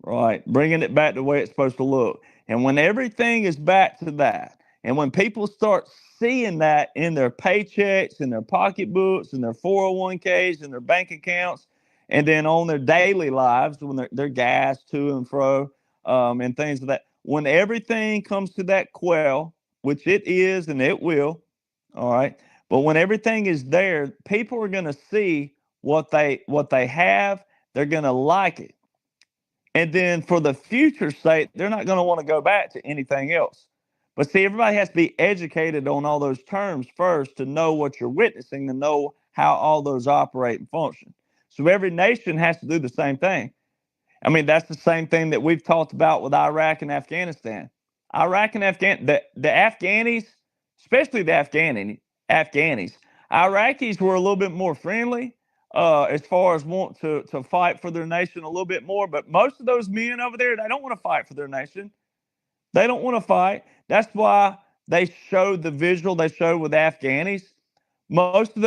right? Bringing it back to the way it's supposed to look. And when everything is back to that, and when people start seeing that in their paychecks, in their pocketbooks, in their 401ks, in their bank accounts, and then on their daily lives, when their gas to and fro, and things like that, when everything comes to that quell, which it is and it will, all right. But when everything is there, people are going to see what they have. They're going to like it. And then for the future's sake, they're not going to want to go back to anything else. But see, everybody has to be educated on all those terms first to know what you're witnessing, to know how all those operate and function. So every nation has to do the same thing. I mean, that's the same thing that we've talked about with Iraq and Afghanistan. Iraq and the Afghanis, especially the Afghanis, Iraqis were a little bit more friendly as far as want to fight for their nation a little bit more. But most of those men over there, they don't want to fight for their nation. They don't want to fight. That's why they showed the visual they showed with Afghanis. Most of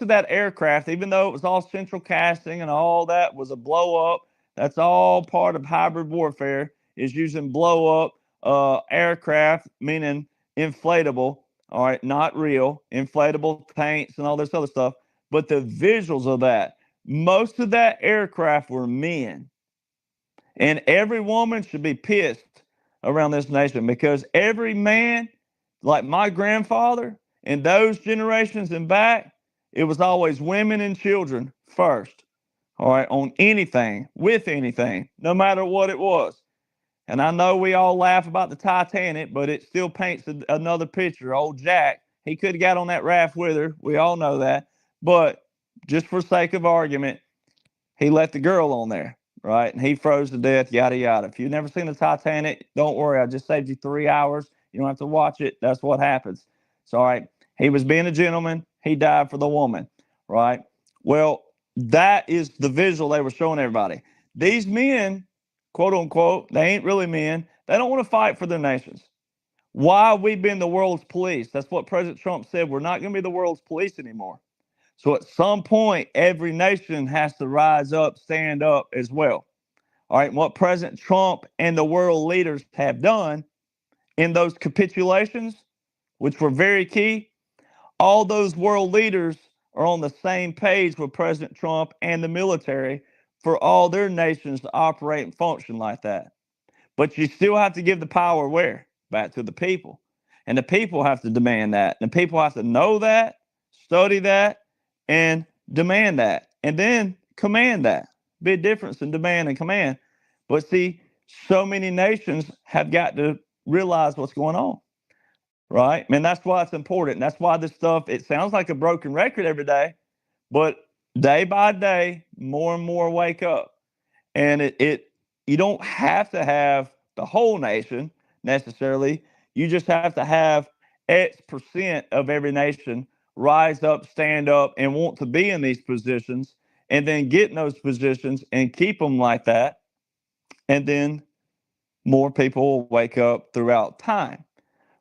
that aircraft, even though it was all central casting and all that was a blow up, that's all part of hybrid warfare, is using blow up aircraft, meaning inflatable, all right, not real, inflatable tanks and all this other stuff. But the visuals of that, most of that aircraft were men. And every woman should be pissed around this nation, because every man, like my grandfather and those generations and back, it was always women and children first, all right, on anything, with anything, no matter what it was. And I know we all laugh about the Titanic, but it still paints another picture. Old Jack, he could have got on that raft with her. We all know that. But just for sake of argument, he let the girl on there, right? And he froze to death, yada, yada. If you've never seen the Titanic, don't worry. I just saved you 3 hours. You don't have to watch it. That's what happens. So, all right, he was being a gentleman. He died for the woman, right? Well, that is the visual they were showing everybody. These men, quote unquote, they ain't really men. They don't want to fight for their nations. Why have we been the world's police? That's what President Trump said. We're not going to be the world's police anymore. So at some point, every nation has to rise up, stand up as well. All right. And what President Trump and the world leaders have done in those capitulations, which were very key, all those world leaders are on the same page with President Trump and the military for all their nations to operate and function like that. But you still have to give the power where? Back to the people. And the people have to demand that. And the people have to know that, study that, and demand that. And then command that. Big difference in demand and command. But see, so many nations have got to realize what's going on. Right? And that's why it's important. That's why this stuff, it sounds like a broken record every day, but day by day, more and more wake up. And you don't have to have the whole nation necessarily. You just have to have X% of every nation rise up, stand up, and want to be in these positions, and then get in those positions and keep them like that. And then more people will wake up throughout time.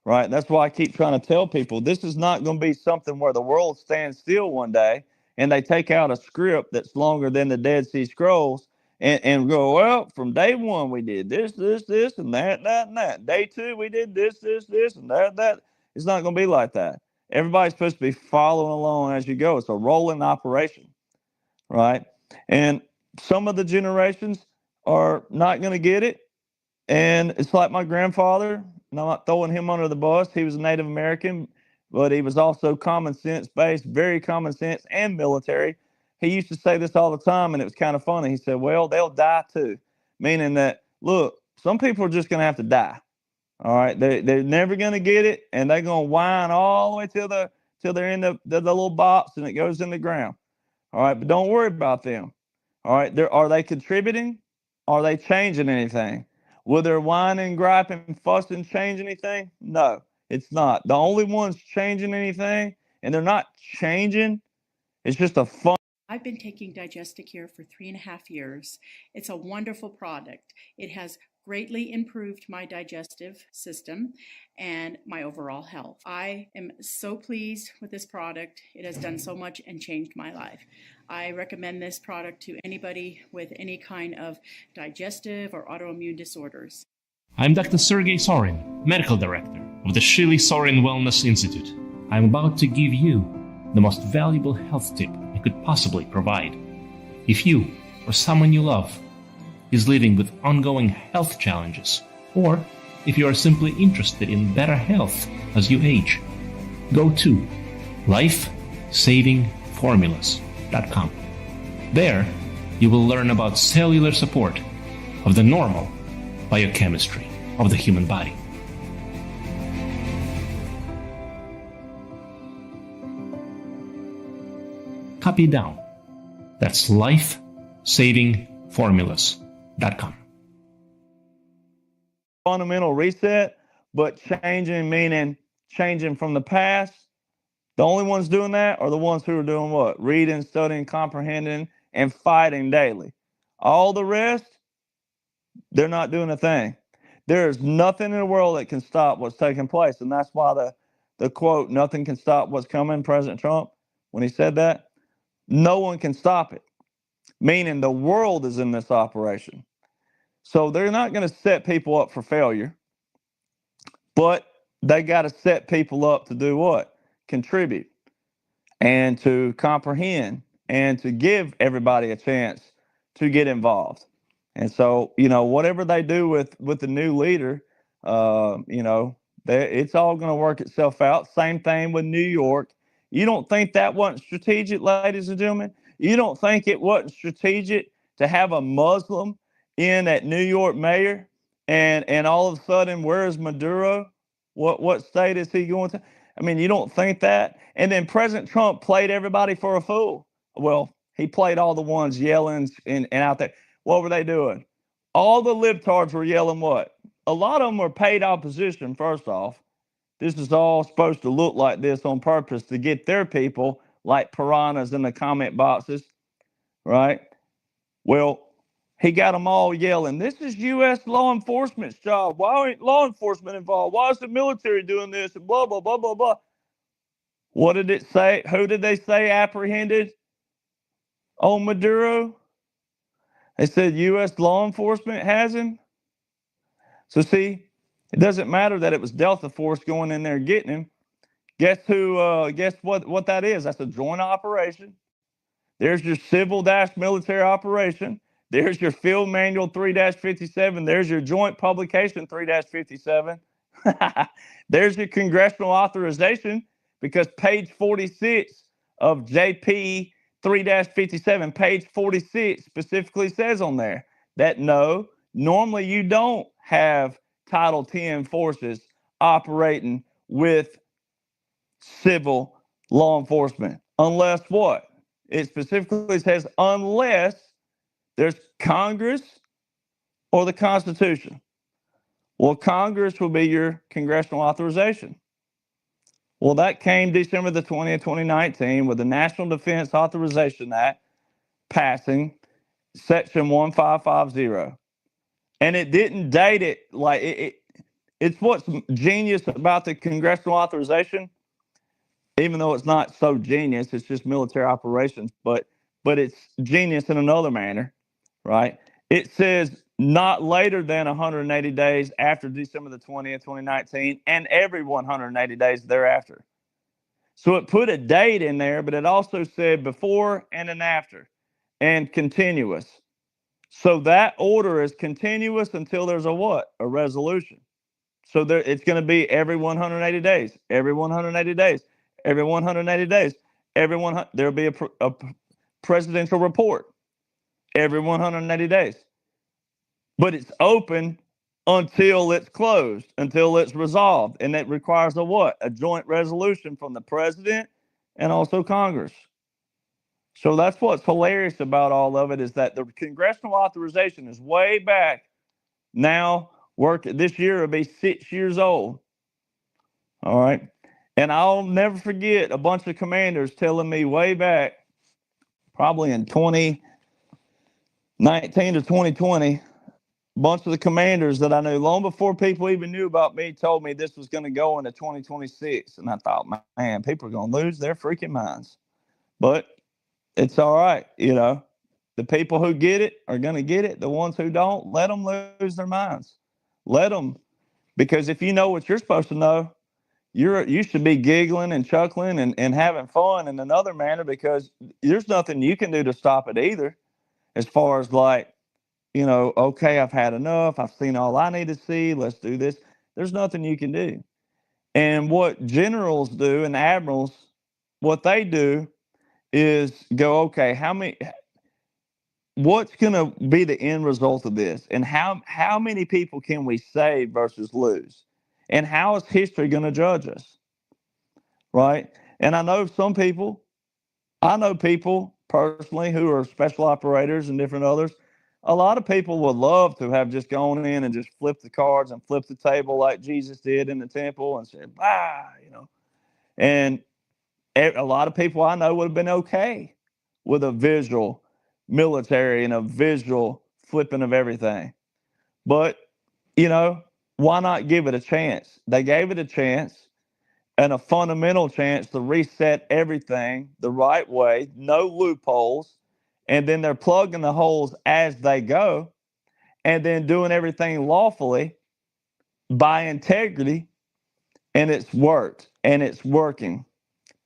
Right? That's why I keep trying to tell people this is not going to be something where the world stands still one day and they take out a script that's longer than the Dead Sea Scrolls and go, well, from day one we did this, and that, and that. Day two we did this, and that. It's not going to be like that. Everybody's supposed to be following along as you go. It's a rolling operation, right? And some of the generations are not going to get it. And it's like my grandfather. And I'm not throwing him under the bus. He was a Native American, but he was also common sense based, very common sense and military. He used to say this all the time, and it was kind of funny. He said, well, they'll die too, meaning that, look, some people are just going to have to die. All right. They're never going to get it, and they're going to whine all the way till they're in the little box and it goes in the ground. All right. But don't worry about them. All right. Are they contributing? Are they changing anything? Will their whining, griping, fussing change anything? No, it's not. The only ones changing anything, and they're not changing, it's just a fun. I've been taking Digesticare for 3.5 years. It's a wonderful product. It has greatly improved my digestive system and my overall health. I am so pleased with this product. It has done so much and changed my life. I recommend this product to anybody with any kind of digestive or autoimmune disorders. I'm Dr. Sergey Sorin, Medical Director of the Shili Sorin Wellness Institute. I'm about to give you the most valuable health tip I could possibly provide. If you or someone you love is living with ongoing health challenges, or if you are simply interested in better health as you age, go to lifesavingformulas.com. There, you will learn about cellular support of the normal biochemistry of the human body. Copy it down. That's lifesavingformulas.com. Fundamental reset, but changing meaning changing from the past. The only ones doing that are the ones who are doing what? Reading, studying, comprehending, and fighting daily. All the rest, they're not doing a thing. There is nothing in the world that can stop what's taking place. And that's why the quote, nothing can stop what's coming, President Trump, when he said that, no one can stop it. Meaning the world is in this operation. So they're not going to set people up for failure, but they got to set people up to do what? Contribute and to comprehend and to give everybody a chance to get involved. And so, whatever they do with the new leader, it's all going to work itself out. Same thing with New York. You don't think that wasn't strategic, ladies and gentlemen? You don't think it wasn't strategic to have a Muslim in at New York mayor, and all of a sudden, where's Maduro? What state is he going to? I mean, you don't think that? And then President Trump played everybody for a fool. Well, he played all the ones yelling and out there. What were they doing? All the libtards were yelling what? A lot of them were paid opposition, first off. This is all supposed to look like this on purpose to get their people like piranhas in the comment boxes, right? Well, he got them all yelling, this is U.S. law enforcement's job. Why ain't law enforcement involved? Why is the military doing this? And blah, blah, blah, blah, blah. What did it say? Who did they say apprehended on Maduro? They said U.S. law enforcement has him. So see, It doesn't matter that it was Delta Force going in there getting him. Guess what that is? That's a joint operation. There's your civil-military operation. There's your field manual 3-57. There's your joint publication 3-57. There's your congressional authorization, because page 46 of JP 3-57, page 46 specifically says on there that no, normally you don't have Title 10 forces operating with civil law enforcement unless what? It specifically says unless there's Congress or the Constitution. Well, Congress will be your congressional authorization. Well, that came December the 20th, 2019 with the National Defense Authorization Act passing Section 1550. And it didn't date it like it's what's genius about the congressional authorization, even though it's not so genius, it's just military operations, but it's genius in another manner, right? It says not later than 180 days after December the 20th, 2019, and every 180 days thereafter. So it put a date in there, but it also said before and an after, and continuous. So that order is continuous until there's a what? A resolution. So there, it's going to be every 180 days, every 180 days, every 180 days, there'll be a presidential report every 180 days. But it's open until it's closed, until it's resolved. And that requires a what? A joint resolution from the president and also Congress. So that's what's hilarious about all of it, is that the congressional authorization is way back now. This year will be 6 years old. All right. And I'll never forget a bunch of commanders telling me way back, probably in 2019 to 2020, a bunch of the commanders that I knew long before people even knew about me told me this was going to go into 2026. And I thought, man, people are going to lose their freaking minds. But it's all right. You know, the people who get it are going to get it. The ones who don't, let them lose their minds. Let them. Because if you know what you're supposed to know, you should be giggling and chuckling and having fun in another manner, because there's nothing you can do to stop it either. As far as like, you know, okay, I've had enough. I've seen all I need to see. Let's do this. There's nothing you can do. And what generals do and admirals, what they do is go, okay, what's going to be the end result of this? And how many people can we save versus lose? And how is history going to judge us? Right? And I know people personally who are special operators and different others. A lot of people would love to have just gone in and just flipped the cards and flipped the table like Jesus did in the temple and said, you know. And a lot of people I know would have been okay with a visual military and a visual flipping of everything. But, you know, why not give it a chance? They gave it a chance, and a fundamental chance to reset everything the right way, no loopholes, and then they're plugging the holes as they go, and then doing everything lawfully by integrity, and it's worked, and it's working.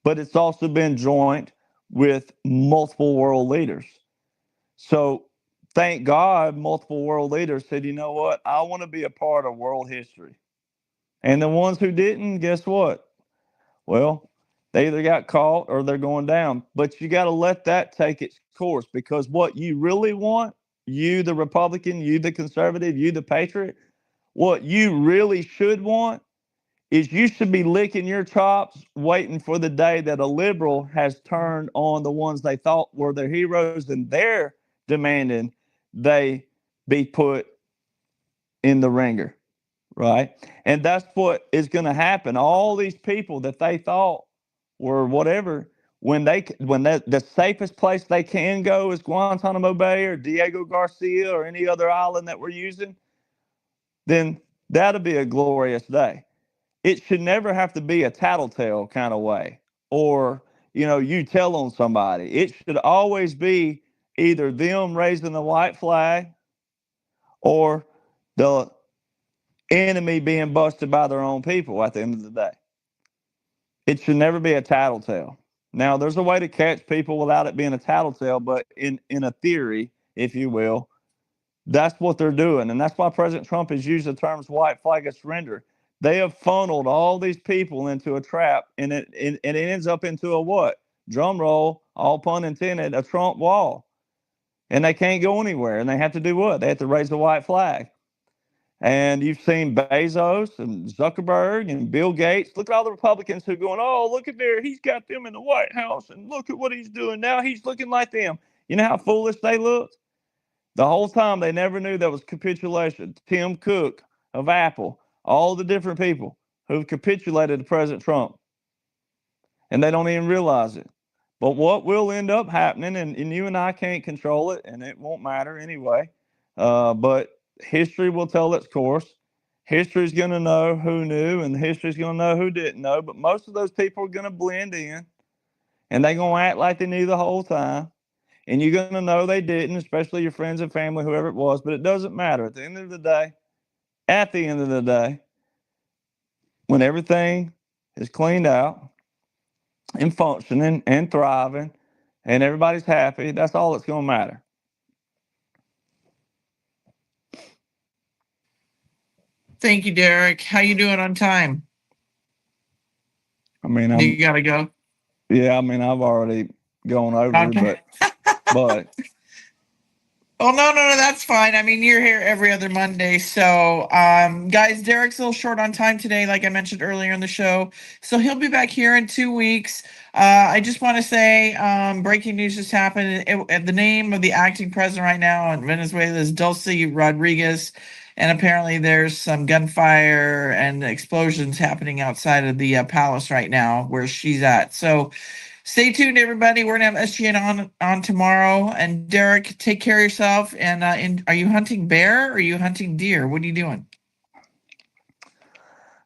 But it's also been joined with multiple world leaders. So thank God multiple world leaders said, you know what, I want to be a part of world history. And the ones who didn't, guess what? Well, they either got caught or they're going down. But you got to let that take its course, because what you really want, you the Republican, you the conservative, you the patriot, what you really should want is you should be licking your chops waiting for the day that a liberal has turned on the ones they thought were their heroes, and they're demanding they be put in the ringer, right? And that's what is going to happen. All these people that they thought were whatever, when the safest place they can go is Guantanamo Bay or Diego Garcia or any other island that we're using, then that'll be a glorious day. It should never have to be a tattletale kind of way, or, you know, you tell on somebody. It should always be either them raising the white flag or the enemy being busted by their own people at the end of the day. It should never be a tattletale. Now, there's a way to catch people without it being a tattletale, but in a theory, if you will, that's what they're doing. And that's why President Trump has used the terms white flag of surrender. They have funneled all these people into a trap, and it ends up into a what? Drum roll, all pun intended, a Trump wall. And they can't go anywhere. And they have to do what? They have to raise the white flag. And you've seen Bezos and Zuckerberg and Bill Gates. Look at all the Republicans who are going, oh, look at there. He's got them in the White House. And look at what he's doing now. He's looking like them. You know how foolish they looked? The whole time they never knew that was capitulation. Tim Cook of Apple, all the different people who've capitulated to President Trump. And they don't even realize it. But what will end up happening, and you and I can't control it, and it won't matter anyway, but history will tell its course. History's going to know who knew, and history's going to know who didn't know. But most of those people are going to blend in, and they're going to act like they knew the whole time. And you're going to know they didn't, especially your friends and family, whoever it was. But it doesn't matter. At the end of the day, when everything is cleaned out and functioning and thriving and everybody's happy, that's all that's going to matter. Thank you, Derek. How you doing on time? I mean, you gotta go. Yeah, I mean, I've already gone over, but Oh, no, that's fine. I mean, you're here every other Monday. So, guys, Derek's a little short on time today, like I mentioned earlier in the show. So he'll be back here in 2 weeks. I just want to say, breaking news just happened. The name of the acting president right now in Venezuela is Dulce Rodriguez. And apparently there's some gunfire and explosions happening outside of the palace right now where she's at. So stay tuned, everybody. We're going to have SGN on tomorrow. And Derek, take care of yourself. And are you hunting bear or are you hunting deer? What are you doing?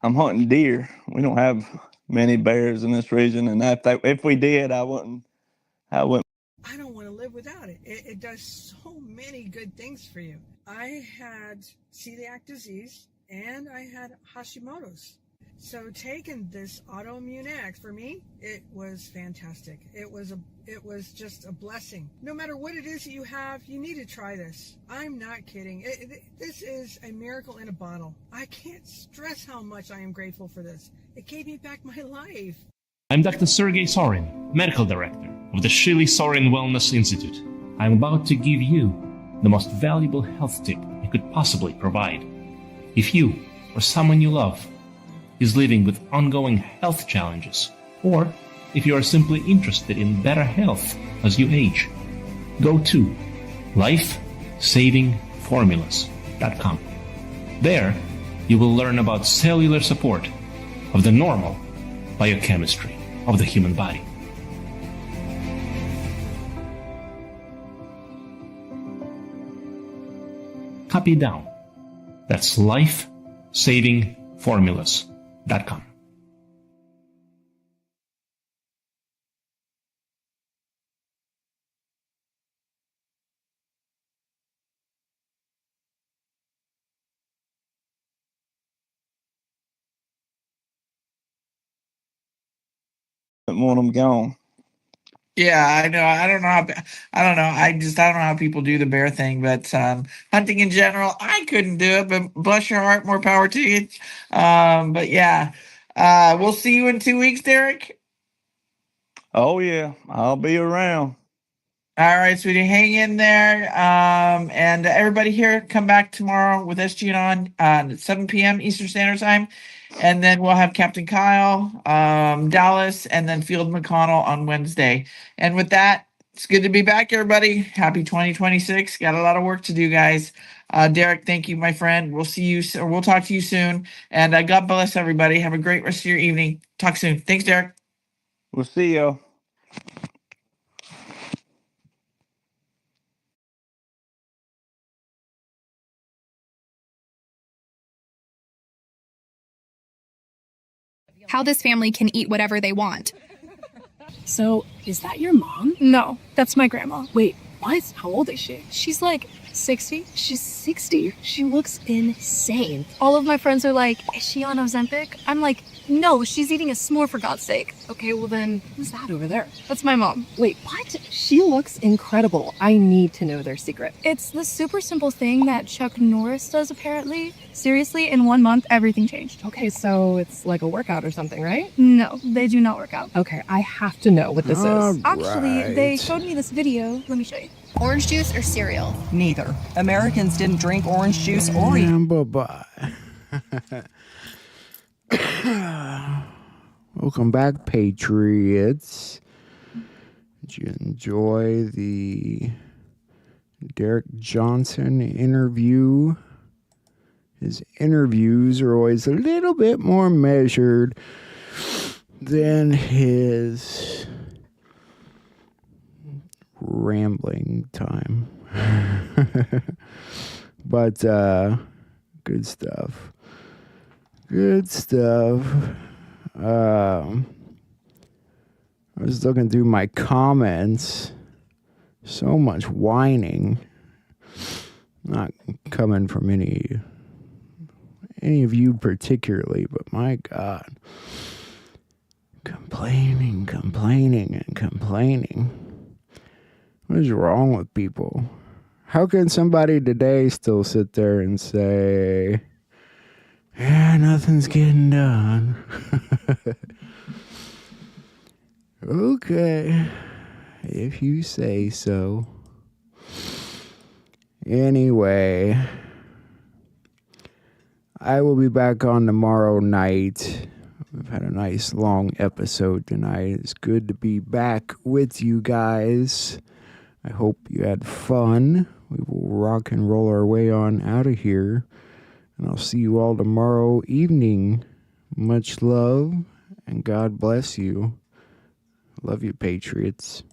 I'm hunting deer. We don't have many bears in this region. And if we did, I wouldn't. I don't want to live without it. It does so many good things for you. I had celiac disease and I had Hashimoto's. So taking this Autoimmune X for me, it was fantastic. It was just a blessing. No matter what it is that you have, you need to try this. I'm not kidding. This is a miracle in a bottle. I can't stress how much I am grateful for this. It gave me back my life. I'm Dr. Sergey Sorin, Medical Director of the Shili Sorin Wellness Institute. I'm about to give you the most valuable health tip I could possibly provide. If you or someone you love is living with ongoing health challenges, or if you are simply interested in better health as you age, go to lifesavingformulas.com. There, you will learn about cellular support of the normal biochemistry of the human body. Copy it down. That's lifesavingformulas.com. Want them gone. Yeah, I know. I don't know. I don't know how people do the bear thing, but hunting in general, I couldn't do it. But bless your heart, more power to you. But yeah, we'll see you in 2 weeks, Derek. Oh yeah, I'll be around. All right, sweetie, hang in there. And everybody here, come back tomorrow with SGN on 7 p.m. Eastern Standard Time. And then we'll have Captain Kyle, Dallas, and then Field McConnell on Wednesday. And with that, it's good to be back, everybody. Happy 2026. Got a lot of work to do, guys. Derek, thank you, my friend. We'll see you, or we'll talk to you soon. And God bless everybody. Have a great rest of your evening. Talk soon. Thanks, Derek. We'll see you. How this family can eat whatever they want. So, is that your mom? No, that's my grandma. Wait, what? How old is she? She's like 60? She's 60. She looks insane. All of my friends are like, is she on Ozempic? I'm like, no, she's eating a s'more for God's sake. Okay, well then, who's that over there? That's my mom. Wait, what? She looks incredible. I need to know their secret. It's the super simple thing that Chuck Norris does, apparently. Seriously, in 1 month, everything changed. Okay, so it's like a workout or something, right? No, they do not work out. Okay, I have to know what this is. Actually, they showed me this video. Let me show you. Orange juice or cereal? Neither. Americans didn't drink orange juice or eat. Bye-bye. Welcome back, Patriots. Did you enjoy the Derek Johnson interview? His interviews are always a little bit more measured than his rambling time. But good stuff. Good stuff. I was looking through my comments. So much whining. Not coming from any of you particularly, but my God. Complaining. What is wrong with people? How can somebody today still sit there and say, yeah, nothing's getting done? Okay, if you say so. Anyway, I will be back on tomorrow night. We've had a nice long episode tonight. It's good to be back with you guys. I hope you had fun. We will rock and roll our way on out of here. And I'll see you all tomorrow evening. Much love and God bless you. Love you, Patriots.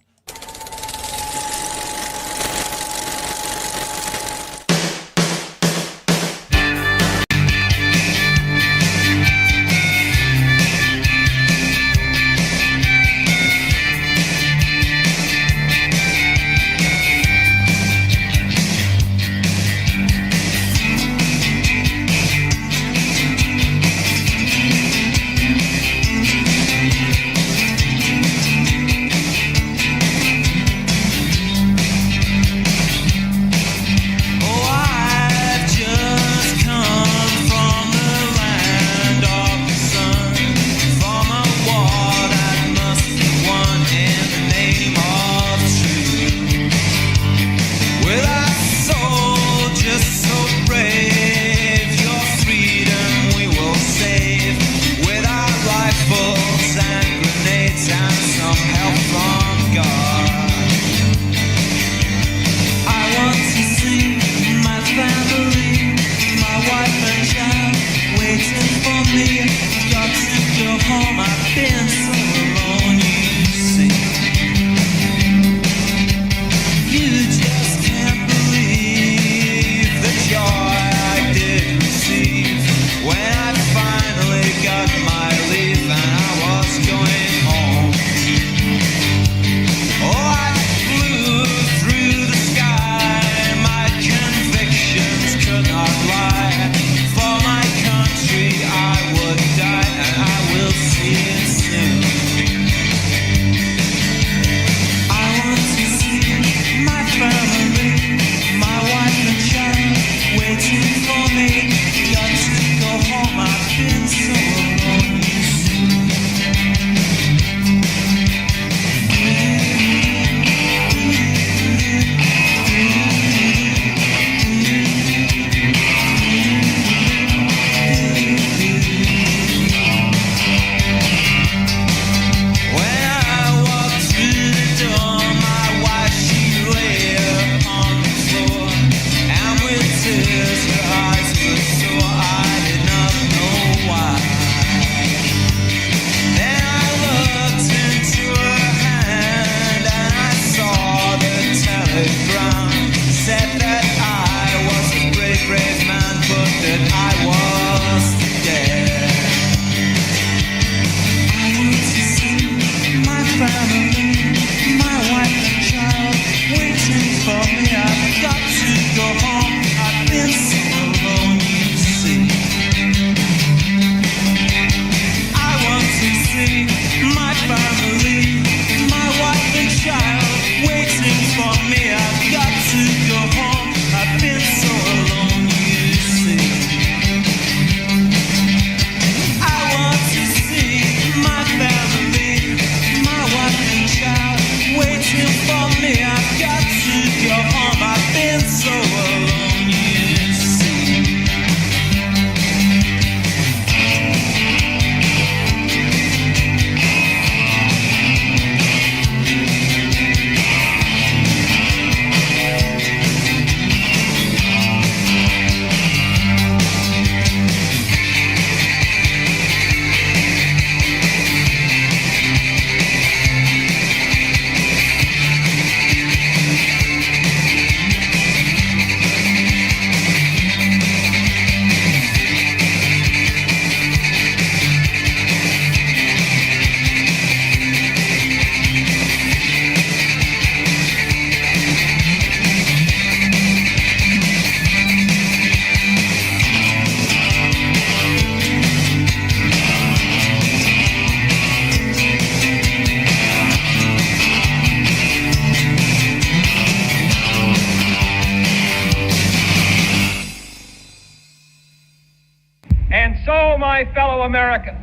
my fellow Americans,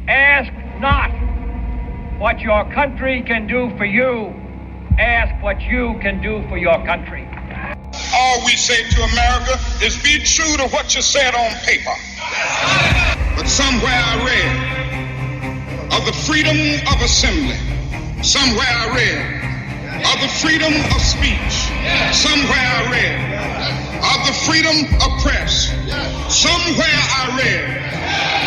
ask not what your country can do for you. Ask what you can do for your country. All we say to America is be true to what you said on paper. But somewhere I read of the freedom of assembly. Somewhere I read of the freedom of speech. Somewhere I read of the freedom of press. Somewhere I read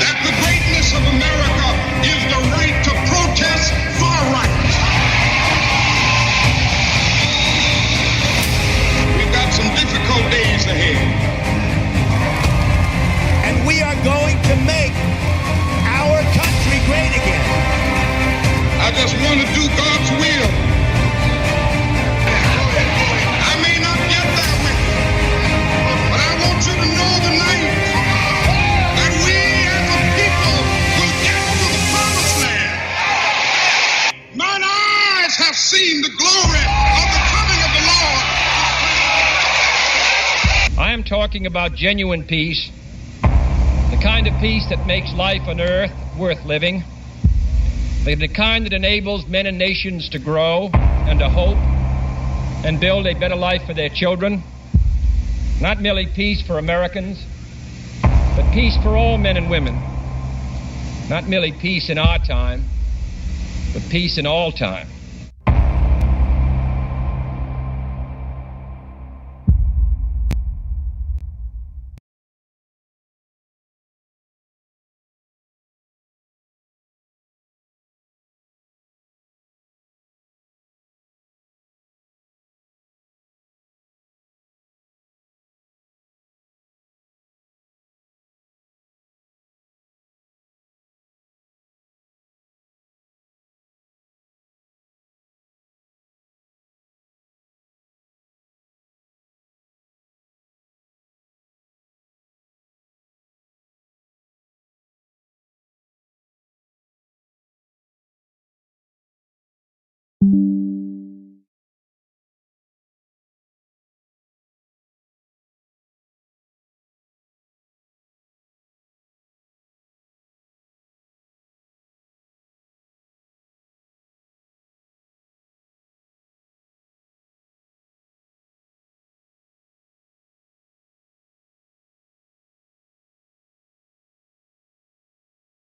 that the greatness of America is the right to protest for rights. We've got some difficult days ahead. And we are going to make our country great again. I just want to do God's will. I may not get there with you, but I want you to know tonight that we as a people will get to the promised land. Mine eyes have seen the glory of the coming of the Lord. I am talking about genuine peace, the kind of peace that makes life on earth worth living, the kind that enables men and nations to grow and to hope and build a better life for their children. Not merely peace for Americans, but peace for all men and women. Not merely peace in our time, but peace in all time.